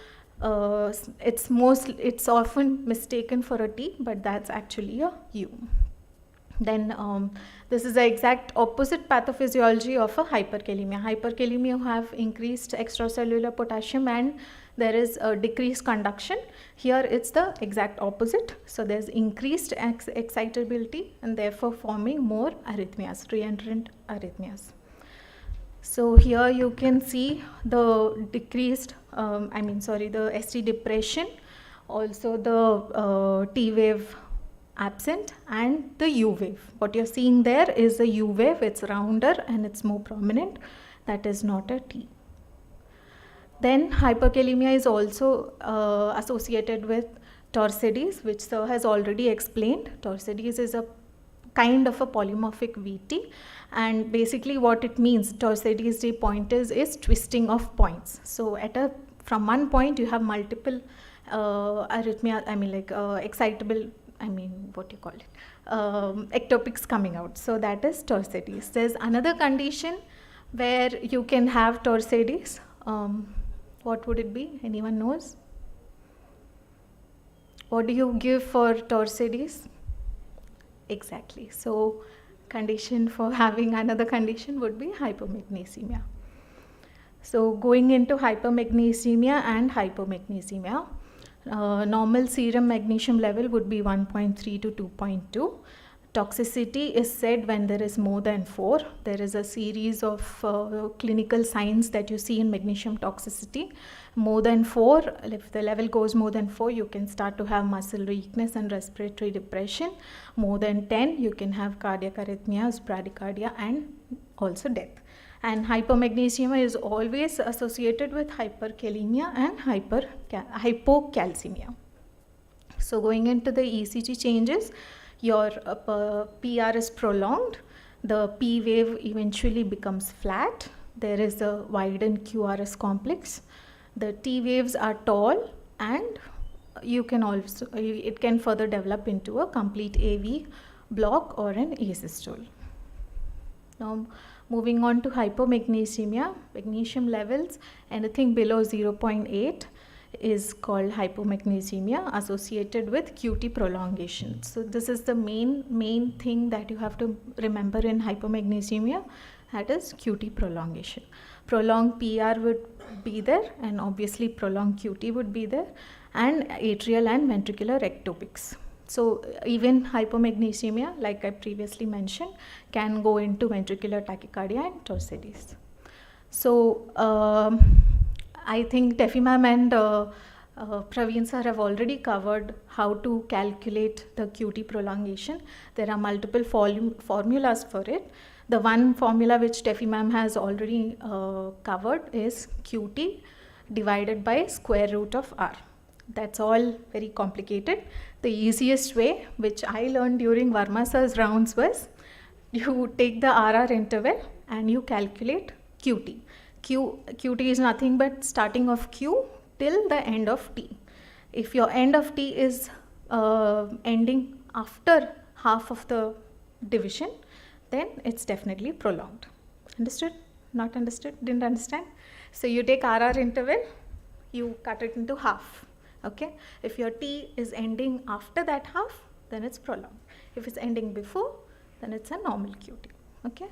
it's often mistaken for a T, but that's actually a U. Then this is the exact opposite pathophysiology of a hyperkalemia. Hyperkalemia, you have increased extracellular potassium and there is a decreased conduction. Here it's the exact opposite. So there's increased excitability and therefore forming more arrhythmias, reentrant arrhythmias. So here you can see the decreased, the ST depression, also the T wave absent and the U wave. What you're seeing there is the U wave, it's rounder and it's more prominent. That is not a T. Then hyperkalemia is also associated with Torsades, which Sir has already explained. Torsades is a kind of a polymorphic VT, and basically what it means, Torsades de pointers, is twisting of points. So from one point you have multiple arrhythmia, excitable, ectopics coming out. So that is Torsades. There's another condition where you can have Torsades. What would it be? Anyone knows? What do you give for Torsades? Exactly. So condition for having another condition would be hypomagnesemia. So going into hypermagnesemia and hypomagnesemia, normal serum magnesium level would be 1.3 to 2.2. Toxicity is said when there is more than 4. There is a series of clinical signs that you see in magnesium toxicity. More than 4, if the level goes more than 4, you can start to have muscle weakness and respiratory depression. More than 10, you can have cardiac arrhythmias, bradycardia, and also death. And hypomagnesemia is always associated with hyperkalemia and hypocalcemia. So going into the ECG changes, your PR is prolonged, the P wave eventually becomes flat, there is a widened QRS complex, the T waves are tall, and it can further develop into a complete AV block or an asystole. Now moving on to hypomagnesemia, magnesium levels anything below 0.8 is called hypomagnesemia associated with QT prolongation. So this is the main thing that you have to remember in hypomagnesemia, that is QT prolongation. Prolonged PR would be there, and obviously prolonged QT would be there, and atrial and ventricular ectopics. So even hypomagnesemia, like I previously mentioned, can go into ventricular tachycardia and Torsades. So I think Tefi ma'am and Praveen sir have already covered how to calculate the QT prolongation. There are multiple formulas for it. The one formula which Tefi ma'am has already covered is QT divided by square root of R. That's all very complicated. The easiest way, which I learned during Verma sir's rounds, was you take the RR interval and you calculate QT. QT is nothing but starting of Q till the end of T. If your end of T is ending after half of the division, then it's definitely prolonged. Understood? Not understood? Didn't understand? So you take RR interval, you cut it into half. Okay? If your T is ending after that half, then it's prolonged. If it's ending before, then it's a normal QT. Okay?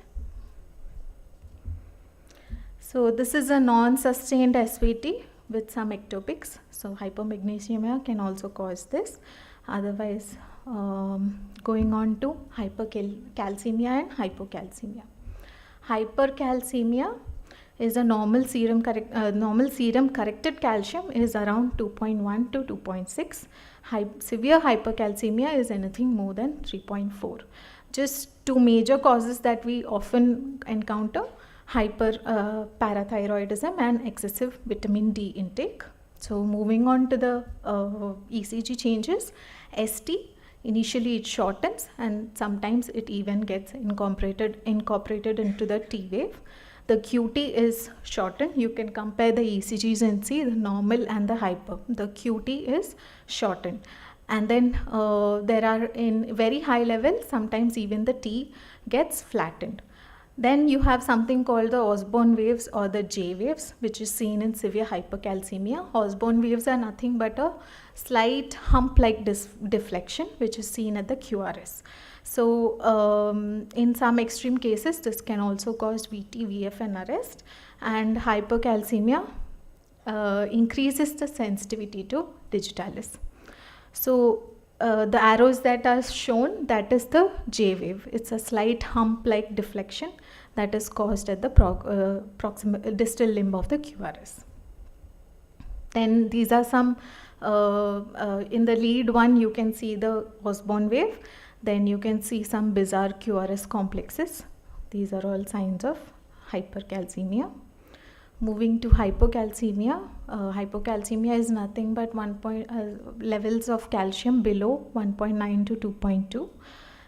So this is a non-sustained SVT with some ectopics. So hypomagnesemia can also cause this. Otherwise, going on to hypercalcemia and hypocalcemia. Hypercalcemia is a normal serum corrected calcium is around 2.1 to 2.6. Severe hypercalcemia is anything more than 3.4. Just two major causes that we often encounter: hyperparathyroidism and excessive vitamin D intake. So moving on to the ECG changes, ST, initially it shortens and sometimes it even gets incorporated into the T wave. The QT is shortened. You can compare the ECGs and see the normal and the hyper. The QT is shortened. And then there are in very high level, sometimes even the T gets flattened. Then you have something called the Osborne waves or the J waves, which is seen in severe hypercalcemia. Osborne waves are nothing but a slight hump-like deflection, which is seen at the QRS. So in some extreme cases, this can also cause VT, VF and arrest. And hypercalcemia increases the sensitivity to digitalis. So the arrows that are shown, that is the J wave. It's a slight hump-like deflection that is caused at the distal limb of the QRS. Then these are some, in the lead one you can see the Osborne wave, then you can see some bizarre QRS complexes. These are all signs of hypercalcemia. Moving to hypocalcemia, hypocalcemia is nothing but levels of calcium below 1.9 to 2.2,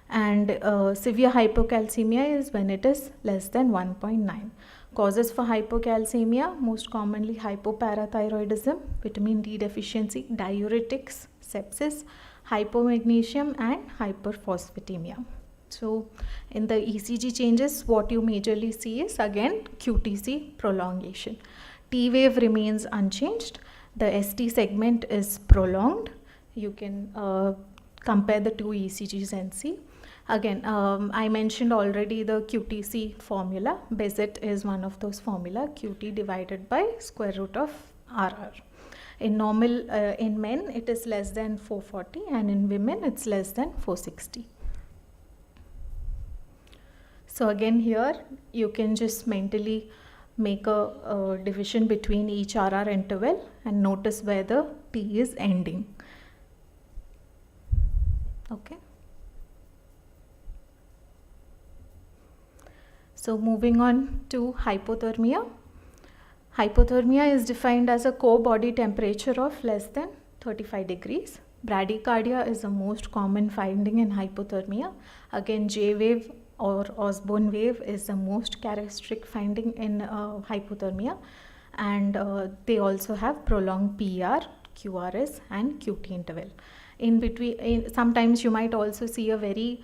and severe hypocalcemia is when it is less than 1.9. Causes for hypocalcemia, most commonly hypoparathyroidism, vitamin D deficiency, diuretics, sepsis, hypomagnesium and hyperphosphatemia. So in the ECG changes, what you majorly see is again QTC prolongation. T wave remains unchanged. The ST segment is prolonged. You can compare the two ECGs and see. Again, I mentioned already the QTC formula. Bezet is one of those formula, QT divided by square root of RR. In normal, in men, it is less than 440, and in women, it's less than 460. So again here, you can just mentally make a division between each RR interval and notice where the T is ending. Okay. So moving on to hypothermia. Hypothermia is defined as a core body temperature of less than 35 degrees. Bradycardia is the most common finding in hypothermia. Again, J wave or Osborne wave is the most characteristic finding in hypothermia, and they also have prolonged PR, QRS and QT interval. In between, sometimes you might also see a very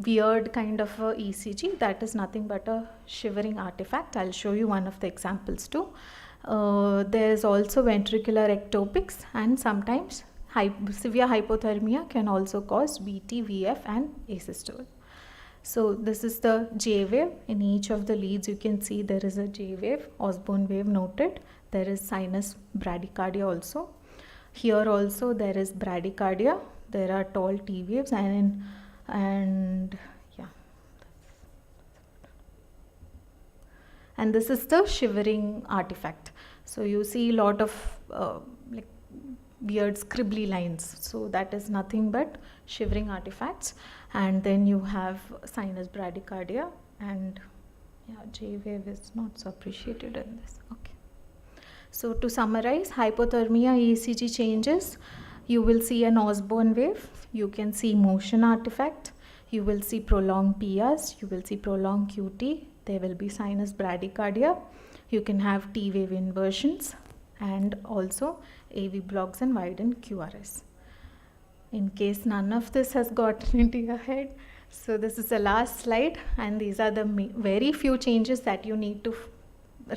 weird kind of a ECG that is nothing but a shivering artifact. I'll show you one of the examples too. There's also ventricular ectopics, and sometimes severe hypothermia can also cause VT, VF and asystole. So this is the J wave. In each of the leads you can see there is a J wave, Osborne wave noted. There is sinus bradycardia also. Here also there is bradycardia. There are tall T waves and yeah. And this is the shivering artifact. So you see a lot of like weird scribbly lines. So that is nothing but shivering artifacts. And then you have sinus bradycardia, and yeah, J wave is not so appreciated in this. Okay. So to summarize, hypothermia ECG changes. You will see an Osborne wave. You can see motion artifact. You will see prolonged PRs. You will see prolonged QT. There will be sinus bradycardia. You can have T wave inversions and also AV blocks and widened QRS. In case none of this has gotten into your head, so this is the last slide, and these are the very few changes that you need to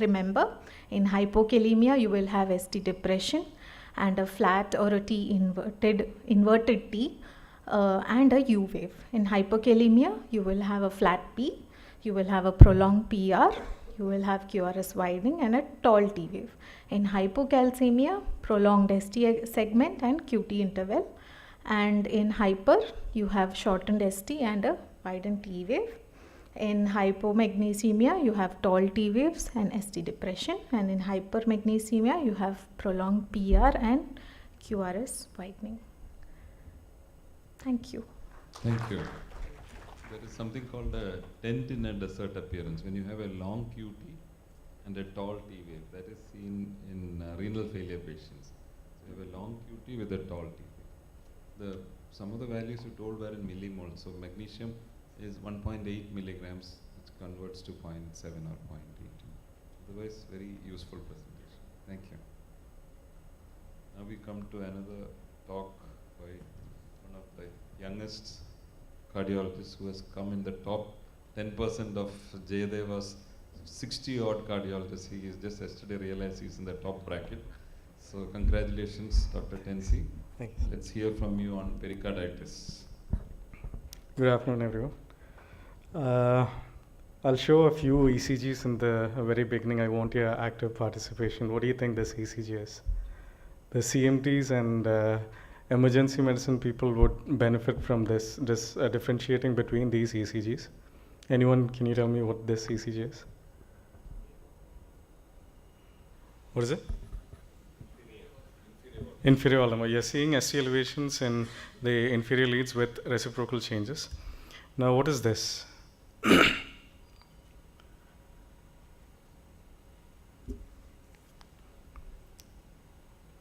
remember. In hypokalemia, you will have ST depression and a flat or a T inverted T and a U wave. In hypokalemia, you will have a flat P, you will have a prolonged PR, you will have QRS widening and a tall T wave. In hypocalcemia, prolonged ST segment and QT interval. And in hyper, you have shortened ST and a widened T wave. In hypomagnesemia, you have tall T waves and ST depression. And in hypermagnesemia, you have prolonged PR and QRS widening. Thank you. Thank you. There is something called a tent in a desert appearance. When you have a long QT and a tall T wave, that is seen in renal failure patients. So you have a long QT with a tall T wave. Some of the values you told were in millimole. So magnesium is 1.8 milligrams, which converts to 0.7 or 0.82. Otherwise, very useful presentation. Thank you. Now we come to another talk by one of the youngest cardiologists who has come in the top 10% of Jayadeva's 60 odd cardiologists. He is just yesterday realized he's in the top bracket. So congratulations, Dr. Tensi. Thanks. Let's hear from you on pericarditis. Good afternoon, everyone. I'll show a few ECGs in the very beginning. I want your active participation. What do you think this ECG is? The CMTs and emergency medicine people would benefit from this differentiating between these ECGs. Anyone, can you tell me what this ECG is? What is it? Inferior wall MI. You're seeing ST elevations in the inferior leads with reciprocal changes. Now, what is this?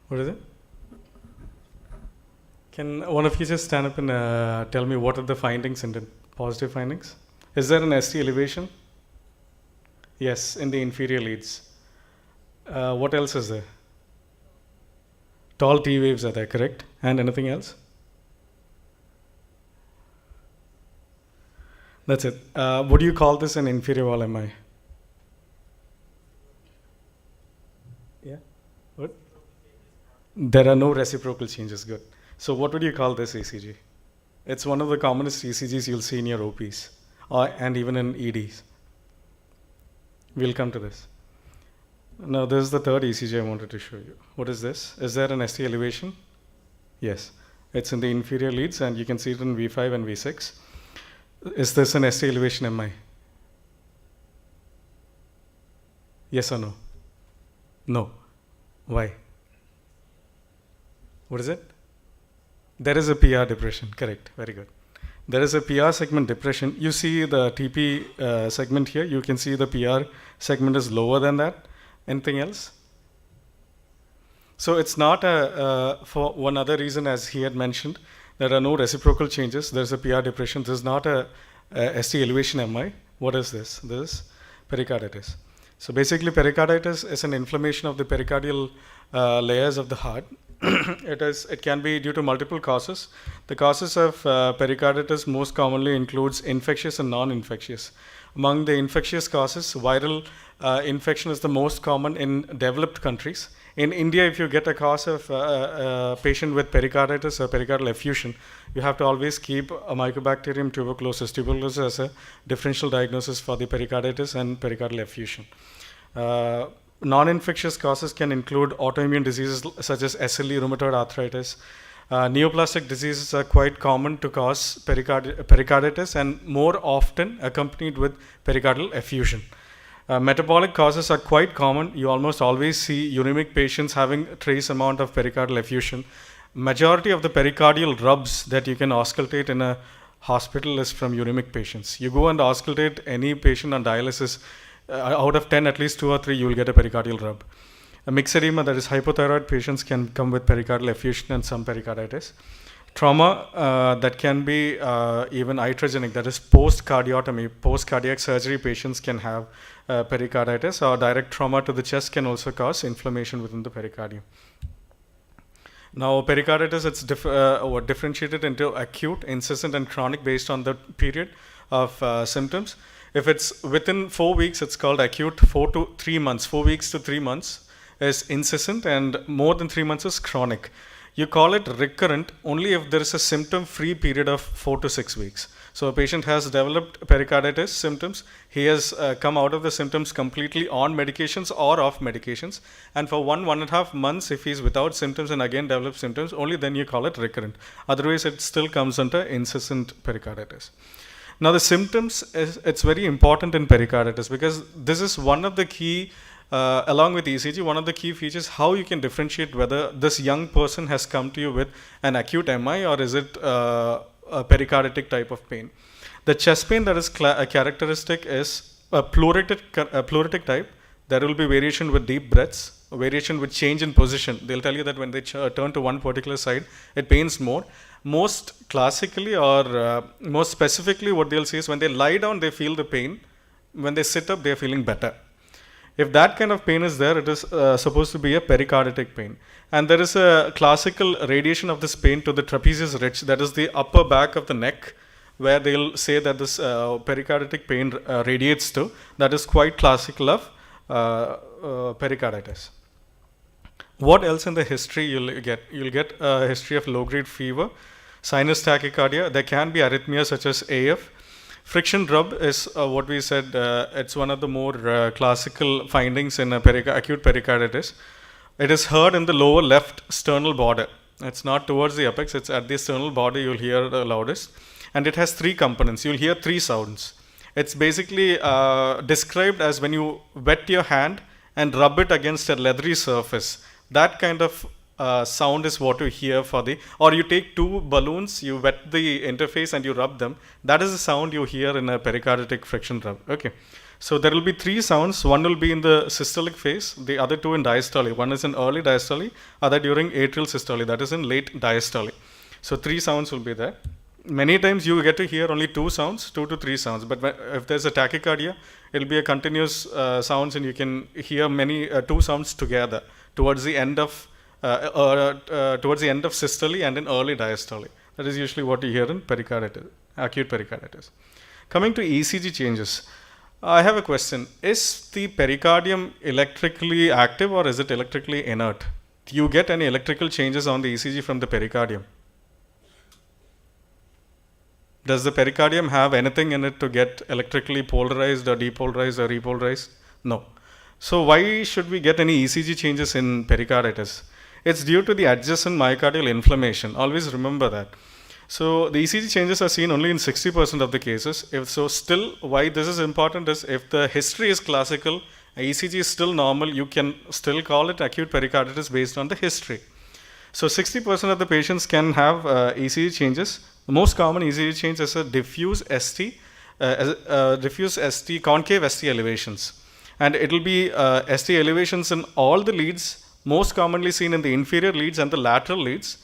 What is it? Can one of you just stand up and tell me what are the findings and the positive findings? Is there an ST elevation? Yes, in the inferior leads. What else is there? Tall T waves are there, correct? And anything else? That's it. Would you call this an inferior wall MI? Yeah? What? There are no reciprocal changes. Good. So what would you call this ECG? It's one of the commonest ECGs you'll see in your OPs and even in EDs. We'll come to this. Now, this is the third ECG I wanted to show you. What is this? Is there an ST elevation? Yes. It's in the inferior leads, and you can see it in V5 and V6. Is this an ST elevation MI? Yes or no? No. Why? What is it? There is a PR depression. Correct. Very good. There is a PR segment depression. You see the TP segment here. You can see the PR segment is lower than that. Anything else? So it's not for one other reason, as he had mentioned, there are no reciprocal changes. There's a PR depression. This is not a ST elevation MI. What is this? This is pericarditis. So basically, pericarditis is an inflammation of the pericardial layers of the heart. It can be due to multiple causes. The causes of pericarditis most commonly includes infectious and non-infectious. Among the infectious causes, viral infection is the most common in developed countries. In India, if you get a cause of a patient with pericarditis or pericardial effusion, you have to always keep a Mycobacterium tuberculosis. Tuberculosis as a differential diagnosis for the pericarditis and pericardial effusion. Non-infectious causes can include autoimmune diseases such as SLE, rheumatoid arthritis. Neoplastic diseases are quite common to cause pericarditis and more often accompanied with pericardial effusion. Metabolic causes are quite common. You almost always see uremic patients having a trace amount of pericardial effusion. Majority of the pericardial rubs that you can auscultate in a hospital is from uremic patients. You go and auscultate any patient on dialysis, out of 10, at least 2 or 3, you will get a pericardial rub. A mixed edema, that is hypothyroid patients, can come with pericardial effusion and some pericarditis. Trauma that can be even iatrogenic, that is post-cardiotomy, post-cardiac surgery patients can have pericarditis, or direct trauma to the chest can also cause inflammation within the pericardium. Now, pericarditis, it's differentiated into acute, incessant, and chronic based on the period of symptoms. If it's within 4 weeks, it's called acute. 4 to 3 months, 4 weeks to 3 months is incessant, and more than 3 months is chronic. You call it recurrent only if there is a symptom-free period of 4 to 6 weeks. So a patient has developed pericarditis symptoms. He has come out of the symptoms completely on medications or off medications. And for 1.5 months, if he's without symptoms and again develops symptoms, only then you call it recurrent. Otherwise, it still comes under incessant pericarditis. Now, the symptoms, it's very important in pericarditis because this is one of the key, along with ECG, one of the key features how you can differentiate whether this young person has come to you with an acute MI or is it a pericarditic type of pain. The chest pain that is characteristic is a pleuritic type. There will be variation with deep breaths, variation with change in position. They'll tell you that when they turn to one particular side, it pains more. Most classically or most specifically, what they'll say is when they lie down, they feel the pain. When they sit up, they're feeling better. If that kind of pain is there, it is supposed to be a pericarditic pain. And there is a classical radiation of this pain to the trapezius ridge, that is the upper back of the neck, where they'll say that this pericarditic pain radiates to. That is quite classical of pericarditis. What else in the history you'll get? You'll get a history of low-grade fever, sinus tachycardia. There can be arrhythmia such as AF. Friction rub is what we said, it's one of the more classical findings in acute pericarditis. It is heard in the lower left sternal border. It's not towards the apex, it's at the sternal border you'll hear the loudest. And it has three components. You'll hear three sounds. It's basically described as when you wet your hand and rub it against a leathery surface. That kind of sound is what you hear for the, or you take two balloons, you wet the interface and you rub them. That is the sound you hear in a pericarditic friction rub. Okay. So there will be three sounds. One will be in the systolic phase, the other two in diastole. One is in early diastole, other during atrial systole, that is in late diastole. So three sounds will be there. Many times you get to hear only two sounds, 2 to 3 sounds. But if there's a tachycardia, it will be a continuous sounds, and you can hear many two sounds together towards the end of systole and in early diastole. That is usually what you hear in pericarditis, acute pericarditis. Coming to ECG changes, I have a question. Is the pericardium electrically active or is it electrically inert? Do you get any electrical changes on the ECG from the pericardium? Does the pericardium have anything in it to get electrically polarized or depolarized or repolarized? No. So why should we get any ECG changes in pericarditis? It's due to the adjacent myocardial inflammation. Always remember that. So the ECG changes are seen only in 60% of the cases. If so, still why this is important is if the history is classical, ECG is still normal, you can still call it acute pericarditis based on the history. So 60% of the patients can have ECG changes. The most common ECG change is a diffuse ST, concave ST elevations. And it will be ST elevations in all the leads, most commonly seen in the inferior leads and the lateral leads.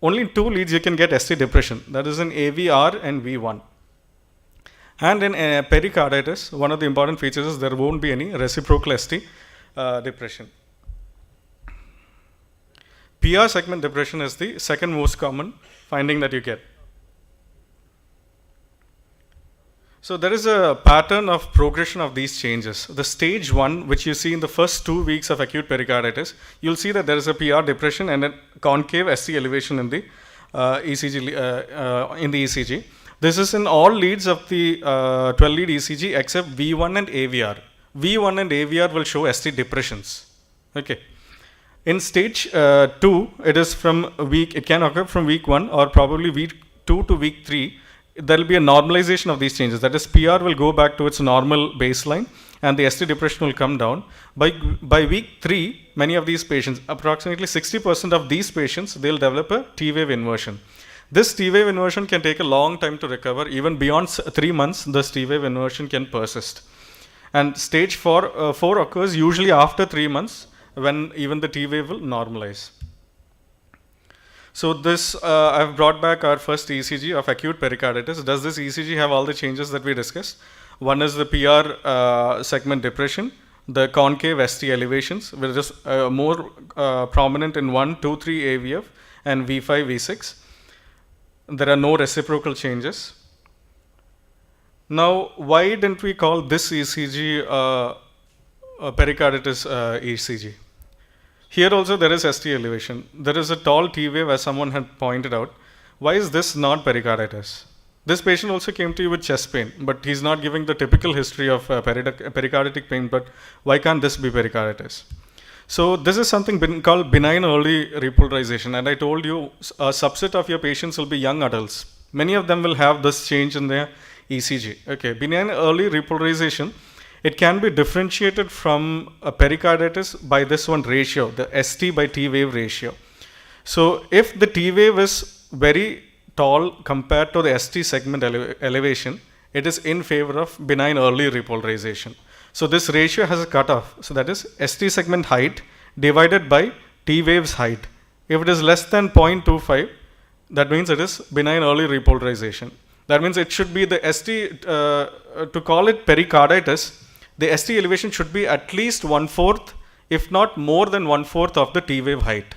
Only in 2 leads you can get ST depression, that is in AVR and V1. And in pericarditis, one of the important features is there won't be any reciprocal ST depression. PR segment depression is the second most common finding that you get. So there is a pattern of progression of these changes. The stage 1, which you see in the first 2 weeks of acute pericarditis, you'll see that there is a PR depression and a concave ST elevation in the ECG. This is in all leads of the 12-lead ECG except V1 and AVR. V1 and AVR will show ST depressions. Okay. In stage 2, it can occur from week 1 or probably week 2 to week 3. There will be a normalization of these changes. That is, PR will go back to its normal baseline and the ST depression will come down. By week 3, many of these patients, approximately 60% of these patients, they'll develop a T-wave inversion. This T-wave inversion can take a long time to recover. Even beyond 3 months, this T-wave inversion can persist. And stage 4 occurs usually after 3 months, when even the T-wave will normalize. So this, I've brought back our first ECG of acute pericarditis. Does this ECG have all the changes that we discussed? One is the PR segment depression, the concave ST elevations, which is more prominent in 1, 2, 3 AVF and V5, V6. There are no reciprocal changes. Now, why didn't we call this ECG pericarditis ECG? Here also there is ST elevation. There is a tall T wave, as someone had pointed out. Why is this not pericarditis? This patient also came to you with chest pain, but he's not giving the typical history of pericarditic pain, but why can't this be pericarditis? So this is something called benign early repolarization, and I told you a subset of your patients will be young adults. Many of them will have this change in their ECG. Okay, benign early repolarization, it can be differentiated from a pericarditis by this one ratio, the ST by T wave ratio. So if the T wave is very tall compared to the ST segment elevation, it is in favor of benign early repolarization. So this ratio has a cutoff. So that is ST segment height divided by T wave's height. If it is less than 0.25, that means it is benign early repolarization. That means it should be the ST, to call it pericarditis, the ST elevation should be at least 1/4, if not more than 1/4 of the T wave height.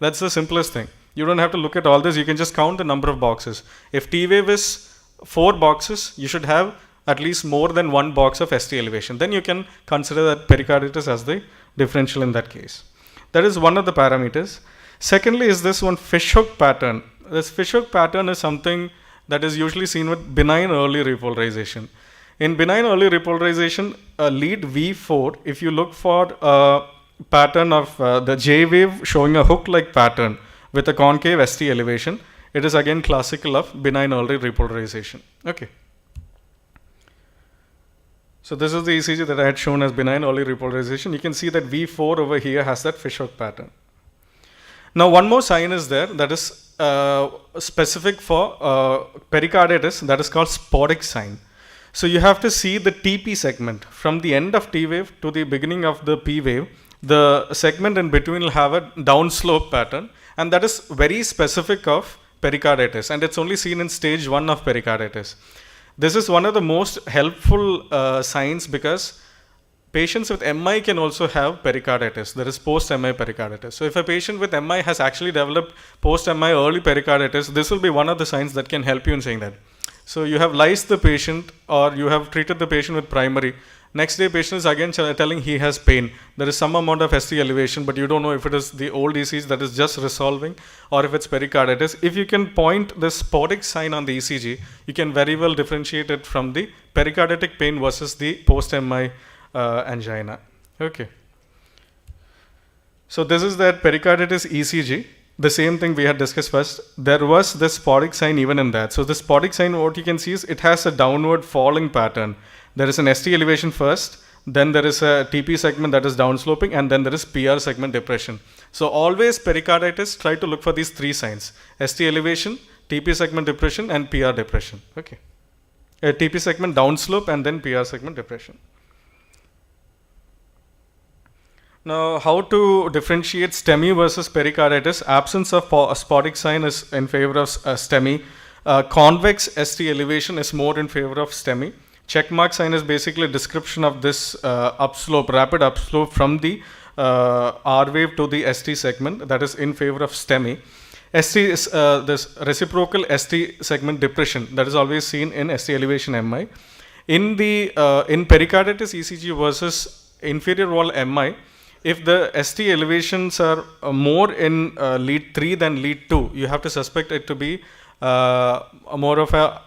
That's the simplest thing. You don't have to look at all this, you can just count the number of boxes. If T wave is 4 boxes, you should have at least more than 1 box of ST elevation. Then you can consider that pericarditis as the differential in that case. That is one of the parameters. Secondly is this one fishhook pattern. This fishhook pattern is something that is usually seen with benign early repolarization. In benign early repolarization, lead V4, if you look for a pattern of the J wave showing a hook-like pattern with a concave ST elevation, it is again classical of benign early repolarization. Okay. So this is the ECG that I had shown as benign early repolarization. You can see that V4 over here has that fishhook pattern. Now one more sign is there that is specific for pericarditis, that is called sporic sign. So you have to see the TP segment from the end of T wave to the beginning of the P wave. The segment in between will have a downslope pattern, and that is very specific of pericarditis, and it's only seen in stage 1 of pericarditis. This is one of the most helpful signs because patients with MI can also have pericarditis. There is post-MI pericarditis. So if a patient with MI has actually developed post-MI early pericarditis, this will be one of the signs that can help you in saying that. So you have lysed the patient or you have treated the patient with primary. Next day patient is again telling he has pain. There is some amount of ST elevation, but you don't know if it is the old disease that is just resolving or if it's pericarditis. If you can point the sporic sign on the ECG, you can very well differentiate it from the pericarditic pain versus the post-MI angina. Okay. So this is that pericarditis ECG. The same thing we had discussed first. There was the sporic sign even in that. So the sporic sign, what you can see is it has a downward falling pattern. There is an ST elevation first, then there is a TP segment that is downsloping, and then there is PR segment depression. So always pericarditis, try to look for these 3 signs: ST elevation, TP segment depression, and PR depression. Okay. A TP segment downslope and then PR segment depression. Now, how to differentiate STEMI versus pericarditis? Absence of sporic sign is in favor of STEMI. Convex ST elevation is more in favor of STEMI. Checkmark sign is basically a description of this upslope, rapid upslope from the R wave to the ST segment, that is in favor of STEMI. ST is this reciprocal ST segment depression that is always seen in ST elevation MI. In pericarditis ECG versus inferior wall MI, if the ST elevations are more in lead 3 than lead 2, you have to suspect it to be more of a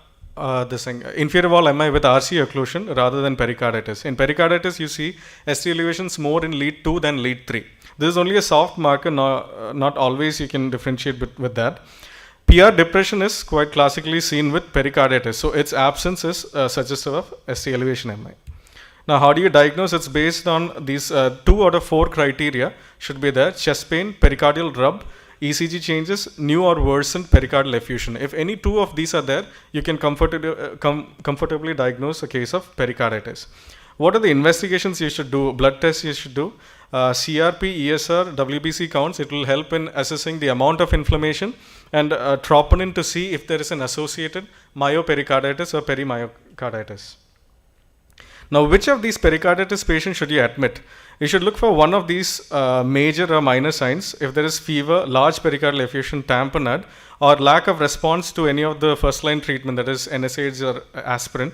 inferior wall MI with RC occlusion rather than pericarditis. In pericarditis, you see ST elevations more in lead 2 than lead 3. This is only a soft marker, not always you can differentiate with that. PR depression is quite classically seen with pericarditis, so its absence is suggestive of ST elevation MI. Now, how do you diagnose? It's based on these 2 out of 4 criteria should be there: chest pain, pericardial rub, ECG changes, new or worsened pericardial effusion. If any 2 of these are there, you can comfortably diagnose a case of pericarditis. What are the investigations you should do? Blood tests you should do. CRP, ESR, WBC counts. It will help in assessing the amount of inflammation, and troponin to see if there is an associated myopericarditis or perimyocarditis. Now, which of these pericarditis patients should you admit? You should look for one of these major or minor signs. If there is fever, large pericardial effusion, tamponade, or lack of response to any of the first line treatment, that is NSAIDs or aspirin,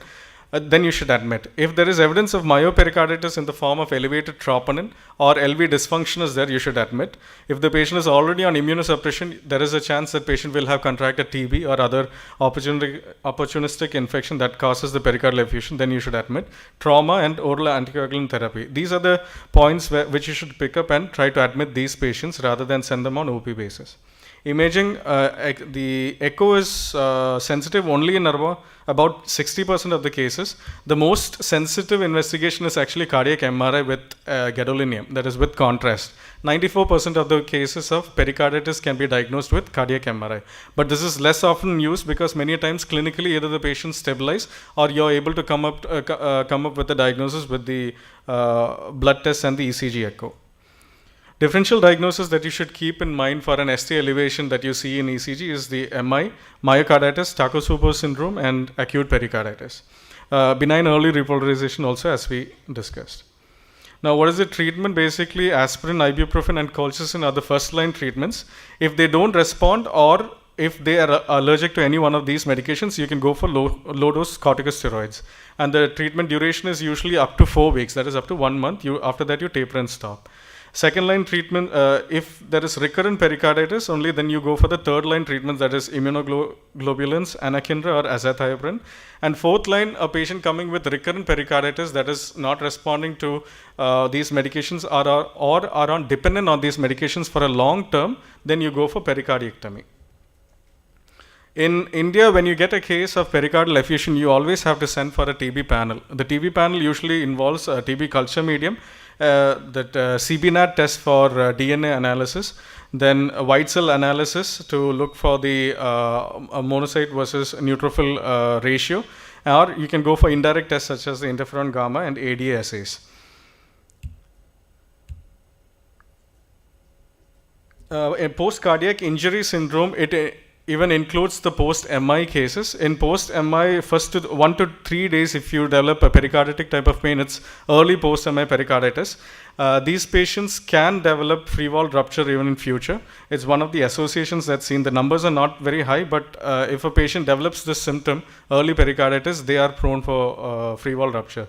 then you should admit. If there is evidence of myopericarditis in the form of elevated troponin or LV dysfunction is there, you should admit. If the patient is already on immunosuppression, there is a chance that patient will have contracted TB or other opportunistic infection that causes the pericardial effusion, then you should admit. Trauma and oral anticoagulant therapy. These are the points which you should pick up and try to admit these patients rather than send them on OP basis. Imaging, the echo is sensitive only in about 60% of the cases. The most sensitive investigation is actually cardiac MRI with gadolinium, that is with contrast. 94% of the cases of pericarditis can be diagnosed with cardiac MRI. But this is less often used because many times clinically either the patient stabilize or you're able to come up with the diagnosis with the blood test and the ECG echo. Differential diagnosis that you should keep in mind for an ST elevation that you see in ECG is the MI, myocarditis, Takotsubo syndrome, and acute pericarditis. Benign early repolarization also, as we discussed. Now, what is the treatment? Basically, aspirin, ibuprofen, and colchicine are the first line treatments. If they don't respond or if they are allergic to any one of these medications, you can go for low dose corticosteroids. And the treatment duration is usually up to 4 weeks, that is up to 1 month. After that, you taper and stop. Second line treatment, if there is recurrent pericarditis, only then you go for the third line treatment, that is immunoglobulins, anakinra or azathioprine. And fourth line, a patient coming with recurrent pericarditis that is not responding to these medications or are on dependent on these medications for a long term, then you go for pericardiectomy. In India, when you get a case of pericardial effusion, you always have to send for a TB panel. The TB panel usually involves a TB culture medium, that CBNAT test for DNA analysis, then a white cell analysis to look for the monocyte versus neutrophil ratio, or you can go for indirect tests such as the interferon gamma and ADA assays. A post-cardiac injury syndrome, it even includes the post-MI cases. In post-MI, first 1 to 3 days, if you develop a pericarditic type of pain, it's early post-MI pericarditis. These patients can develop free wall rupture even in future. It's one of the associations that's seen. The numbers are not very high, but if a patient develops this symptom, early pericarditis, they are prone for free wall rupture.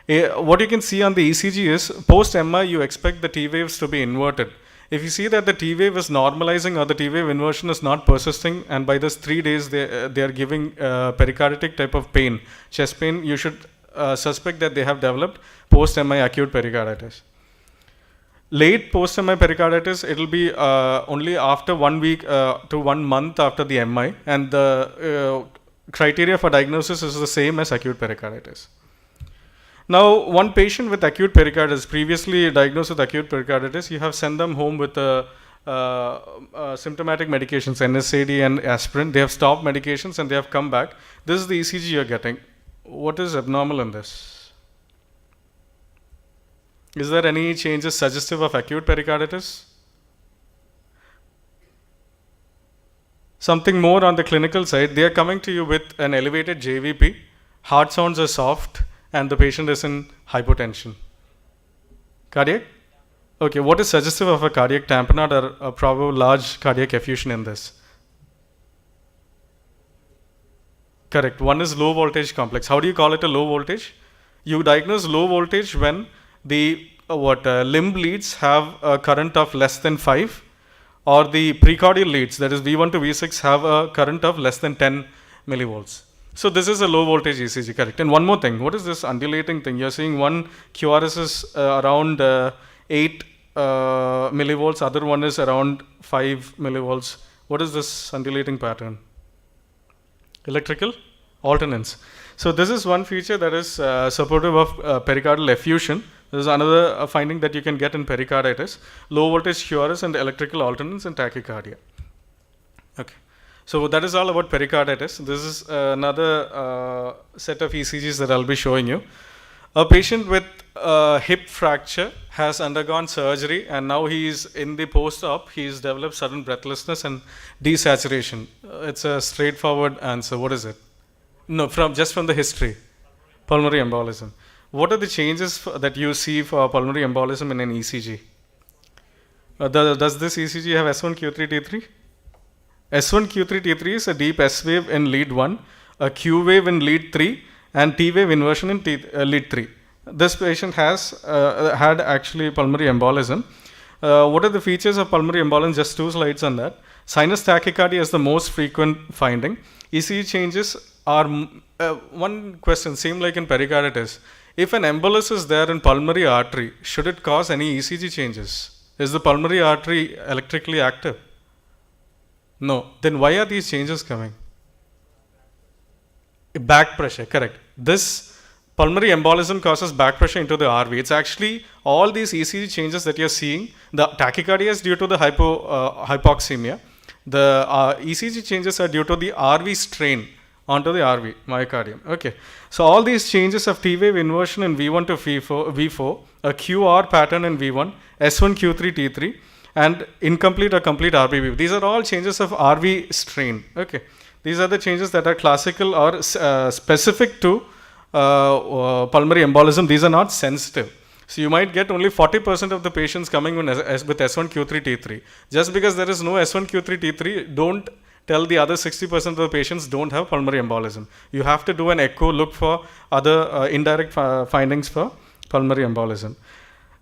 What you can see on the ECG is, post-MI, you expect the T waves to be inverted. If you see that the T wave is normalizing or the T wave inversion is not persisting, and by this 3 days they are giving pericarditic type of pain, chest pain, you should suspect that they have developed post-MI acute pericarditis. Late post-MI pericarditis, it will be only after 1 week to 1 month after the MI, and the criteria for diagnosis is the same as acute pericarditis. Now, one patient with acute pericarditis, previously diagnosed with acute pericarditis, you have sent them home with symptomatic medications, NSAID and aspirin. They have stopped medications and they have come back. This is the ECG you're getting. What is abnormal in this? Is there any changes suggestive of acute pericarditis? Something more on the clinical side, they are coming to you with an elevated JVP, heart sounds are soft, and the patient is in hypotension. Cardiac? Okay, what is suggestive of a cardiac tamponade or a probable large cardiac effusion in this? Correct, one is low voltage complex. How do you call it a low voltage? You diagnose low voltage when the limb leads have a current of less than 5, or the precordial leads, that is V1 to V6, have a current of less than 10 millivolts. So this is a low voltage ECG, correct. And one more thing, what is this undulating thing? You're seeing one QRS is around 8 millivolts, other one is around 5 millivolts. What is this undulating pattern? Electrical alternance. So this is one feature that is supportive of pericardial effusion. This is another finding that you can get in pericarditis. Low voltage QRS and electrical alternance and tachycardia. Okay. So that is all about pericarditis. This is another set of ECGs that I'll be showing you. A patient with a hip fracture has undergone surgery and now he is in the post-op. He's developed sudden breathlessness and desaturation. It's a straightforward answer. What is it? No, just from the history. Pulmonary embolism. What are the changes that you see for pulmonary embolism in an ECG? Does this ECG have S1, Q3, T3? S1, Q3, T3 is a deep S wave in lead 1, a Q wave in lead 3, and T wave inversion in lead 3. This patient has had actually pulmonary embolism. What are the features of pulmonary embolism? Just 2 slides on that. Sinus tachycardia is the most frequent finding. ECG changes are one question, same like in pericarditis. If an embolus is there in pulmonary artery, should it cause any ECG changes? Is the pulmonary artery electrically active? No. Then why are these changes coming? Back pressure, correct. This pulmonary embolism causes back pressure into the RV. It's actually all these ECG changes that you're seeing. The tachycardia is due to the hypoxemia. The ECG changes are due to the RV strain onto the RV, myocardium. Okay. So all these changes of T wave inversion in V1 to V4, a QR pattern in V1, S1, Q3, T3, and incomplete or complete RBB. These are all changes of RV strain. Okay. These are the changes that are classical or specific to pulmonary embolism. These are not sensitive. So you might get only 40% of the patients coming with S1, Q3, T3. Just because there is no S1, Q3, T3, don't tell the other 60% of the patients don't have pulmonary embolism. You have to do an echo, look for other indirect findings for pulmonary embolism.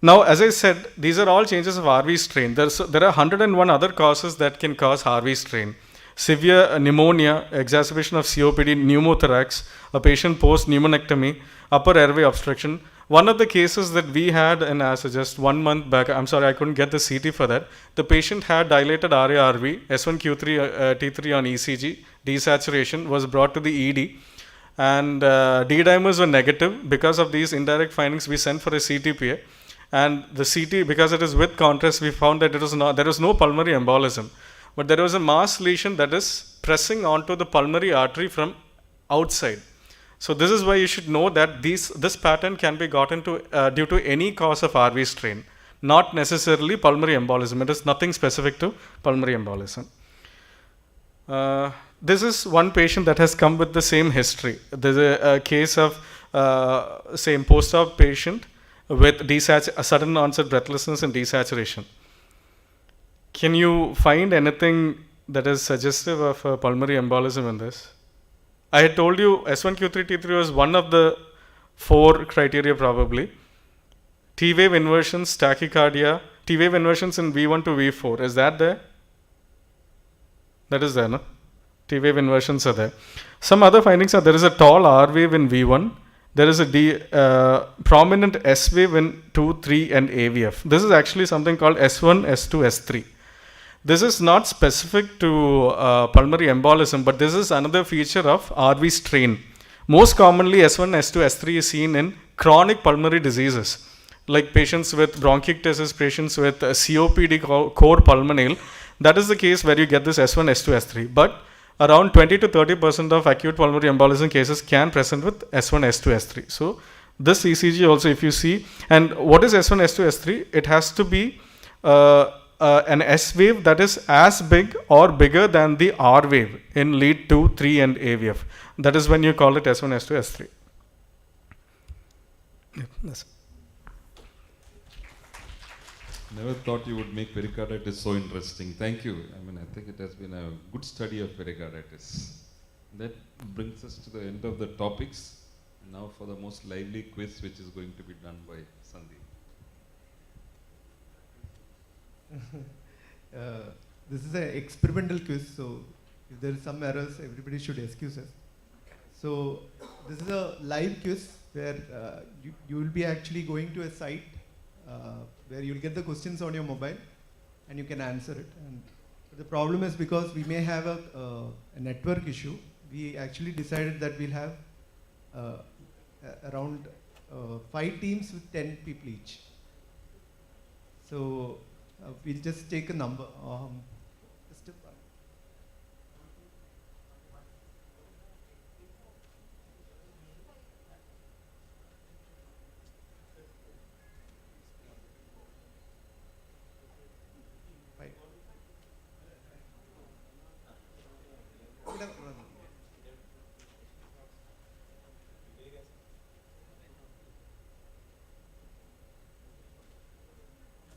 Now, as I said, these are all changes of RV strain. There are 101 other causes that can cause RV strain. Severe pneumonia, exacerbation of COPD, pneumothorax, a patient post-pneumonectomy, upper airway obstruction. One of the cases that we had in Aster just 1 month back, I'm sorry, I couldn't get the CT for that. The patient had dilated RA-RV, S1Q3 T3 on ECG, desaturation, was brought to the ED, and D-dimers were negative. Because of these indirect findings, we sent for a CTPA. And the CT, because it is with contrast, we found that there was no pulmonary embolism, but there was a mass lesion that is pressing onto the pulmonary artery from outside. So this is why you should know that this pattern can be gotten to due to any cause of RV strain, not necessarily pulmonary embolism. It is nothing specific to pulmonary embolism. This is one patient that has come with the same history. There's a case of same post-op patient with sudden onset breathlessness and desaturation. Can you find anything that is suggestive of a pulmonary embolism in this? I had told you S1Q3T3 was one of the 4 criteria probably. T-wave inversions, tachycardia, T-wave inversions in V1 to V4. Is that there? That is there, no? T-wave inversions are there. Some other findings are there is a tall R wave in V1. There is a prominent S wave in 2, 3 and AVF. This is actually something called S1, S2, S3. This is not specific to pulmonary embolism, but this is another feature of RV strain. Most commonly, S1, S2, S3 is seen in chronic pulmonary diseases, like patients with bronchiectasis, patients with COPD, core pulmonale. That is the case where you get this S1, S2, S3. But around 20 to 30% of acute pulmonary embolism cases can present with S1, S2, S3. So this ECG also, if you see, and what is S1, S2, S3? It has to be an S wave that is as big or bigger than the R wave in lead 2, 3 and AVF. That is when you call it S1, S2, S3. Yes. Never thought you would make pericarditis so interesting. Thank you. I mean, I think it has been a good study of pericarditis. That brings us to the end of the topics. Now for the most lively quiz, which is going to be done by Sandeep. This is an experimental quiz, so if there is some errors, everybody should excuse us. So this is a live quiz where you will be actually going to a site where you will get the questions on your mobile and you can answer it. And the problem is because we may have a network issue, we actually decided that we'll have around 5 teams with 10 people each. So we'll just take a number. Just a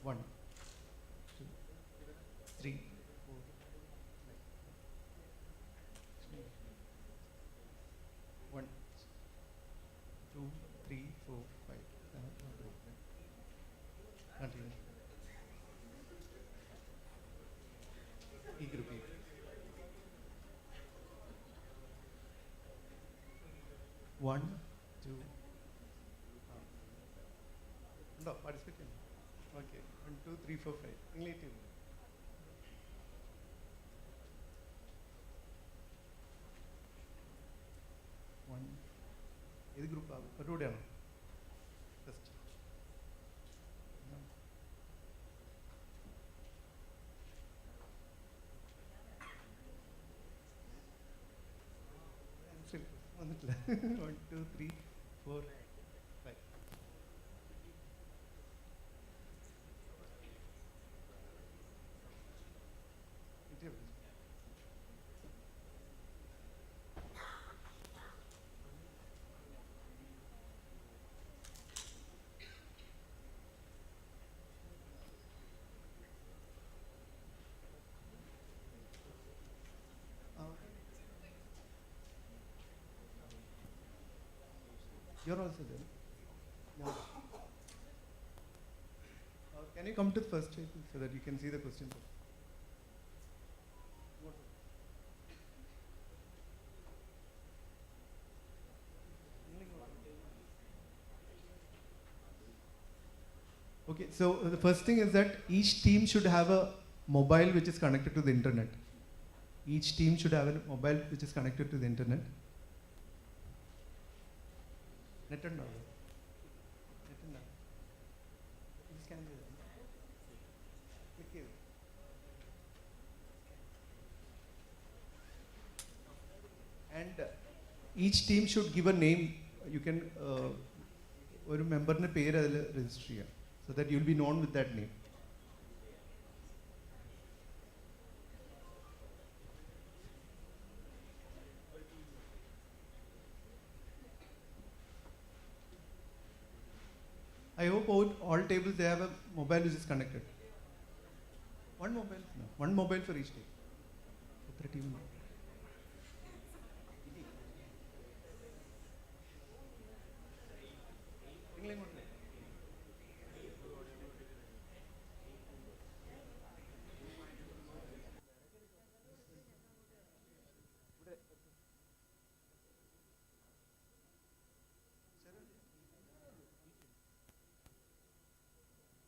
One, 2, 3, 4, 1, 2, 3, 4, 5. Continue. E group. One, two. No, participate. Okay. 1, 2, 3, 4, 5. English team. One. This group. Road. First. One, two, three, four, five. You're also there. No. Can you come to the first table so that you can see the question? Okay, so the first thing is that each team should have a mobile which is connected to the internet. Each team should have a mobile which is connected to the internet. Net and all. Net and all. This can be done. Click here. And each team should give a name. You can ഒരു മെമ്പറിൻ്റെ പേര് അതിൽ register ചെയ്യാം so that you'll be known with that name. I hope all tables they have a mobile which is connected. One mobile? No. One mobile for each table. എത്ര team?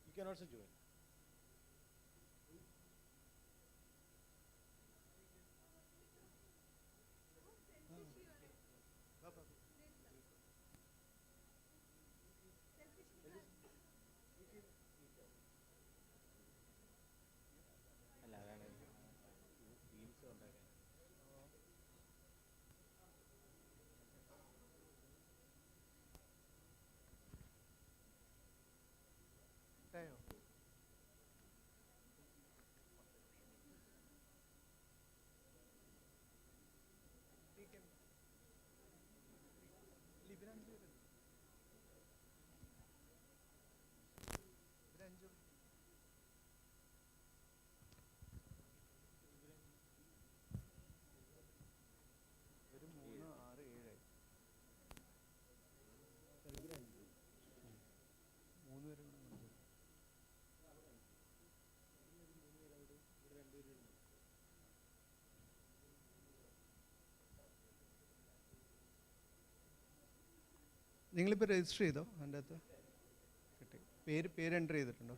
You can also join. നിങ്ങളിപ്പോൾ register ചെയ്തോ അതിൻ്റെ അകത്ത് പേര് enter ചെയ്തിട്ടുണ്ടോ?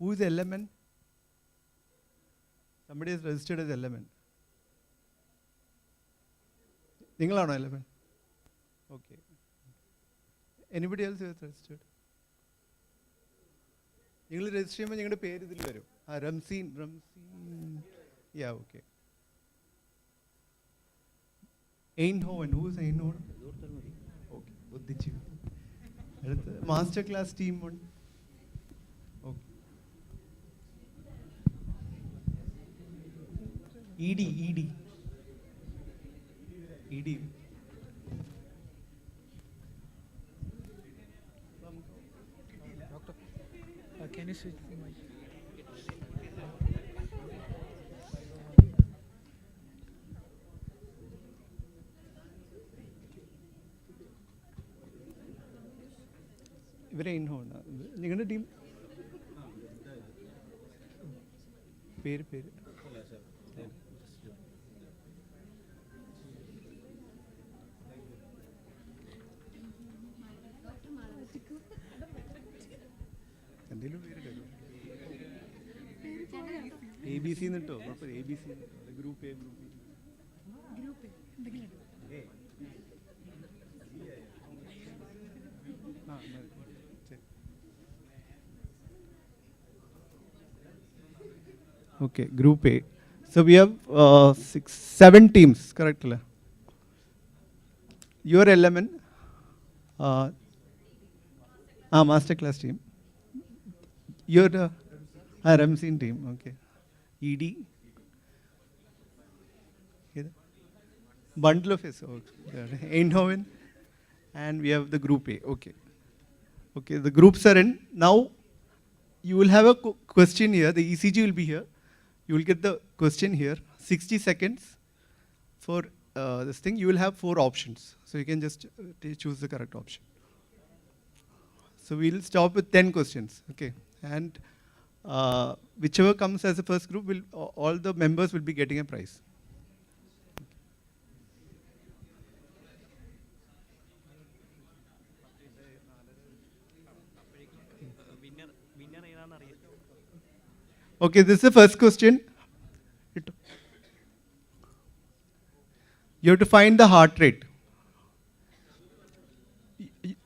Who is element? Somebody is registered as element. നിങ്ങളാണോ element? Okay. Anybody else who is registered? നിങ്ങൾ register ചെയ്യുമ്പോൾ നിങ്ങളുടെ പേര് ഇതിൽ വരും. Ramseen. Yeah, okay. Einhoven. Who is Einhoven? Okay. ബുദ്ധിച്ചു. അടുത്ത master class team 1. ED. Doctor, can you switch the mic? ഇവരെ നിങ്ങളുടെ ടീം പേര് ABC എന്നിട്ടോ കുഴപ്പമില്ല ABC group A group Okay, Group A. So we have 7 teams, correct? Your element, masterclass team. Your Ramsey team, okay. ED. Bundle of S. Eindhoven. And we have the Group A, okay. Okay, the groups are in. Now, you will have a question here. The ECG will be here. You will get the question here. 60 seconds for this thing. You will have 4 options. So you can just choose the correct option. So we'll stop with 10 questions. Okay. And whichever comes as the first group, all the members will be getting a prize. Okay, this is the first question. You have to find the heart rate.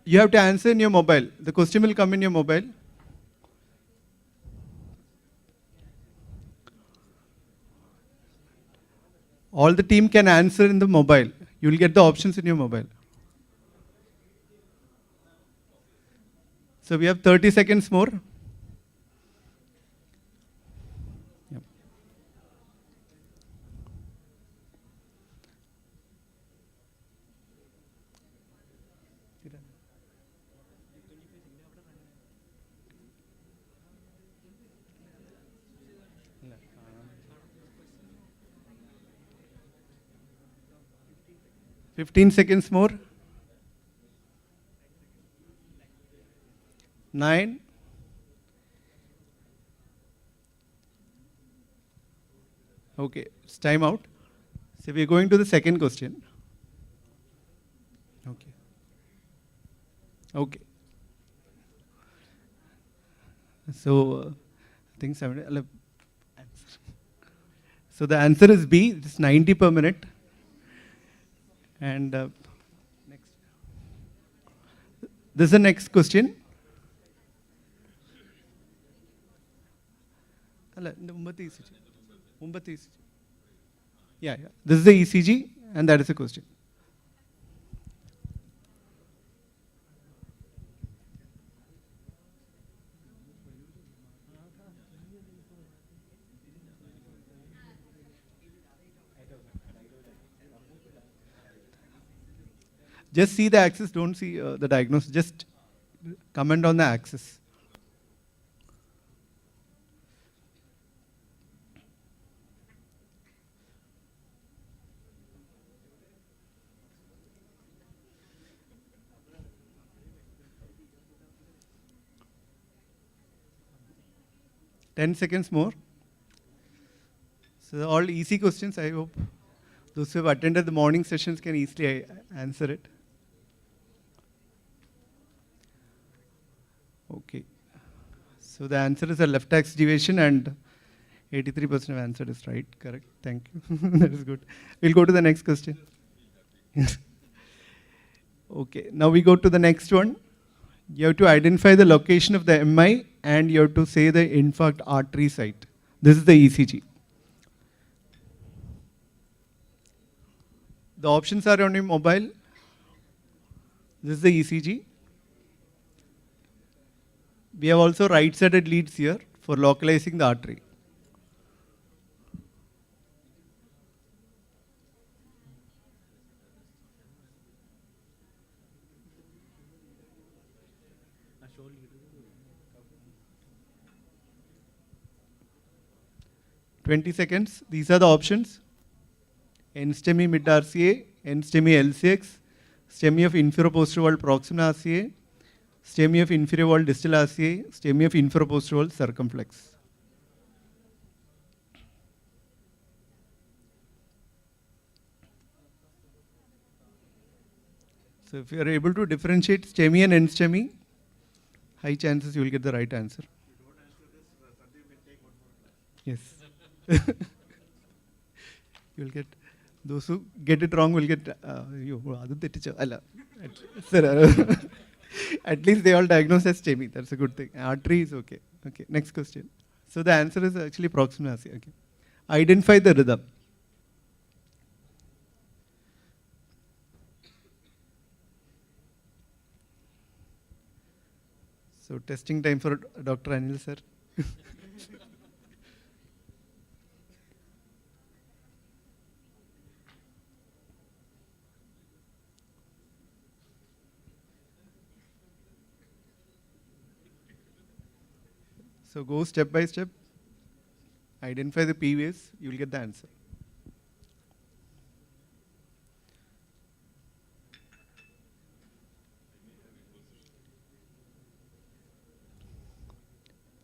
You have to answer in your mobile. The question will come in your mobile. All the team can answer in the mobile. You will get the options in your mobile. So we have 30 seconds more. Yep. Fifteen seconds more. 9. Okay, it's time out. So we're going to the second question. Okay. Okay. So I think 7. So the answer is B. It's 90 per minute. And next. This is the next question. Yeah. This is the ECG, and that is the question. Just see the axis, don't see the diagnosis. Just comment on the axis. Ten seconds more. So all easy questions, I hope. Those who have attended the morning sessions can easily answer it. Okay. So the answer is a left axis deviation, and 83% have answered is right. Correct. Thank you. That is good. We'll go to the next question. Okay. Now we go to the next one. You have to identify the location of the MI, and you have to say the infarct artery site. This is the ECG. The options are on your mobile. This is the ECG. We have also right-sided leads here for localizing the artery. "20 seconds. These are the options. NSTEMI mid RCA, NSTEMI LCX, STEMI of inferior posterior wall proximal RCA, STEMI of inferior wall distal RCA, STEMI of inferior posterior wall circumflex. So if you are able to differentiate STEMI and NSTEMI, high chances you will get the right answer. Yes. You'll get, those who get it wrong will get, sir, at least they all diagnosed as STEMI. That's a good thing. Artery is okay. Okay, next question. So the answer is actually proximal ASI. Okay. Identify the rhythm. So testing time for Dr. Anil sir. So go step by step, identify the P waves, you will get the answer.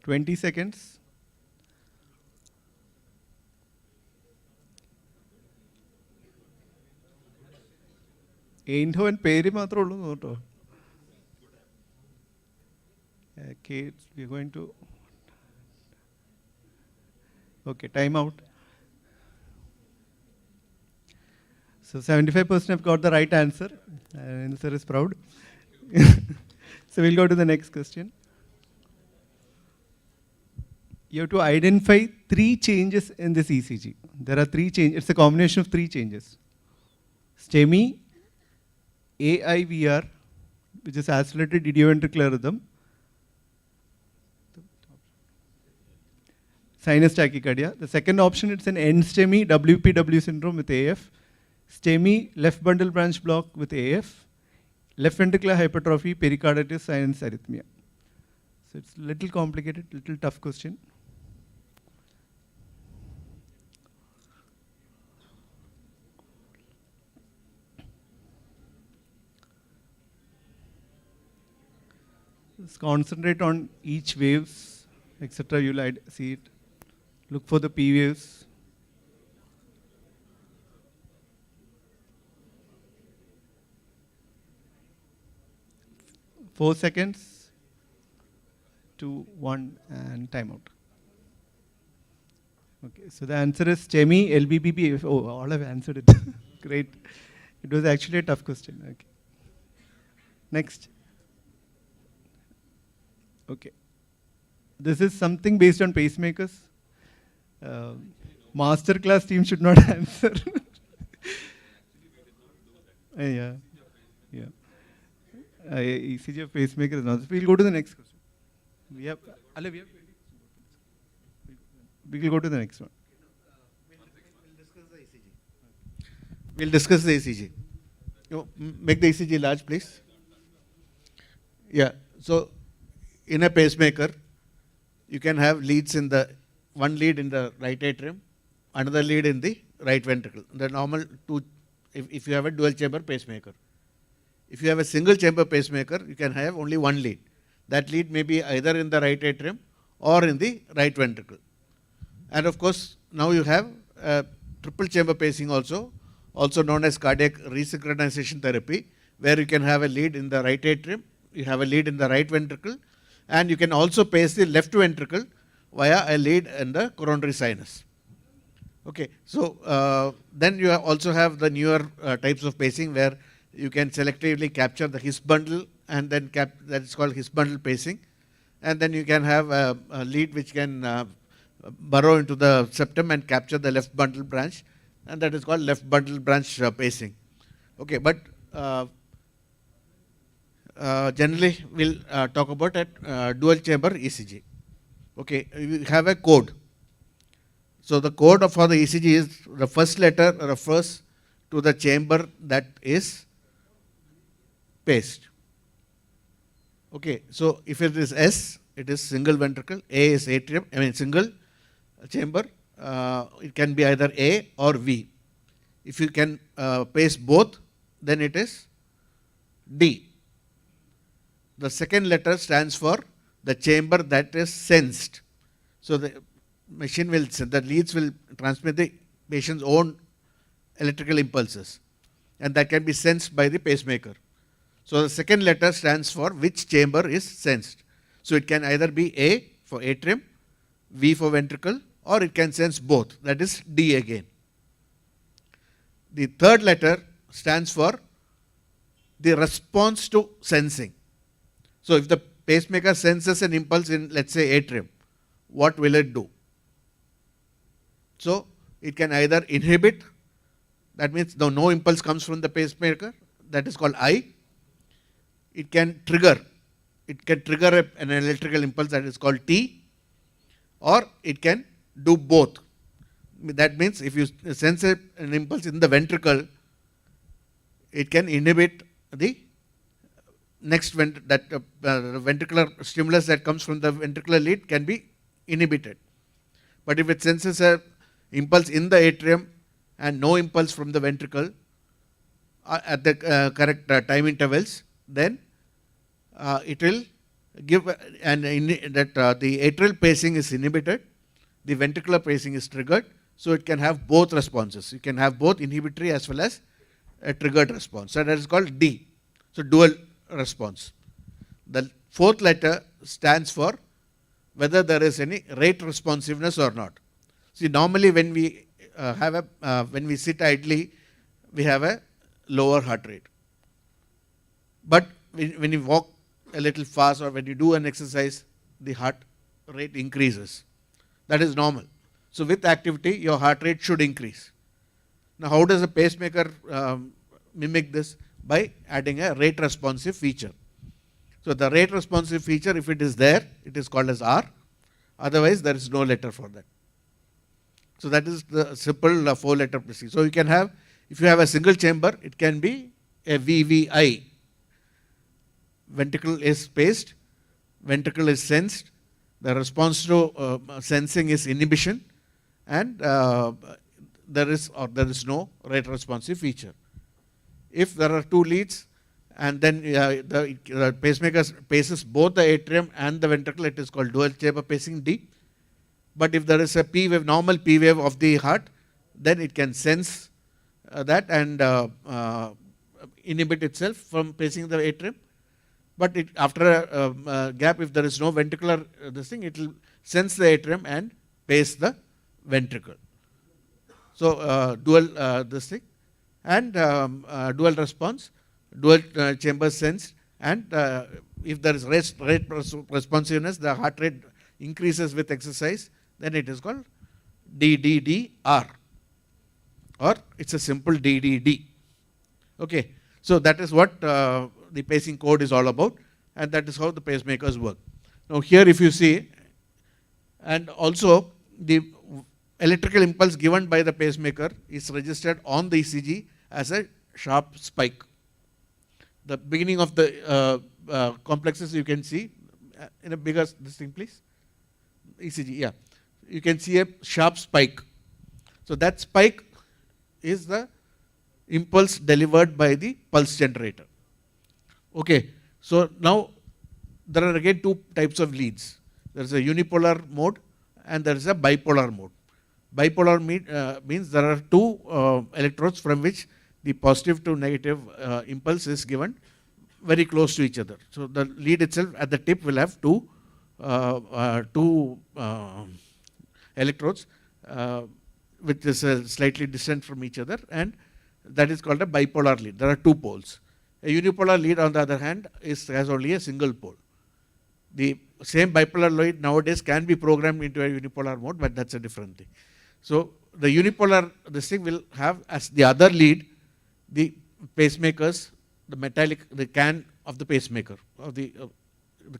"20 seconds. Ain't and Peri Matro. Okay, we're going to. Okay, time out. So 75% have got the right answer. And sir is proud. So we'll go to the next question. You have to identify 3 changes in this ECG. There are 3 changes. It's a combination of 3 changes. STEMI, AIVR, which is accelerated idioventricular rhythm, sinus tachycardia. The second option, it's an end-STEMI WPW syndrome with AF, STEMI left bundle branch block with AF, left ventricular hypertrophy, pericarditis, sinus arrhythmia. So it's a little complicated, little tough question. Just concentrate on each waves, etc. You'll see it. Look for the P waves. Four seconds, 2, 1, and timeout. Okay, so the answer is STEMI, LBBB. Oh, all have answered it. Great. It was actually a tough question. Okay. Next. Okay. This is something based on pacemakers. Master class team should not answer. Yeah. Yeah. ECG of pacemaker is not. We'll go to the next question. We will go to the next one. We'll discuss the ECG. Make the ECG large, please. Yeah. So, in a pacemaker, you can have leads in the one lead in the right atrium, another lead in the right ventricle. The normal two, if you have a dual chamber pacemaker. If you have a single chamber pacemaker, you can have only one lead. That lead may be either in the right atrium or in the right ventricle. And of course, now you have triple chamber pacing also known as cardiac resynchronization therapy, where you can have a lead in the right atrium, you have a lead in the right ventricle, and you can also pace the left ventricle via a lead in the coronary sinus. Okay, so then you also have the newer types of pacing where you can selectively capture the His bundle, and then that is called His bundle pacing. And then you can have a lead which can burrow into the septum and capture the left bundle branch, and that is called left bundle branch pacing. Okay, but generally we'll talk about a dual chamber ECG. Okay, we have a code. So the code for the ECG is the first letter refers to the chamber that is paced. Okay, so if it is S, it is single ventricle, A is atrium, single chamber, it can be either A or V. If you can pace both, then it is D. The second letter stands for the chamber that is sensed. So the machine will, the leads will transmit the patient's own electrical impulses, and that can be sensed by the pacemaker. So the second letter stands for which chamber is sensed. So it can either be A for atrium, V for ventricle, or it can sense both, that is D again. The third letter stands for the response to sensing. So if the pacemaker senses an impulse in, let's say, atrium, what will it do? So it can either inhibit, that means no impulse comes from the pacemaker, that is called I. It can trigger an electrical impulse, that is called T, or it can do both. That means if you sense an impulse in the ventricle, it can inhibit the next ventricular stimulus that comes from the ventricular lead can be inhibited. But if it senses an impulse in the atrium and no impulse from the ventricle at the correct time intervals, then it will give the atrial pacing is inhibited, the ventricular pacing is triggered, so it can have both responses. You can have both inhibitory as well as a triggered response. So that is called D. So dual response. The fourth letter stands for whether there is any rate responsiveness or not. See, normally when we when we sit idly, we have a lower heart rate. But when you walk a little fast or when you do an exercise, the heart rate increases. That is normal. So with activity, your heart rate should increase. Now, how does a pacemaker mimic this? By adding a rate responsive feature. So the rate responsive feature, if it is there, it is called as R. Otherwise, there is no letter for that. So that is the simple 4-letter procedure. So you can have, if you have a single chamber, it can be a VVI. Ventricle is paced, ventricle is sensed, the response to sensing is inhibition, and there is no rate responsive feature. If there are 2 leads and then the pacemaker paces both the atrium and the ventricle, it is called dual chamber pacing D. But if there is a P wave, normal P wave of the heart, then it can sense that and inhibit itself from pacing the atrium. But after a gap, if there is no ventricular it will sense the atrium and pace the ventricle. So dual and dual response, dual chamber sense, and if there is rate responsiveness, the heart rate increases with exercise, then it is called DDDR, or it's a simple DDD. Okay, so that is what the pacing code is all about, and that is how the pacemakers work. Now here if you see, and also the electrical impulse given by the pacemaker is registered on the ECG as a sharp spike. The beginning of the complexes you can see in a bigger this thing, please. ECG, yeah. You can see a sharp spike. So that spike is the impulse delivered by the pulse generator. Okay, so now there are again 2 types of leads. There is a unipolar mode and there is a bipolar mode. Bipolar means there are 2 electrodes from which the positive to negative impulse is given very close to each other. So the lead itself at the tip will have 2 electrodes which is slightly distant from each other, and that is called a bipolar lead. There are 2 poles. A unipolar lead, on the other hand, has only a single pole. The same bipolar lead nowadays can be programmed into a unipolar mode, but that's a different thing. So the unipolar thing will have as the other lead the pacemakers, the can of the pacemaker, of the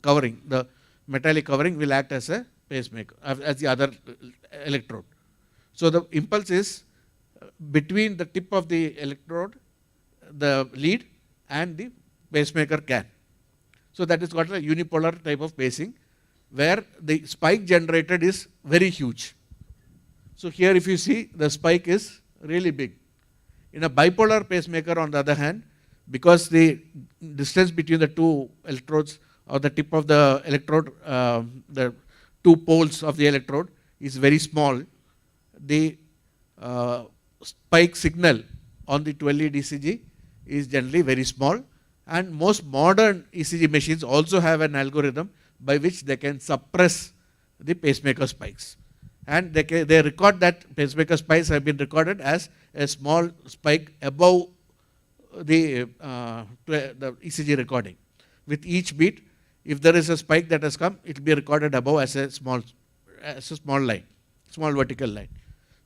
covering, the metallic covering will act as a pacemaker, as the other electrode. So the impulse is between the tip of the electrode, the lead, and the pacemaker can. So that is called a unipolar type of pacing, where the spike generated is very huge. So here if you see, the spike is really big. In a bipolar pacemaker, on the other hand, because the distance between the 2 electrodes or the tip of the electrode, the 2 poles of the electrode is very small, the spike signal on the 12 lead ECG is generally very small, and most modern ECG machines also have an algorithm by which they can suppress the pacemaker spikes. And they record that pacemaker spikes have been recorded as a small spike above the ECG recording. With each beat, if there is a spike that has come, it will be recorded above as a small line, small vertical line.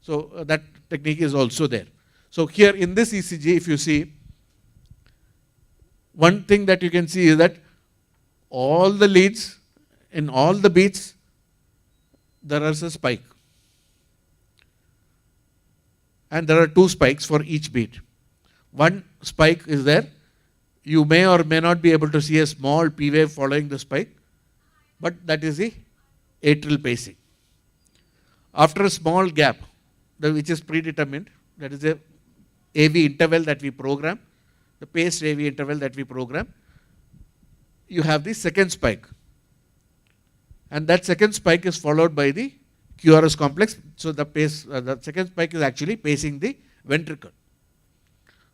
So that technique is also there. So here in this ECG, if you see, one thing that you can see is that all the leads, in all the beats, there is a spike. And there are 2 spikes for each beat. One spike is there. You may or may not be able to see a small P wave following the spike, but that is the atrial pacing. After a small gap, which is predetermined, that is a AV interval that we program, the paced AV interval that we program, you have the second spike. And that second spike is followed by the QRS complex. So the second spike is actually pacing the ventricle.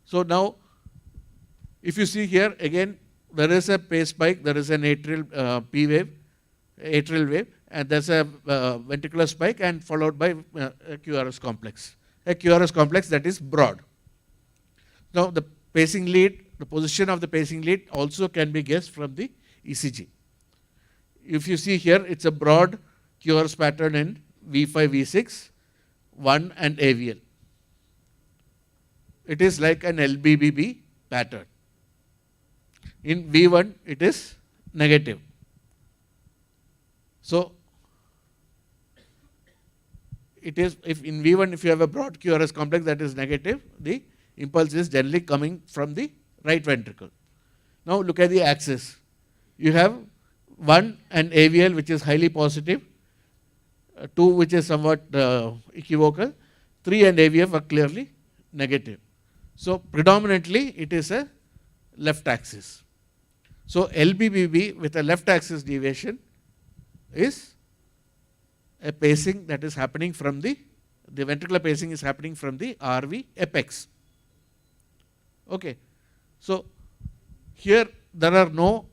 So now, if you see here, again, there is a pace spike, there is an atrial P wave, atrial wave, and there's a ventricular spike and followed by a QRS complex. A QRS complex that is broad. Now the pacing lead, the position of the pacing lead also can be guessed from the ECG. If you see here, it's a broad QRS pattern in V5, V6, 1 and AVL. It is like an LBBB pattern. In V1, it is negative. So it is, if in V1, if you have a broad QRS complex that is negative, the impulse is generally coming from the right ventricle. Now look at the axis. You have 1 and AVL, which is highly positive, 2 which is somewhat equivocal, 3 and AVF are clearly negative. So predominantly it is a left axis. So LBBB with a left axis deviation is a pacing that is happening from the ventricular pacing is happening from the RV apex. Okay. So here there are no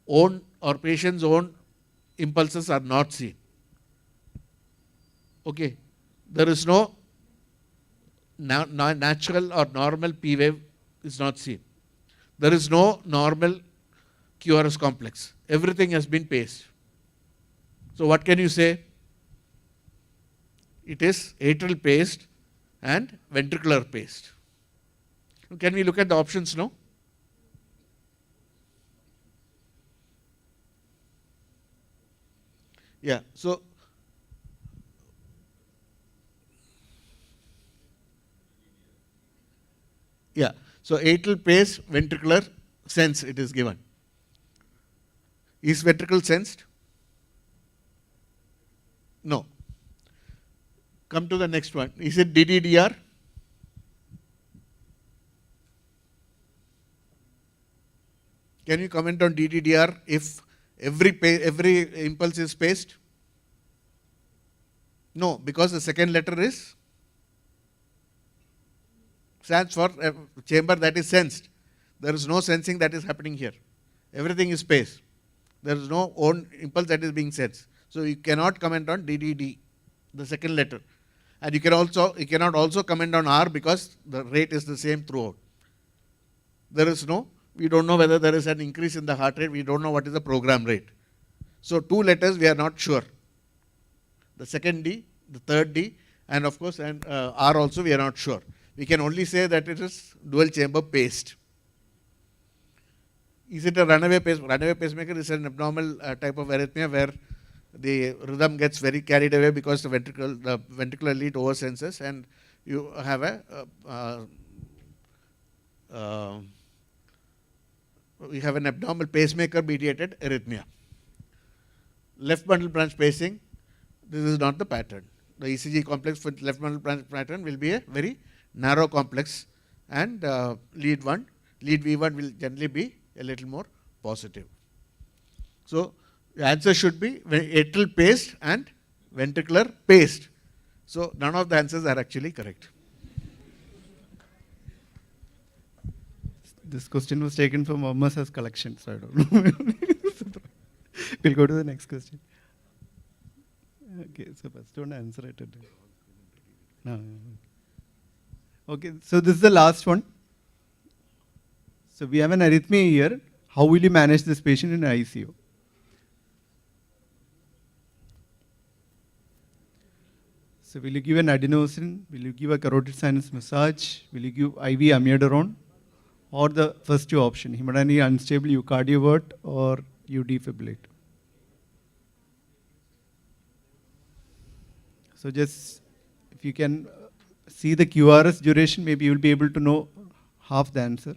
own or patient's own impulses are not seen. Okay. There is no natural or normal P wave is not seen. There is no normal QRS complex. Everything has been paced. So what can you say? It is atrial paced and ventricular paced. Can we look at the options now? Yeah, so atrial pace, ventricular sense it is given. Is ventricle sensed? No. Come to the next one. Is it DDDR? Can you comment on DDDR if every impulse is paced? No, because the second letter is stands for a chamber that is sensed. There is no sensing that is happening here. Everything is paced. There is no own impulse that is being sensed. So you cannot comment on DDD, the second letter. And you cannot also comment on R because the rate is the same throughout. We don't know whether there is an increase in the heart rate. We don't know what is the program rate. So 2 letters we are not sure. The second D, the third D, and of course R also we are not sure. We can only say that it is dual chamber paced. Is it a runaway pacemaker? Runaway pacemaker is an abnormal type of arrhythmia where the rhythm gets very carried away because the ventricular lead oversenses and you have we have an abnormal pacemaker mediated arrhythmia. Left bundle branch pacing, this is not the pattern. The ECG complex for left bundle branch pattern will be a very narrow complex and lead V1 will generally be a little more positive. So the answer should be atrial paced and ventricular paced. So none of the answers are actually correct. This question was taken from Mohammad's collection, so I don't know. We'll go to the next question. Okay, so first don't answer it. No. Okay, so this is the last one. So we have an arrhythmia here. How will you manage this patient in ICU? So will you give an adenosine? Will you give a carotid sinus massage? Will you give IV amiodarone? Or the first two options, hemodynamic unstable, you cardiovert, or you defibrillate? So just, if you can see the QRS duration, maybe you will be able to know half the answer.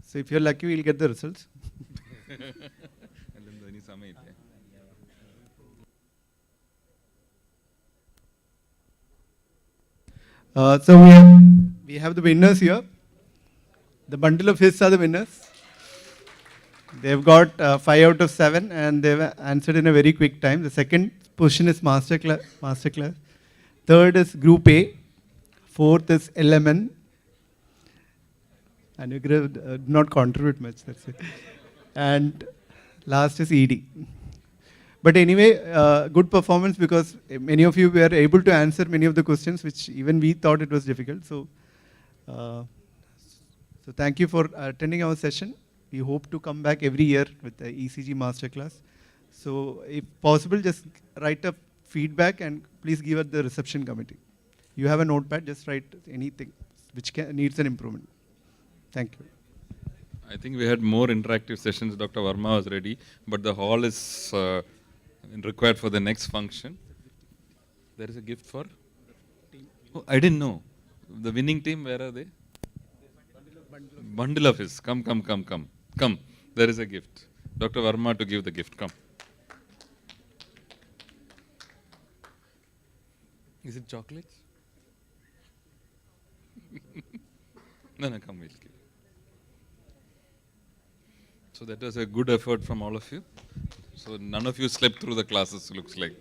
So if you're lucky, we'll get the results. So we have the winners here. The bundle of hits are the winners. They've got 5 out of 7 and they've answered in a very quick time. The second position is masterclass. Third is Group A. Fourth is LMN. Anugrah did not contribute much, that's it. And last is ED. But anyway, good performance because many of you were able to answer many of the questions which even we thought it was difficult. So thank you for attending our session. We hope to come back every year with the ECG masterclass. So if possible, just write up feedback and please give it the reception committee. You have a notepad, just write anything which needs an improvement. Thank you. I think we had more interactive sessions. Dr. Verma was ready, but the hall is required for the next function. There is a gift for? Oh, I didn't know. The winning team, where are they? Bundle of his. Come. Come. There is a gift. Dr. Verma to give the gift. Come. Is it chocolates? No, come, we'll give. So that was a good effort from all of you. So none of you slept through the classes, looks like.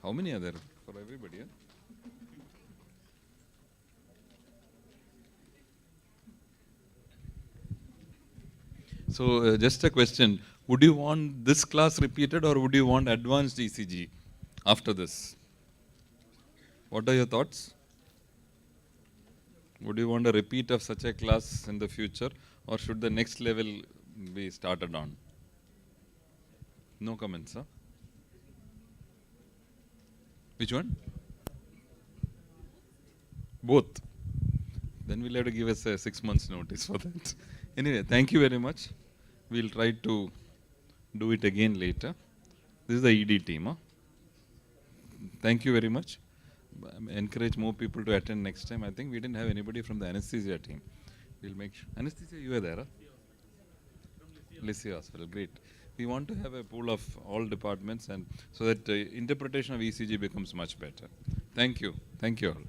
How many are there for everybody? So just a question, would you want this class repeated or would you want advanced ECG after this? What are your thoughts? Would you want a repeat of such a class in the future or should the next level be started on? No comments, huh? Which one? Both. Then we'll have to give us a 6 months notice for that. Anyway, thank you very much. We'll try to do it again later. This is the ED team. Huh? Thank you very much. Encourage more people to attend next time. I think we didn't have anybody from the anesthesia team. We'll make sure. Anesthesia, you were there, huh? Lycée Hospital, great. We want to have a pool of all departments and so that interpretation of ECG becomes much better. Thank you. Thank you all.